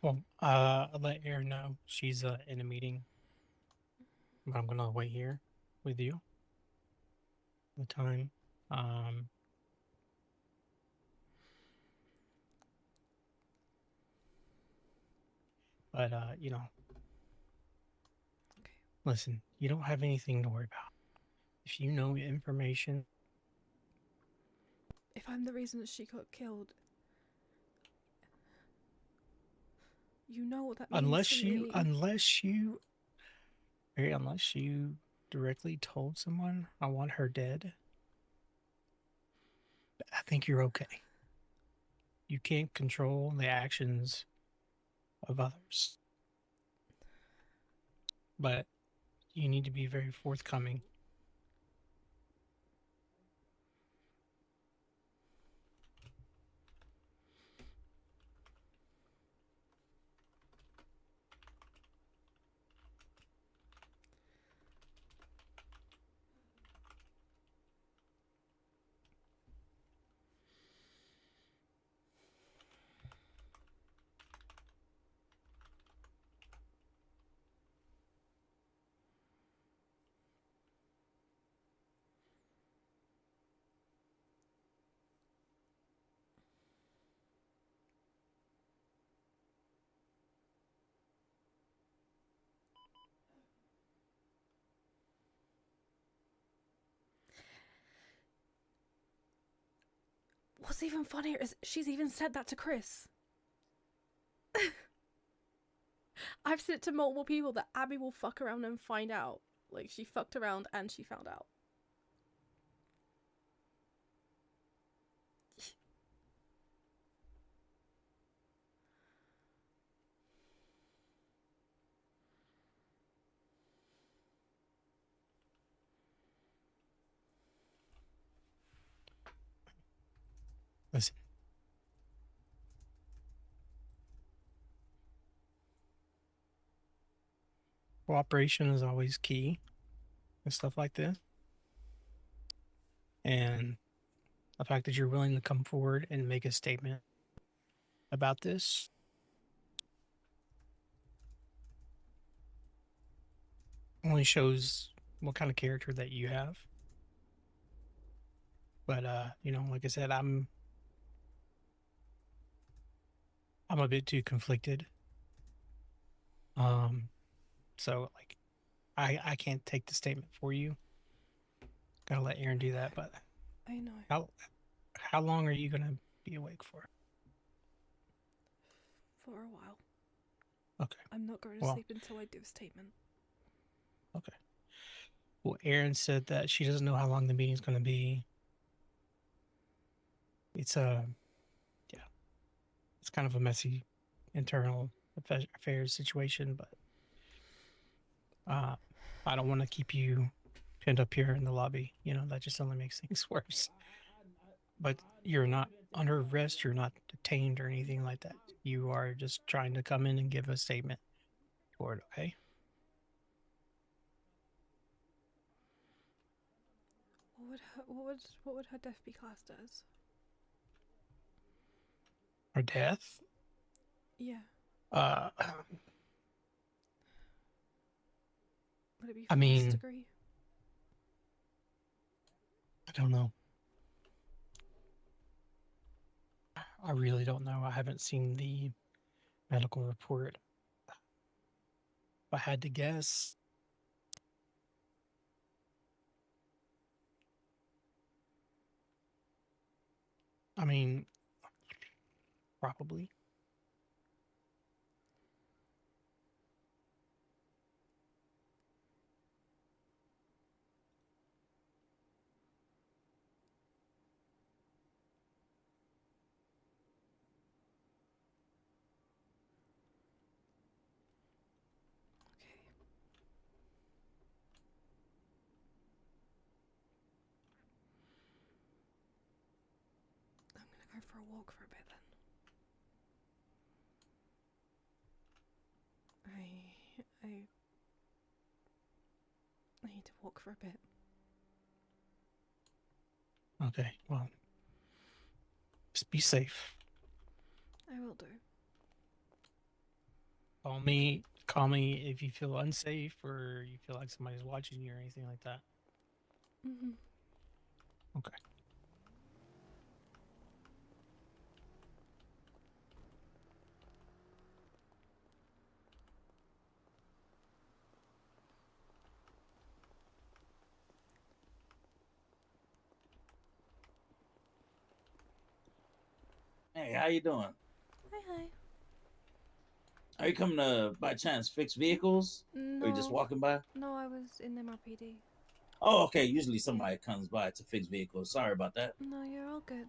Well, I'll let Erin know she's in a meeting, but I'm gonna wait here with you. The time, but you know, listen, you don't have anything to worry about. If you know information, If I'm the reason that she got killed, you know what that means unless to me. unless you directly told someone, I want her dead, I think you're okay. You can't control the actions of others, but you need to be very forthcoming. What's even funnier is she's even said that to Chris. I've said it to multiple people that Abby will fuck around and find out. Like, she fucked around and she found out. Listen. Cooperation is always key and stuff like this. And the fact that you're willing to come forward and make a statement about this only shows what kind of character that you have. But you know, like I said, I'm a bit too conflicted. So like I can't take the statement for you. Gotta let Aaron do that, but I know. how long are you gonna be awake for? For a while. Okay. I'm not going to Well, sleep until I do a statement. okay. Well, Aaron said that she doesn't know how long the meeting's gonna be. It's yeah, it's kind of a messy internal affairs situation, but I don't want to keep you pinned up here in the lobby. You know, that just only makes things worse. But you're not under arrest, you're not detained or anything like that. You are just trying to come in and give a statement for it, okay? What would her death be classed as? Or death? Yeah. Would it be I first mean, degree? I don't know. I really don't know. I haven't seen the medical report. If I had to guess, I mean, probably. I'm gonna go for a walk for a bit then. I need to walk for a bit. Okay, well, just be safe. I will do. Call me if you feel unsafe or you feel like somebody's watching you or anything like that. Mm-hmm. Okay. Hey, how you doing? Hi. Are you coming to, by chance, fix vehicles? No. Or you just walking by? No, I was in MRPD. Oh, okay. Usually somebody comes by to fix vehicles. Sorry about that. No, you're all good.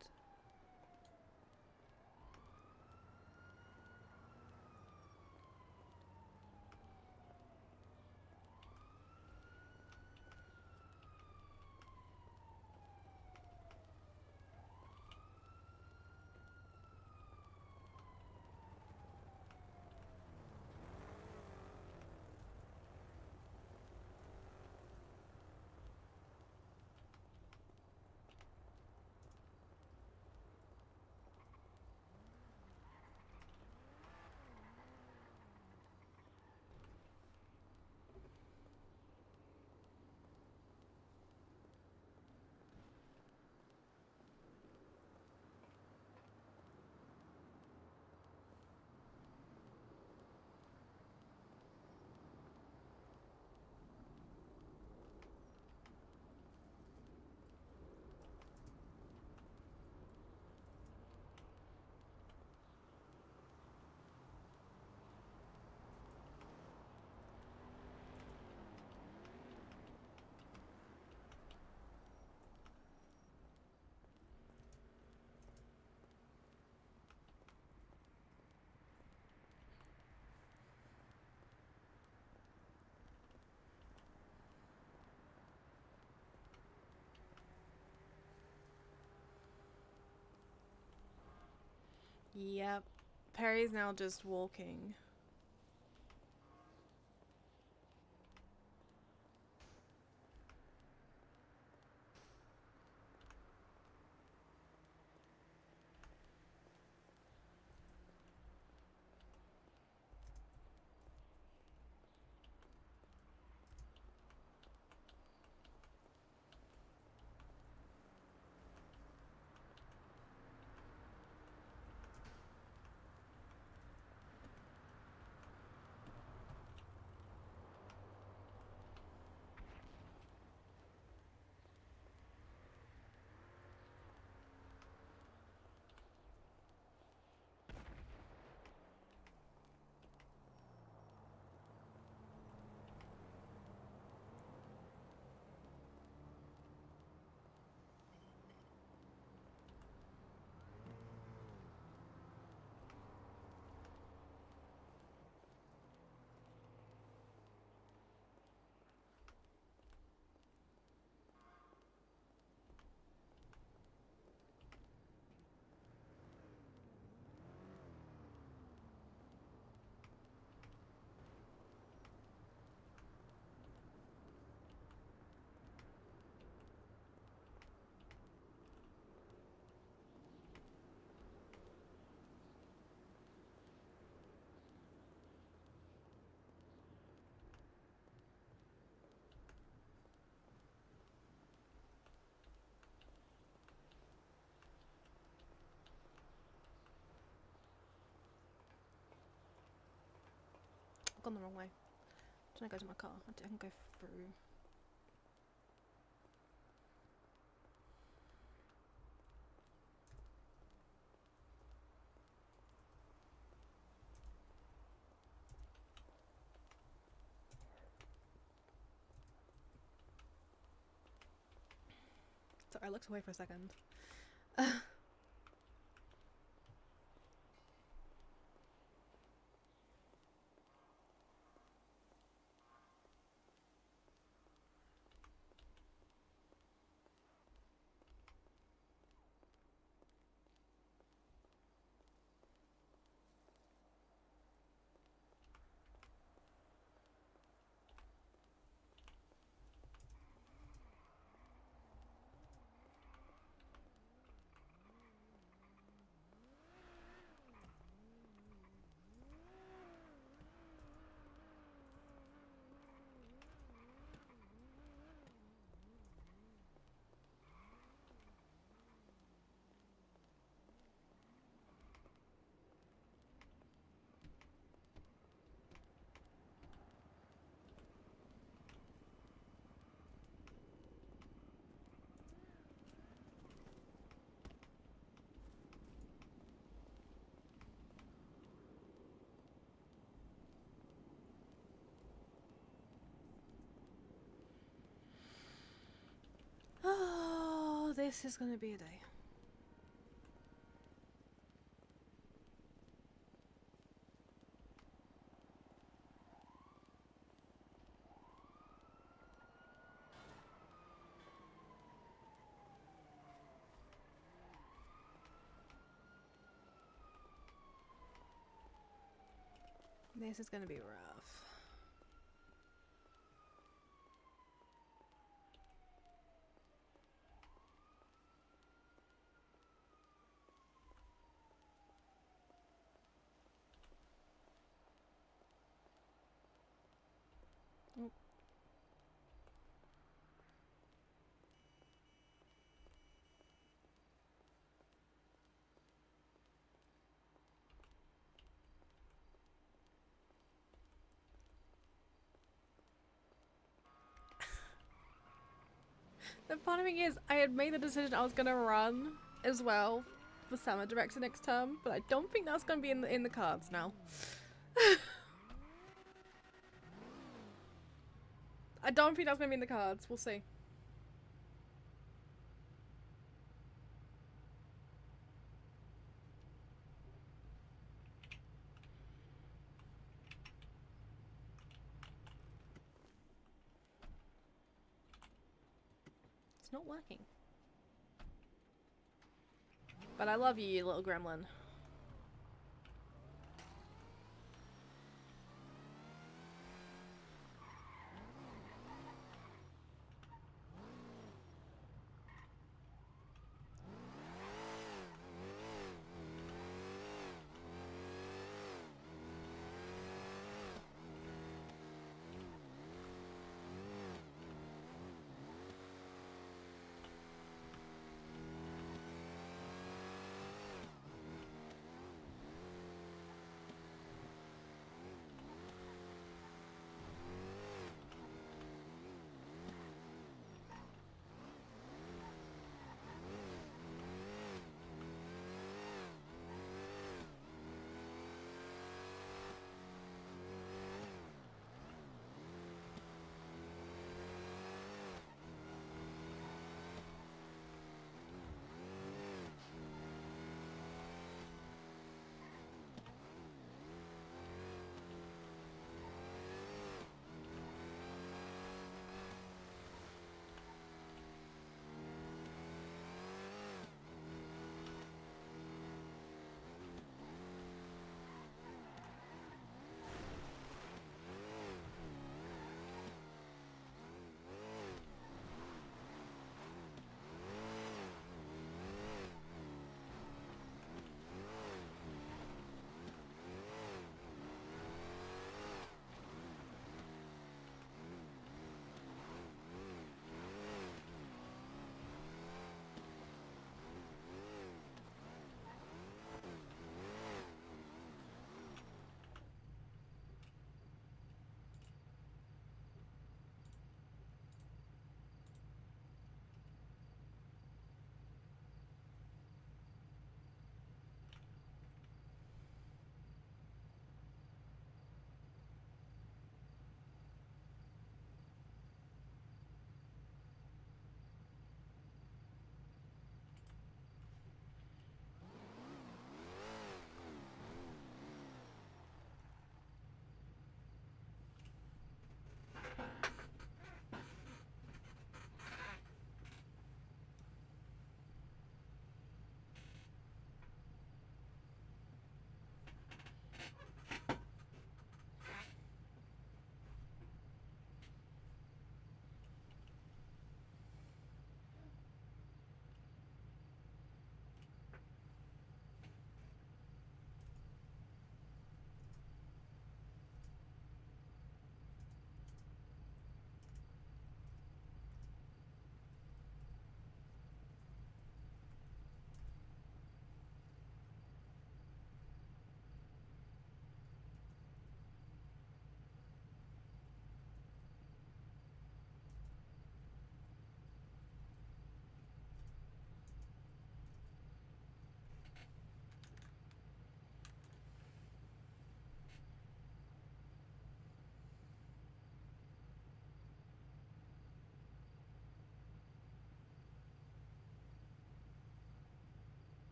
Yep. Peri's now just walking. I've gone the wrong way. I'm trying to go to my car. I can go through. Sorry, I looked away for a second. Oh, this is gonna be a day. This is gonna be rough. Oh. The funny thing is, I had made the decision I was gonna run as well for summer director next term, but I don't think that's gonna be in the cards now. I don't think that's gonna be in the cards. We'll see. It's not working. But I love you, you little gremlin.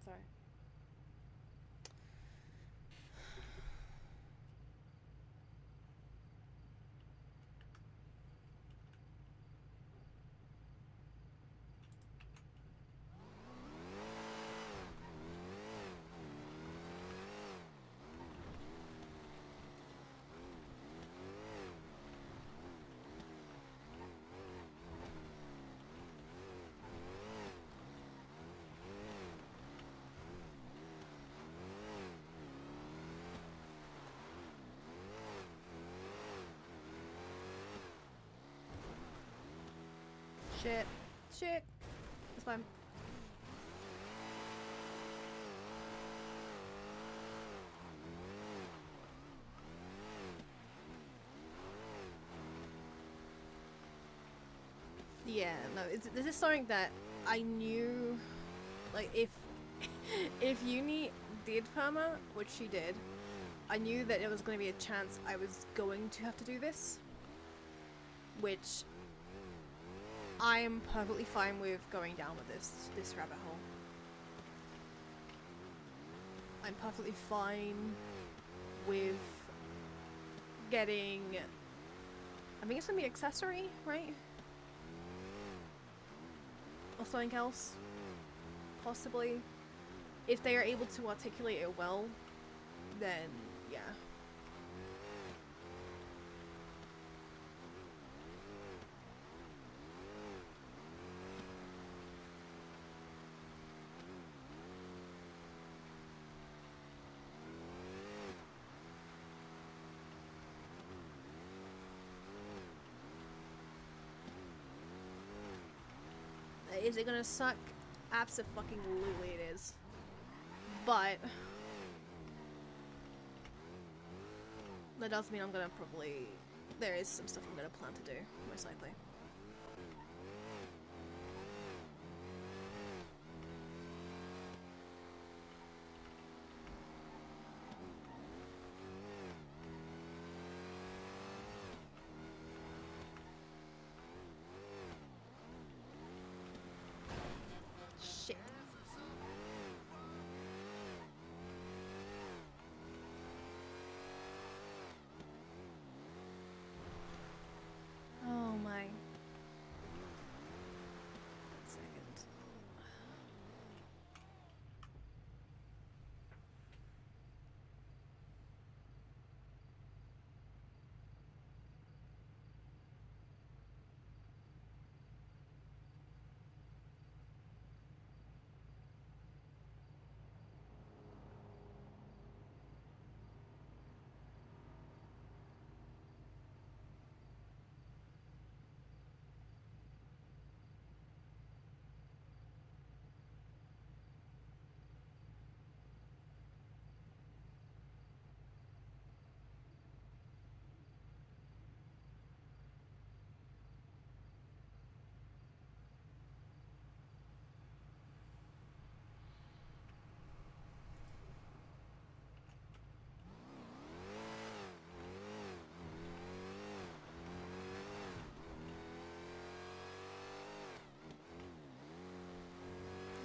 Sorry. Shit. Shit. It's fine. Yeah, no, this is something that I knew, like, if Uni did perma, which she did, I knew that there was going to be a chance I was going to have to do this, which I am perfectly fine with going down with this rabbit hole. I'm perfectly fine with getting, I think it's gonna be accessory, right? Or something else, possibly. If they are able to articulate it well, then yeah. Is it gonna suck? Abso-fucking-lutely it is. But that does mean I'm gonna probably, there is some stuff I'm gonna plan to do, most likely. Shit. Oh my. 1 second.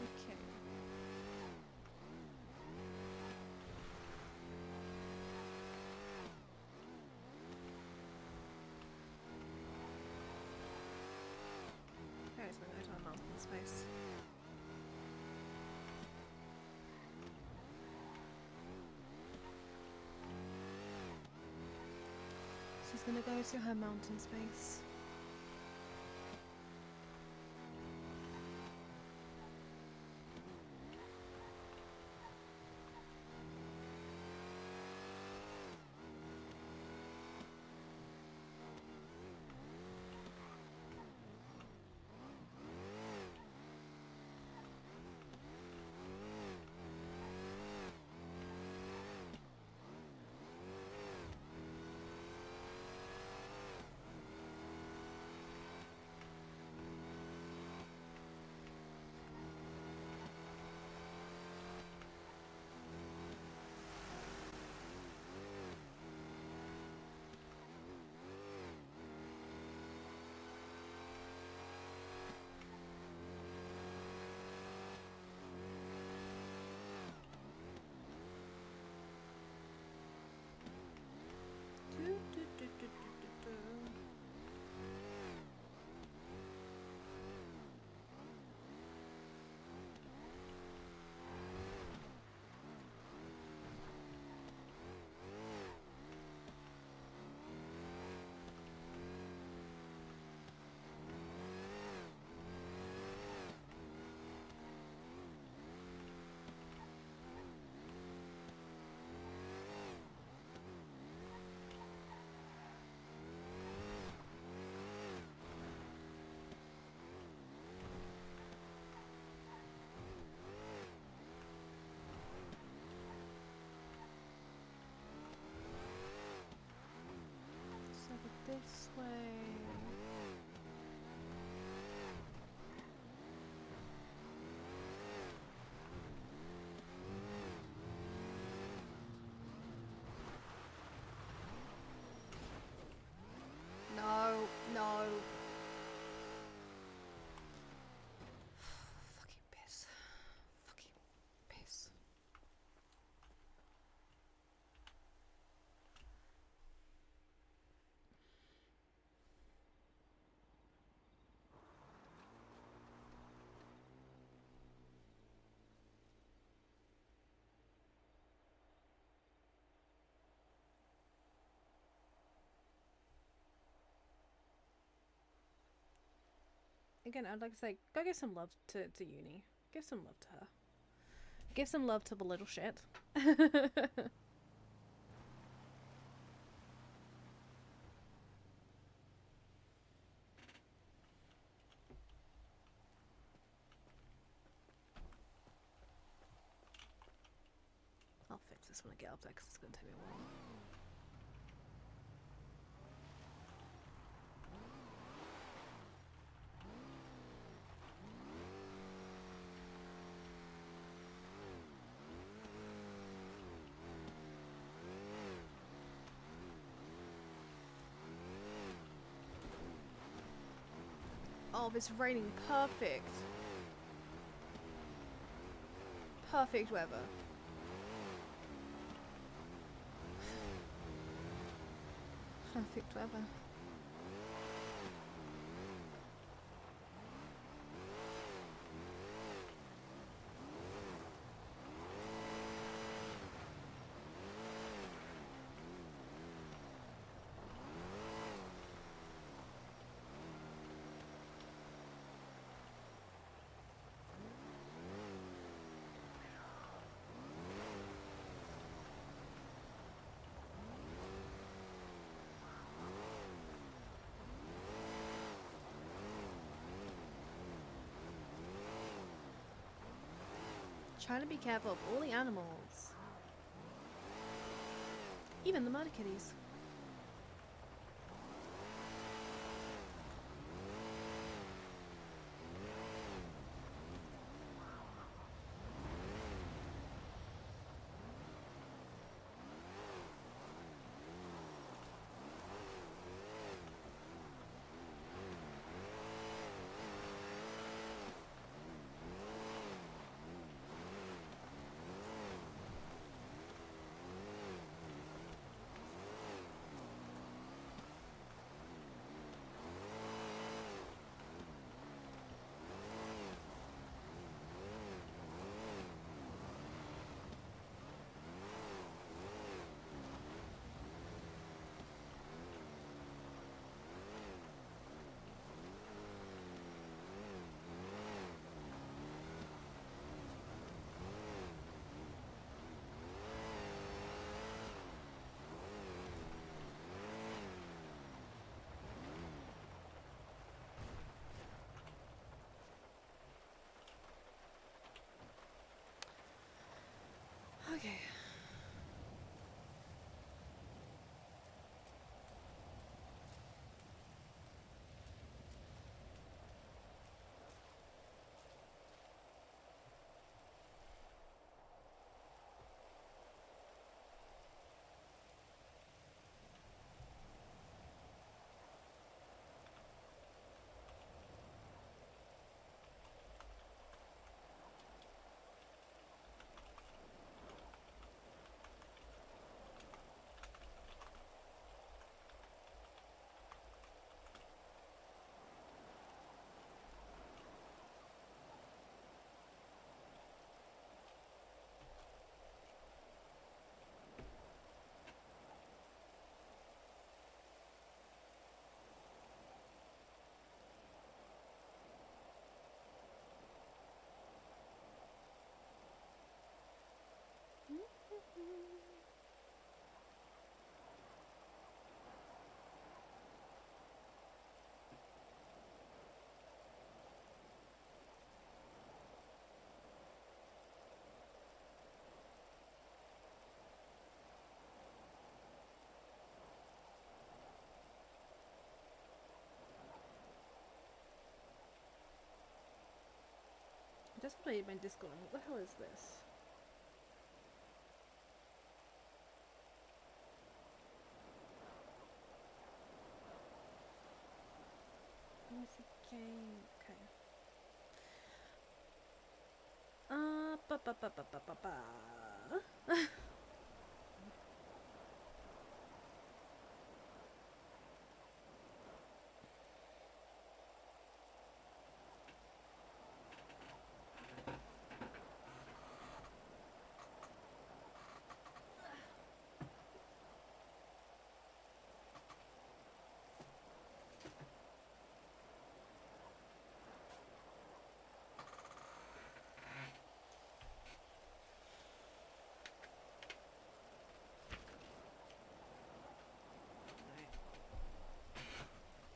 Okay. Okay, so we're going to our mountain space. She's gonna go to her mountain space. this way. No, no. Fucking piss. Fucking piss. Again, I'd like to say, go give some love to Uni. Give some love to her. Give some love to the little shit. I'll fix this when I get up there because it's going to take me a while. Oh, it's raining perfect. Perfect weather. Perfect weather. Trying to be careful of all the animals. Even the murder kitties. just updated my Discord. What the hell is this? Music game. Okay. Ba ba ba ba ba ba ba.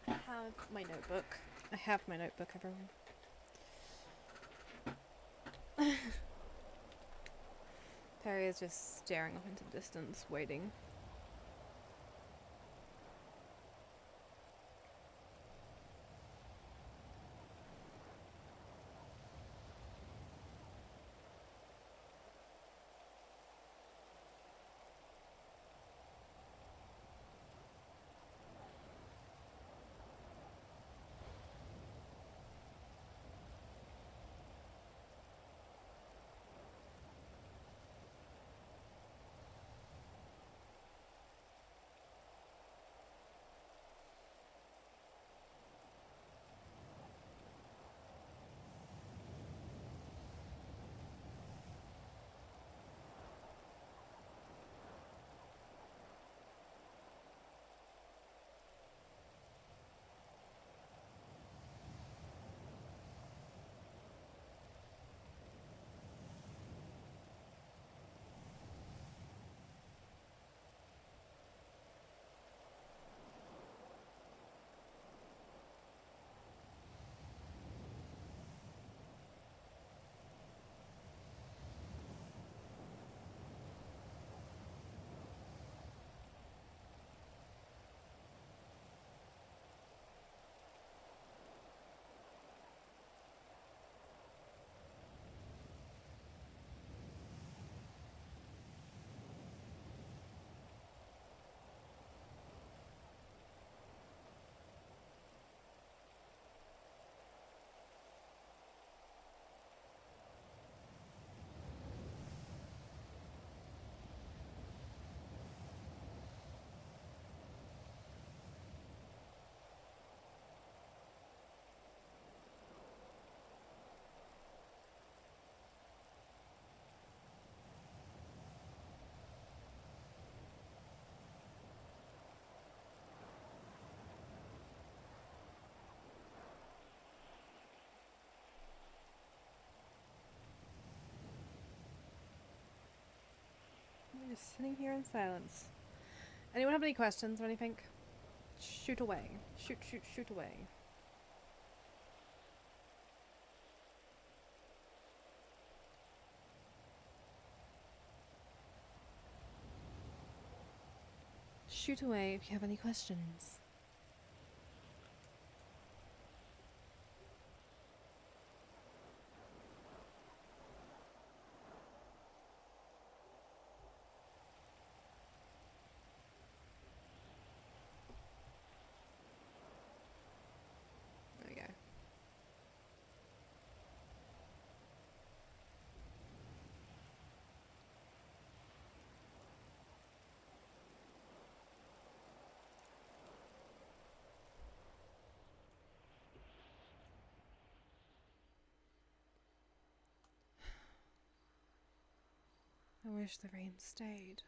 I have my notebook. I have my notebook, everyone. Peri is just staring off into the distance, waiting. I'm just sitting here in silence. Anyone have any questions or anything? Shoot away. Shoot, shoot, shoot away. Shoot away if you have any questions. There we go. I wish the rain stayed.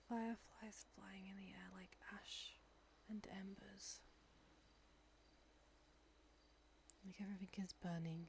Fireflies flying in the air like ash and embers. Like everything is burning.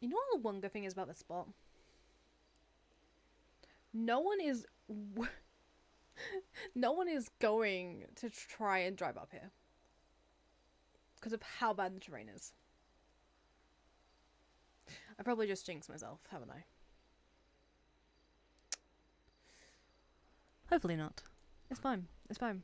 You know what the one good thing is about this spot? No one is no one is going to try and drive up here because of how bad the terrain is. I probably just jinxed myself, haven't I? Hopefully not. It's fine. It's fine.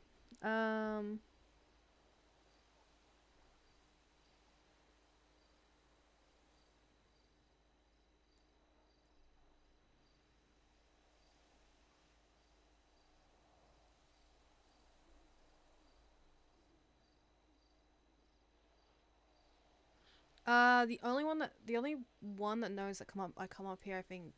The only one that knows that I come up here, I think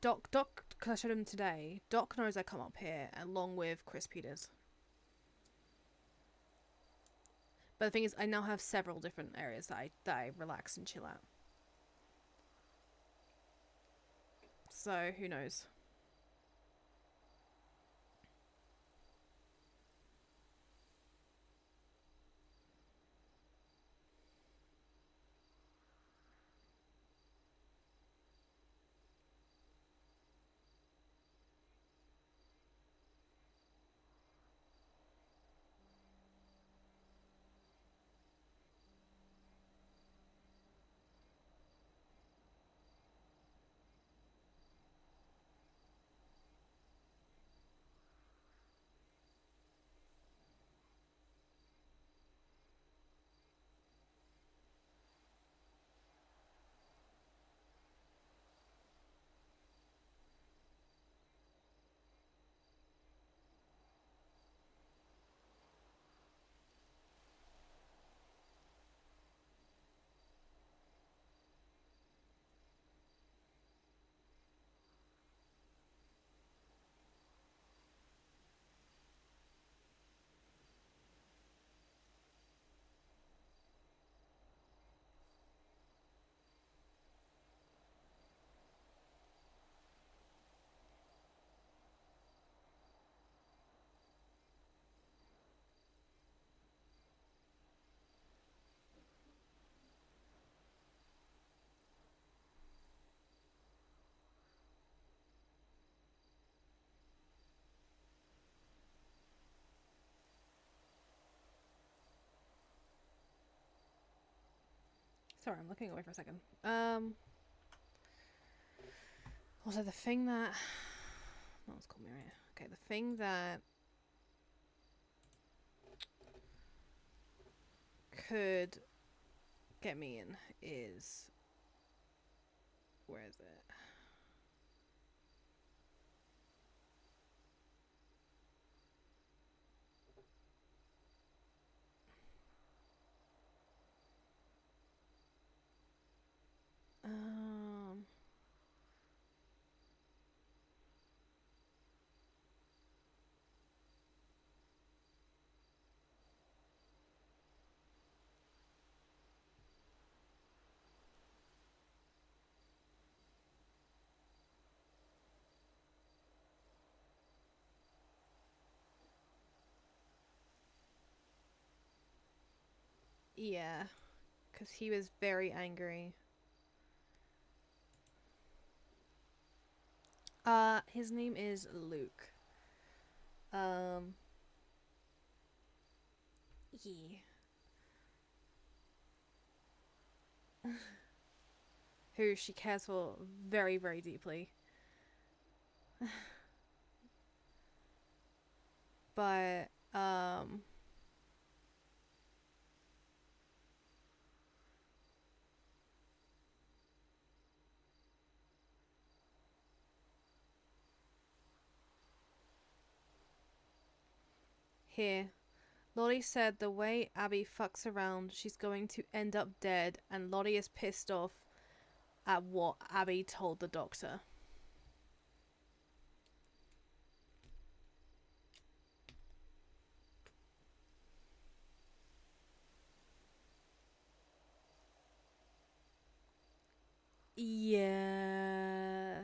Doc, because I showed him today, Doc knows I come up here along with Chris Peters. But the thing is, I now have several different areas that I relax and chill at. So, who knows? Sorry, I'm looking away for a second. Also, the thing that... No one's called me, right? Okay, the thing that could get me in is... Where is it? Yeah, because he was very angry. His name is Luke. Yeah. Who she cares for very, very deeply. But, here. Lottie said the way Abby fucks around, she's going to end up dead, and Lottie is pissed off at what Abby told the doctor. Yeah.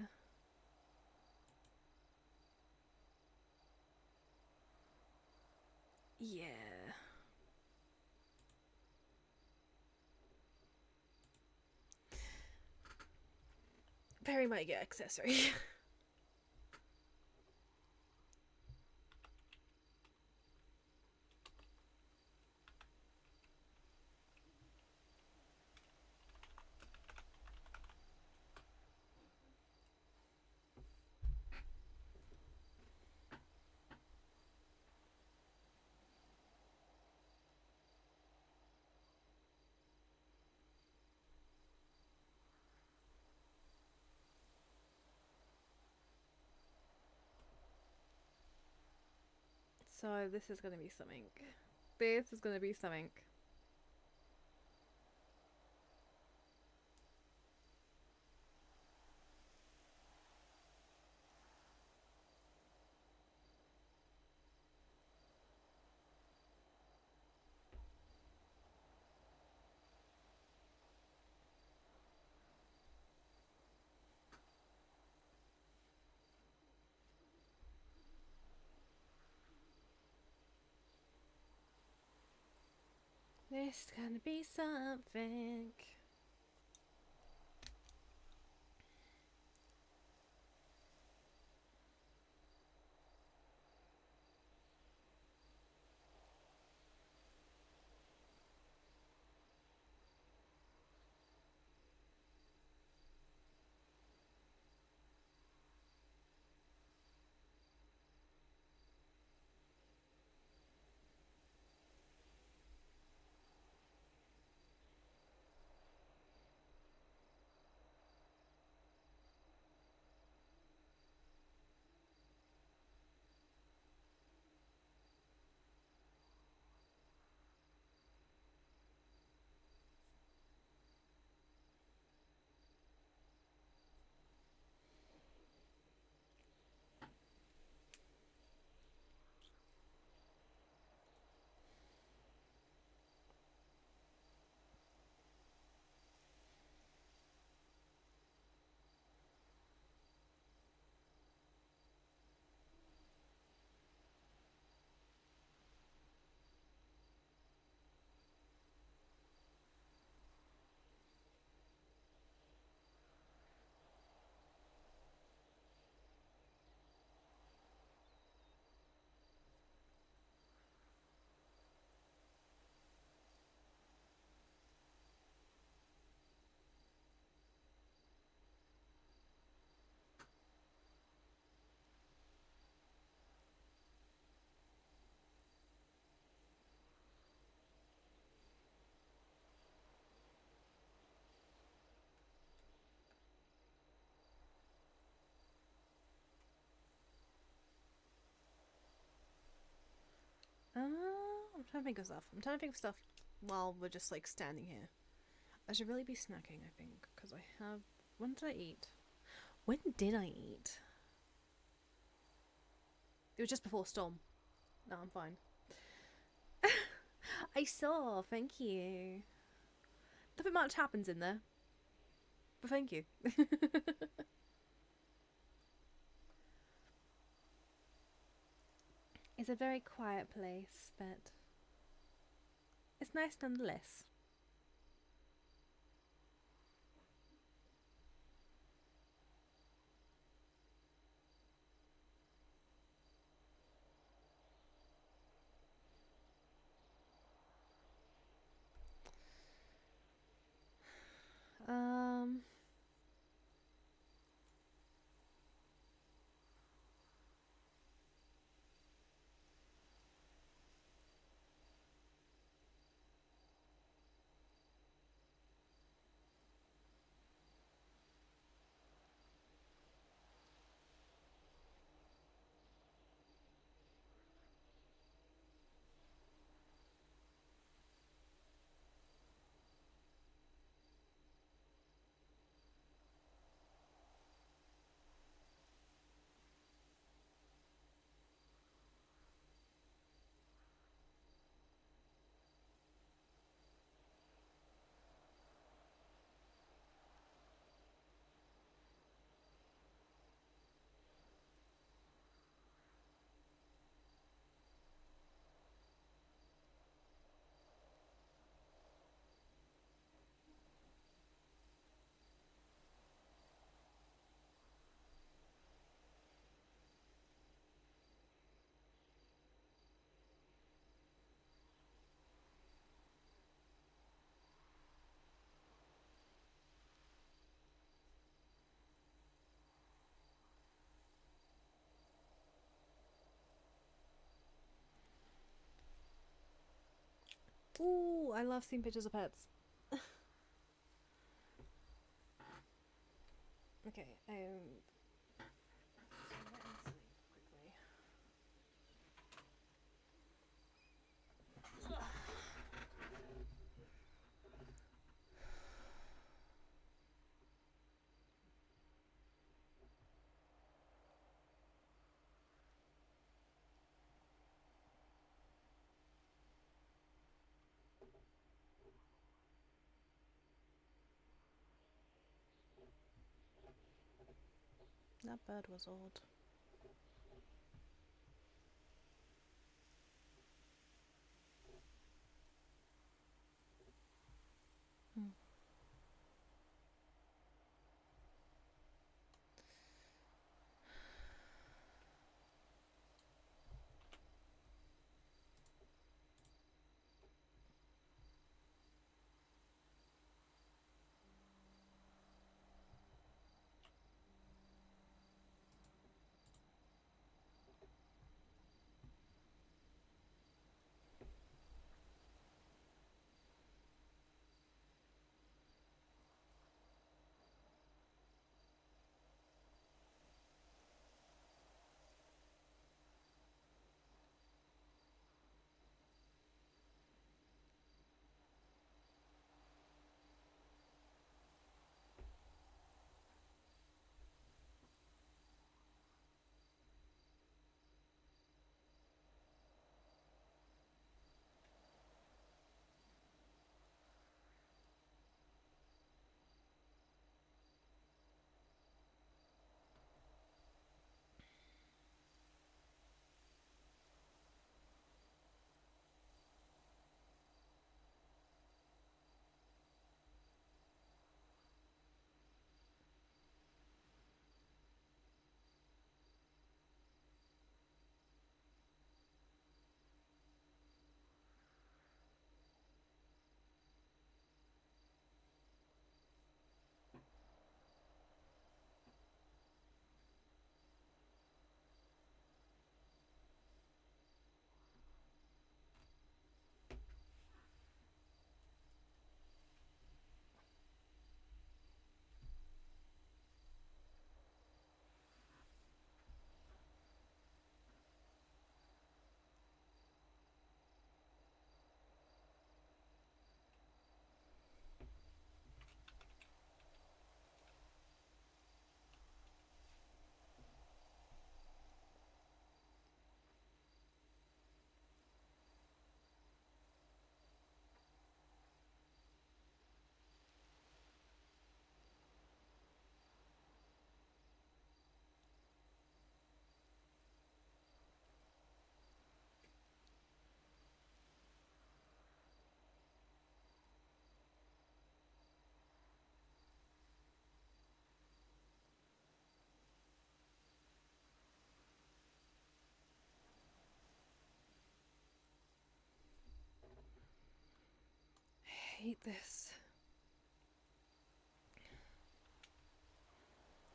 Yeah. Perry might get accessory. So this is gonna be something. This is gonna be something. This is gonna be something. I'm trying to think of stuff. I'm trying to think of stuff while we're just like standing here. I should really be snacking, I think, because I have. When did I eat? When did I eat? It was just before Storm. No, I'm fine. I saw. Thank you. Nothing much happens in there, but thank you. It's a very quiet place, but it's nice nonetheless. Um. Ooh, I love seeing pictures of pets. Okay, so let me see quickly. That bird was old. Hmm. I hate this.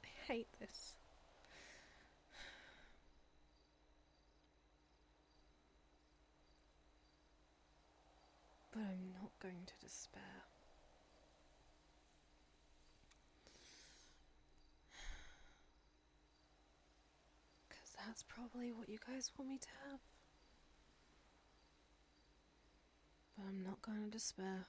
I hate this. But I'm not going to despair. Because that's probably what you guys want me to have. But I'm not going to despair.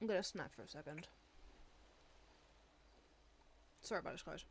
I'm gonna snack for a second. Sorry about this, guys.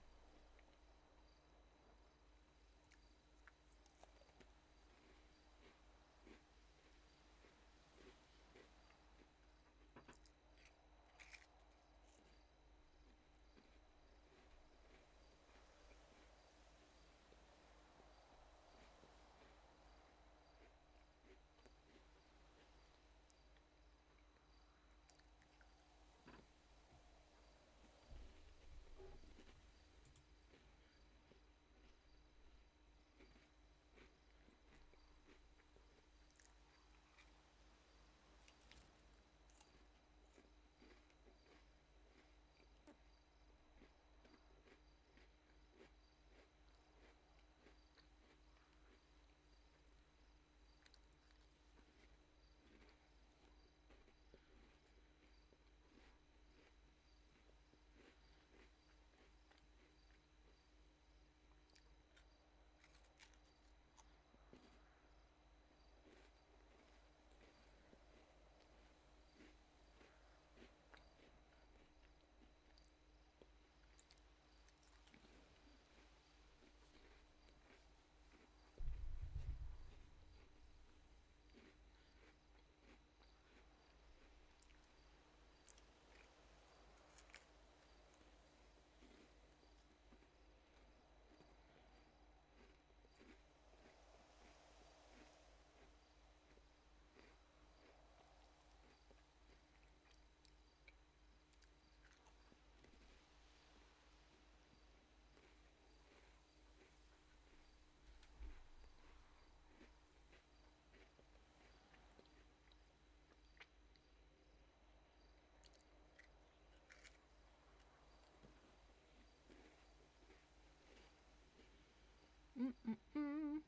Mm-mm-mm.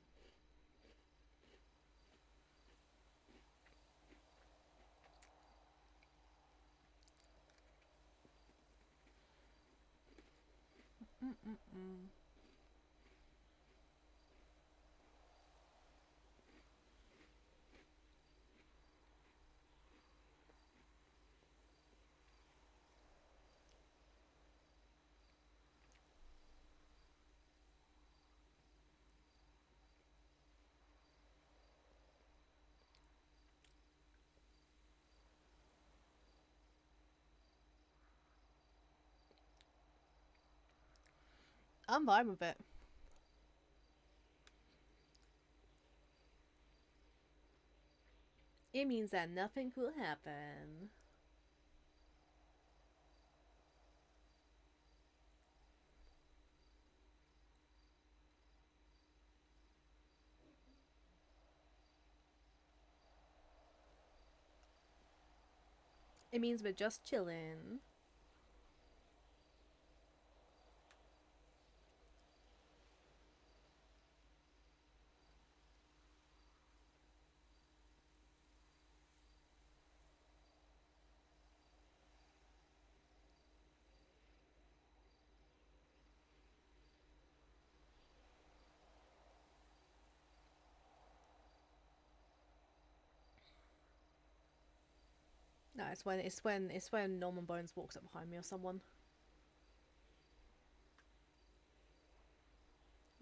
Mm-mm-mm. I'm fine with it. It means that nothing will happen. It means we're just chilling. No, it's when Norman Bones walks up behind me or someone.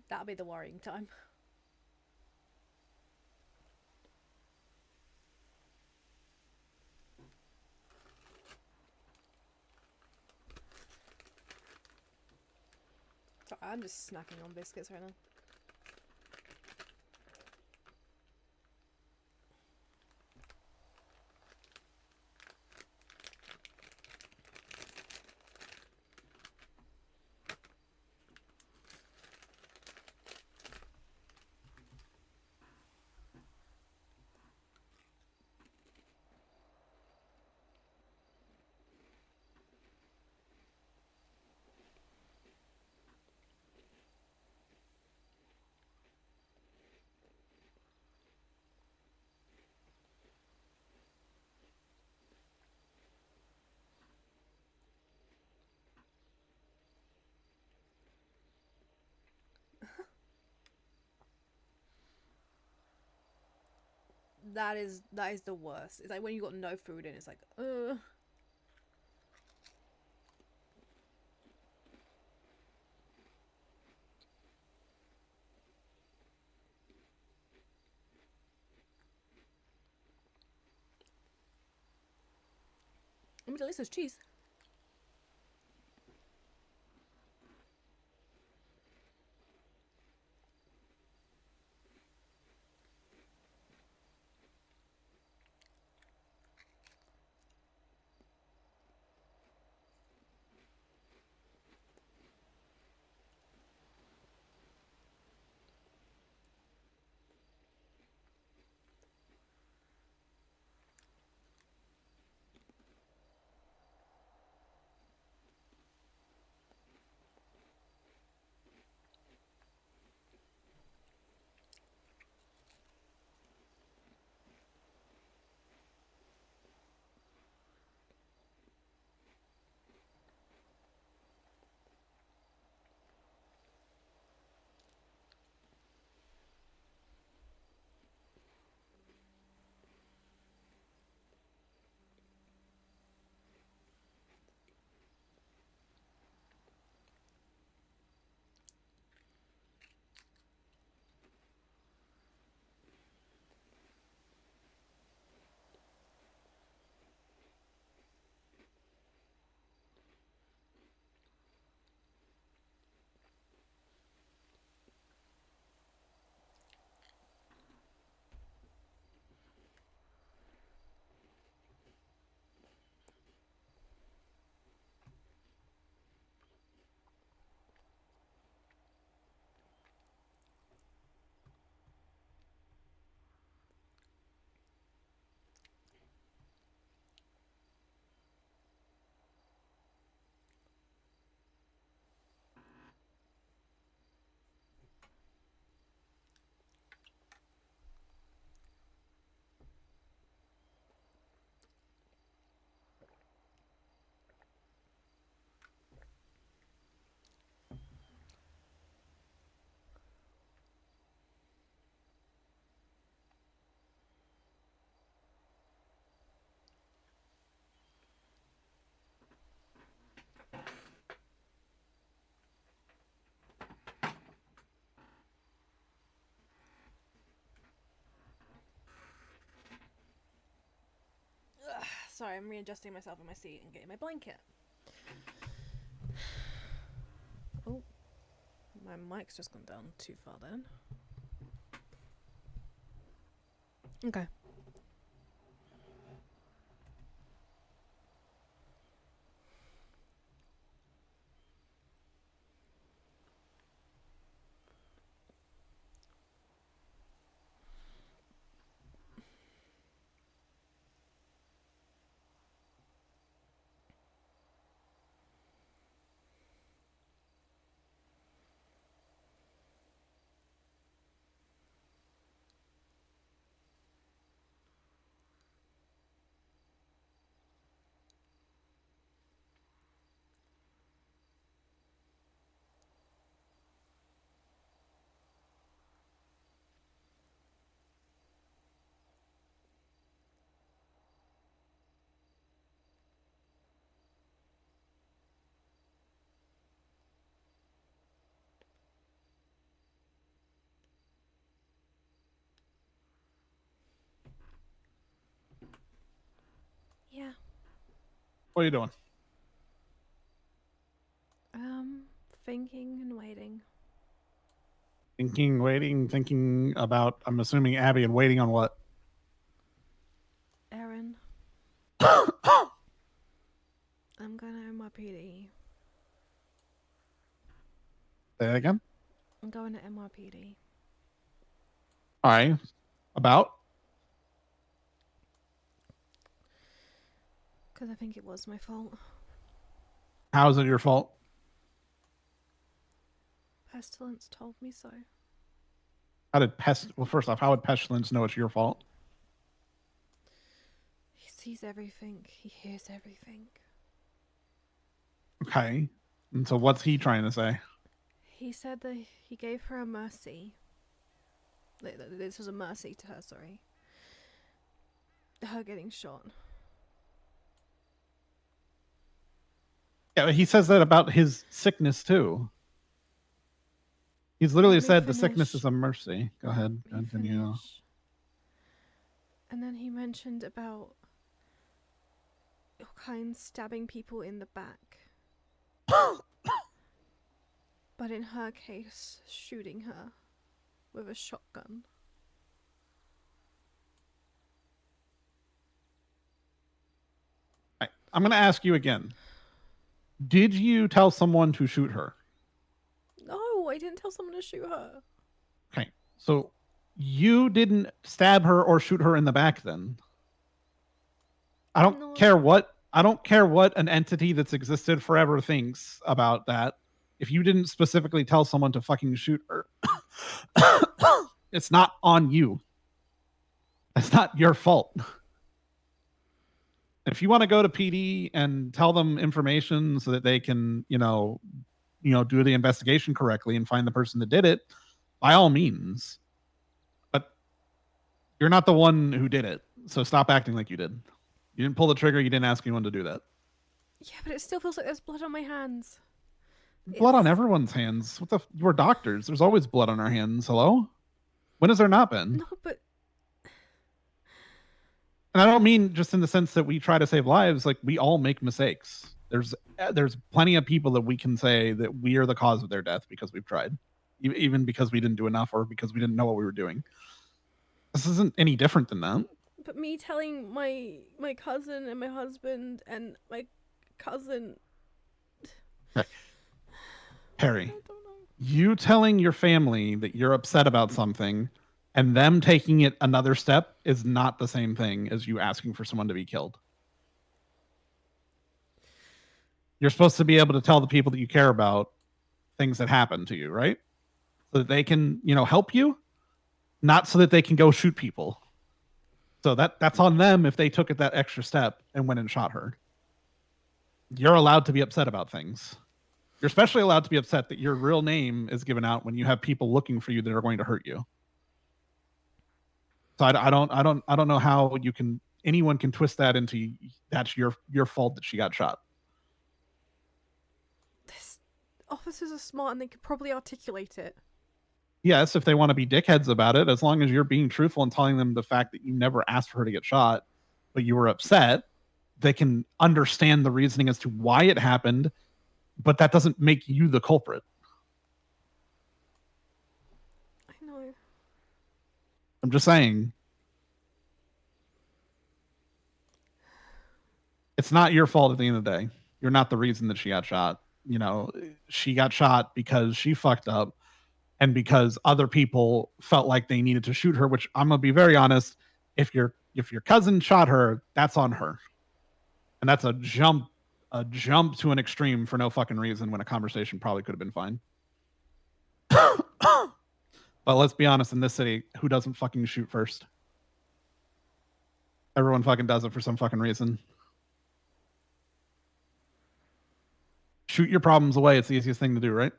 That'll be the worrying time. Sorry, I'm just snacking on biscuits right now. That is the worst. It's like when you got no food and it's like, mean, at least there's cheese. Ugh, sorry, I'm readjusting myself in my seat and getting my blanket. Oh, my mic's just gone down too far then. Okay. Yeah. What are you doing? Thinking and waiting. Thinking, waiting, thinking about, I'm assuming Abby, and waiting on what? Aaron. I'm going to NYPD. Say that again? I'm going to NYPD. All right. About? Because I think it was my fault. How is it your fault? Pestilence told me so. How did Well, first off, how would Pestilence know it's your fault? He sees everything. He hears everything. Okay. And so what's he trying to say? He said that he gave her a mercy. This was a mercy to her, sorry. Her getting shot. Yeah, but he says that about his sickness too. He's literally Let me said the sickness finish. is a mercy. Go ahead, Let me continue. finish. And then he mentioned about kind stabbing people in the back. But in her case, shooting her with a shotgun. I'm going to ask you again. Did you tell someone to shoot her? No, I didn't tell someone to shoot her. Okay. So you didn't stab her or shoot her in the back then? I don't care what an entity that's existed forever thinks about that. If you didn't specifically tell someone to fucking shoot her, it's not on you. It's not your fault. If you want to go to PD and tell them information so that they can, do the investigation correctly and find the person that did it, by all means. But you're not the one who did it, so stop acting like you did. You didn't pull the trigger. You didn't ask anyone to do that. Yeah, but it still feels like there's blood on my hands. Blood on everyone's hands. We're doctors. There's always blood on our hands. Hello? When has there not been? No, but... And I don't mean just in the sense that we try to save lives. Like, we all make mistakes. There's plenty of people that we can say that we are the cause of their death because we've tried. Even because we didn't do enough or because we didn't know what we were doing. This isn't any different than that. But me telling my cousin and my husband and my cousin... Okay. Peri, you telling your family that you're upset about something and them taking it another step is not the same thing as you asking for someone to be killed. You're supposed to be able to tell the people that you care about things that happen to you, right? So that they can, help you, not so that they can go shoot people. So that's on them if they took it that extra step and went and shot her. You're allowed to be upset about things. You're especially allowed to be upset that your real name is given out when you have people looking for you that are going to hurt you. So I don't know how anyone can twist that into that's your fault that she got shot. Officers are smart and they could probably articulate it. Yes, if they want to be dickheads about it, as long as you're being truthful and telling them the fact that you never asked for her to get shot, but you were upset, they can understand the reasoning as to why it happened, but that doesn't make you the culprit. I know. I'm just saying. It's not your fault at the end of the day. You're not the reason that she got shot. She got shot because she fucked up and because other people felt like they needed to shoot her, which I'm going to be very honest. If your cousin shot her, that's on her. And that's a jump to an extreme for no fucking reason when a conversation probably could have been fine. But let's be honest, in this city, who doesn't fucking shoot first? Everyone fucking does it for some fucking reason. Shoot your problems away. It's the easiest thing to do, right?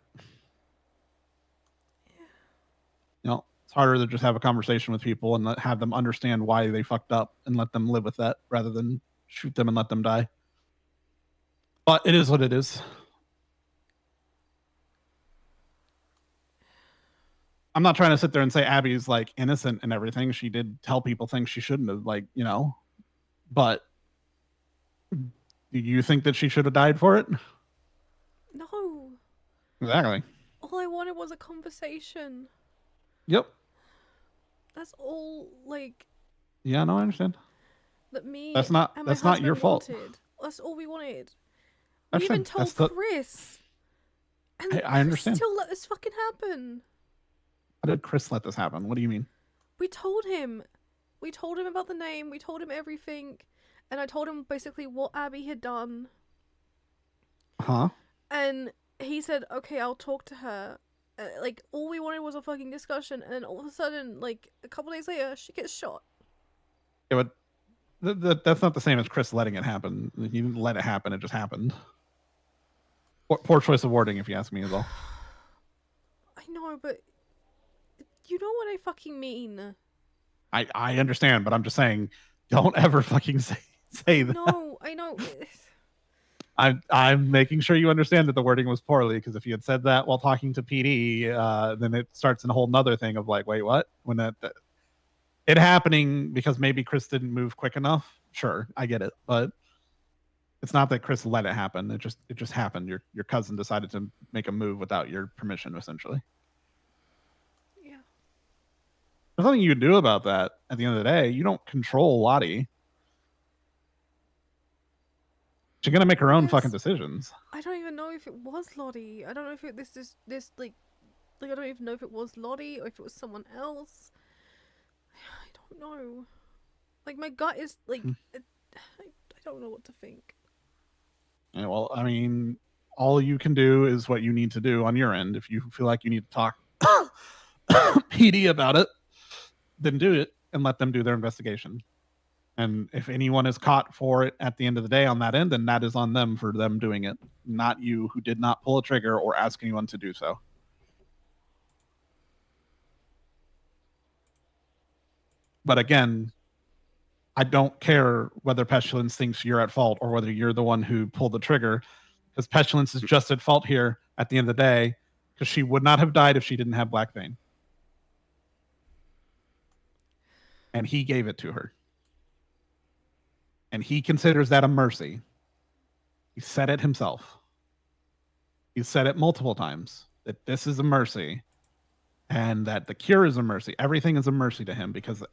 It's harder to just have a conversation with people and have them understand why they fucked up and let them live with that rather than shoot them and let them die. But it is what it is. I'm not trying to sit there and say Abby's like innocent and everything. She did tell people things she shouldn't have, but do you think that she should have died for it? No. Exactly. All I wanted was a conversation. Yep. That's all, Yeah, no, I understand. that me That's not and my your husband fault. wanted. That's all we wanted. I We even understand. told Chris. And I understand. Chris still let this fucking happen. How did Chris let this happen? What do you mean? We told him. We told him about the name. We told him everything. And I told him basically what Abby had done. Huh? And he said, okay, I'll talk to her. All we wanted was a fucking discussion. And then all of a sudden, a couple days later, she gets shot. Yeah, but that's not the same as Chris letting it happen. He didn't let it happen. It just happened. Poor choice of wording, if you ask me, as well. I know, but you know what I fucking mean. I understand, but I'm just saying, don't ever fucking say that. No, I know. I'm making sure you understand that the wording was poorly, because if you had said that while talking to PD, then it starts in a whole nother thing of wait, what? When it happening because maybe Chris didn't move quick enough. Sure, I get it, but It's not that Chris let it happen. It just happened. Your cousin decided to make a move without your permission, essentially. Yeah. There's nothing you can do about that. At the end of the day, you don't control Lottie. She's gonna make her own fucking decisions. I don't even know if it was Lottie. I don't know if this like I don't even know if it was Lottie or if it was someone else. I don't know. Like my gut is like I don't know what to think. Yeah, well, I mean, all you can do is what you need to do on your end. If you feel like you need to talk PD about it, then do it and let them do their investigation. And if anyone is caught for it at the end of the day on that end, then that is on them for them doing it, not you who did not pull a trigger or ask anyone to do so. But again, I don't care whether Pestilence thinks you're at fault or whether you're the one who pulled the trigger, because Pestilence is just at fault here at the end of the day, because she would not have died if she didn't have Black Vein. And he gave it to her. And he considers that a mercy. He said it himself. He said it multiple times, that this is a mercy and that the cure is a mercy. Everything is a mercy to him, because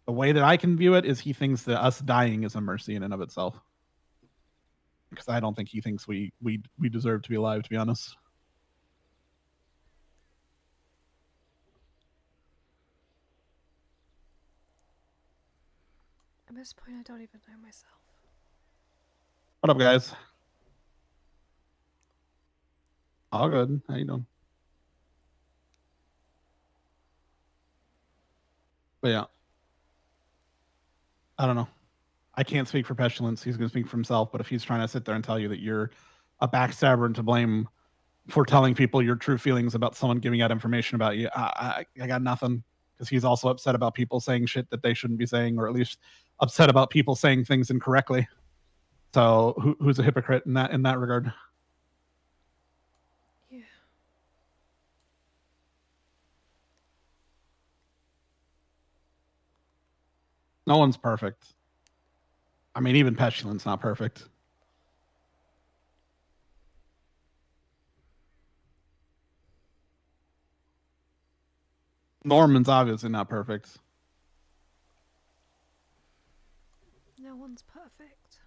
the way that I can view it is he thinks that us dying is a mercy in and of itself. Because I don't think he thinks we deserve to be alive, to be honest. At this point, I don't even know myself. What up, guys? All good. How you doing? But yeah, I don't know. I can't speak for Pestilence. He's going to speak for himself. But if he's trying to sit there and tell you that you're a backstabber and to blame for telling people your true feelings about someone giving out information about you, I got nothing. Because he's also upset about people saying shit that they shouldn't be saying, or at least upset about people saying things incorrectly. So who's a hypocrite in that regard? Yeah. No one's perfect. I mean, even Pestilence not perfect. Norman's obviously not perfect. No one's perfect.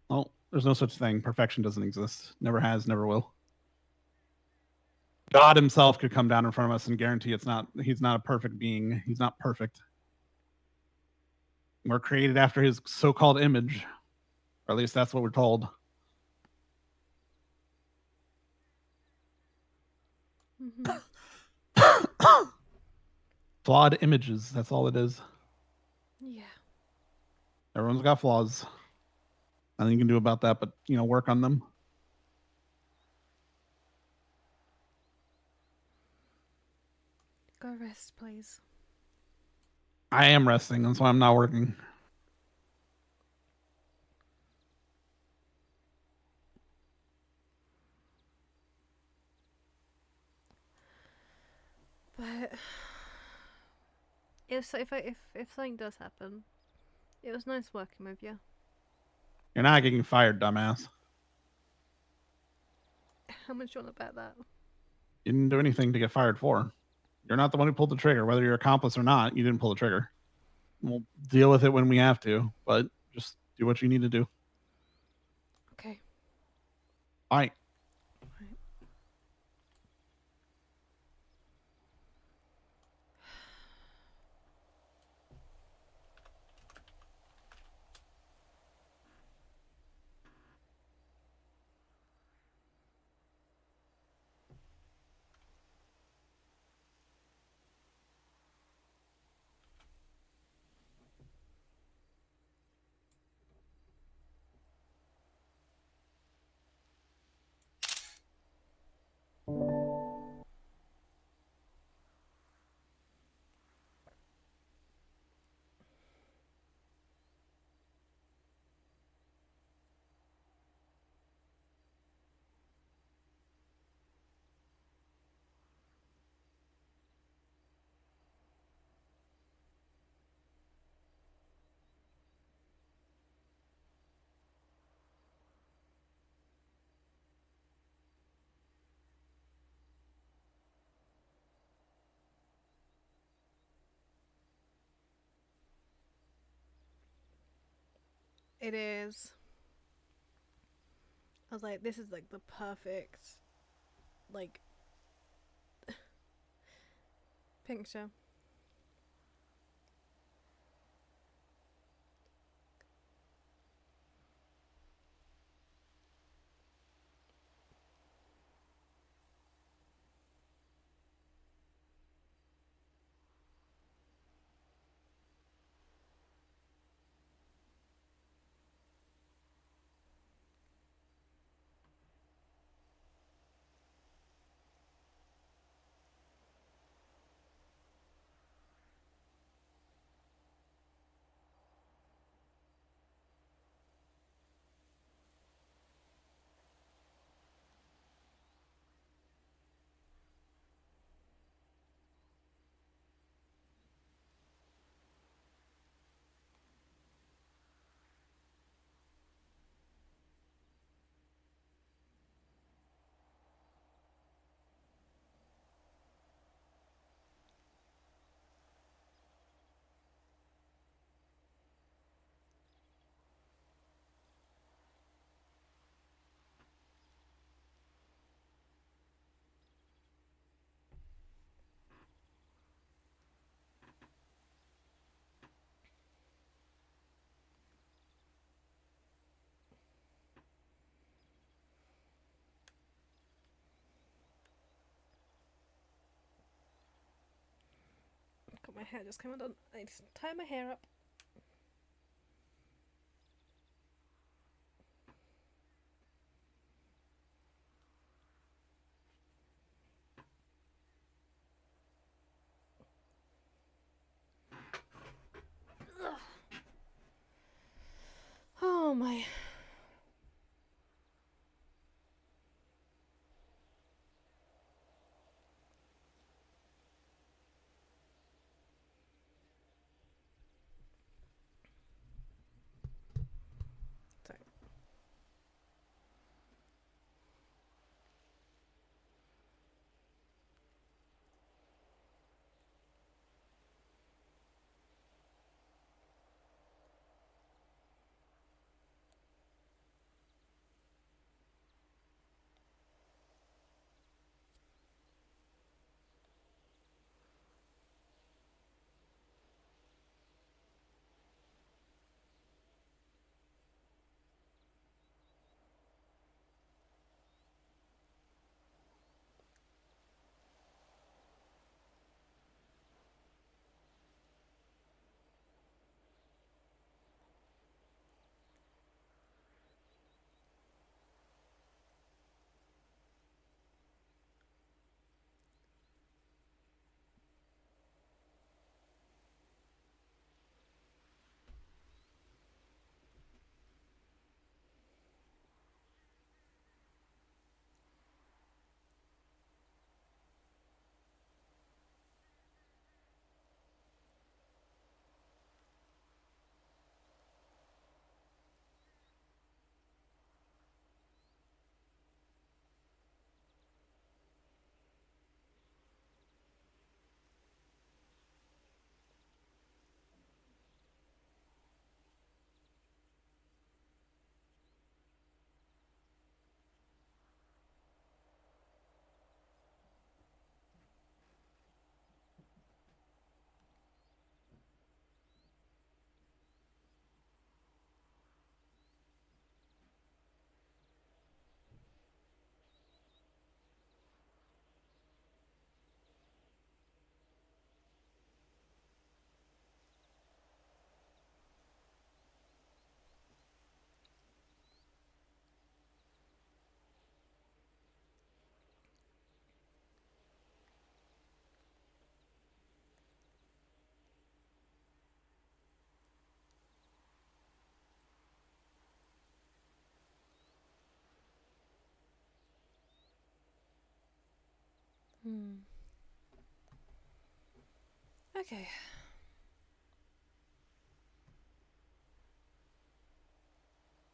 Oh, there's no such thing. Perfection doesn't exist. Never has, never will. God himself could come down in front of us and guarantee he's not a perfect being. He's not perfect. We're created after his so-called image. Or at least that's what we're told. Flawed images. That's all it is. Yeah. Everyone's got flaws. Nothing you can do about that, but work on them. Go rest, please. I am resting. That's why I'm not working. But if something does happen, it was nice working with you. You're not getting fired, dumbass. How much do you want to bet that? You didn't do anything to get fired for. You're not the one who pulled the trigger. Whether you're accomplice or not, you didn't pull the trigger. We'll deal with it when we have to, but just do what you need to do. Okay. All right. It is. I was like, this is like the perfect, like, picture. Got my hair just came undone. I need to tie my hair up. Ugh. Oh my. Sorry. Okay.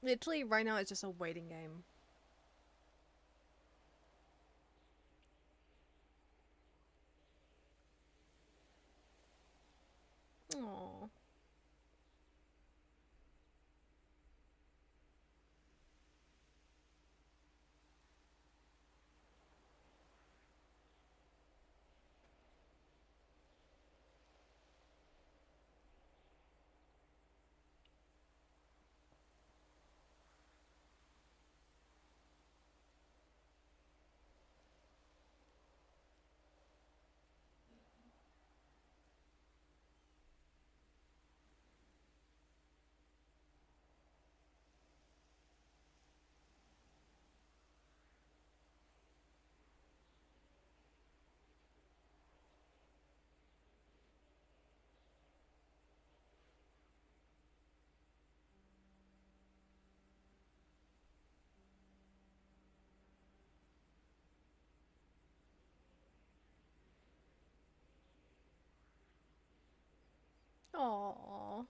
Literally, right now it's just a waiting game. Aww. Aww.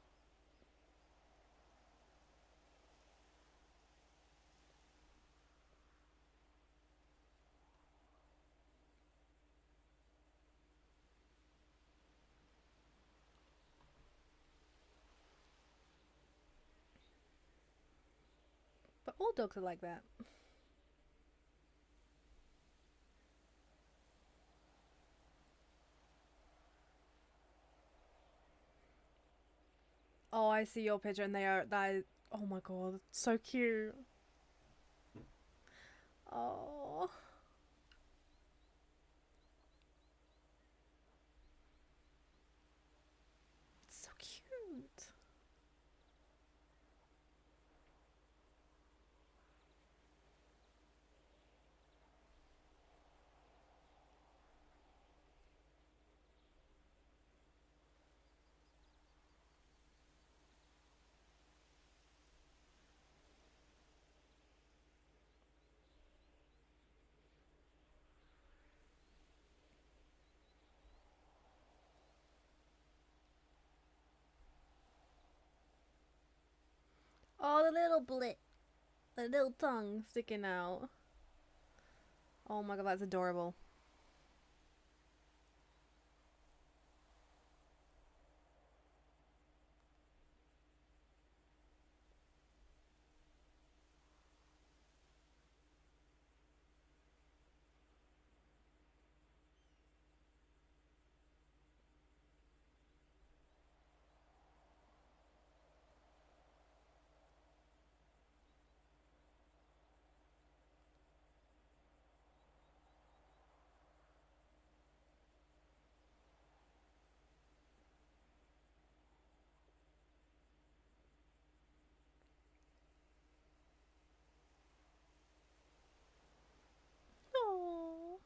But all dogs are like that. Oh, I see your picture, and that is, oh my god, so cute. Oh. So cute. Oh, the little blit. The little tongue sticking out. Oh my god, that's adorable. Oh.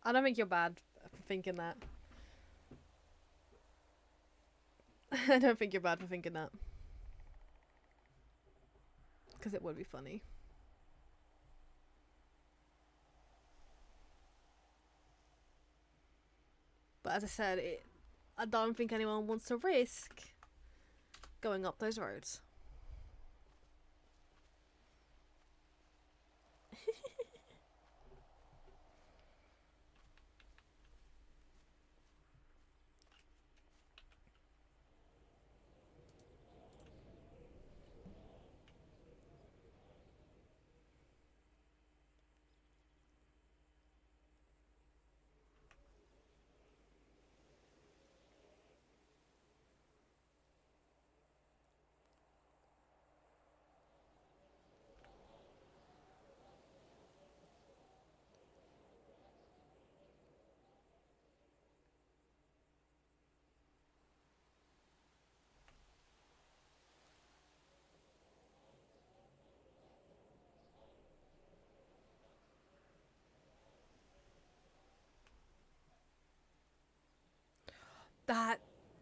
I don't think you're bad for thinking that. I don't think you're bad for thinking that. Because it would be funny. But as I said, I don't think anyone wants to risk going up those roads.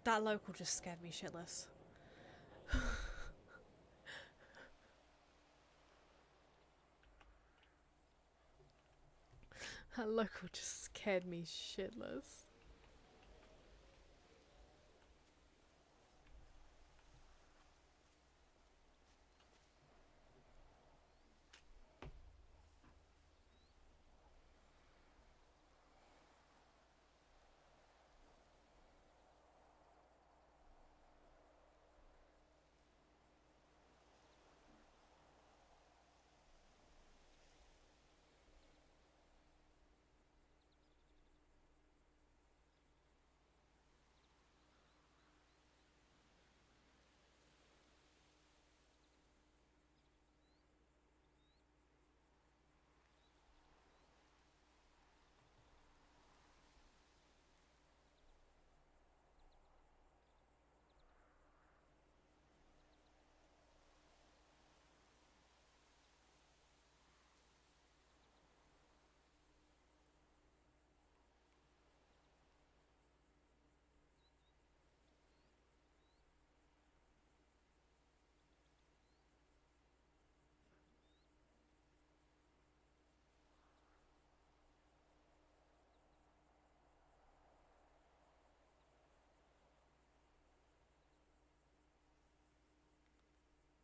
That local just scared me shitless. That local just scared me shitless.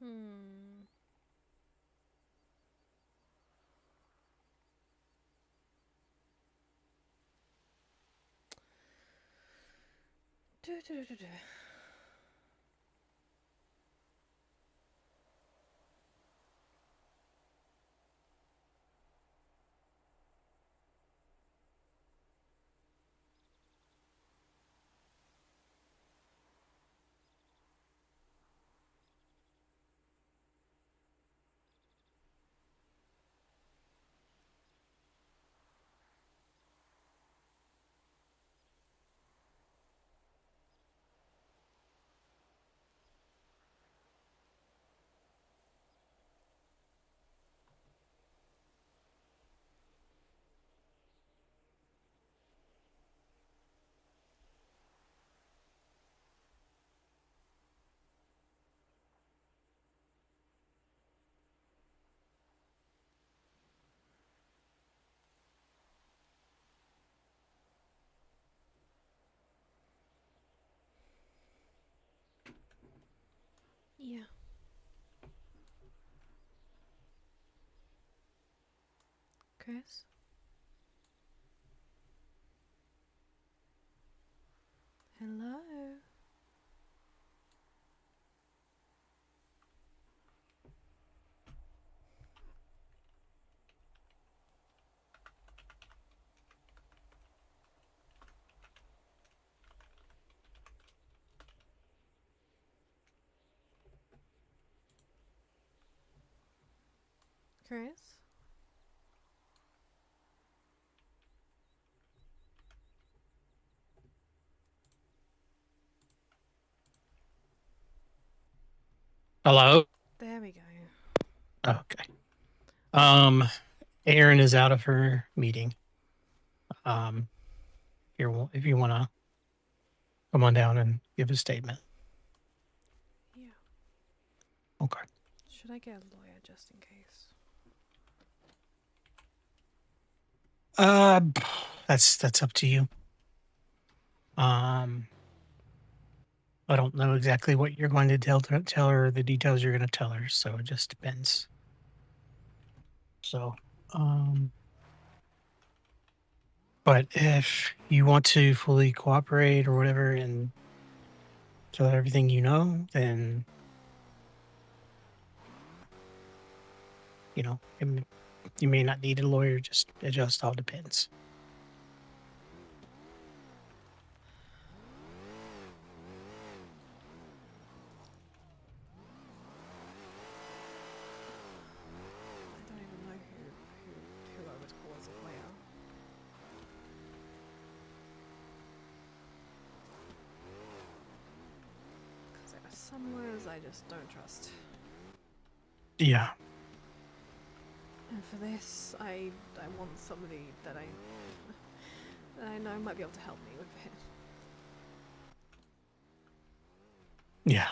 Hmm. Do. Yeah. Chris? Hello? Chris? Hello. There we go. Okay. Erin is out of her meeting. If you want to come on down and give a statement. Yeah. Okay. Should I get a lawyer just in case? Uh, that's up to you. I don't know exactly what you're going to tell her, the details you're going to tell her, so it just depends. So, but if you want to fully cooperate or whatever and tell her everything you know, then you may not need a lawyer. It just all depends. I don't even know who I would call as a lawyer. Because there are some lawyers I just don't trust. Yeah. And for this, I want somebody that I know might be able to help me with it. Yeah.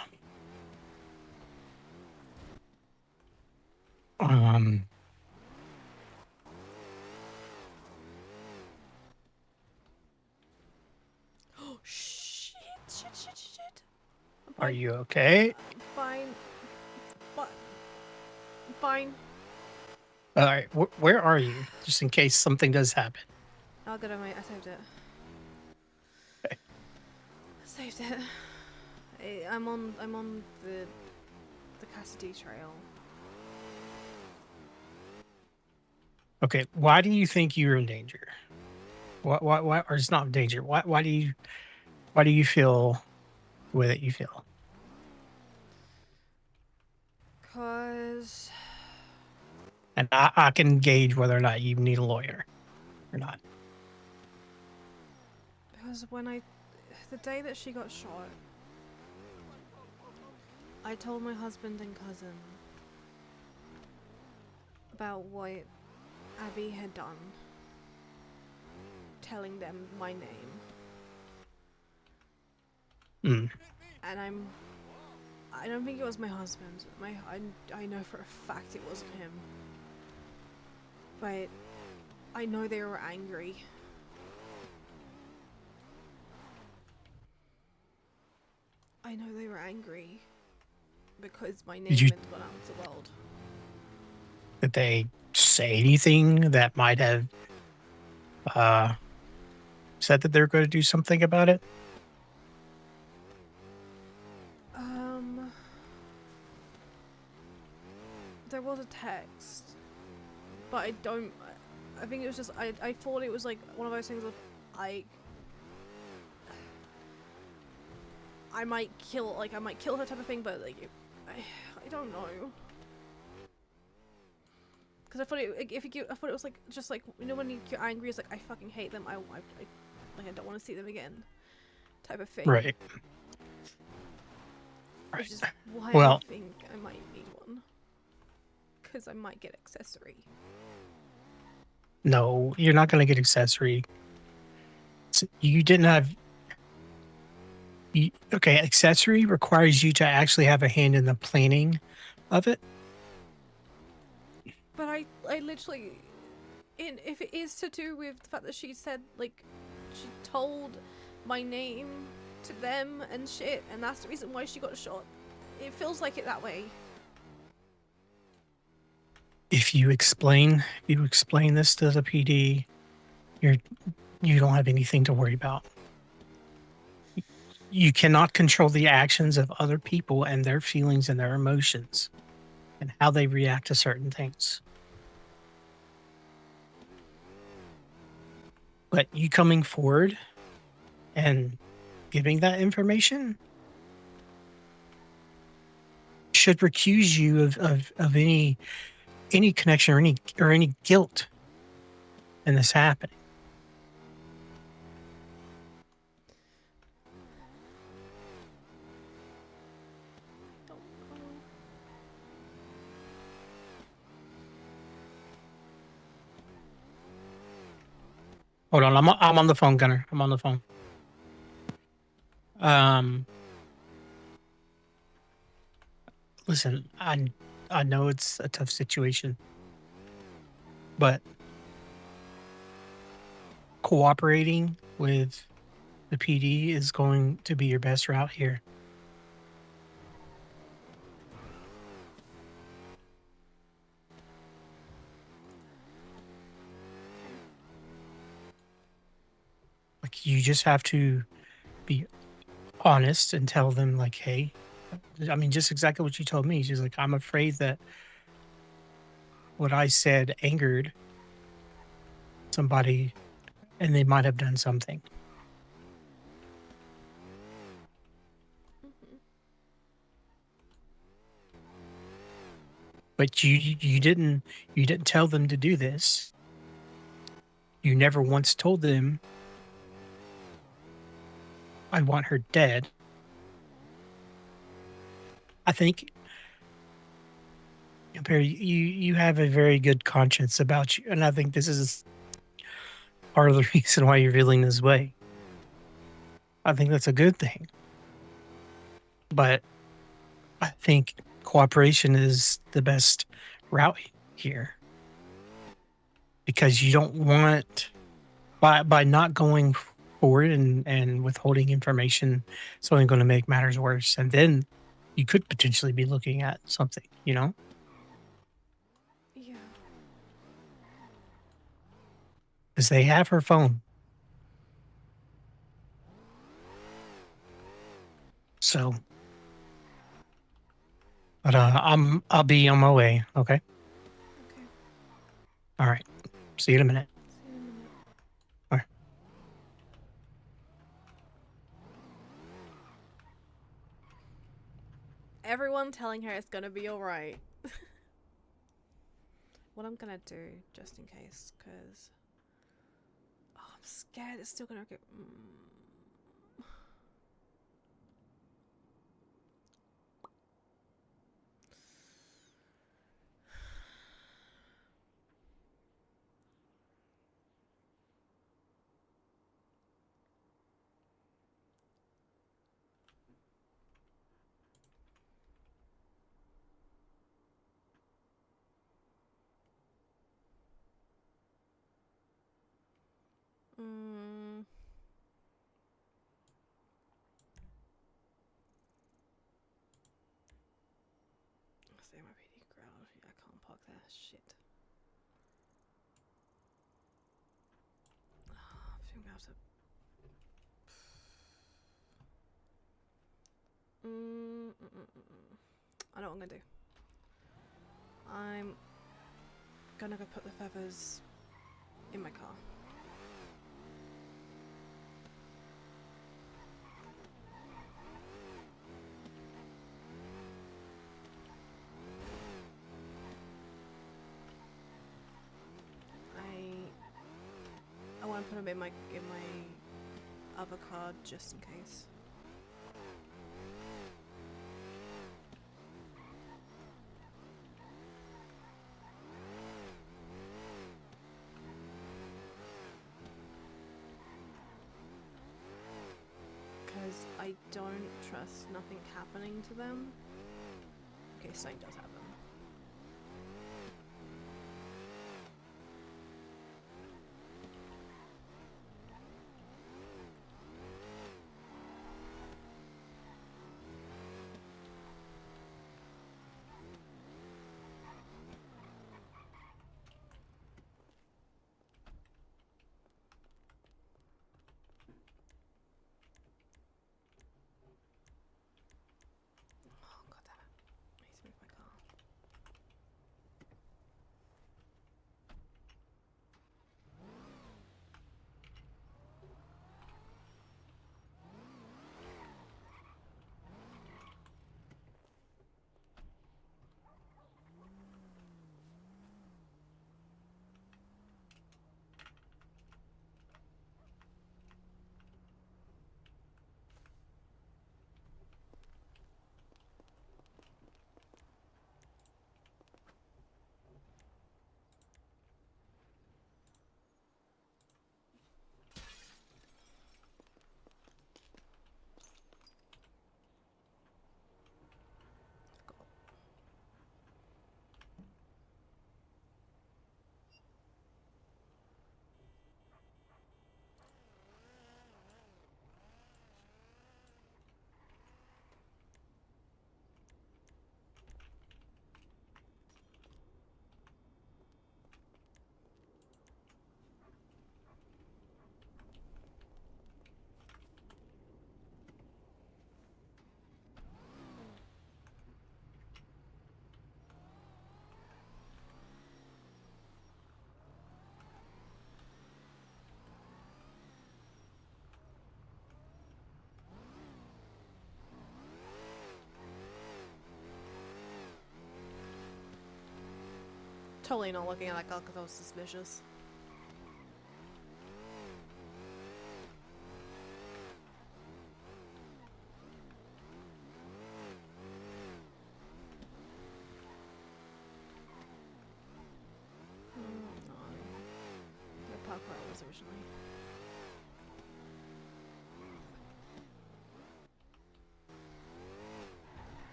Oh shit! Are you okay? Fine. But fine. All right. Where are you? Just in case something does happen. I'll get it, mate. I saved it. Okay. I saved it. I'm on the Cassidy trail. Okay. Why do you think you're in danger? Why, or it's not in danger. Why do you feel the way that you feel? Cause And I can gauge whether or not you need a lawyer or not. the day that she got shot, I told my husband and cousin about what Abby had done, telling them my name. And I don't think it was my husband. I know for a fact it wasn't him. But I know they were angry. I know they were angry. because my name Did you- had gone out into the world. Did they say anything that might have said that they're going to do something about it? There was a text, but I don't. I think it was just I thought it was like one of those things of I might kill her type of thing, but like I don't know. Because I thought I thought it was like just like, you know, when you're angry, it's like I fucking hate them. I don't want to see them again, type of thing. Right. Which is why Well- I think I might need one. Because I might get accessory. No, you're not going to get accessory. You didn't have. Okay, accessory requires you to actually have a hand in the planning of it. But I literally, if it is to do with the fact that she said, like, she told my name to them and shit, and that's the reason why she got shot, it feels like it that way. If you explain this to the PD, you don't have anything to worry about. You cannot control the actions of other people and their feelings and their emotions and how they react to certain things. But you coming forward and giving that information should recuse you of any connection or any guilt in this happening. Hold on, I'm on the phone, Gunner. I'm on the phone. Listen, I know it's a tough situation, but cooperating with the PD is going to be your best route here. Like, you just have to be honest and tell them, like, hey, I mean, just exactly what you told me. She's like, I'm afraid that what I said angered somebody and they might have done something. But you didn't tell them to do this. You never once told them, I want her dead. I think, Peri, you have a very good conscience about you, and I think this is part of the reason why you're feeling this way. I think that's a good thing. But I think cooperation is the best route here. Because you don't want, by not going forward and withholding information, it's only going to make matters worse. And then you could potentially be looking at something, you know? Yeah. Because they have her phone. So, but I'll be on my way. Okay. Okay. All right. See you in a minute. See you in a minute. All right. Everyone telling her it's gonna be alright. What I'm gonna do, just in case, because I'm scared it's still gonna get. say my PD crowd. Yeah, I can't park there. Shit. I think we have to. I know what I'm gonna do. I'm gonna go put the feathers in my car. I want to put them in my other car just in case. Because I don't trust nothing happening to them. Okay, something does happen. Oh, god damn it. I need to move my car. Totally not looking at that car because I was suspicious. No. The park where I was originally.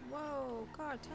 Whoa, car 10.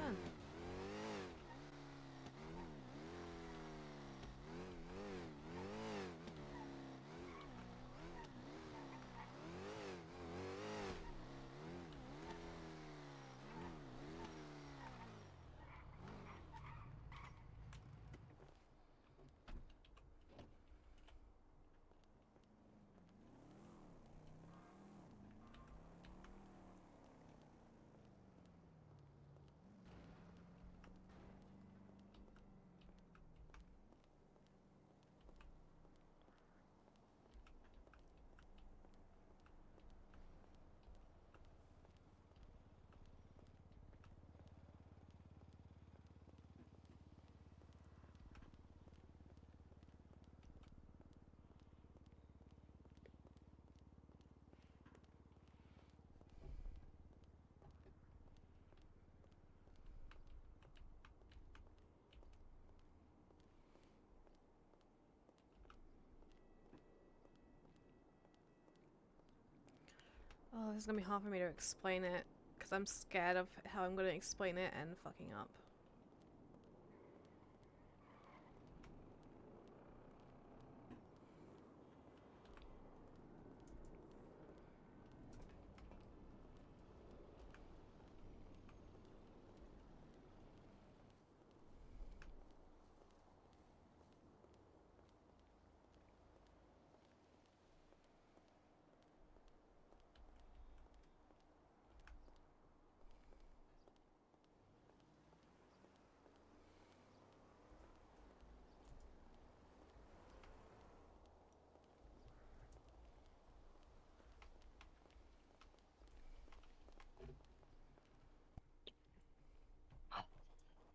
Oh, this is gonna be hard for me to explain it because I'm scared of how I'm gonna explain it and fucking up.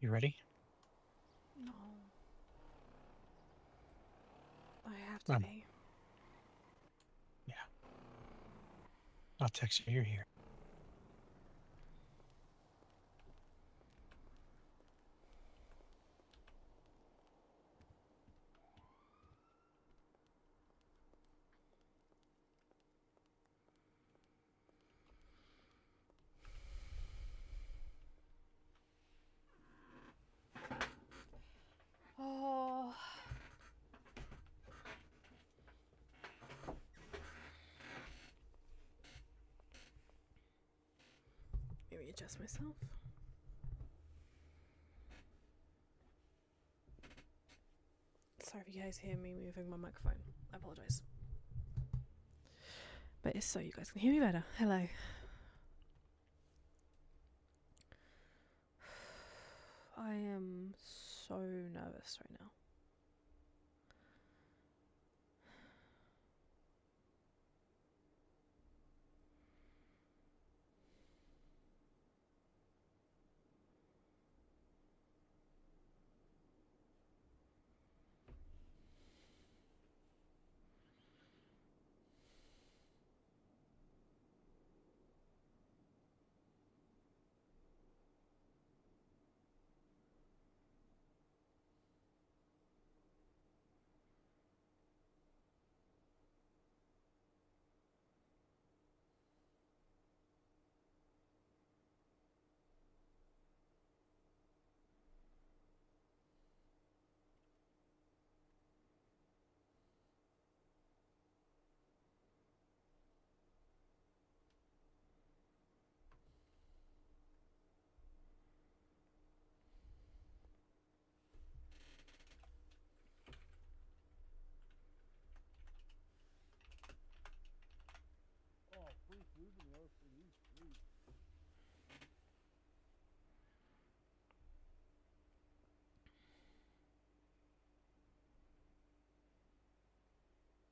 You ready? No. I have to Um, be. Yeah. I'll text you. You're here. Oh. Maybe adjust myself. Sorry if you guys hear me moving my microphone. I apologize. But it's so you guys can hear me better. Hello. I am so nervous right now.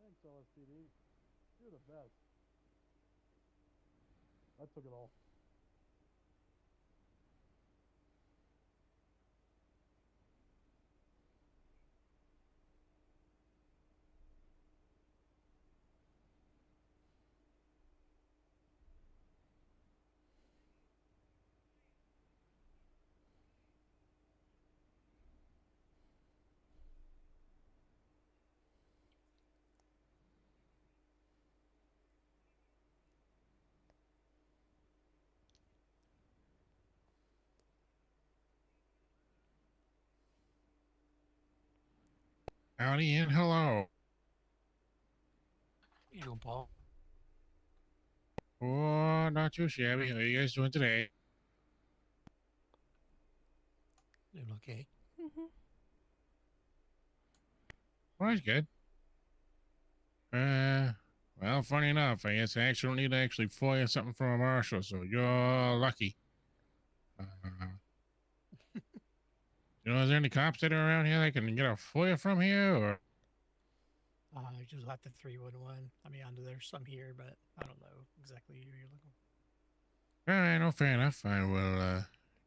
Thanks, LSPD. You're the best. I took it all. Howdy and hello. You doing, Paul? Oh, not too shabby. How are you guys doing today? Doing okay. Well, that's good. Well, funny enough, I guess I actually don't need to actually FOIA something from a marshal, so you're lucky. You know, is there any cops that are around here that can get a FOIA from here, or? Just got the 311. I mean, there's some here, but I don't know exactly who you're looking for. All right, no, fair enough. I will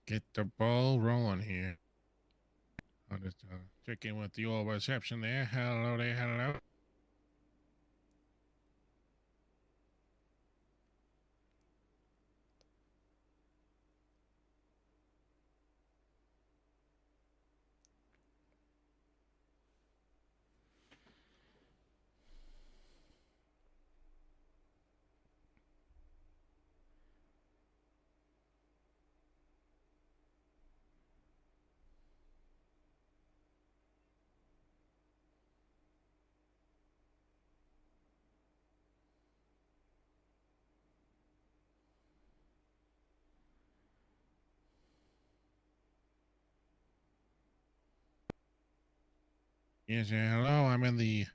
get the ball rolling here. I'll just check in with the old reception there. Hello there, hello. Yes, hello. I'm in the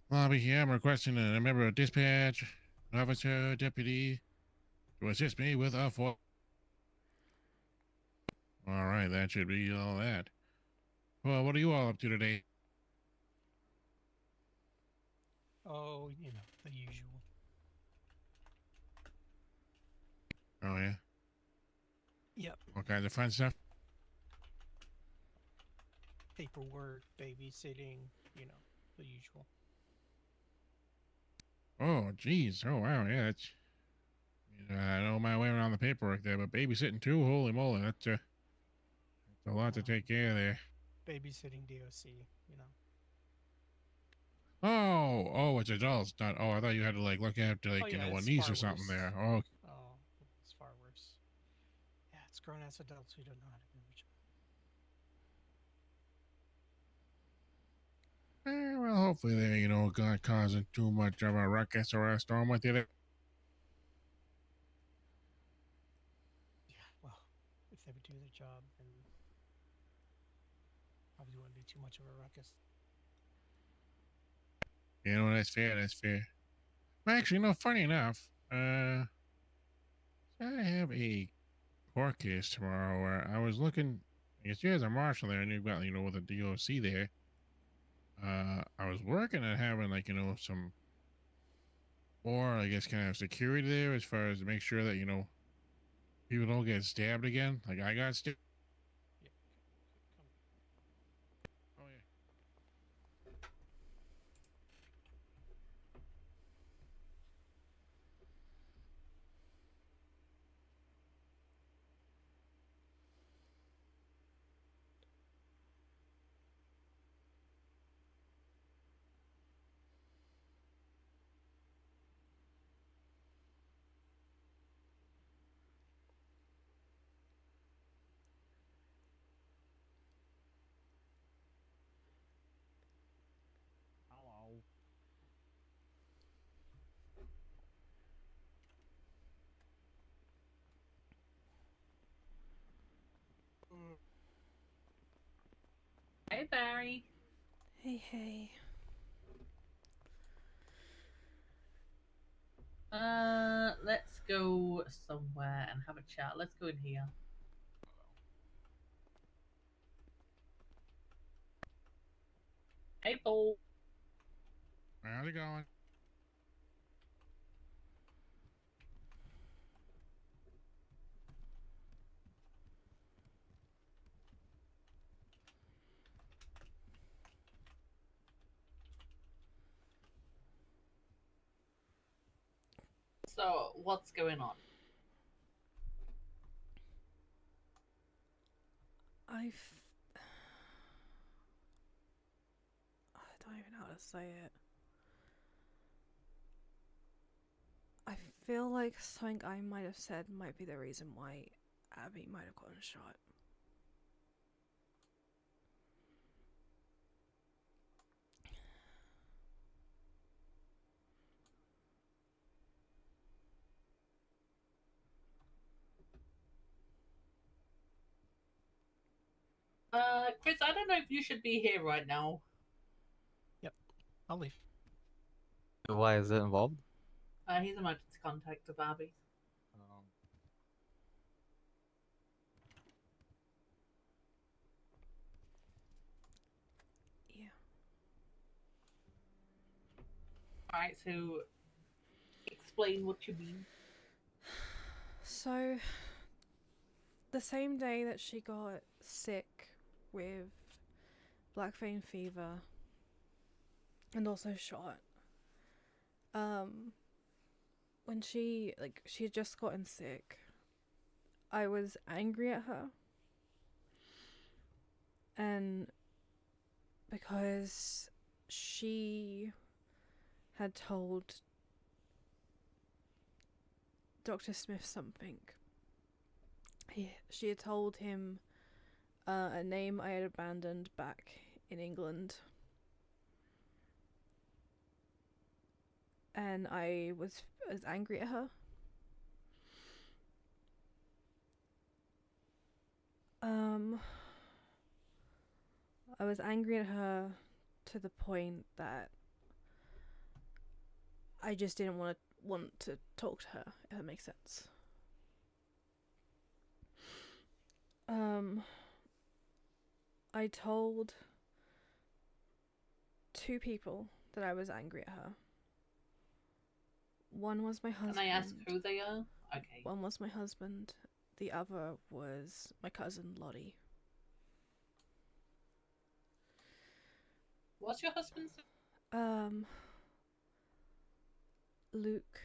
lobby here. I'm requesting a member of dispatch, officer, deputy, to assist me with a FOIA. All right, that should be all that. Well, what are you all up to today? Oh, the usual. Oh, yeah? Yep. All kinds of fun stuff? paperwork, babysitting, you know, the usual. Oh, geez. Oh, wow. Yeah, it's. I know my way around the paperwork there, but babysitting too? Holy moly, that's a lot to take care of there. Babysitting DOC, you know. Oh, it's adults. Not. Oh, I thought you had to like look after like Oh, yeah, a it's niece far or something worse. there. Oh, Oh, it's far worse. Yeah, it's grown ass adults who don't know how to do their job. well, hopefully they're not causing too much of a ruckus or a storm with you. Yeah, well, if they would do their job, then probably wouldn't be too much of a ruckus. That's fair. That's fair. Well, actually, no. Funny enough, I have a court case tomorrow where I was looking. I guess you guys are marshal there, and you've got with a DOC there. I was working at having some more, I guess, kind of security there as far as to make sure that people don't get stabbed again. Like I got stabbed. Oh yeah. Hello. Hey, Barry. Hey, hey. Let's go somewhere and have a chat. Let's go in here. Hey, Paul. How's it going? So, what's going on? I don't even know how to say it. I feel like something I might have said might be the reason why Abby might have gotten shot. Chris, I don't know if you should be here right now. Yep, I'll leave. Why is it involved? He's emergency contact to Barbie. Yeah. Alright, so explain what you mean. So, the same day that she got sick with black vein fever and also shot, when she had just gotten sick, I was angry at her, and because she had told Dr. Smith something. She had told him a name I had abandoned back in England. And I was angry at her. I was angry at her to the point that I just didn't want to talk to her, if that makes sense. I told 2 people that I was angry at her. One was my husband. Can I ask who they are? Okay. One was my husband. The other was my cousin Lottie. What's your husband's name? Luke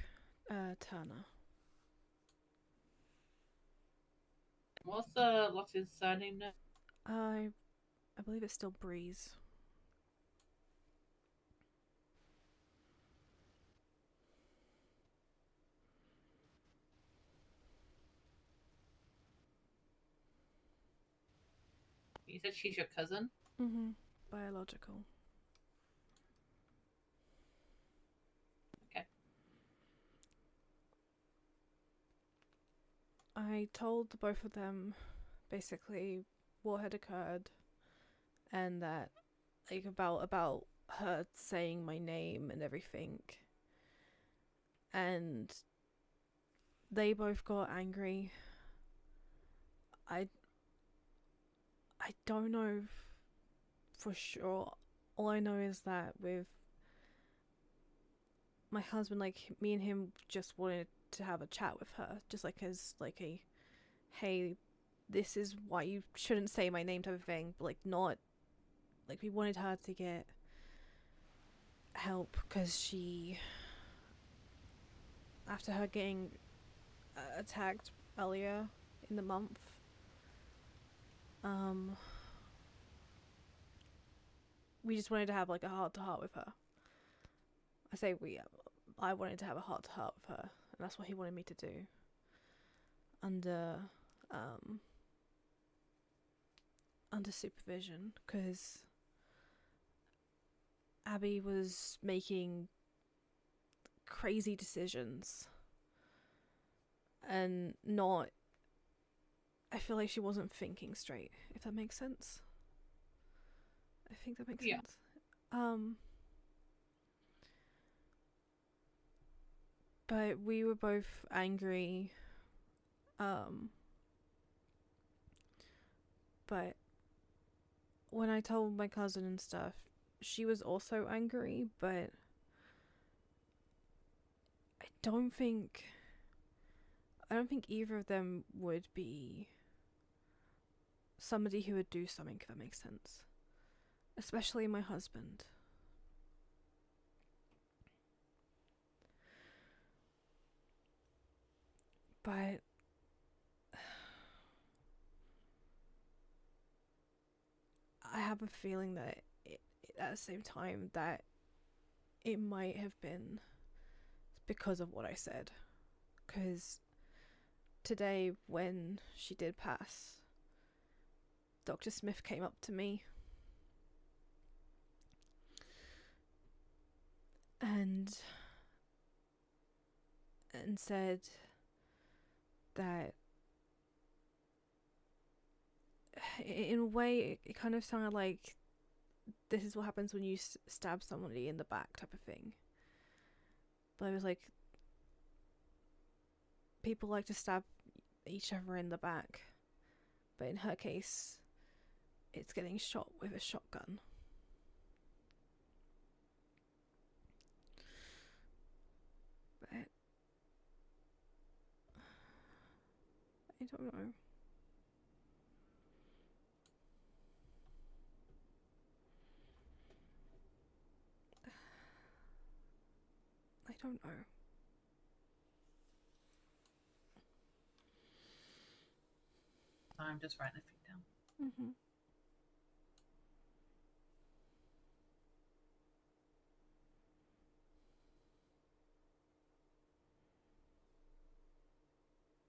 Turner. What's his surname now? I believe it's still Breeze. You said she's your cousin? Mm-hmm. Biological. Okay. I told both of them basically what had occurred and that like about her saying my name and everything. And they both got angry. I don't know for sure. All I know is that with my husband, like me and him just wanted to have a chat with her, just like as like a, hey, this is why you shouldn't say my name type of thing, but like not, like we wanted her to get help because she, after her getting attacked earlier in the month, we just wanted to have like a heart to heart with her. I say I wanted to have a heart to heart with her, and that's what he wanted me to do. Under supervision, because Abby was making crazy decisions and not. I feel like she wasn't thinking straight, if that makes sense. I think that makes sense. But we were both angry. But when I told my cousin and stuff, she was also angry, but I don't think either of them would be somebody who would do something, if that makes sense. Especially my husband. But I have a feeling that at the same time that it might have been because of what I said. Because today when she did pass, Dr. Smith came up to me and said that in a way it kind of sounded like this is what happens when you stab somebody in the back type of thing. But I was like, people like to stab each other in the back, but in her case it's getting shot with a shotgun. But I don't know. I don't know. I'm just writing a few down. Mm-hmm.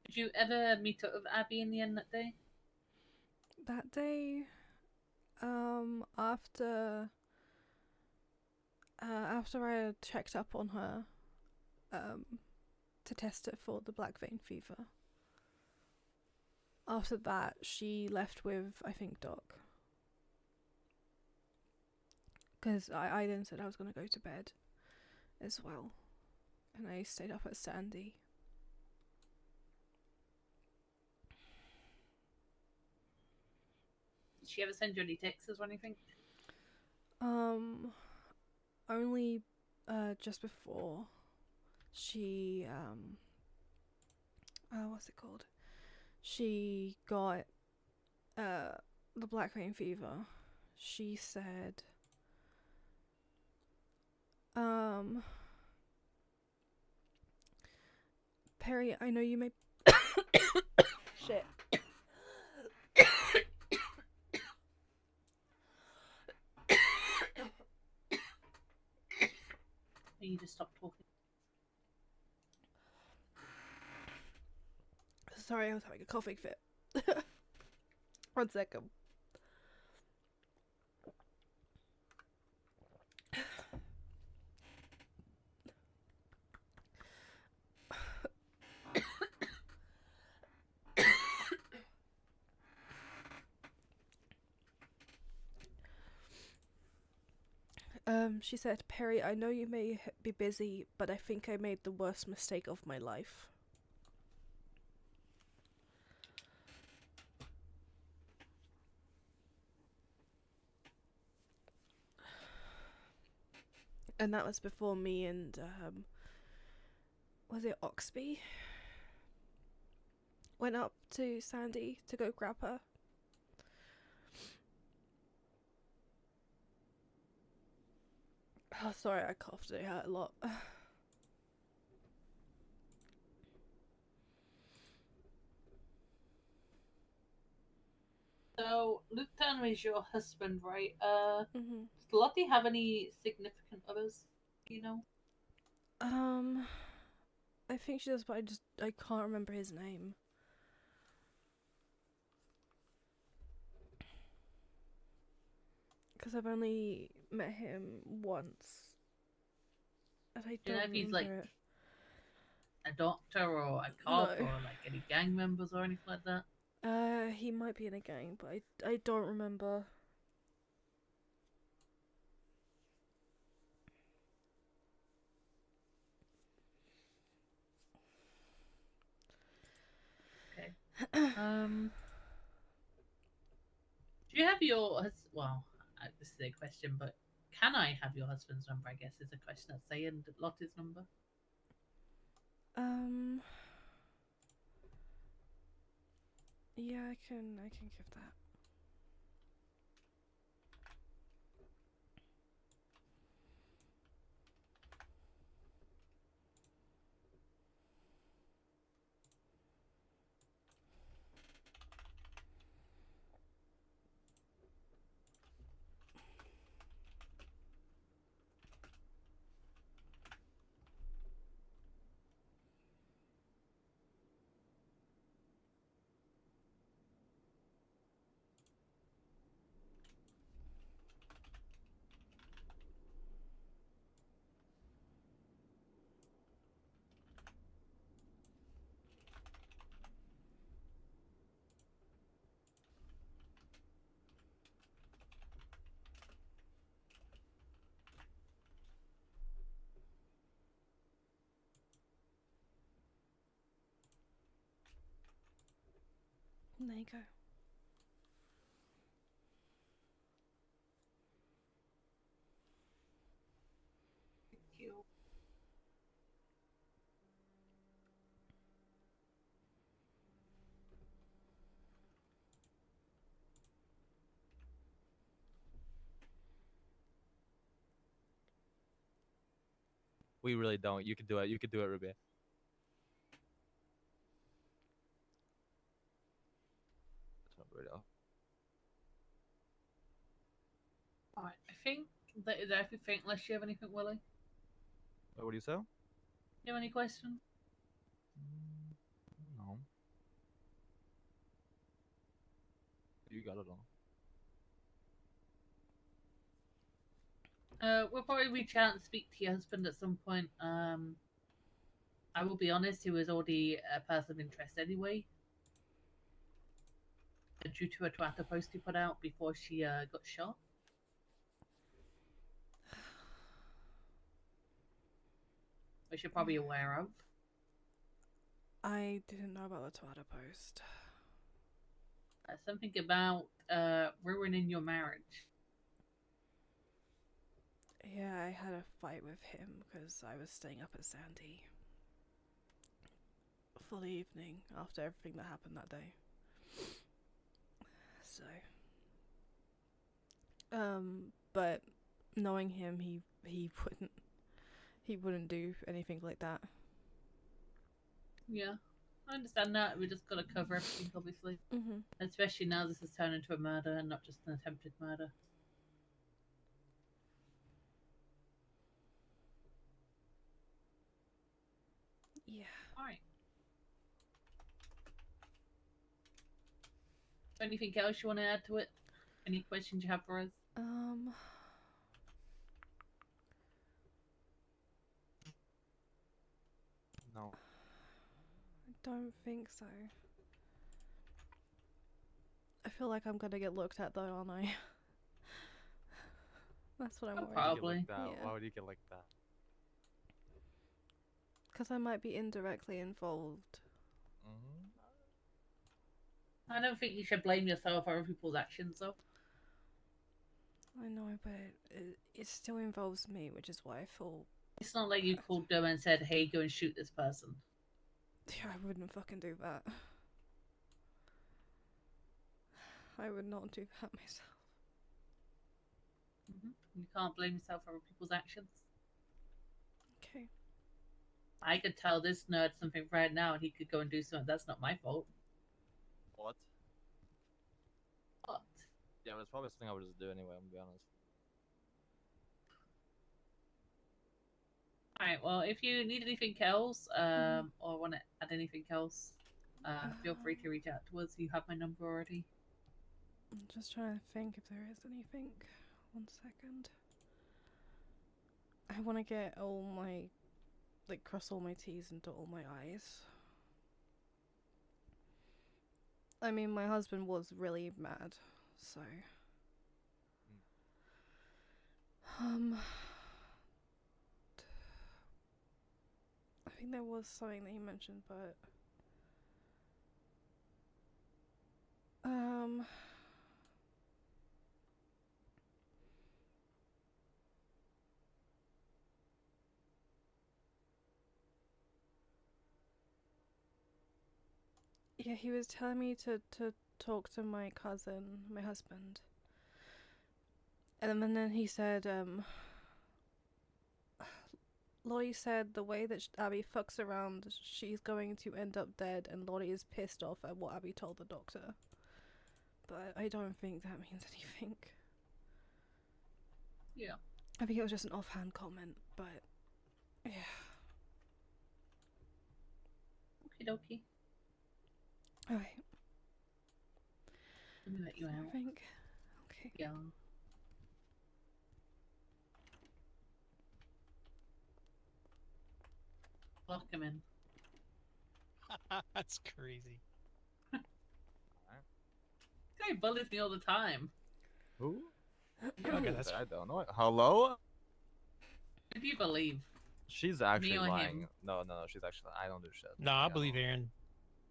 Did you ever meet up with Abby in the end that day? That day, after I had checked up on her, to test it for the black vein fever. After that, she left with, I think, Doc. Because I then said I was going to go to bed as well. And I stayed up at Sandy. Did she ever send you any texts or anything? Only just before she what's it called? She got the black vein fever. She said Peri, I know you may. Shit. You just stop talking. Sorry, I was having a coughing fit. 1 second. She said, Peri, I know you may be busy, but I think I made the worst mistake of my life. And that was before me and, was it Oxby? Went up to Sandy to go grab her. Oh, sorry, I coughed. It hurt a lot. So, Luke Turner is your husband, right? Does Lottie have any significant others? Do you know? I think she does, but I can't remember his name. Because I've only met him once. And I Do you know don't if he's like remember it. a doctor or a cop No. or like any gang members or anything like that? He might be in a gang, but I don't remember. Okay. Do you have your well? This is a question, but can I have your husband's number? I guess is a question that's saying Lottie's number. Yeah, I can give that. There you go. Thank you. We really don't. You could do it. You could do it, Ruby. Alright, I think that is everything. Unless you have anything, Willie. What do you say? You have any questions? No. You got it all. We'll probably reach out and speak to your husband at some point. I will be honest, he was already a person of interest anyway. Due to a Twitter post he put out before she got shot. Which you're probably aware of. I didn't know about the Twitter post. Something about ruining your marriage. Yeah, I had a fight with him because I was staying up at Sandy for the evening after everything that happened that day. So, but knowing him, he wouldn't he wouldn't do anything like that. Yeah, I understand that. We just got to cover everything, obviously. Mm-hmm. Especially now this has turned into a murder and not just an attempted murder. Yeah. Alright. Anything else you want to add to it? Any questions you have for us? No. I don't think so. I feel like I'm gonna get looked at though, aren't I? That's what I'm worried. Probably. Yeah. Yeah. Why would you get like that? Because I might be indirectly involved. I don't think you should blame yourself for other people's actions, though. I know, but it still involves me, which is why I feel. It's not like you called them and said, "Hey, go and shoot this person." Yeah, I wouldn't fucking do that. I would not do that myself. You can't blame yourself for other people's actions. Okay. I could tell this nerd something right now, and he could go and do something. That's not my fault. What? What? Yeah, but it's probably something I would just do anyway, I'm gonna be honest. Alright, well, if you need anything else, or want to add anything else, feel free to reach out to us. You have my number already. I'm just trying to think if there is anything. 1 second. I want to get all my, like, cross all my T's and dot all my I's. I mean, my husband was really mad, so. I think there was something that he mentioned, but. Yeah, he was telling me to talk to my cousin, my husband. And then he said, Lottie said the way that Abby fucks around, she's going to end up dead, and Lottie is pissed off at what Abby told the doctor. But I don't think that means anything. Yeah. I think it was just an offhand comment, but yeah. Okie dokie. Alright. Let me let you I out. think. Okay. Yeah. Lock him in. That's crazy. This guy bullies me all the time. Who? Okay, that's I don't know. Hello? Who do you believe? She's actually or lying. him? No, she's actually. I don't do shit. no. I believe Aaron.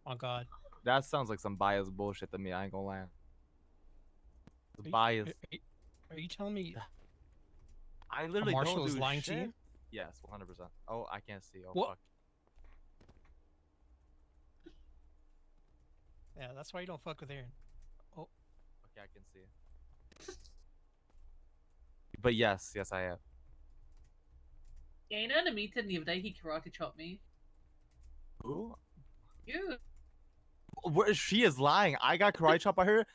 Oh God. That sounds like some biased bullshit to me. I ain't gonna lie. It's Are you- biased. Are you telling me I literally Marshall don't is do lying shit. to you? Yes, 100%. Oh, I can't see. Oh, What? fuck. Yeah, that's why you don't fuck with Aaron. Oh, Okay, I can see. But yes, I am. Yeah, you know, in a meeting the other day, he karate chopped me. Who? You. She is lying. I got karate chopped by her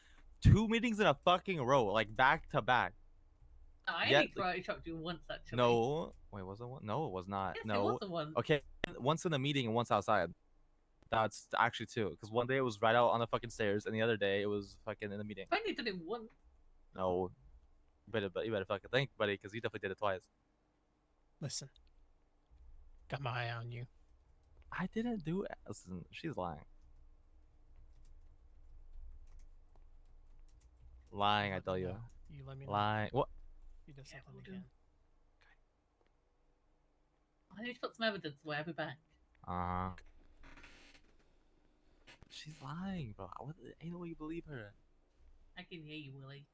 2 meetings in a fucking row, like back to back. I Yeah, only karate chopped you once, actually. No, wait, was it one? No, it was not. Yes, it no. was the one. Okay, once in the meeting and once outside. That's actually 2. Because one day it was right out on the fucking stairs, and the other day it was fucking in the meeting. I only did it once. No, you better fucking think, buddy, because you definitely did it twice. listen. Got my eye on you. I didn't do it. Listen, she's lying. Lying, I tell you. You let me know. Lying. What? He does Yeah, something we'll do. again. I need to put some evidence away. I'll be back. She's lying, bro. Ain't no way you believe her. I can hear you, Willie.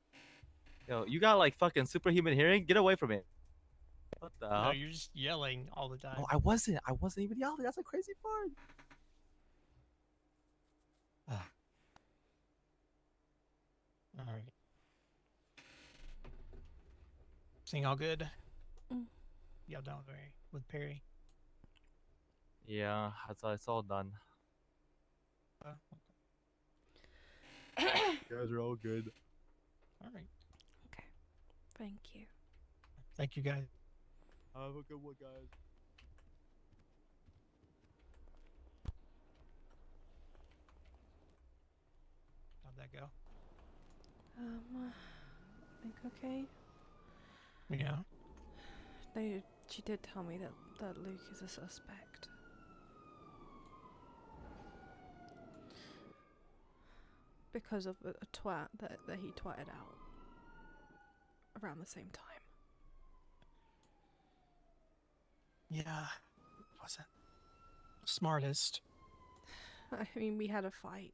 Yo, you got like fucking superhuman hearing? Get away from it. What the No, hell? you're just yelling all the time. No, I wasn't. I wasn't even yelling. That's a crazy part. All right. Seeing all good? y'all done with Perry? Yeah, it's all done. Okay. You guys are all good. All right. Okay. Thank you. Thank you, guys. Have a good one, guys. How'd that go? I think okay. Yeah. She did tell me that Luke is a suspect. Because of a twat that he twatted out around the same time. Yeah. Wasn't smartest. I mean, we had a fight.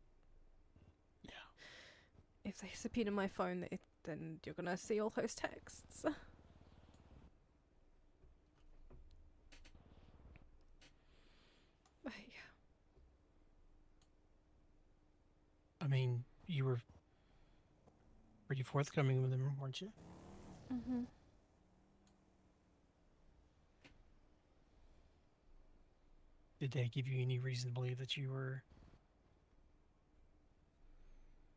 Yeah. If they subpoena my phone, then you're gonna see all those texts. But yeah. I mean, you were pretty forthcoming with him, weren't you? Mm-hmm. Did they give you any reason to believe that you were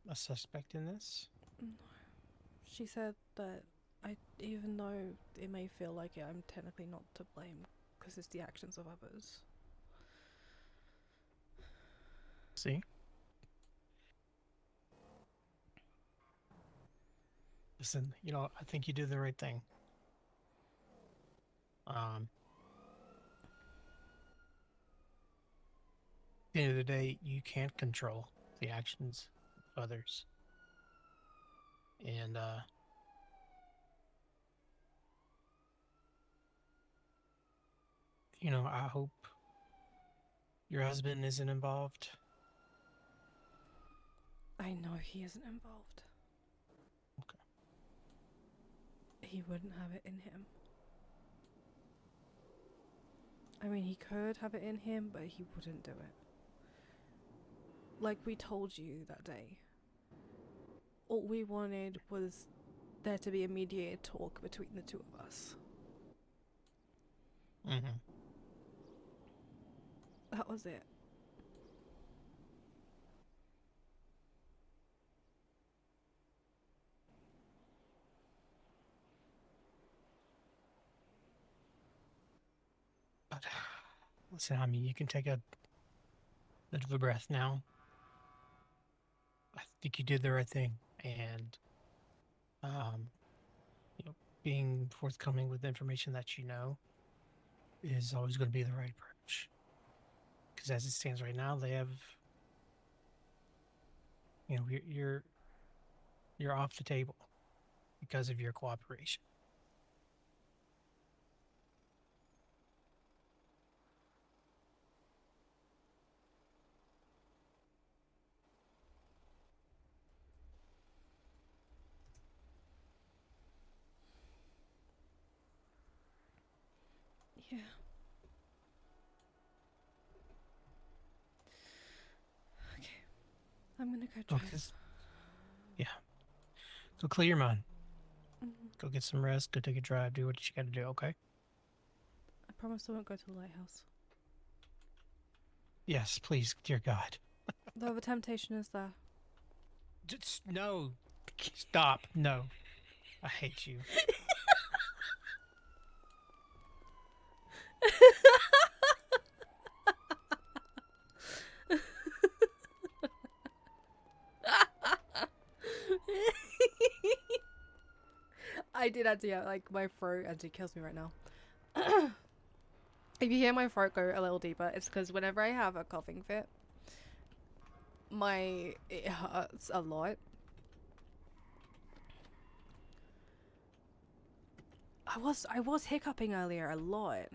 a suspect in this? No. She said that even though it may feel like it, I'm technically not to blame because it's the actions of others. See? Listen, I think you did the right thing. At the end of the day, you can't control the actions of others. And, I hope your husband isn't involved. I know he isn't involved. Okay. He wouldn't have it in him. I mean, he could have it in him, but he wouldn't do it. Like we told you that day. All we wanted was there to be a mediated talk between the two of us. Mm-hmm. That was it. But listen, I mean, you can take a bit of a breath now. I think you did the right thing, and being forthcoming with information that you know is always going to be the right approach. Because as it stands right now, they have, you're off the table because of your cooperation. Yeah. Okay. I'm gonna go drive. Okay. Yeah. Go clear your mind. Mm-hmm. Go get some rest. Go take a drive. Do what you got to do, okay? I promise I won't go to the lighthouse. Yes, please, dear God. Though the temptation is there. Just, no. Stop. No. I hate you. I did actually, like, my throat actually kills me right now. If you hear my throat go a little deeper, it's because whenever I have a coughing fit, it hurts a lot. I was hiccuping earlier a lot.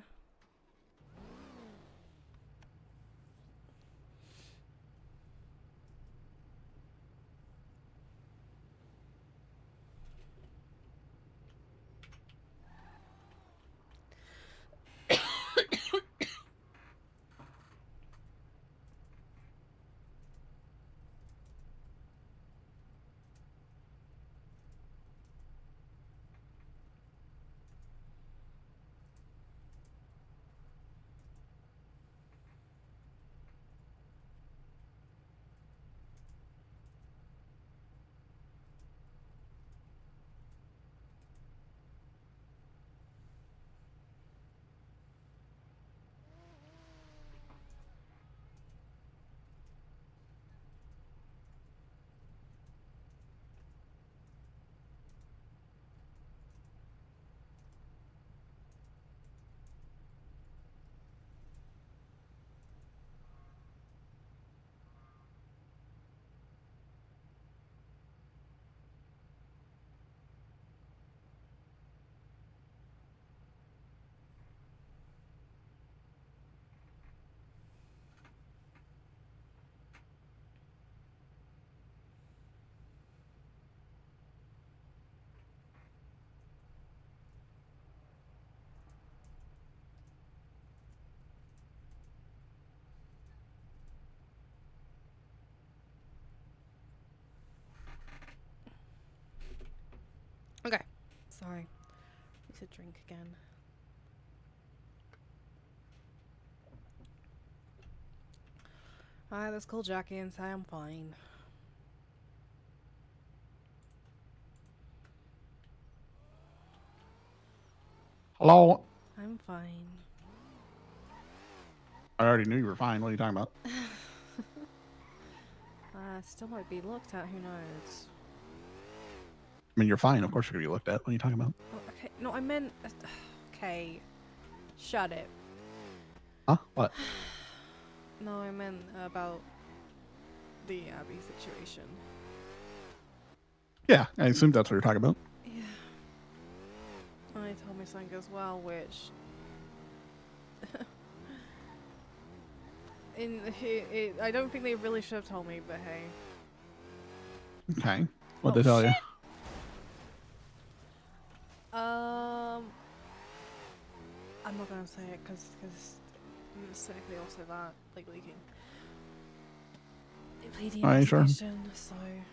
Sorry. Need to drink again. Alright, let's call Jackie and say I'm fine. Hello. I'm fine. I already knew you were fine. What are you talking about? Still might be looked at, who knows? I mean, you're fine. Of course you're gonna be looked at. What are you talking about? Oh, okay, no, I meant... okay. Shut it. Huh? What? No, I meant about the Abby situation. Yeah, I assumed that's what you're talking about. Yeah. I told my son as well, which... I don't think they really should have told me, but hey. Okay. What'd they tell you? I'm not gonna say it because technically also that like leaking. Leading Alright, sure. investigation, so I'm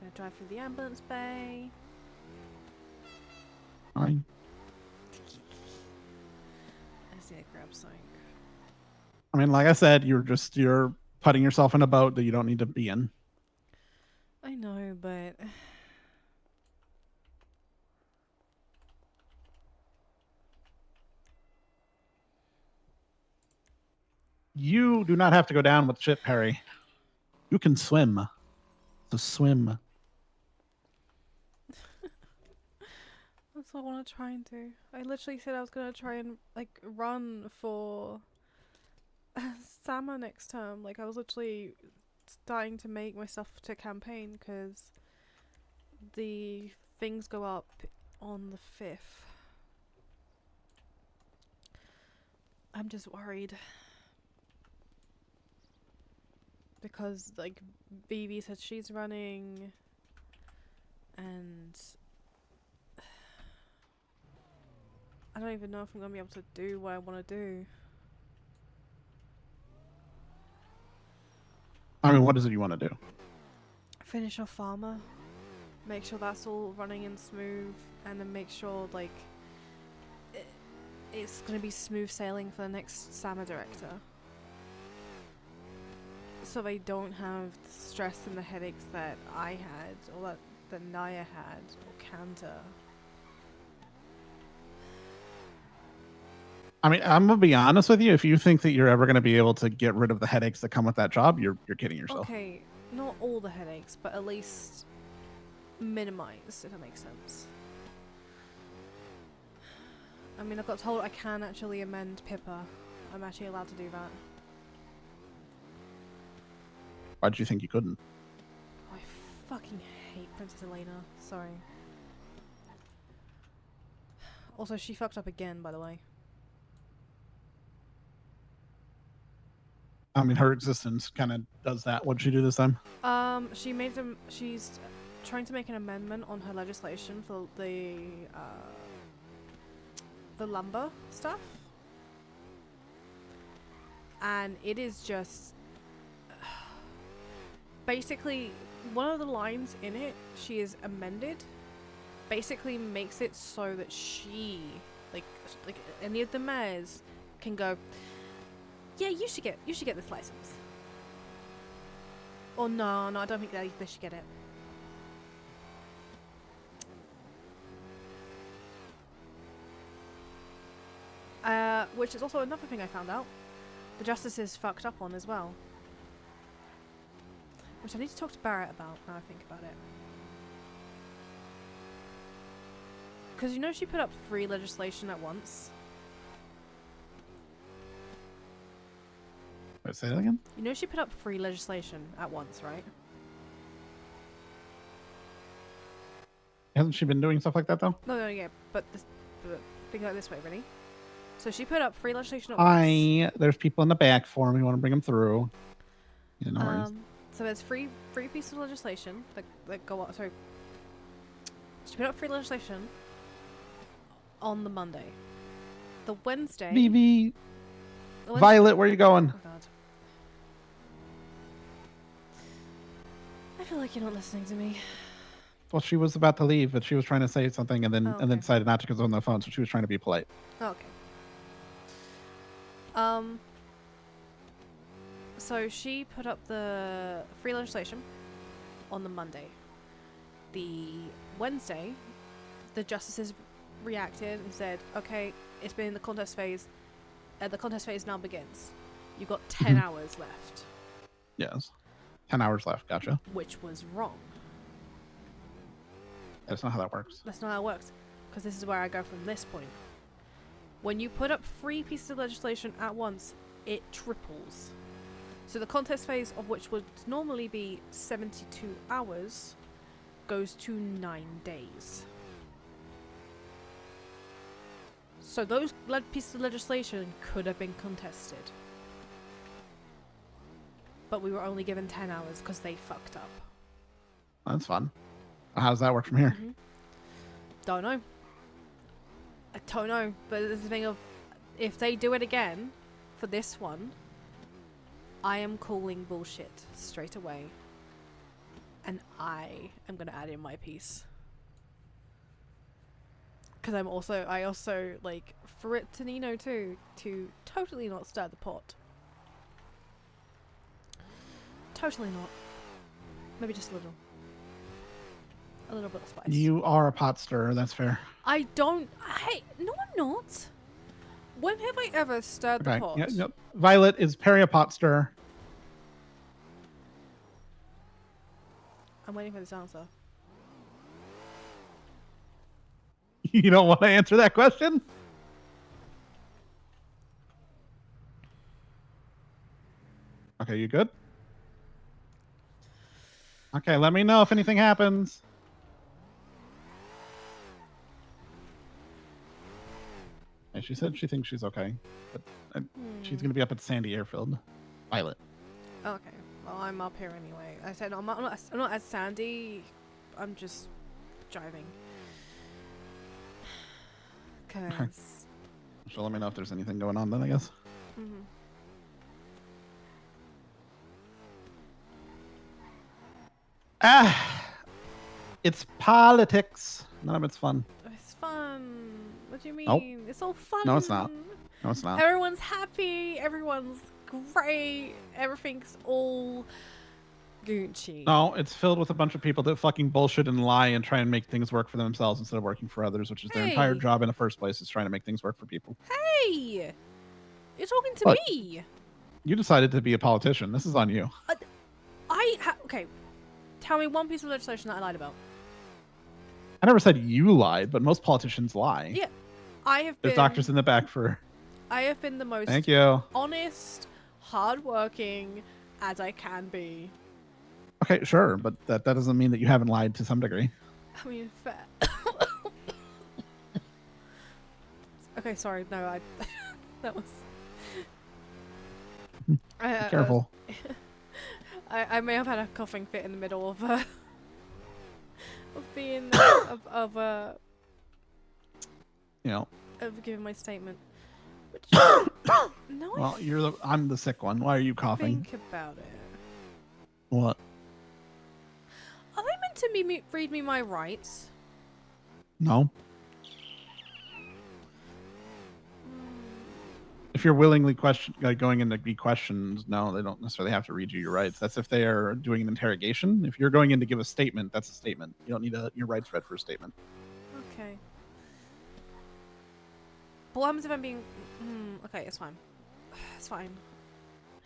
gonna drive through the ambulance bay. Fine. I just need to grab something. I mean, like I said, you're putting yourself in a boat that you don't need to be in. I know, but You do not have to go down with ship, Peri. You can swim. So swim. that's what I want to try and do. I literally said I was gonna try and like run for Sama next term. Like I was literally starting to make myself to campaign because the things go up on the 5th. I'm just worried because like Vivi said she's running and I don't even know if I'm gonna be able to do what I want to do. I mean, what is it you want to do? Finish off Farmer, make sure that's all running and smooth, and then make sure like it's gonna be smooth sailing for the next Sama director, so they don't have the stress and the headaches that I had, or that Naya had, or Kanta. I mean, I'm gonna be honest with you. If you think that you're ever gonna be able to get rid of the headaches that come with that job, you're kidding yourself. Okay, not all the headaches, but at least minimize, if that makes sense. I mean, I got told I can actually amend Pippa. I'm actually allowed to do that. Why did you think you couldn't? I fucking hate Princess Elena. Sorry. Also, she fucked up again, by the way. I mean, her existence kind of does that. What did she do this time? She made them. She's trying to make an amendment on her legislation for the lumber stuff, and it is just basically one of the lines in it. She is amended. Basically, makes it so that she, like any of the mayors, can go. Yeah, you should get this license. Or no, I don't think they should get it. Which is also another thing I found out. The justices fucked up on as well. Which I need to talk to Barrett about now I think about it. Because you know she put up 3 legislation at once. Wait, say that again? You know she put up 3 legislation at once, right? Hasn't she been doing stuff like that though? No, yeah, but think about it this way, ready? So she put up 3 legislation at once. There's people in the back for me. We want to bring them through. Yeah, no worries. So there's 3 pieces of legislation that go up. Sorry, she put up 3 legislation on the Monday. The Wednesday. Vivi. Violet, where are you going? Oh god. I feel like you're not listening to me. Well, she was about to leave, but she was trying to say something and then Oh, and then okay. decided not to because on the phone. So she was trying to be polite. Okay. So she put up the free legislation on the Monday. The Wednesday, the justices reacted and said, "Okay, it's been in the contest phase. The contest phase now begins. You got 10 hours left," Yes. 10 hours left. Gotcha. which was wrong. That's not how that works. That's not how it works. Because this is where I go from this point. When you put up 3 pieces of legislation at once, it triples. So the contest phase, of which would normally be 72 hours, goes to 9 days. So those pieces of legislation could have been contested. But we were only given 10 hours because they fucked up. That's fun. How does that work from here? Don't know. I don't know. But there's the thing of, if they do it again for this one, I am calling bullshit straight away. And I am going to add in my piece. Because I also, like, for it to Nino too, to totally not stir the pot. Totally not. Maybe just a little. A little bit of spice. You are a pot stirrer. That's fair. I don't. Hey, no, I'm not. When have I ever stirred the pot? Yeah, yep. Violet, is Peri a pot stirrer? I'm waiting for this answer. You don't want to answer that question? Okay, you good? Okay, let me know if anything happens. And she said she thinks she's okay, but she's going to be up at Sandy Airfield. Violet. Okay. Well, I'm up here anyway. I said I'm not at Sandy. I'm just driving. Cause. So let me know if there's anything going on then, I guess. It's politics. None of it's fun. It's fun. What do you mean? Nope. It's all fun. No, it's not. No, it's not. Everyone's happy. Everyone's great. Everything's all Gucci. No, it's filled with a bunch of people that fucking bullshit and lie and try and make things work for themselves instead of working for others, which is their entire Hey. job in the first place, is trying to make things work for people. Hey, you're talking to What? me. You decided to be a politician. This is on you. Okay. Tell me one piece of legislation that I lied about. I never said you lied, but most politicians lie. Yeah, I have There's been. doctors in the back for... I have been the most Thank you. honest, hardworking as I can be. Okay, sure, but that doesn't mean that you haven't lied to some degree. I mean, fair. Okay, sorry. No, I. That was. Be careful. I may have had a coughing fit in the middle of being of You know. of giving my statement. Which, no, Well, I'm the sick one. Why are you coughing? think about it. What? Are they meant to read me my rights? No. If you're willingly going in to be questioned, no, they don't necessarily have to read you your rights. That's if they are doing an interrogation. If you're going in to give a statement, that's a statement. You don't need your rights read for a statement. Okay. But what happens if I'm being? Okay, it's fine. It's fine.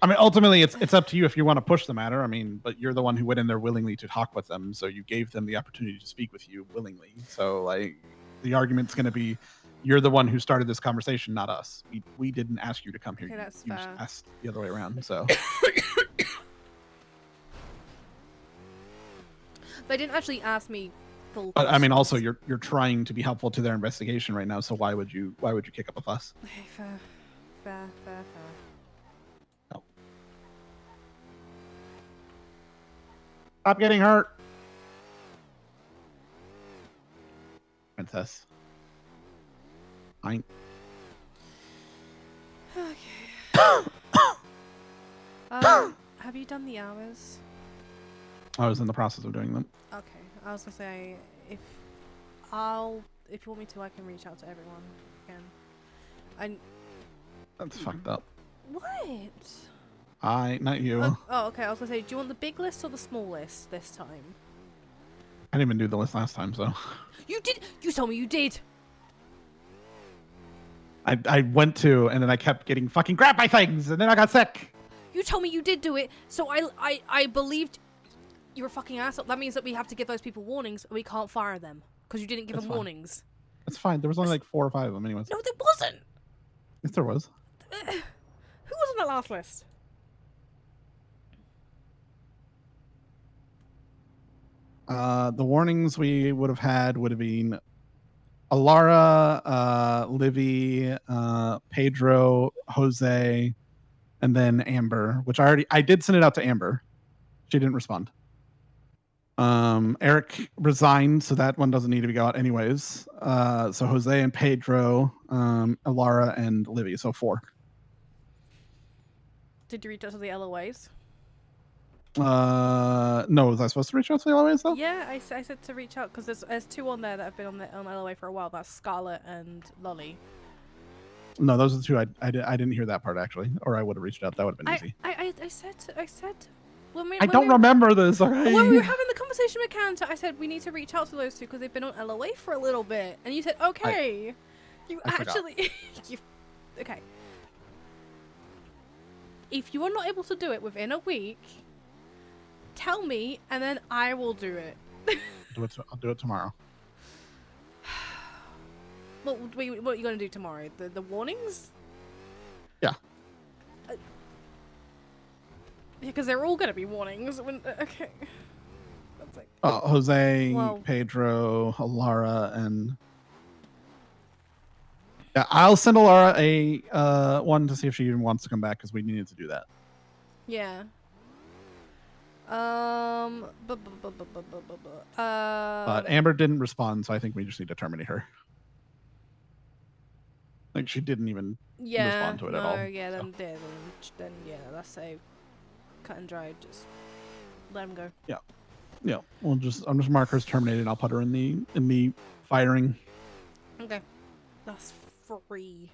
I mean, ultimately, it's up to you if you want to push the matter. I mean, but you're the one who went in there willingly to talk with them, so you gave them the opportunity to speak with you willingly. So, like, the argument's going to be, you're the one who started this conversation, not us. We didn't ask you to come here. Okay, that's you just fair. asked the other way around. So, They didn't actually ask me full. but I mean, also, you're trying to be helpful to their investigation right now. So why would you kick up a fuss? Okay, fair. No. Stop getting hurt, princess. Fine. Okay. Have you done the hours? I was in the process of doing them. Okay, I was gonna say if you want me to, I can reach out to everyone again. That's fucked up. What? Not you. Oh, okay. I was gonna say, do you want the big list or the small list this time? I didn't even do the list last time, so. You did. You told me you did. I went to, and then I kept getting fucking grabbed by things, and then I got sick. You told me you did do it, so I believed you're a fucking asshole. That means that we have to give those people warnings, and we can't fire them because you didn't give them warnings. That's fine. There was only like 4 or 5 of them, anyways. No, there wasn't. Yes, there was. Who was on that last list? The warnings we would have had would have been Alara, Livy, Pedro, Jose, and then Amber, which I did send it out to Amber. She didn't respond. Eric resigned, so that one doesn't need to go out anyways. So Jose and Pedro, Alara and Livy, so 4. Did you reach out to the LOAs? No, was I supposed to reach out to the LOAs though? Yeah, I said to reach out because there's 2 on there that have been on LOA for a while. That's Scarlet and Lolly. No, those are the 2. I didn't hear that part actually, or I would have reached out. That would have been easy. I said when I don't remember this. Okay. When we were having the conversation with Kanta, I said we need to reach out to those 2 because they've been on LOA for a little bit, and you said okay. I forgot. Okay. If you are not able to do it within a week, tell me, and then I will do it. I'll do it tomorrow. What are you going to do tomorrow? The warnings? Yeah. Because they're all going to be warnings. Okay. That's like, Jose, Pedro, Alara, and yeah, I'll send Alara a one to see if she even wants to come back because we needed to do that. yeah. But Amber didn't respond, so I think we just need to terminate her. Like she didn't even respond to it at all. Yeah, so. then that's a cut and dry. Just let him go. Yeah. I'm just mark her as terminated. And I'll put her in the firing. Okay, that's free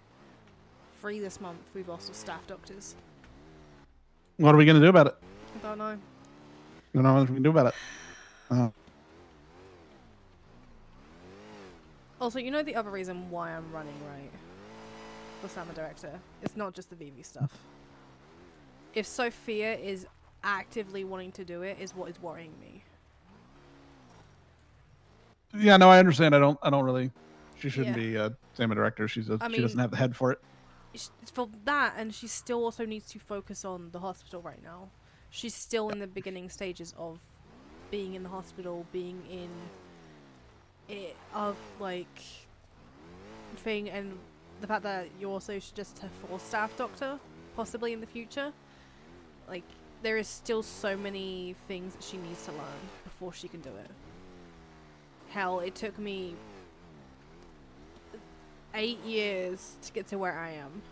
this month. We've lost our staff doctors. What are we gonna do about it? I don't know. I don't know what we can do about it. Also, you know the other reason why I'm running, right? For Summer Director. It's not just the VV stuff. If Sophia is actively wanting to do it, is what is worrying me. Yeah, no, I understand. I don't really. She shouldn't be a SAMA director. She I mean, doesn't have the head for it. For that, and she still also needs to focus on the hospital right now. She's still in the beginning stages of being in the hospital, being in it of like thing, and the fact that you're also just her 4th staff doctor, possibly in the future. Like, there is still so many things that she needs to learn before she can do it. Hell, it took me 8 years to get to where I am.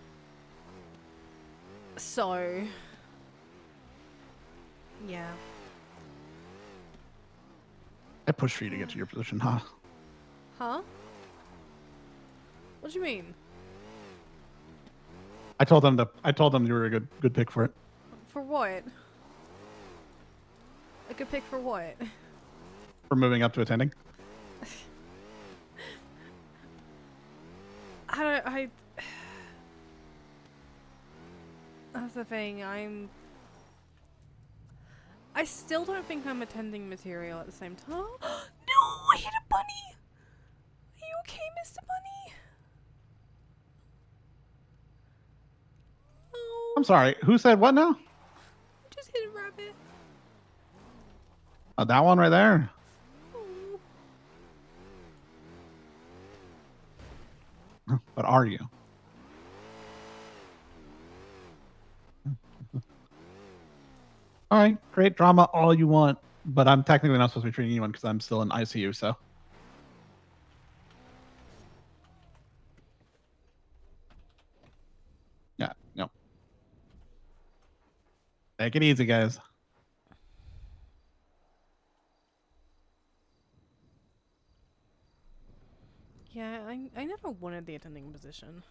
So, yeah. I pushed for you to get to your position, huh? Huh? What do you mean? I told them you were a good pick for it. For what? A good pick for what? For moving up to attending. That's the thing, I still don't think I'm attending material at the same time. No, I hit a bunny! Are you okay, Mr. Bunny? Oh. I'm sorry. Who said what now? I just hit a rabbit. Oh, that one right there. What are you? All right, create drama all you want, but I'm technically not supposed to be treating anyone because I'm still in ICU, so. Yeah, no. Take it easy, guys. wanted the attending position.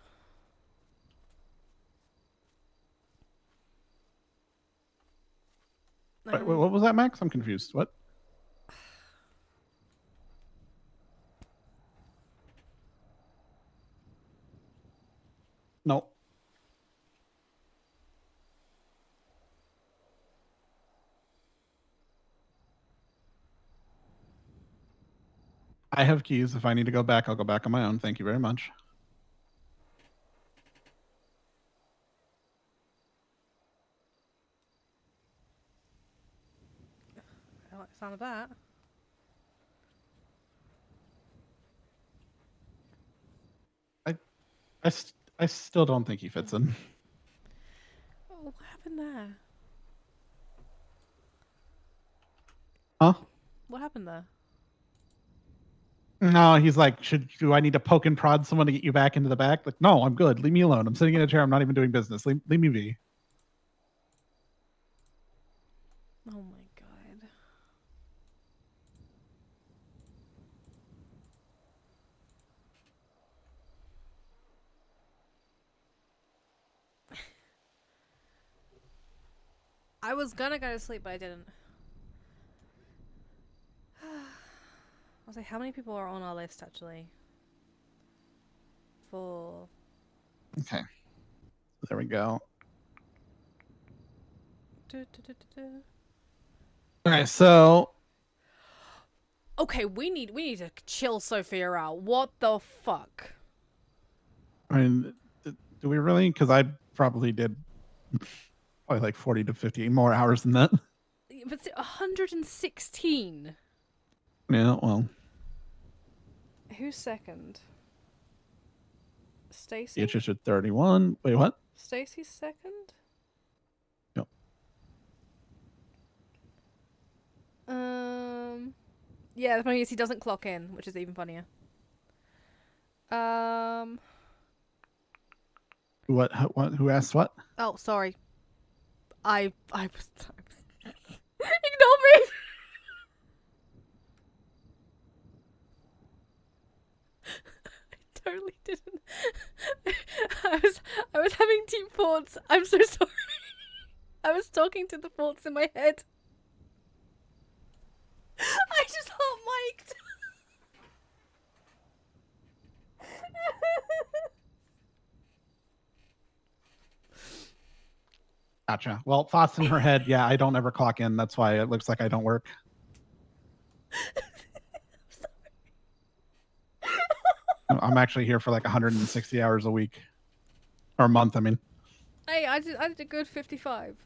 Wait, what was that, Max? I'm confused. What? No. I have keys. If I need to go back, I'll go back on my own. Thank you very much. I like the sound of that. I still don't think he fits in. Oh, what happened there? Huh? What happened there? No, he's like, do I need to poke and prod someone to get you back into the back? Like, no, I'm good. Leave me alone. I'm sitting in a chair. I'm not even doing business. Leave me be. Oh my god. I was gonna go to sleep, but I didn't. I was like, how many people are on our list actually? 4. Okay. There we go. Okay, so Okay, we need to chill Sophia out. What the fuck? I mean, do we really? Because I probably did probably like 40 to 50 more hours than that. But 116. Yeah, well, Who's second? Stacy? it's just at 31. Wait, what? Stacy's second? No. Yeah, the funny is he doesn't clock in, which is even funnier. What? Who asked what? Oh, sorry. I was ignore me. I totally didn't. I was having deep thoughts. I'm so sorry. I was talking to the thoughts in my head. I just hot mic'd. Gotcha. Well, thoughts in her head. Yeah, I don't ever clock in. That's why it looks like I don't work. I'm actually here for like 160 hours a week. Or a month, I mean. Hey, I did a good 55.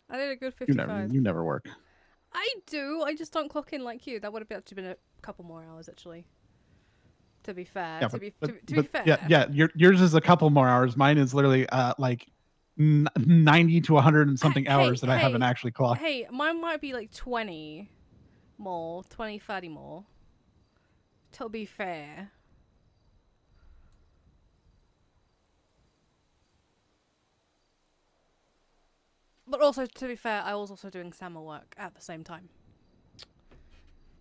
I did a good 55. You never work. I do. I just don't clock in like you. That would have actually been a couple more hours, actually. To be fair. Yeah, to be but fair. yeah. Yours is a couple more hours. Mine is literally like 90 to 100 and something hours that I haven't actually clocked. Hey, mine might be like 20 more, 20, 30 more. To be fair. But also, to be fair, I was also doing summer work at the same time.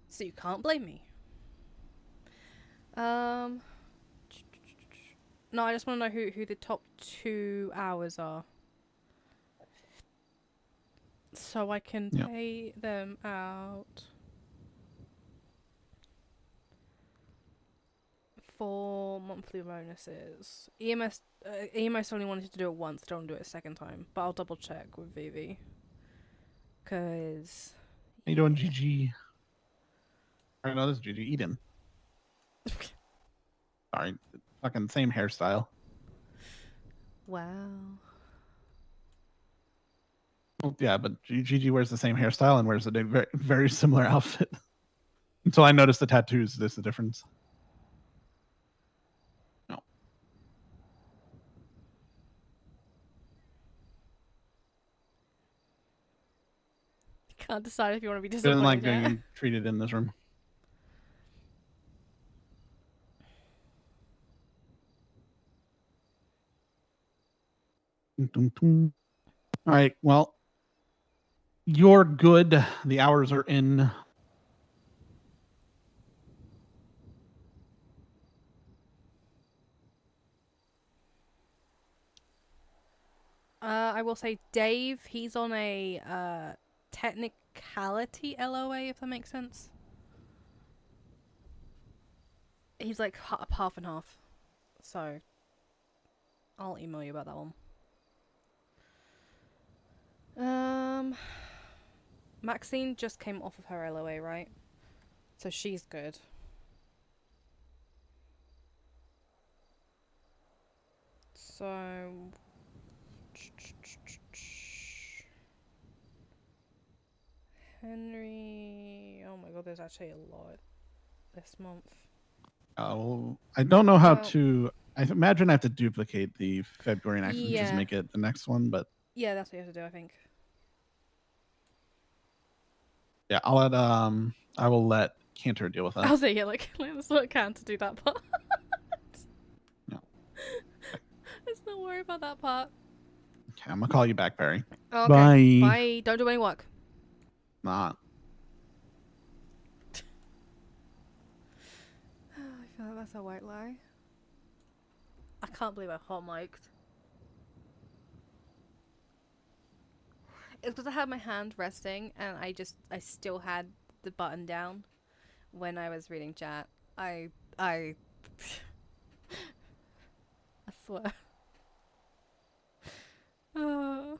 So you can't blame me. No, I just want to know who the top 2 hours are. So I can pay them out for monthly bonuses. EMS only wanted to do it once, don't do it a second time. But I'll double check with Vivi. Cause How you doing, GG? Or no, this is GG Eden. Sorry, fucking same hairstyle. wow. Well, yeah, but GG wears the same hairstyle and wears a very, very similar outfit. Until I noticed the tattoos, there's the difference. No. Can't decide if you want to be I disappointed. didn't like yet. being treated in this room. All right, well, you're good. The hours are in. I will say Dave, he's on a technicality LOA, if that makes sense. He's like half and half. So I'll email you about that one. Maxine just came off of her LOA, right? So she's good. So Henry, oh my god, there's actually a lot this month. Oh, I don't know how Well- to. I imagine I have to duplicate the February and actually just Yeah. make it the next one. But Yeah, that's what you have to do, I think. yeah, I will let Cantor deal with that. I'll say, yeah, like, let's let Can to do that part. No. Let's not worry about that part. Okay, I'm gonna call you back, Perry. Okay. Bye. Bye. Don't do any work. Not. I feel like that's a white lie. I can't believe I hot mic'd. It's because I had my hand resting and I still had the button down when I was reading chat. I swear. Oh.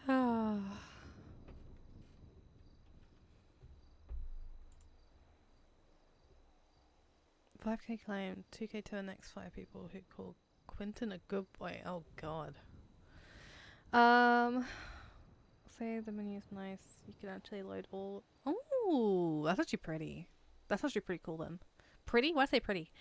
Ah. 5k claim, 2k to the next 5 people who call Quentin a good boy. Oh god. Say the menu is nice. You can actually load all. Oh, that's actually pretty. That's actually pretty cool then. Pretty? Why did I say pretty?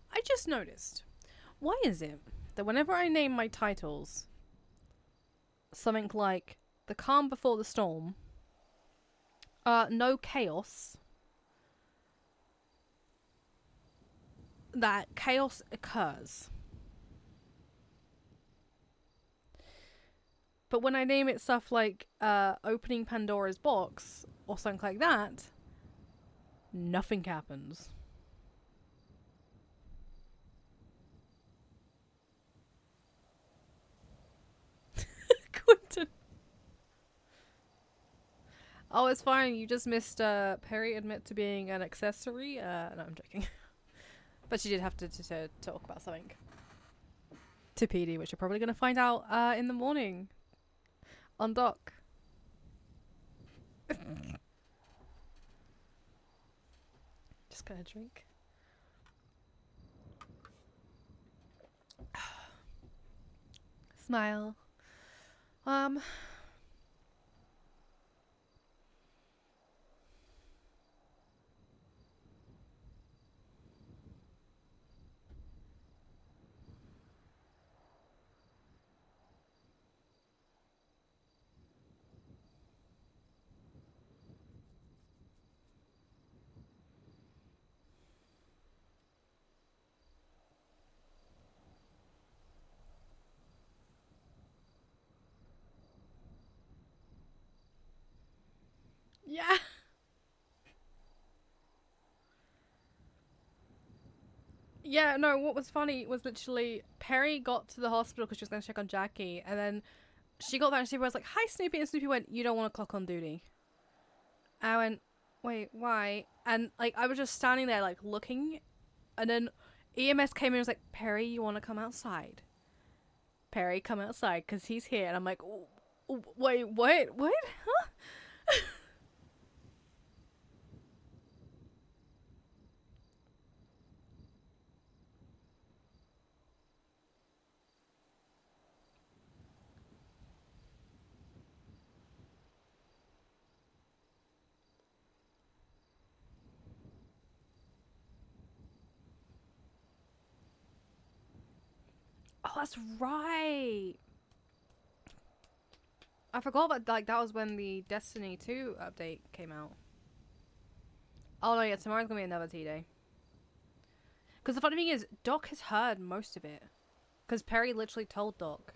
I just noticed. Why is it that whenever I name my titles something like The Calm Before the Storm, No Chaos, that chaos occurs. But when I name it stuff like Opening Pandora's Box or something like that, nothing happens. Quentin. Oh, it's fine. You just missed Peri admit to being an accessory. No, I'm joking. But she did have to talk about something to PD, which you're probably going to find out in the morning on doc. Just gonna drink. Smile. Yeah. Yeah, no, what was funny was literally Peri got to the hospital because she was going to check on Jackie, and then she got there and Snoopy was like, "Hi, Snoopy," and Snoopy went, "You don't want to clock on duty." I went, wait, why? And like I was just standing there like looking, and then EMS came in and was like, Peri, you want to come outside? Peri, come outside because he's here. And I'm like, wait, what? What? Huh? Oh, that's right. I forgot about like that was when the Destiny 2 update came out. Oh no, yeah, tomorrow's gonna be another tea day. Because the funny thing is, Doc has heard most of it. Because Peri literally told Doc.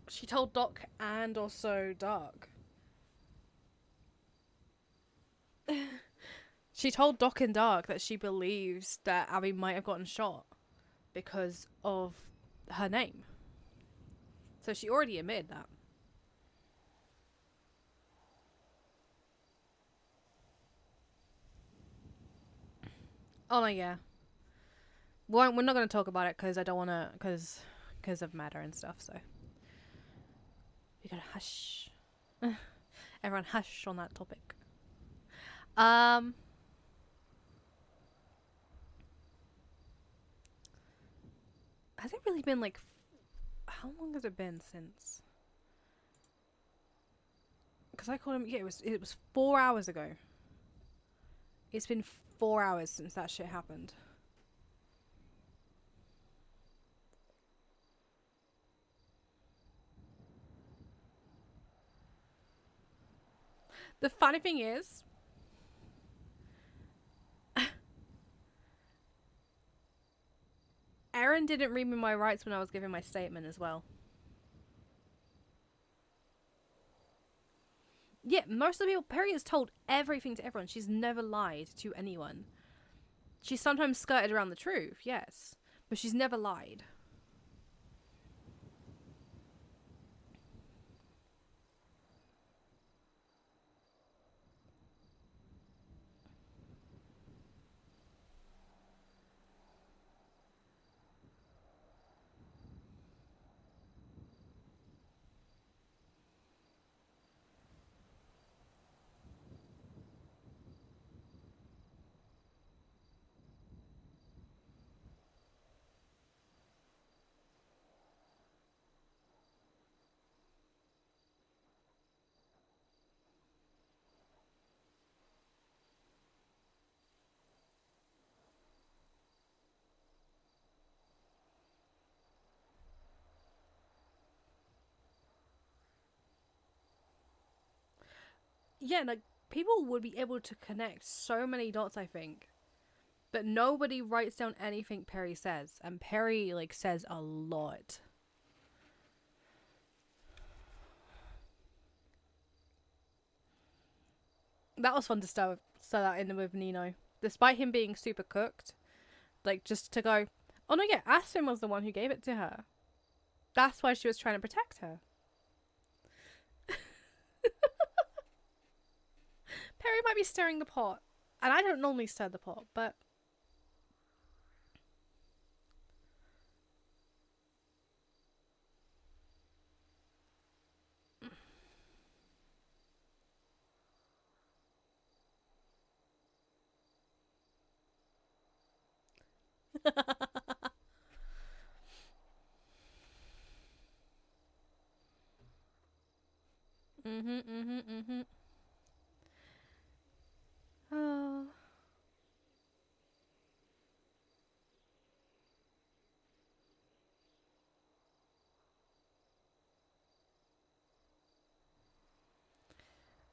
She told Doc and also Doc. She told Doc and Dark that she believes that Abby might have gotten shot because of her name. So she already admitted that. Oh no, yeah. We're not going to talk about it because I don't want to, because of matter and stuff, so. We gotta hush. Everyone hush on that topic. Has it really been like, how long has it been since? Because I called him, yeah, it was 4 hours ago. It's been 4 hours since that shit happened. The funny thing is, Aaron didn't read me my rights when I was giving my statement as well. Yeah, most of the people, Peri has told everything to everyone. She's never lied to anyone. She's sometimes skirted around the truth, yes. But she's never lied. Yeah, like, people would be able to connect so many dots, I think. But nobody writes down anything Peri says. And Peri, like, says a lot. That was fun to start that in with Nino. Despite him being super cooked. Like, just to go, oh no, yeah, Aspen was the one who gave it to her. That's why she was trying to protect her. Peri might be stirring the pot. And I don't normally stir the pot, but... Oh.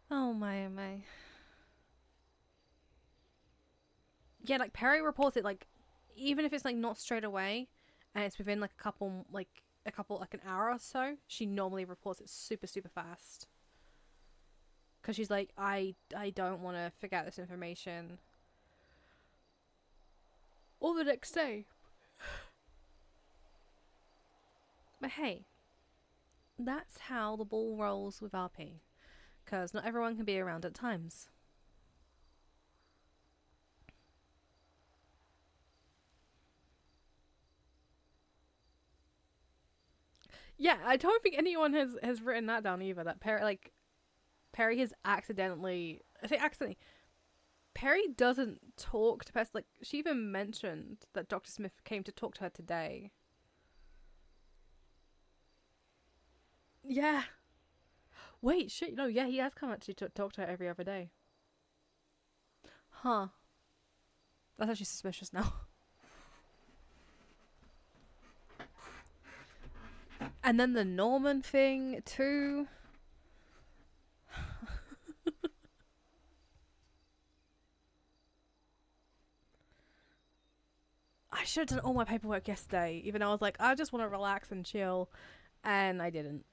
Oh my, oh my. Yeah, like, Peri reports it, like, even if it's, like, not straight away, and it's within, like, like, an hour or so, she normally reports it super, super fast. Because she's like, I don't want to forget this information. Or the next day. But hey, that's how the ball rolls with RP. Because not everyone can be around at times. Yeah, I don't think anyone has written that down either. That Peri has accidentally. I say accidentally. Peri doesn't talk to Pest. Like, she even mentioned that Dr. Smith came to talk to her today. Yeah. Wait, shit. No, yeah, he has come actually to talk to her every other day. Huh. That's actually suspicious now. And then the Norman thing, too. I should have done all my paperwork yesterday, even though I was like, I just want to relax and chill, and I didn't.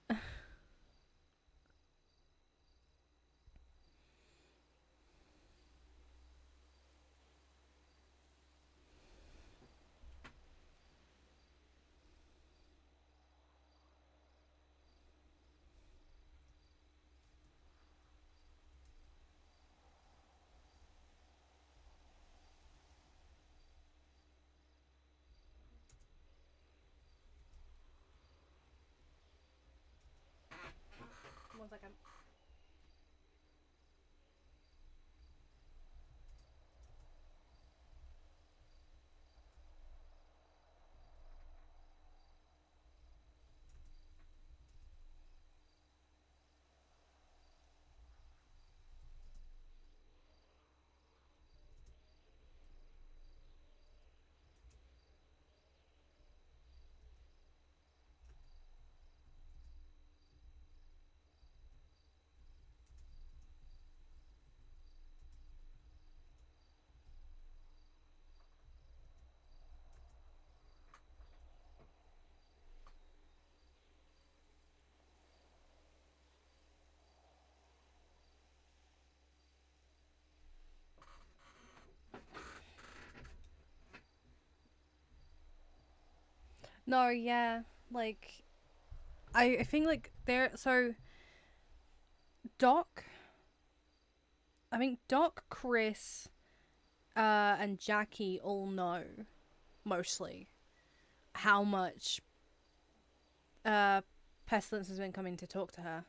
One second. No, yeah, like, I think like Doc, I think Doc, Chris, and Jackie all know, mostly, how much, Pestilence has been coming to talk to her.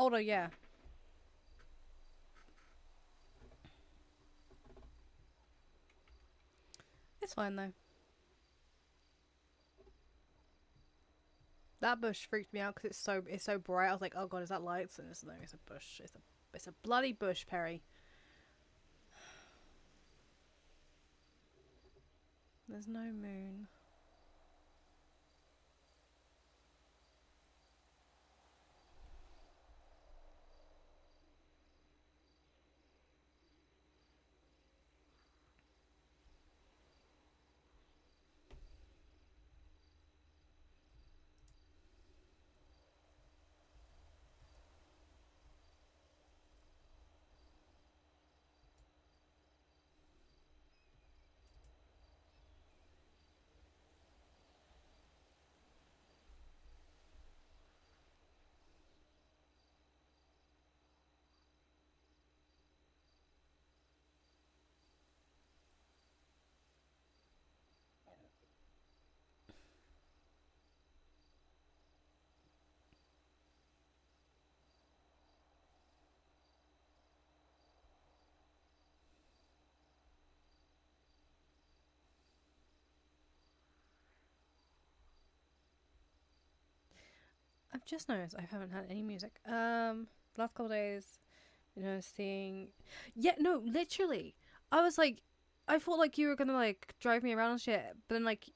Oh no, yeah. It's fine though. That bush freaked me out because it's so bright. I was like, oh god, is that lights? And no, it's a bush. It's a bloody bush, Peri. There's no moon. I've just noticed I haven't had any music. Last couple days, seeing. Yeah, no, literally. I was like, I thought like you were gonna like drive me around and shit, but then like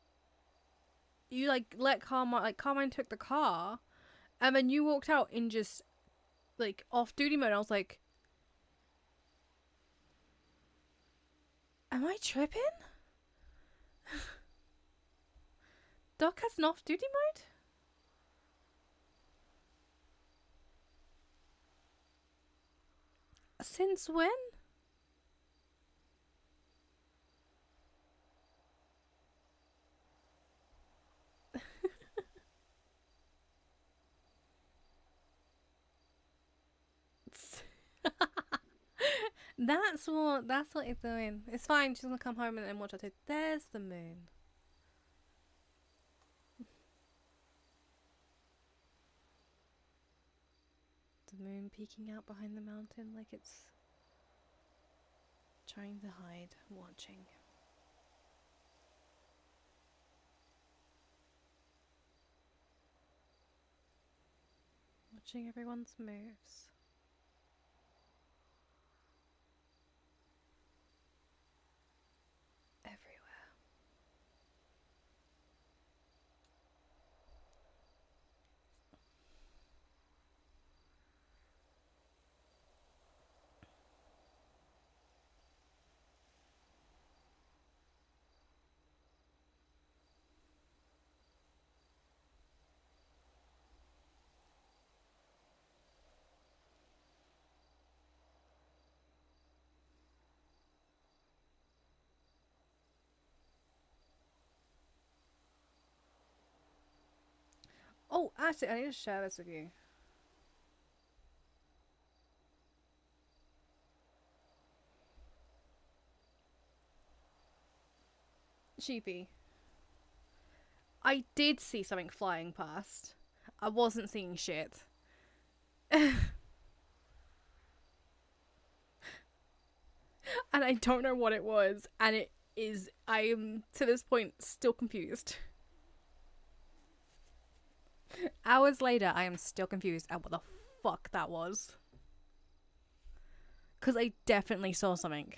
you like let Carmine took the car, and then you walked out in just like off duty mode. I was like, am I tripping? Doc has an off duty mode? Since when? That's what it's doing. It's fine, she's gonna come home and watch it. There's the moon. The moon peeking out behind the mountain like it's trying to hide, watching. Watching everyone's moves. Everywhere. Oh, actually, I need to share this with you. Sheepy. I did see something flying past. I wasn't seeing shit. And I don't know what it was, and it is, I am to this point still confused. Hours later, I am still confused at what the fuck that was. Because I definitely saw something.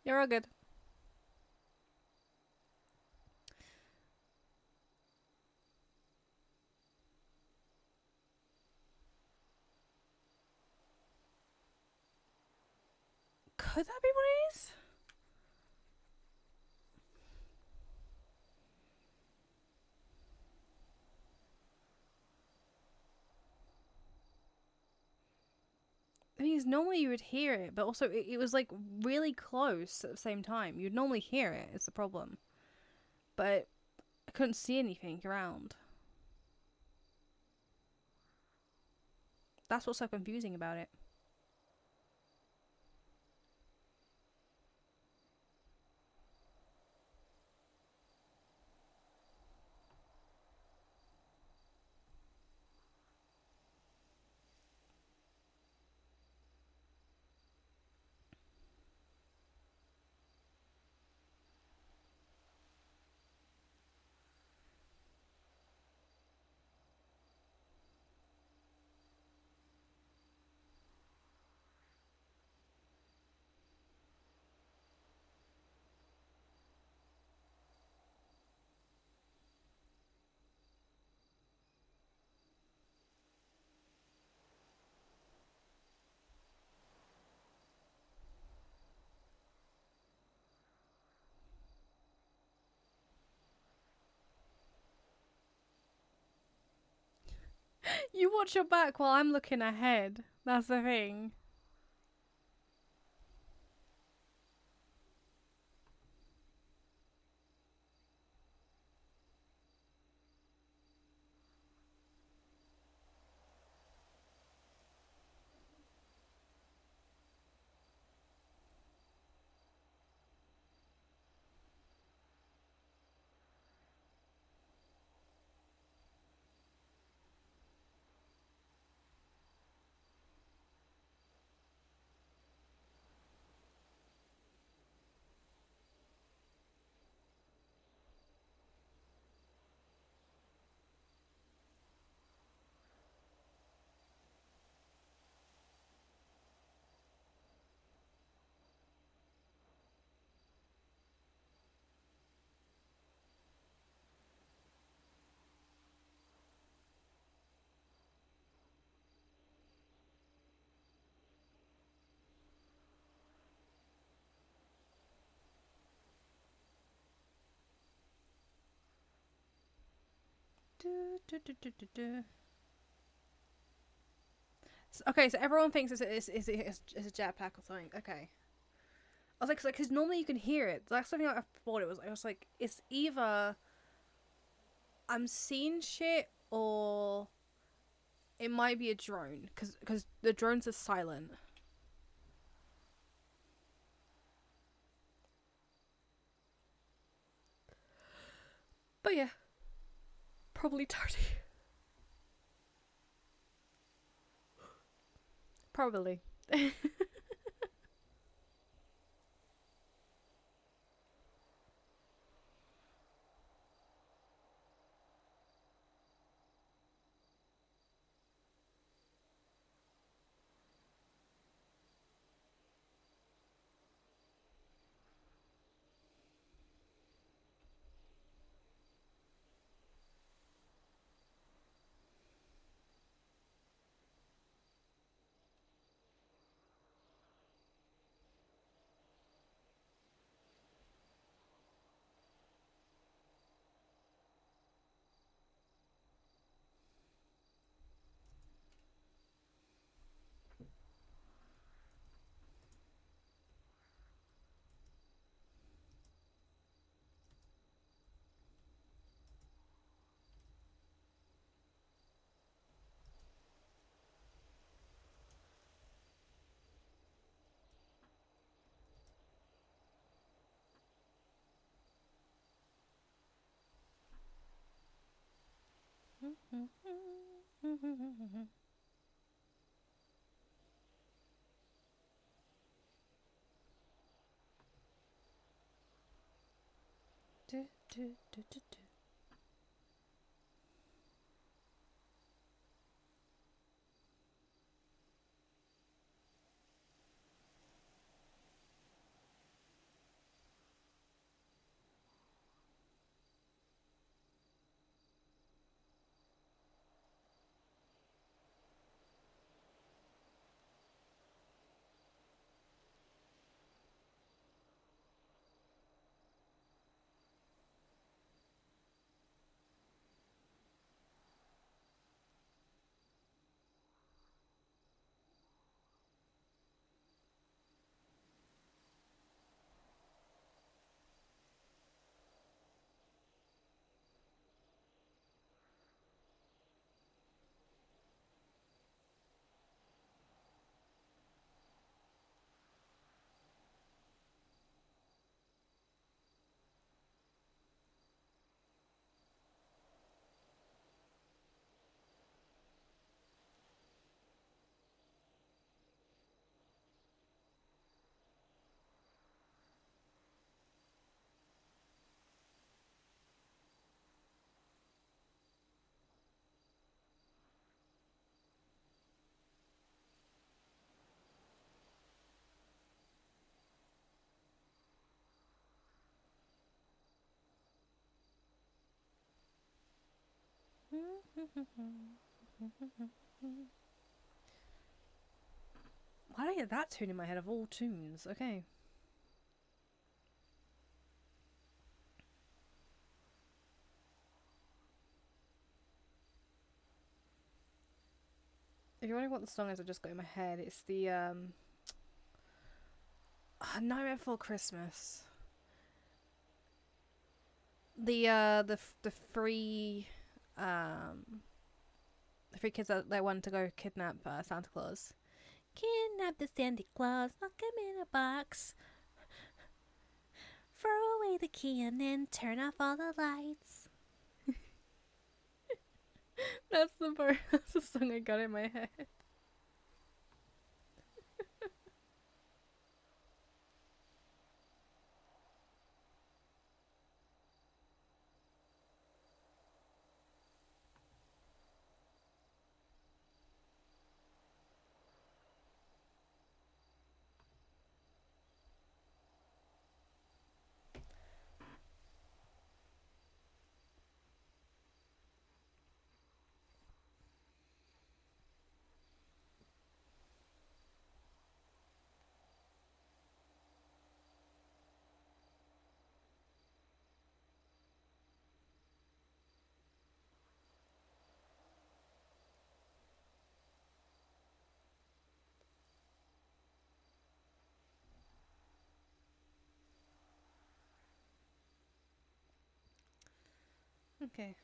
You're all good. Could that be one of these? I mean, normally you would hear it, but also it was like really close at the same time. You'd normally hear it, it's the problem. But I couldn't see anything around. That's what's so confusing about it. You watch your back while I'm looking ahead. That's the thing. Okay, so everyone thinks it's a jetpack or something. Okay. I was like, because normally you can hear it. That's something I thought it was. I was like, it's either I'm seeing shit or it might be a drone. Because the drones are silent. But yeah. Probably tardy. Probably. Why did I get that tune in my head of all tunes? Okay. If you're wondering what the song is, I just got in my head. It's the Nightmare Before Christmas. The three the three kids that wanted to go kidnap Santa Claus. Kidnap the Santa Claus, lock him in a box. Throw away the key and then turn off all the lights. That's the part. That's the song I got in my head. Okay.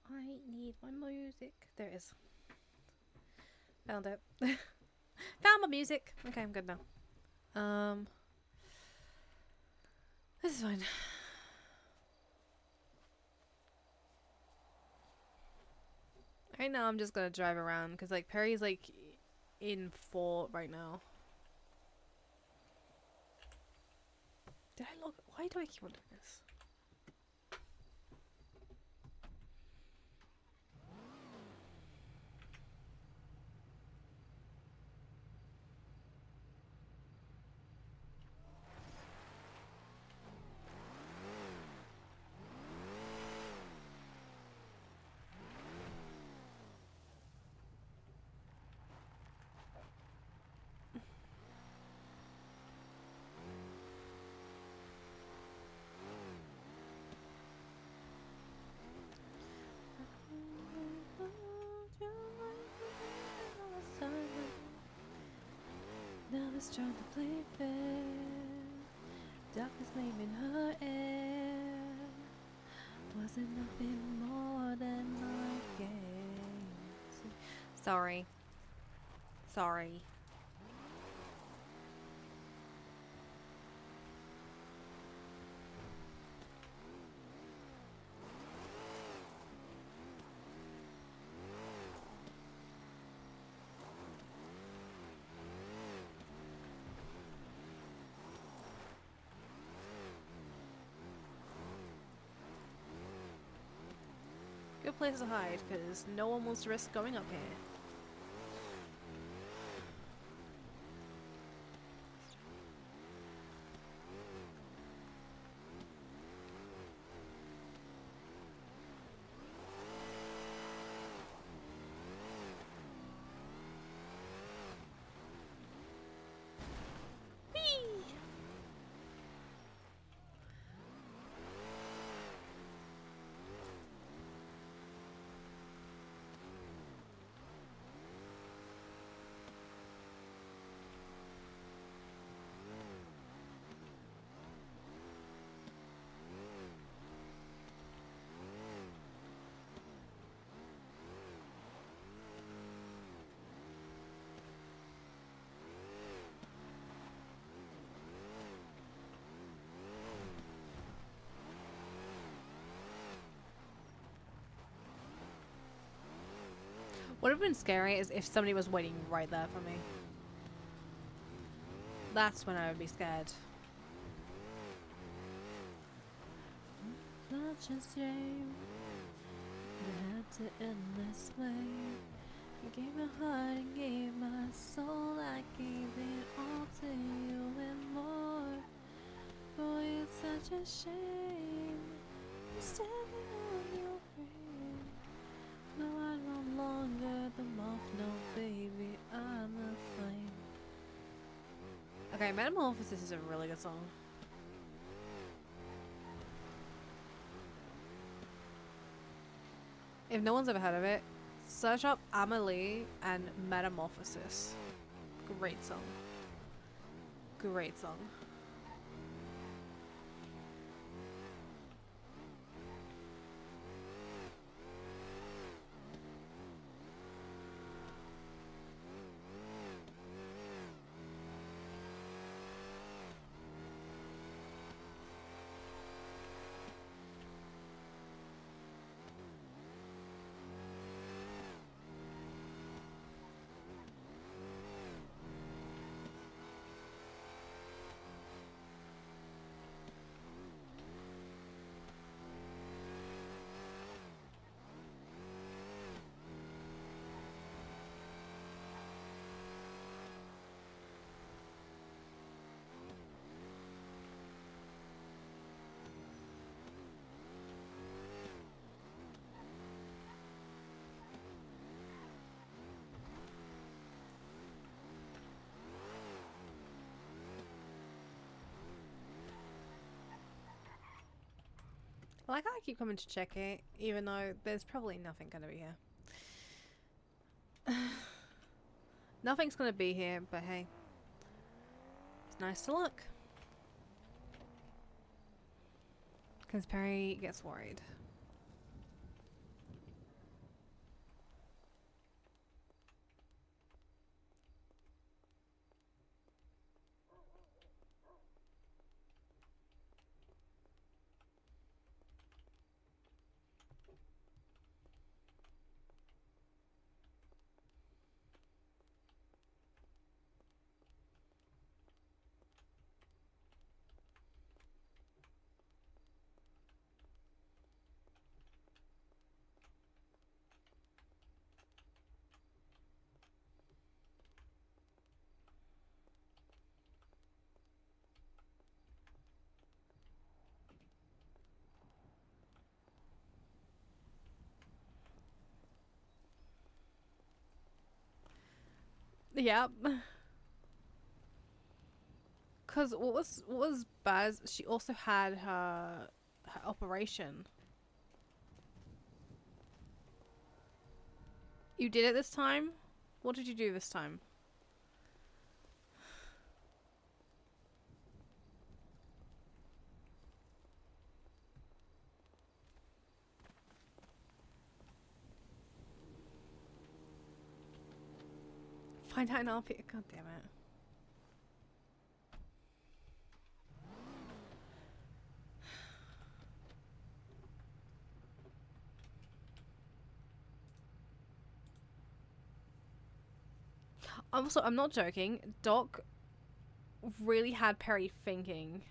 I need my music. There it is. Found it. Found my music. Okay, I'm good now. This is fine. Right now, I'm just gonna drive around because like Peri's like in fort right now. Did I log? Why do I keep on doing this? Now it's trying to play fair. Darkness naming her air. Was it nothing more than I gave? Sorry. Sorry. Good place to hide, because no one wants to risk going up here. Would have been scary is if somebody was waiting right there for me. That's when I would be scared. Such a shame you had to end this way. You gave my heart and gave my soul. I gave it all to you and more. Boy, it's such a shame. You're standing on your grave. No, I'm no longer the moth, no baby, I'm the flame. Okay, Metamorphosis is a really good song. If no one's ever heard of it, search up Amelie and Metamorphosis. Great song. Great song. Well, I can't keep coming to check it, even though there's probably nothing gonna be here. Nothing's gonna be here, but hey. It's nice to look. Because Peri gets worried. Yep. Cause what was Baz? She also had her operation. You did it this time? What did you do this time? Find out an RP. God damn it. Also, I'm not joking. Doc really had Peri thinking.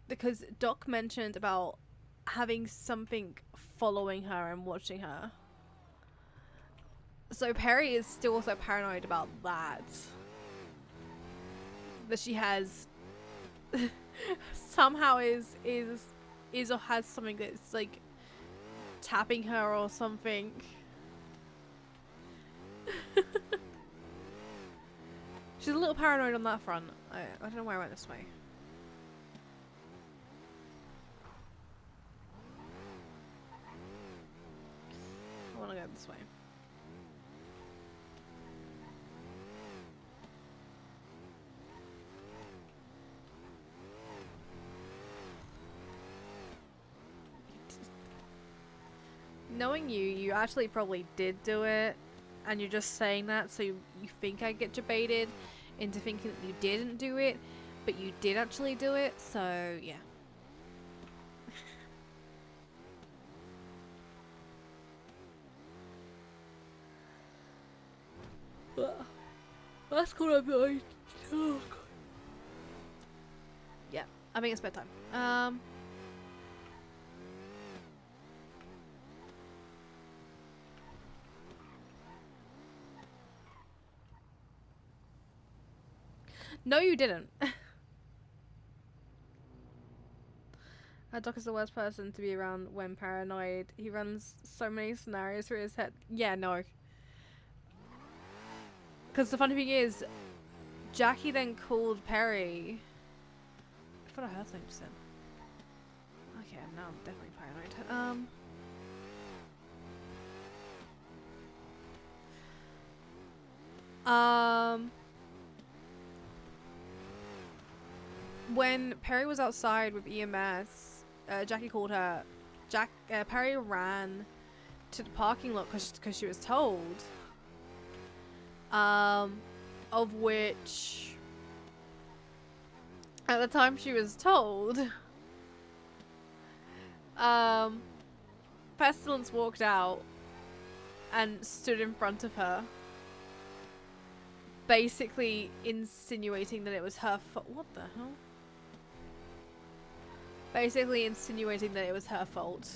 Because Doc mentioned about having something following her and watching her. So Peri is still also paranoid about that. That she has somehow is or has something that's like tapping her or something. She's a little paranoid on that front. I don't know why I went this way. I want to go this way. Knowing you, you actually probably did do it, and you're just saying that so you think I get debated into thinking that you didn't do it, but you did actually do it, so yeah. That's cool. Oh, yeah, I think it's bedtime. No, you didn't. Doc is the worst person to be around when paranoid. He runs so many scenarios through his head. Yeah, no. Because the funny thing is, Jackie then called Peri. I thought I heard something just then. Okay, now I'm definitely paranoid. When Peri was outside with EMS, Jackie called her. Peri ran to the parking lot because she was told. Of which, at the time she was told, Pestilence walked out and stood in front of her, basically insinuating that it was her fault. What the hell? Basically insinuating that it was her fault.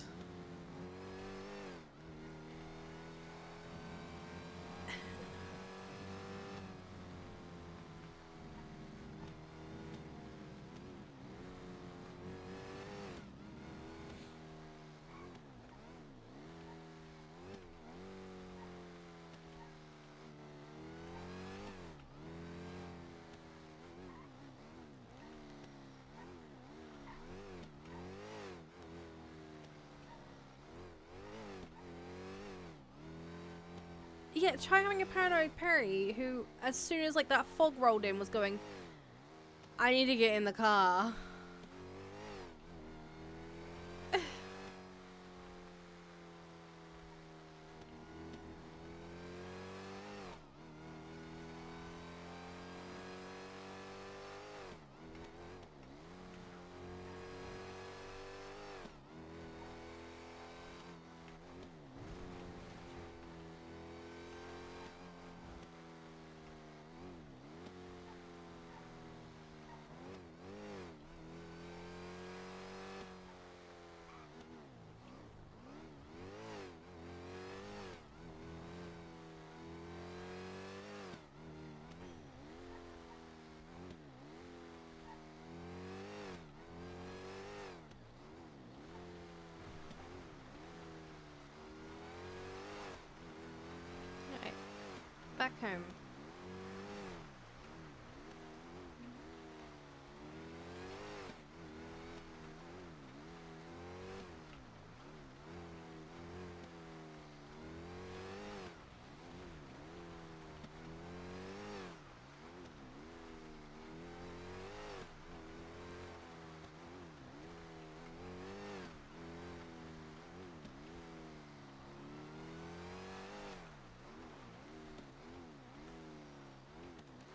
Yeah, try having a paranoid Peri who, as soon as like that fog rolled in, was going, I need to get in the car. Alright, back home.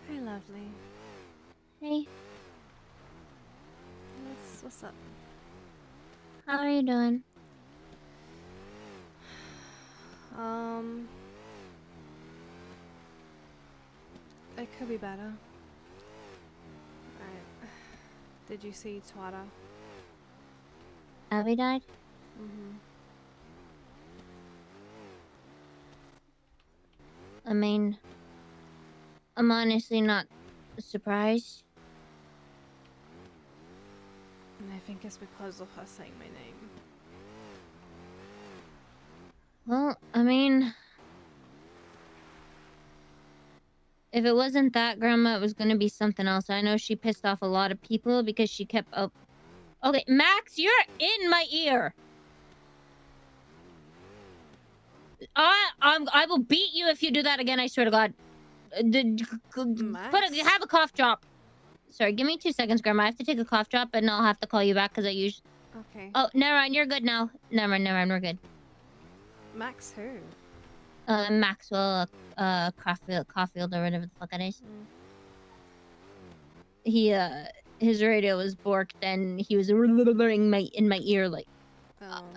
Hey, lovely. Hey, What's up? how are you doing? It could be better. Alright. Did you see Twata? Abby died? Mm-hmm. I mean, I'm honestly not surprised. And I think it's because of her saying my name. Well, I mean, if it wasn't that, Grandma, it was gonna be something else. I know she pissed off a lot of people because she kept up. Okay, Max, you're in my ear. I will beat you if you do that again. I swear to God. Have a cough drop. Sorry, give me 2 seconds, Grandma. I have to take a cough drop, and I'll have to call you back because I usually. Okay. Oh, never mind. You're good now. Never mind. We're good. Max who? Maxwell, Caulfield, or whatever the fuck that is. He, his radio was borked, and he was in my ear, like,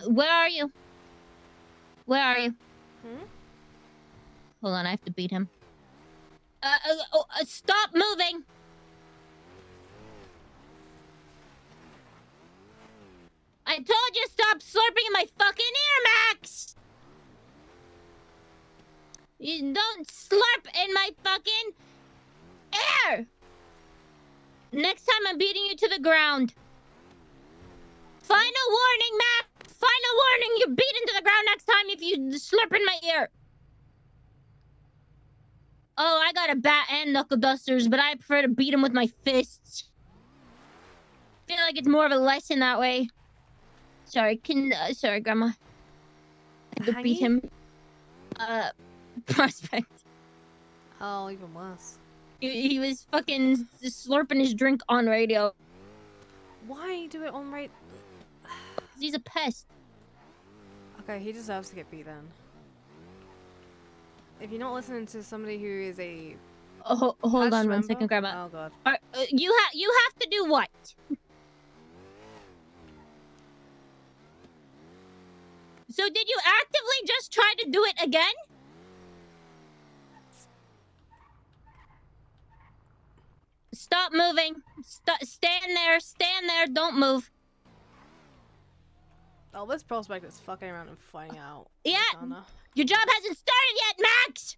where are you? Where are you? Hold on, I have to beat him. Stop moving! I told you stop slurping in my fucking ear, Max! You don't slurp in my fucking ear! Next time I'm beating you to the ground. Final warning, Max! Final warning, you're beaten to the ground next time if you slurp in my ear. Oh, I got a bat and knuckle dusters, but I prefer to beat him with my fists. Feel like it's more of a lesson that way. Sorry, sorry, Grandma. I had to beat him. Prospect. Oh, even worse. He was fucking slurping his drink on radio. Why do it on radio? He's a pest. Okay, he deserves to get beat then. If you're not listening to somebody who is a hold on one second, Grandma. Oh god. You have to do what? So did you actively just try to do it again? Stop moving. Stand there. Don't move. Oh, this prospect is fucking around and finding out. Yeah. Your job hasn't started yet, Max.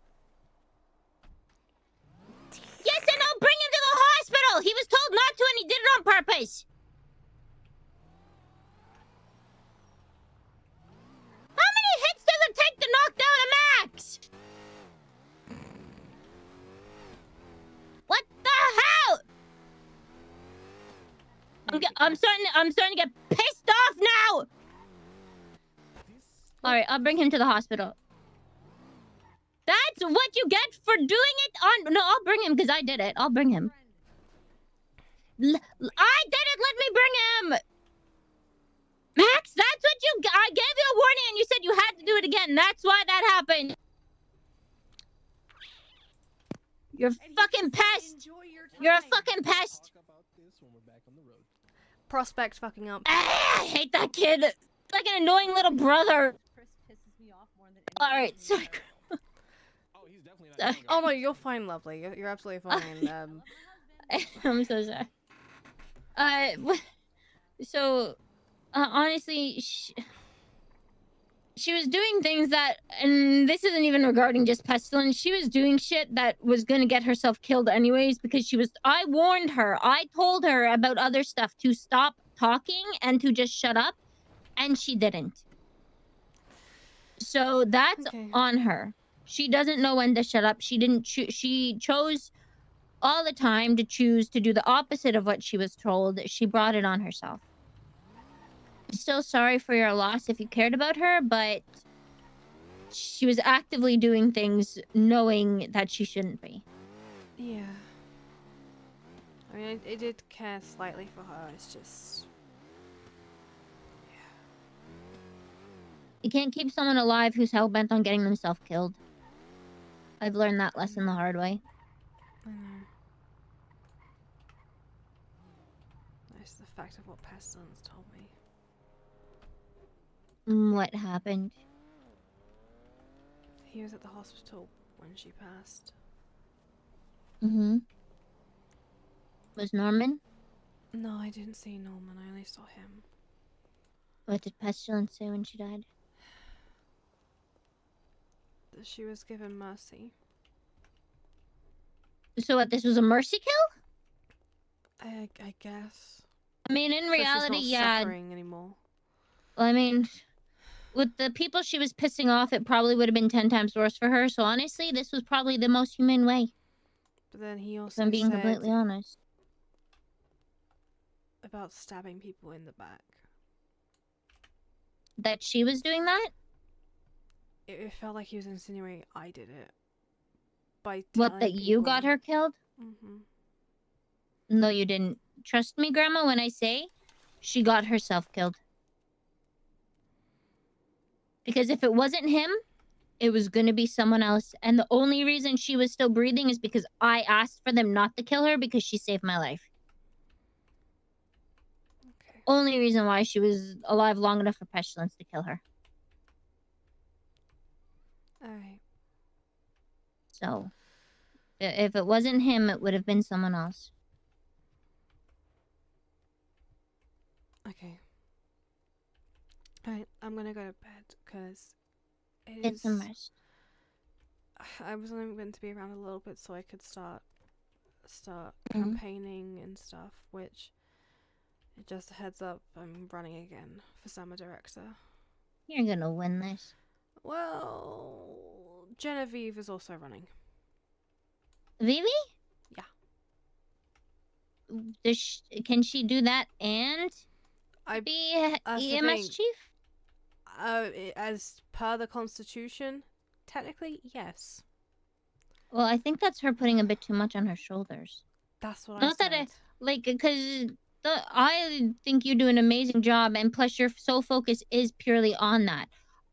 Yes, and I'll bring him to the hospital. He was told not to, and he did it on purpose. How many hits does it take to knock down a Max? What the hell? I'm starting to get pissed off now. All right, I'll bring him to the hospital. That's what you get for doing it on. No, I'll bring him because I did it. I'll bring him. I did it. Let me bring him. Max, that's what you. I gave you a warning and you said you had to do it again. That's why that happened. You're a fucking pest. You're a fucking pest. Prospect fucking up. Ah, I hate that kid. Like an annoying little brother. Alright, sorry. Sorry. Oh no, you're fine, lovely. You're absolutely fine. I'm so sorry. So, honestly, she was doing things that, and this isn't even regarding just pestilence. She was doing shit that was gonna get herself killed anyways because I warned her. I told her about other stuff to stop talking and to just shut up, and she didn't. So that's on her. She doesn't know when to shut up. She didn't. She chose all the time to choose to do the opposite of what she was told. She brought it on herself. Still sorry for your loss if you cared about her, but she was actively doing things knowing that she shouldn't be. Yeah. I mean, I did care slightly for her. It's just. You can't keep someone alive who's hell-bent on getting themselves killed. I've learned that lesson the hard way. I know. That's the fact of what Pestilence told me. What happened? He was at the hospital when she passed. Mm-hmm. Was Norman? No, I didn't see Norman. I only saw him. What did Pestilence say when she died? That she was given mercy. So what, this was a mercy kill? I guess. I mean, in So reality, she's not yeah. suffering anymore. Well, I mean, with the people she was pissing off, it probably would have been 10 times worse for her. So honestly, this was probably the most humane way. But then he If also I'm being said completely honest. about stabbing people in the back. That she was doing that? It felt like he was insinuating I did it. By What, that you got her killed? Mm-hmm. No, you didn't. Trust me, Grandma, when I say she got herself killed. Because if it wasn't him, it was going to be someone else. And the only reason she was still breathing is because I asked for them not to kill her because she saved my life. Okay. Only reason why she was alive long enough for Pestilence to kill her. Alright. So, if it wasn't him, it would have been someone else. Okay. Alright, I'm gonna go to bed because it Get is. some rest. I was only meant to be around a little bit so I could start campaigning and stuff, which, just a heads up, I'm running again for Summer Director. You're gonna win this. Well, Genevieve is also running. Vivi? Yeah. Can she do that and be that's the EMS thing. chief? As per the Constitution, technically, yes. Well, I think that's her putting a bit too much on her shoulders. That's what Not I said. that because I think you do an amazing job, and plus your sole focus is purely on that.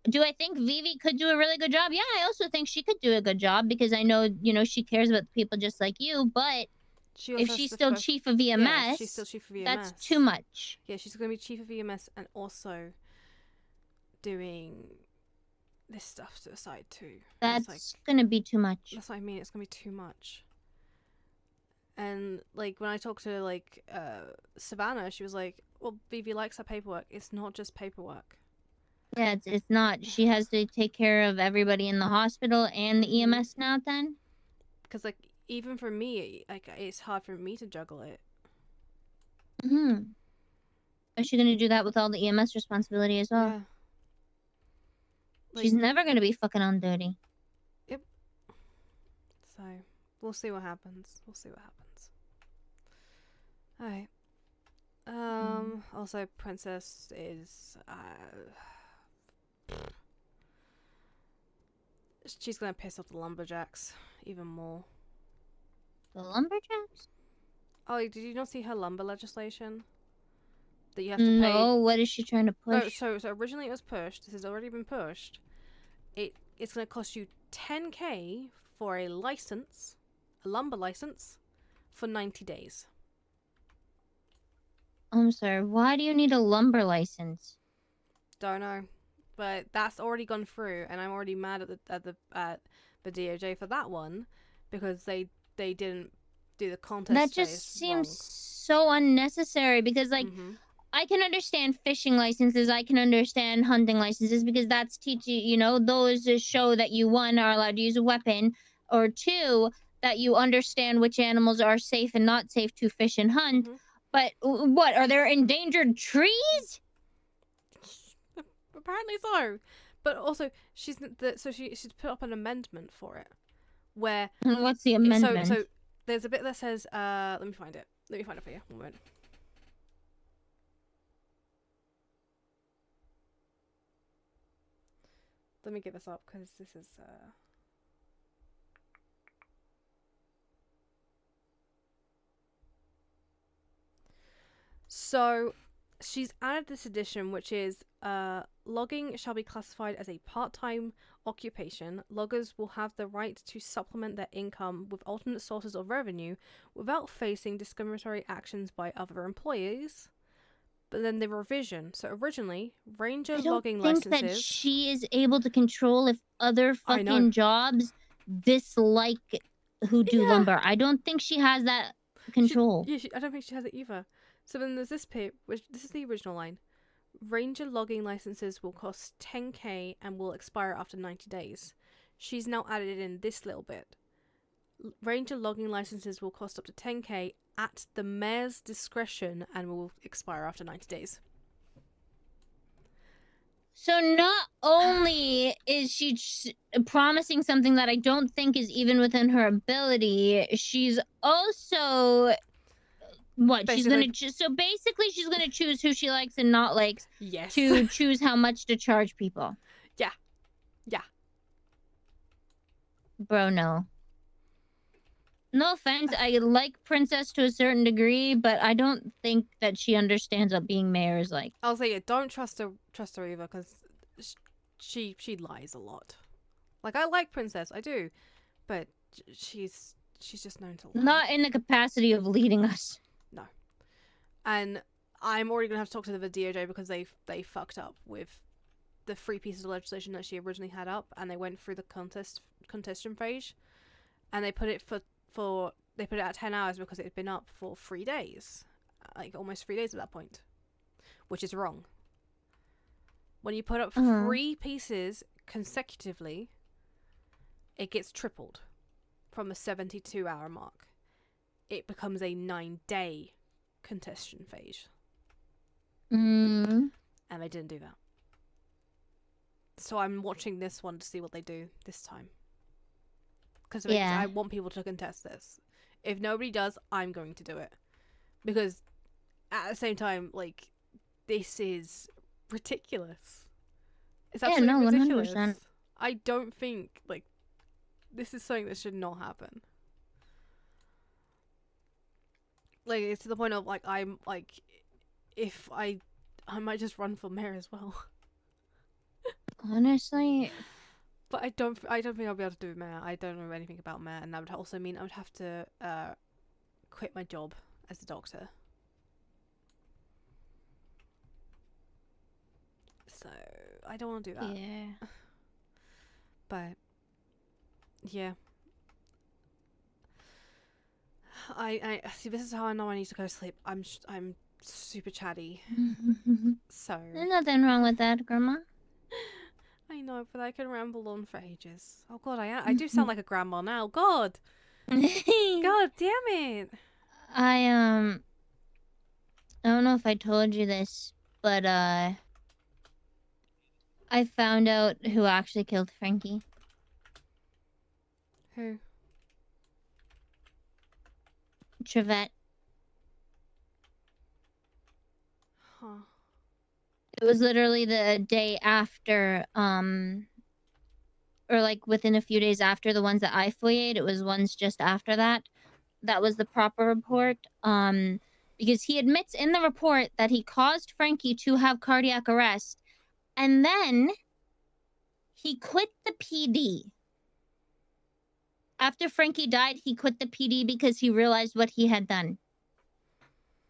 Do I think Vivi could do a really good job? Yeah, I also think she could do a good job because I know, she cares about people just like you, but if she's still chief of EMS, yeah, she's still chief of EMS. That's too much. Yeah, she's going to be chief of EMS and also doing this stuff to the side too. That's going to be too much. That's what I mean. It's going to be too much. And when I talked to Savannah, she was like, "Well, Vivi likes her paperwork. It's not just paperwork." Yeah, it's not. She has to take care of everybody in the hospital and the EMS now. Then, because even for me, it's hard for me to juggle it. Is she gonna do that with all the EMS responsibility as well? Yeah. She's never gonna be fucking on duty. Yep. So we'll see what happens. Alright. Also, Princess is she's gonna piss off the lumberjacks even more. The lumberjacks? Oh, did you not see her lumber legislation? That you have to pay. No, what is she trying to No, push? so originally it was pushed. This has already been pushed. It's gonna cost you 10K for a license, a lumber license, for 90 days. I'm sorry. Why do you need a lumber license? Don't know, but that's already gone through, and I'm already mad at the DOJ for that one because they didn't do the contest. That phase just seems wrong. so unnecessary because, like, I can understand fishing licenses, I can understand hunting licenses because that's teaching, you know, those just show that you, one, are allowed to use a weapon, or two, that you understand which animals are safe and not safe to fish and hunt. But what, are there endangered trees? Apparently so, but also she's put up an amendment for it, where what's the amendment? So there's a bit that says let me find it for you. 1 moment. Let me get this up because this is So she's added this addition, which is logging shall be classified as a part-time occupation. Loggers will have the right to supplement their income with alternate sources of revenue without facing discriminatory actions by other employees. But then the revision. So originally, ranger logging I think licenses. that she is able to control if other I know. fucking jobs dislike who do lumber. I don't think she has that control. I don't think she has it either. So then there's this bit, which this is the original line. Ranger logging licenses will cost 10K and will expire after 90 days. She's now added in this little bit. Ranger logging licenses will cost up to 10K at the mayor's discretion and will expire after 90 days. So not only is she promising something that I don't think is even within her ability, she's also she's gonna so basically she's gonna choose who she likes and not likes. Yes. To choose how much to charge people. Yeah. Bro, no. No offense, I like Princess to a certain degree, but I don't think that she understands what being mayor is like. I'll say it. Don't trust her either, because she lies a lot. Like, I like Princess, I do, but she's just known to lie. Not in the capacity of leading us. No. And I'm already gonna have to talk to the DOJ because they fucked up with the 3 pieces of legislation that she originally had up, and they went through the contestation phase, and they put it they put it at 10 hours because it had been up for 3 days, like almost 3 days at that point, which is wrong. When you put up 3 pieces consecutively, it gets tripled from a 72-hour mark. It becomes a 9-day contestation phase. And they didn't do that. So I'm watching this one to see what they do this time. Because I want people to contest this. If nobody does, I'm going to do it. Because at the same time, like, this is ridiculous. It's absolutely ridiculous. 100%. I don't think, like, this is something that should not happen. Like, it's to the point of, like, I'm, like, if I might just run for mayor as well. Honestly. But I don't think I'll be able to do mayor. I don't know anything about mayor, and that would also mean I would have to quit my job as a doctor. So I don't want to do that. Yeah. But yeah. I see. This is how I know I need to go to sleep. I'm super chatty. So There's nothing wrong with that, Grandma. I know, but I can ramble on for ages. Oh God, I do sound like a grandma now. God, God damn it! I don't know if I told you this, but I found out who actually killed Frankie. Who? Trevette. Huh. It was literally the day after, or or like within a few days after the ones that I foiaed. It was ones just after that. That was the proper report. Because he admits in the report that he caused Frankie to have cardiac arrest, and then he quit the PD. After Frankie died, he quit the PD because he realized what he had done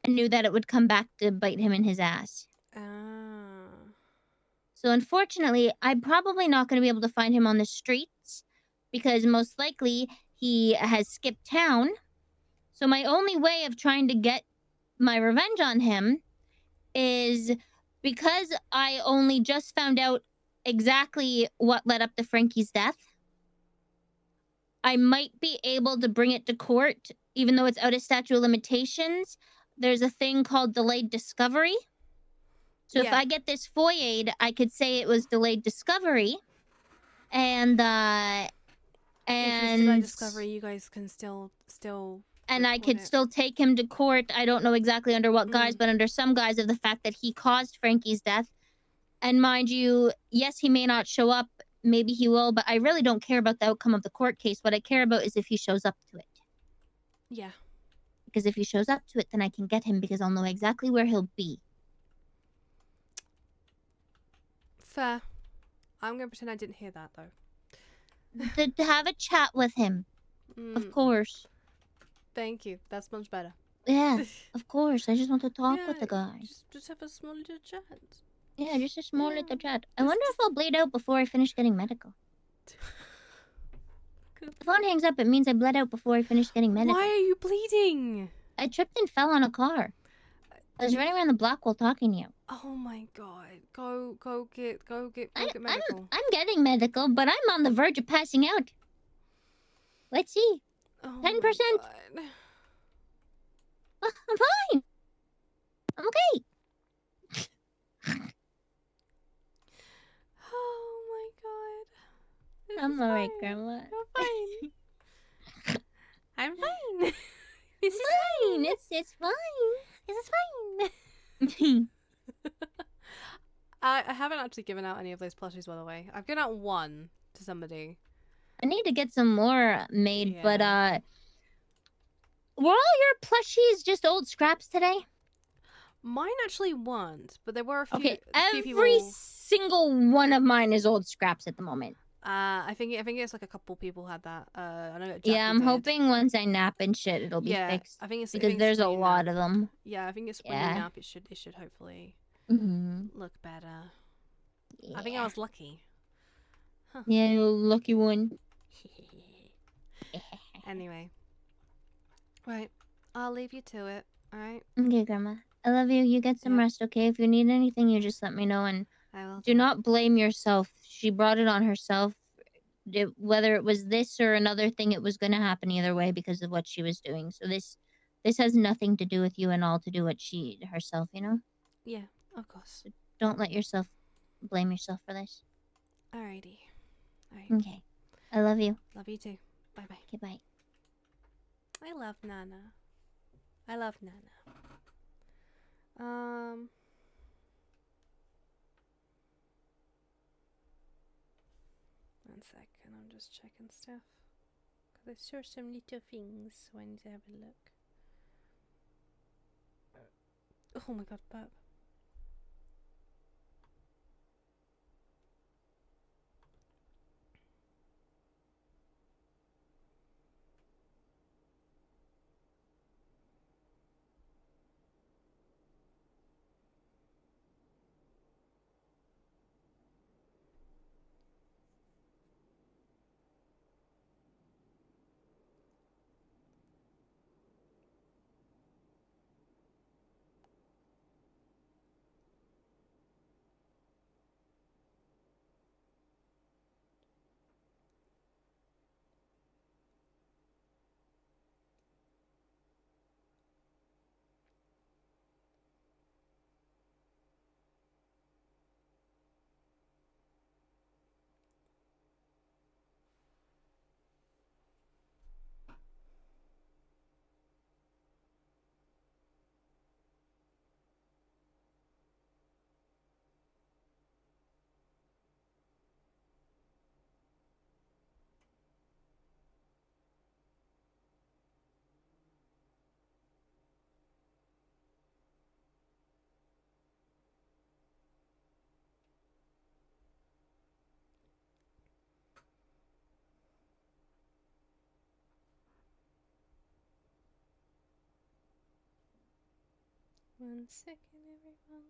and knew that it would come back to bite him in his ass. So unfortunately, I'm probably not going to be able to find him on the streets because most likely he has skipped town. So my only way of trying to get my revenge on him is because I only just found out exactly what led up to Frankie's death. I might be able to bring it to court, even though it's out of statute of limitations. There's a thing called delayed discovery. So if Yeah. I get this FOIA'd, I could say it was delayed discovery. And If it's delayed discovery, you guys can still and I report could it. still take him to court. I don't know exactly under what guise, but under some guise of the fact that he caused Frankie's death. And mind you, yes, he may not show up. Maybe he will, but I really don't care about the outcome of the court case. What I care about is if he shows up to it. Yeah. Because if he shows up to it, then I can get him because I'll know exactly where he'll be. Fair. I'm gonna pretend I didn't hear that though. To have a chat with him. Of course. Thank you. That's much better. Yeah, of course. I just want to talk with the Yeah, guy. Just have a small little chat. Yeah, just a small little chat. I wonder if I'll bleed out before I finish getting medical. If the phone hangs up, it means I bled out before I finished getting medical. Why are you bleeding? I tripped and fell on a car. I was running around the block while talking to you. Oh my god. Go get medical. I'm getting medical, but I'm on the verge of passing out. Let's see. 10%. I'm fine. I'm okay. Oh my god. I'm alright, Grandma. You're fine. I'm fine. This is fine. It's fine. This is fine. I haven't actually given out any of those plushies, by the way. I've given out one to somebody. I need to get some more made, Yeah. but were all your plushies just old scraps today? Mine actually weren't, but there were a few. Okay, few every people... single one of mine is old scraps at the moment. I think it's like a couple people had that. I know that Yeah, Jackie I'm did. hoping once I nap and shit, it'll be Yeah, fixed. I think it's because there's a lot of them. Yeah, I think it's when you nap. It should hopefully look better. I think I was lucky. Huh. Yeah, you lucky one. Anyway, right, I'll leave you to it. All right. Okay, Grandma. I love you. You get some rest, okay? If you need anything, you just let me know. And I will. Do not blame yourself. She brought it on herself. Whether it was this or another thing, it was going to happen either way because of what she was doing. So this has nothing to do with you and all to do what she herself, you know? Yeah, of course. So don't let yourself blame yourself for this. Alrighty. All right. Okay. I love you. Love you too. Bye bye. Okay, bye. I love Nana. I love Nana. One second, I'm just checking stuff. Because I saw some little things, so I need to have a look. Oh my god, burp. 1 second, everyone.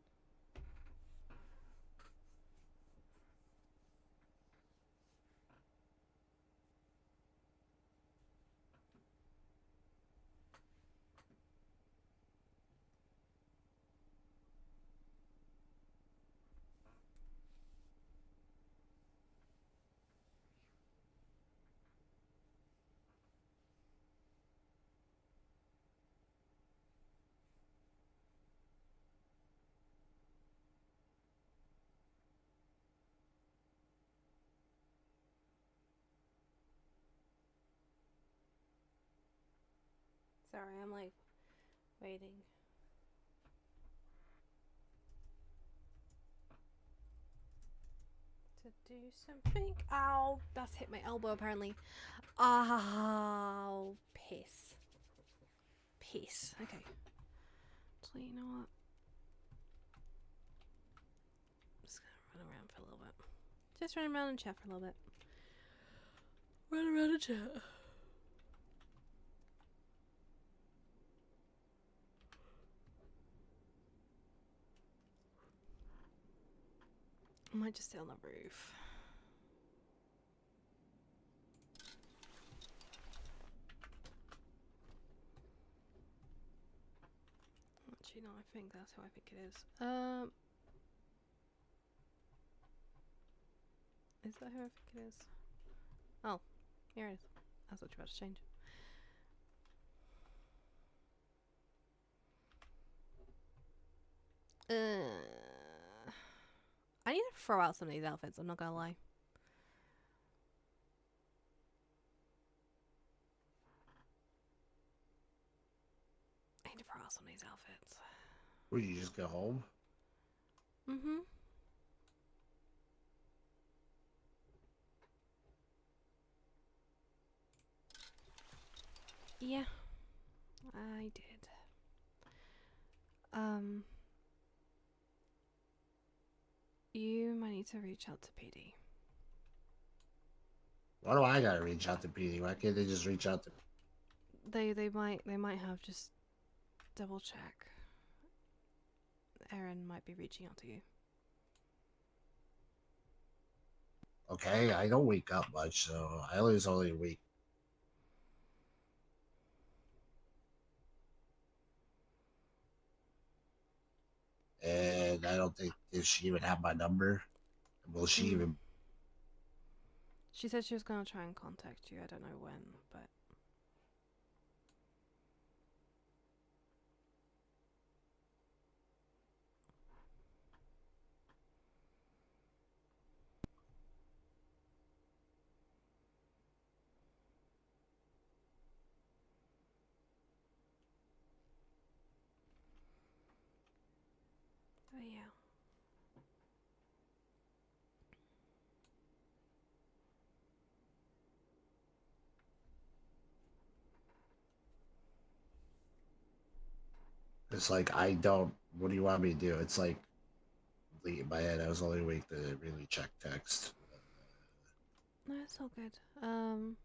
Sorry, I'm like waiting. To do something. Ow! That's hit my elbow apparently. Oh, piss. Piss. Okay. So you know what? I'm just gonna run around for a little bit. Just run around and chat for a little bit. Run around and chat. I might just stay on the roof. Actually, no, I think that's who I think it is. Is that who I think it is? Oh, here it is. I thought you were about to change. I need to throw out some of these outfits, I'm not gonna lie. I need to throw out some of these outfits. Will you just go home? Mm-hmm. Yeah, I did. You might need to reach out to PD. Why do I gotta reach out to PD? Why can't they just reach out to me? They might have just double check. Aaron might be reaching out to you. Okay, I don't wake up much, so I was only weak. And I don't think if she even have my number, will she even? She said she was gonna try and contact you. I don't know when, but yeah. It's like I don't. What do you want me to do? It's like in my head. I was only weak to really check text. No, it's all good. And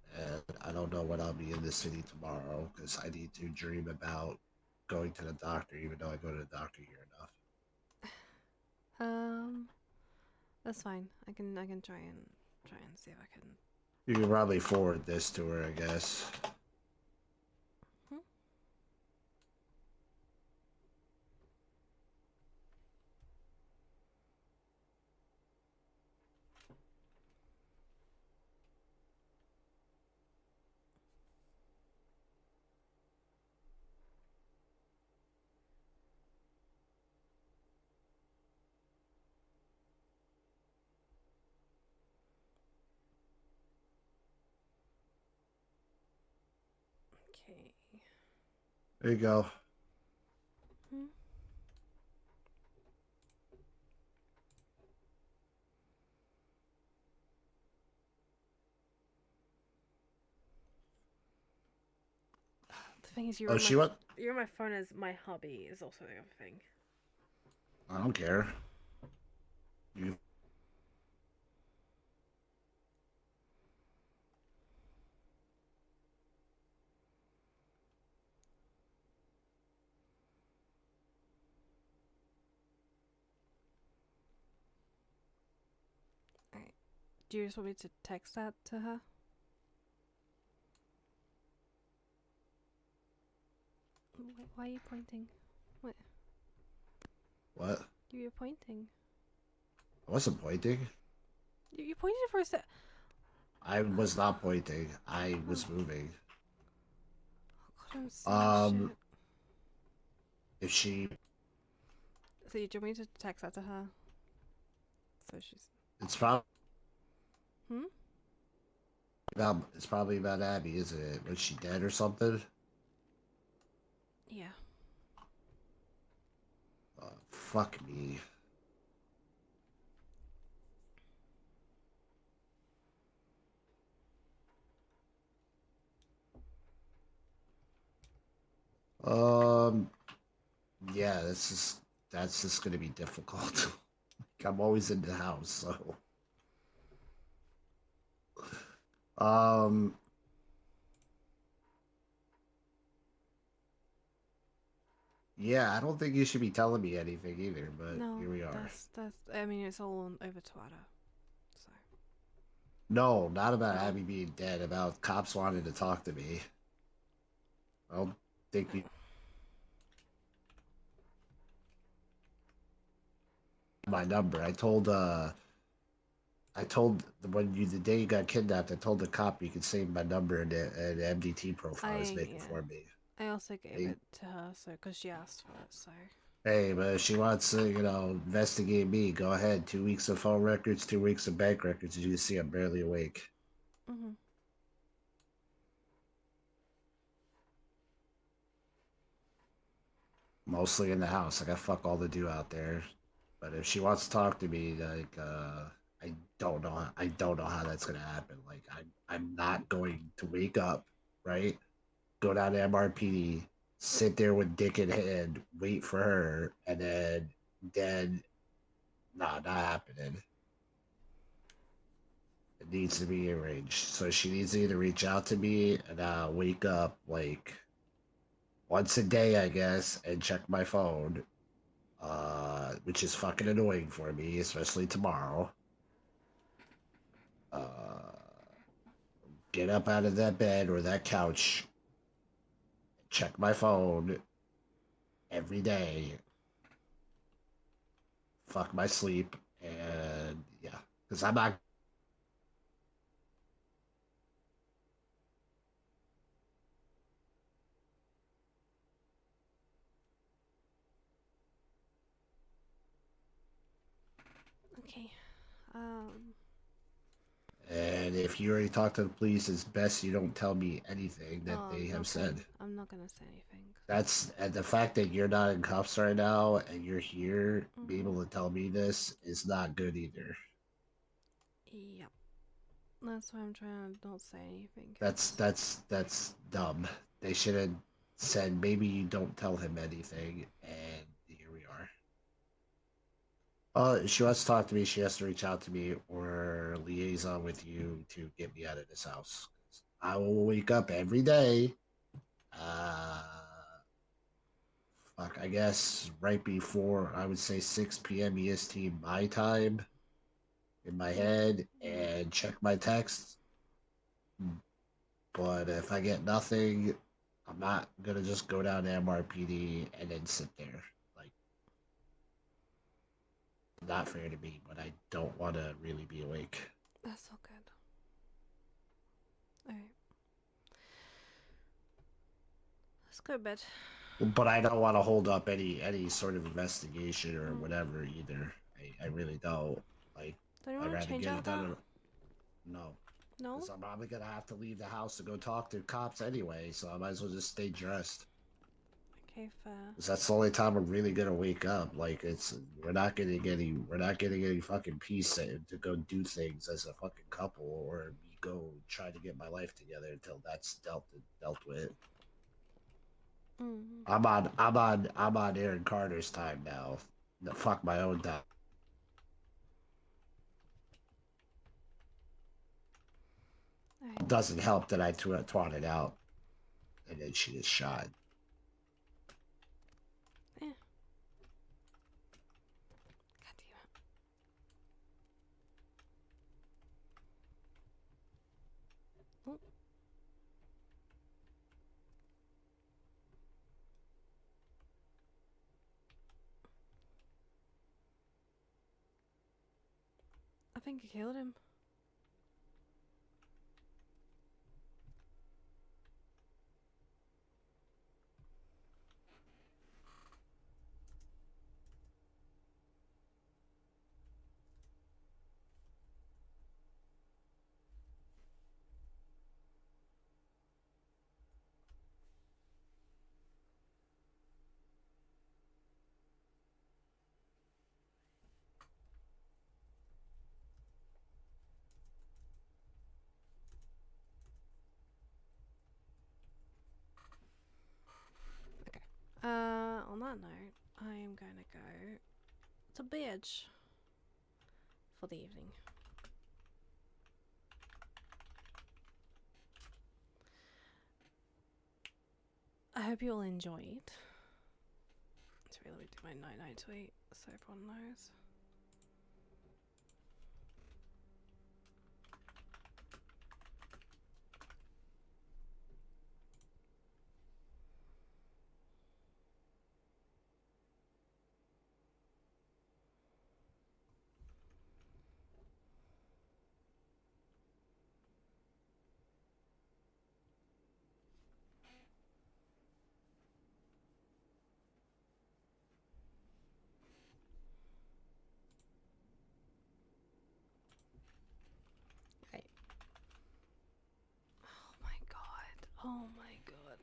I don't know when I'll be in the city tomorrow because I need to dream about going to the doctor, even though I go to the doctor here enough. That's fine. I can try and see if I can. You can probably forward this to her, I guess. Okay. There you go. The thing is, Oh, she what? you're on my phone as my hobby is also the other thing. I don't care. You. Do you just want me to text that to her? Why are you pointing? What? What? You were pointing. I wasn't pointing. You pointed for a sec. I was not pointing. I was moving. God, I'm seeing shit. If she, So do you want me to text that to her? So she's. it's probably Hmm? it's probably about Abby, isn't it? Was she dead or something? Yeah. Fuck me. Yeah, that's just gonna be difficult. I'm always in the house, so. Um. Yeah, I don't think you should be telling me anything either, but No, here we are. that's. I mean, it's all on over Twitter. So. No, not about Abby being dead. About cops wanting to talk to me. I don't think you. My number. When the day you got kidnapped, I told the cop you could save my number in the MDT profile he's making for me. I also gave it to her, so because she asked for it, so. Hey, but if she wants to, investigate me, go ahead. 2 weeks of phone records, 2 weeks of bank records. As you can see, I'm barely awake. Mhm. Mostly in the house. I got fuck all to do out there. But if she wants to talk to me, like, I don't know. I don't know how that's gonna happen. Like, I'm not going to wake up, right? Go down to MRPD, sit there with dick in hand, wait for her, and then, nah, not happening. It needs to be arranged. So she needs to either reach out to me and wake up like once a day, I guess, and check my phone, which is fucking annoying for me, especially tomorrow. Get up out of that bed or that couch, check my phone every day, fuck my sleep, and yeah, because I'm not. Okay. And if you already talked to the police, it's best you don't tell me anything that No, they I'm have not said. I'm not gonna say anything. That's and the fact that you're not in cuffs right now and you're here, be able to tell me this is not good either. Yep. That's why I'm trying to not say anything. That's dumb. They should have said maybe you don't tell him anything, and here we are. If she wants to talk to me, she has to reach out to me or liaison with you to get me out of this house. I will wake up every day. Fuck, I guess right before I would say 6 p.m. EST my time in my head and check my texts. But if I get nothing, I'm not gonna just go down to MRPD and then sit there. Like, not fair to me, but I don't want to really be awake. That's all good. Alright. Let's go to bed. But I don't want to hold up any sort of investigation or whatever either. I really don't. Like, Don't you I'd want to rather change get out it done. that? No. No? Because I'm probably gonna have to leave the house to go talk to cops anyway, so I might as well just stay dressed. Okay, fair. Because that's the only time I'm really gonna wake up. Like, we're not getting any fucking peace to go do things as a fucking couple or go try to get my life together until that's dealt with. I'm on Aaron Carter's time now. Fuck my own time. It doesn't help that I twatted out and then she is shot. Yeah. I think I killed him. On that note, I am going to go to bed for the evening. I hope you all enjoyed. Let's really do my night-night tweet so everyone knows. Oh my god.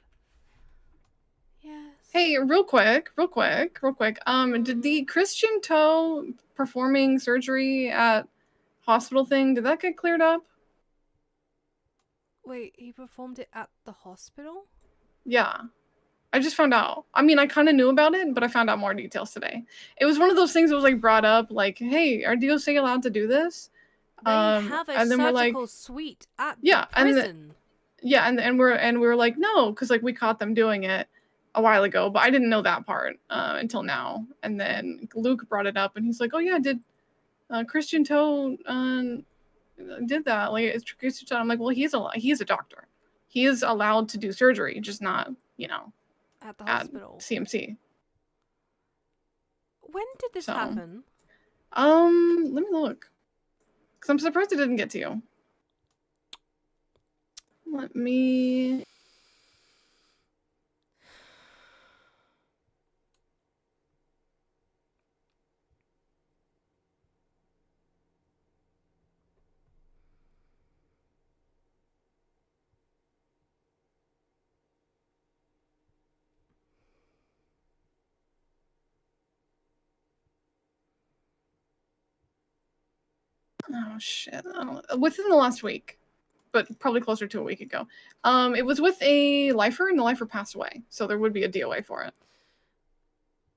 Yes. Hey, real quick. Did the Christian toe performing surgery at hospital thing, did that get cleared up? Wait, he performed it at the hospital? Yeah. I just found out. I mean, I kind of knew about it, but I found out more details today. It was one of those things that was like brought up, like, "Hey, are DOC allowed to do this?" They have a and then we're like, surgical suite at "Yeah," the prison. and we're like, "No," because like we caught them doing it a while ago, but I didn't know that part until now. And then Luke brought it up, and he's like, "Oh yeah, did Christian Toe did that? Like, it's Christian Toe." I'm like, "Well, he's a doctor. He is allowed to do surgery, just not, At the at hospital. CMC." When did this So, happen? let me look. Because I'm surprised it didn't get to you. Let me. Oh shit! Within the last week, but probably closer to a week ago. It was with a lifer, and the lifer passed away, so there would be a DOA for it.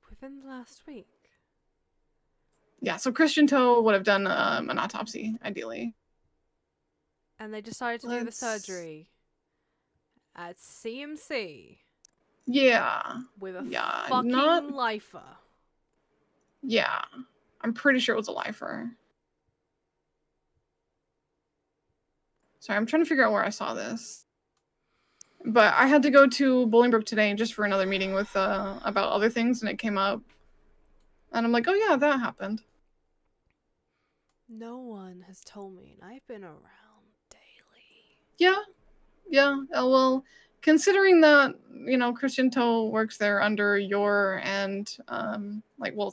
Within the last week? Yeah, so Christian Toe would have done an autopsy, ideally. And they decided to do the surgery at CMC. Yeah. With a Yeah, fucking not. lifer. Yeah, I'm pretty sure it was a lifer. Sorry, I'm trying to figure out where I saw this. But I had to go to Bolingbroke today just for another meeting with about other things, and it came up. And I'm like, oh yeah, that happened. No one has told me, and I've been around Yeah. Well, considering that, Christian Toe works there under your and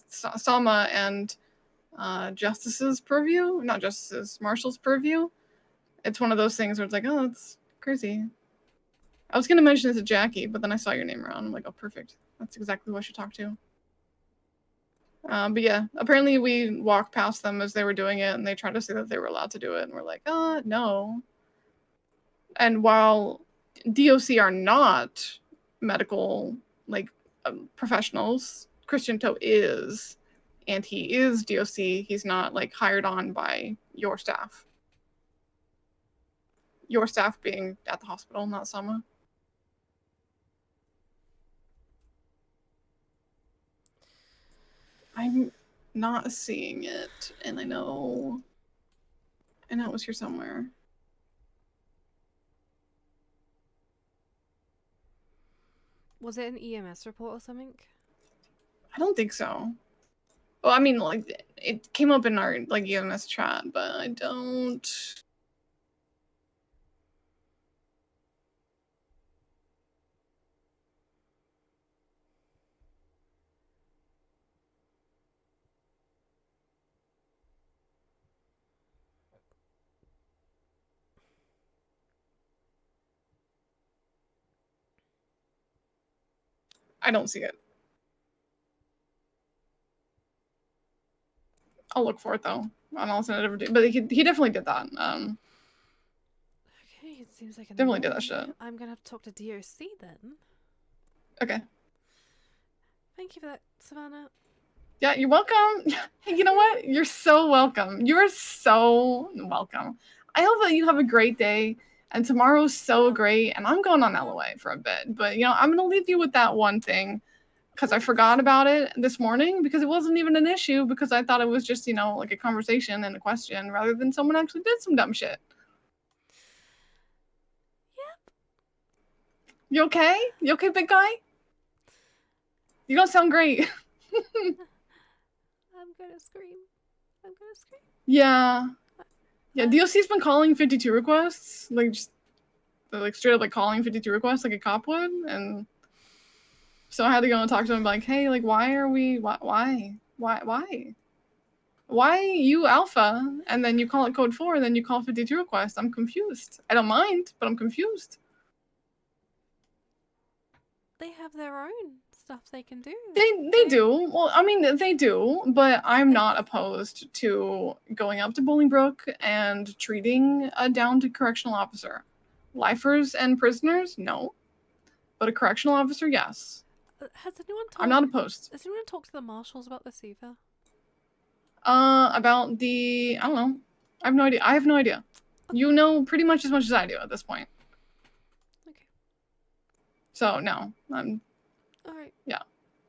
Sama and Justice's purview, not Justice's, Marshall's purview. It's one of those things where it's like, oh, it's crazy. I was gonna mention it to Jackie, but then I saw your name around. I'm like, oh, perfect. That's exactly who I should talk to. But yeah, apparently we walked past them as they were doing it, and they tried to say that they were allowed to do it, and we're like, no. And while DOC are not medical professionals, Christian Toe is, and he is DOC. He's not like hired on by your staff. Your staff being at the hospital, not Sama. I'm not seeing it, and I know it was here somewhere. Was it an EMS report or something? I don't think so. Well, I mean, like, it came up in our, like, EMS chat, but I don't... I don't see it. I'll look for it, though. On alternative, but he definitely did that. Okay, it seems like Definitely did that annoying. shit. I'm gonna have to talk to DOC then. Okay. Thank you for that, Savannah. Yeah, you're welcome. Hey, you know what? You're so welcome. You're so welcome. I hope that you have a great day, and tomorrow's so great, and I'm going on LOA for a bit, but, you know, I'm gonna leave you with that one thing, because I forgot about it this morning, because it wasn't even an issue, because I thought it was just, you know, like a conversation and a question, rather than someone actually did some dumb shit. Yep. You okay? You okay, big guy? You don't sound great. I'm gonna scream. I'm gonna scream. Yeah. Yeah, DOC's been calling 52 requests, like, just, like, straight up, like, calling 52 requests like a cop would, and so I had to go and talk to him, like, hey, like, why are we, why you alpha, and then you call it code 4, and then you call 52 requests? I'm confused. I don't mind, but I'm confused. They have their own stuff they can do. They do. Well, I mean, they do, but I'm not opposed to going up to Bolingbrook and treating a down to correctional officer. Lifers and prisoners, no. But a correctional officer, yes. Has anyone talked? I'm not opposed. Has anyone talked to the marshals about this either? About the, I don't know. I have no idea. I have no idea. You know pretty much as I do at this point. Okay. So no, I'm. All right. Yeah.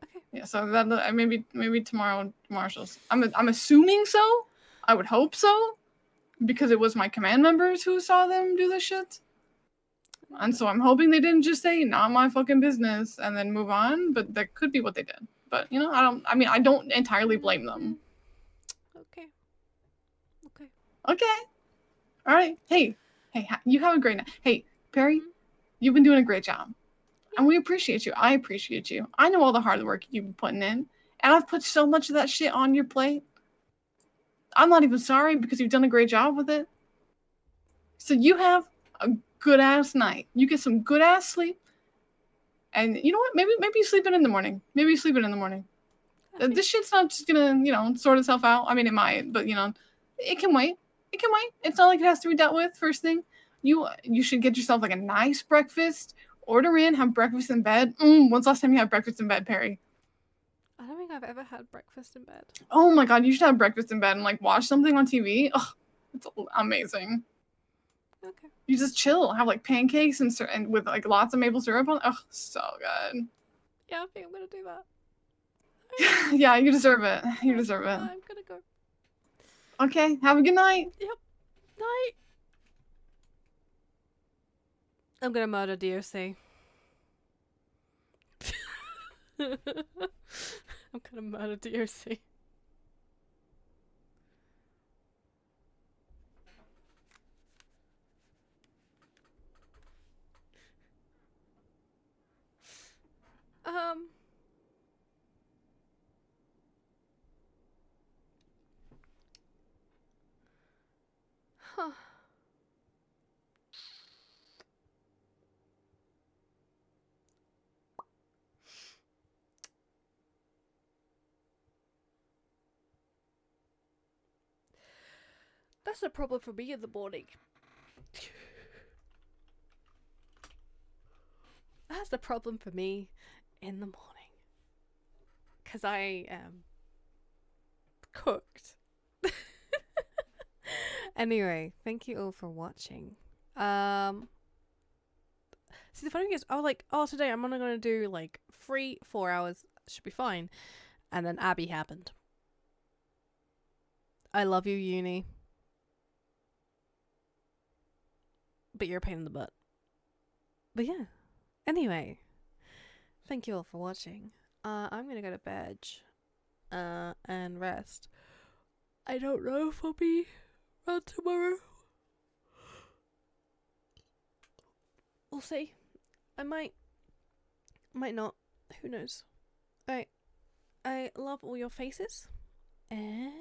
Okay. Yeah. So that maybe tomorrow marshals. I'm assuming so. I would hope so, because it was my command members who saw them do this shit. And so I'm hoping they didn't just say not my fucking business and then move on. But that could be what they did. But you know, I don't entirely blame them. Okay. Okay. Okay. All right. Hey, you have a great night. Hey, Peri, you've been doing a great job. And we appreciate you. I appreciate you. I know all the hard work you've been putting in. And I've put so much of that shit on your plate. I'm not even sorry, because you've done a great job with it. So you have a good ass night. You get some good ass sleep. And you know what? Maybe you sleep in the morning. Maybe you sleep in the morning. This shit's not just gonna, you know, sort itself out. I mean, it might, but you know, it can wait. It can wait. It's not like it has to be dealt with first thing. You should get yourself like a nice breakfast. Order in, have breakfast in bed. When's the last time you had breakfast in bed, Peri? I don't think I've ever had breakfast in bed. Oh my god, you should have breakfast in bed and like watch something on TV. Oh, it's amazing. Okay. You just chill, have like pancakes and with like lots of maple syrup on. Oh, so good. Yeah, I think I'm gonna do that. Yeah, you deserve it. You deserve it. I'm gonna go. Okay, have a good night. Yep. Night. I'm gonna murder DOC. I'm gonna murder DOC. Huh. That's a problem for me in the morning. That's the problem for me in the morning. Because I am cooked. Anyway, thank you all for watching. See, the funny thing is, I was like, oh, today I'm only going to do like 4 hours. Should be fine. And then Abby happened. I love you, uni. But you're a pain in the butt. But yeah. Anyway. Thank you all for watching. I'm gonna go to bed. and rest. I don't know if I'll be around tomorrow. We'll see. I might not. Who knows? Alright. I love all your faces. And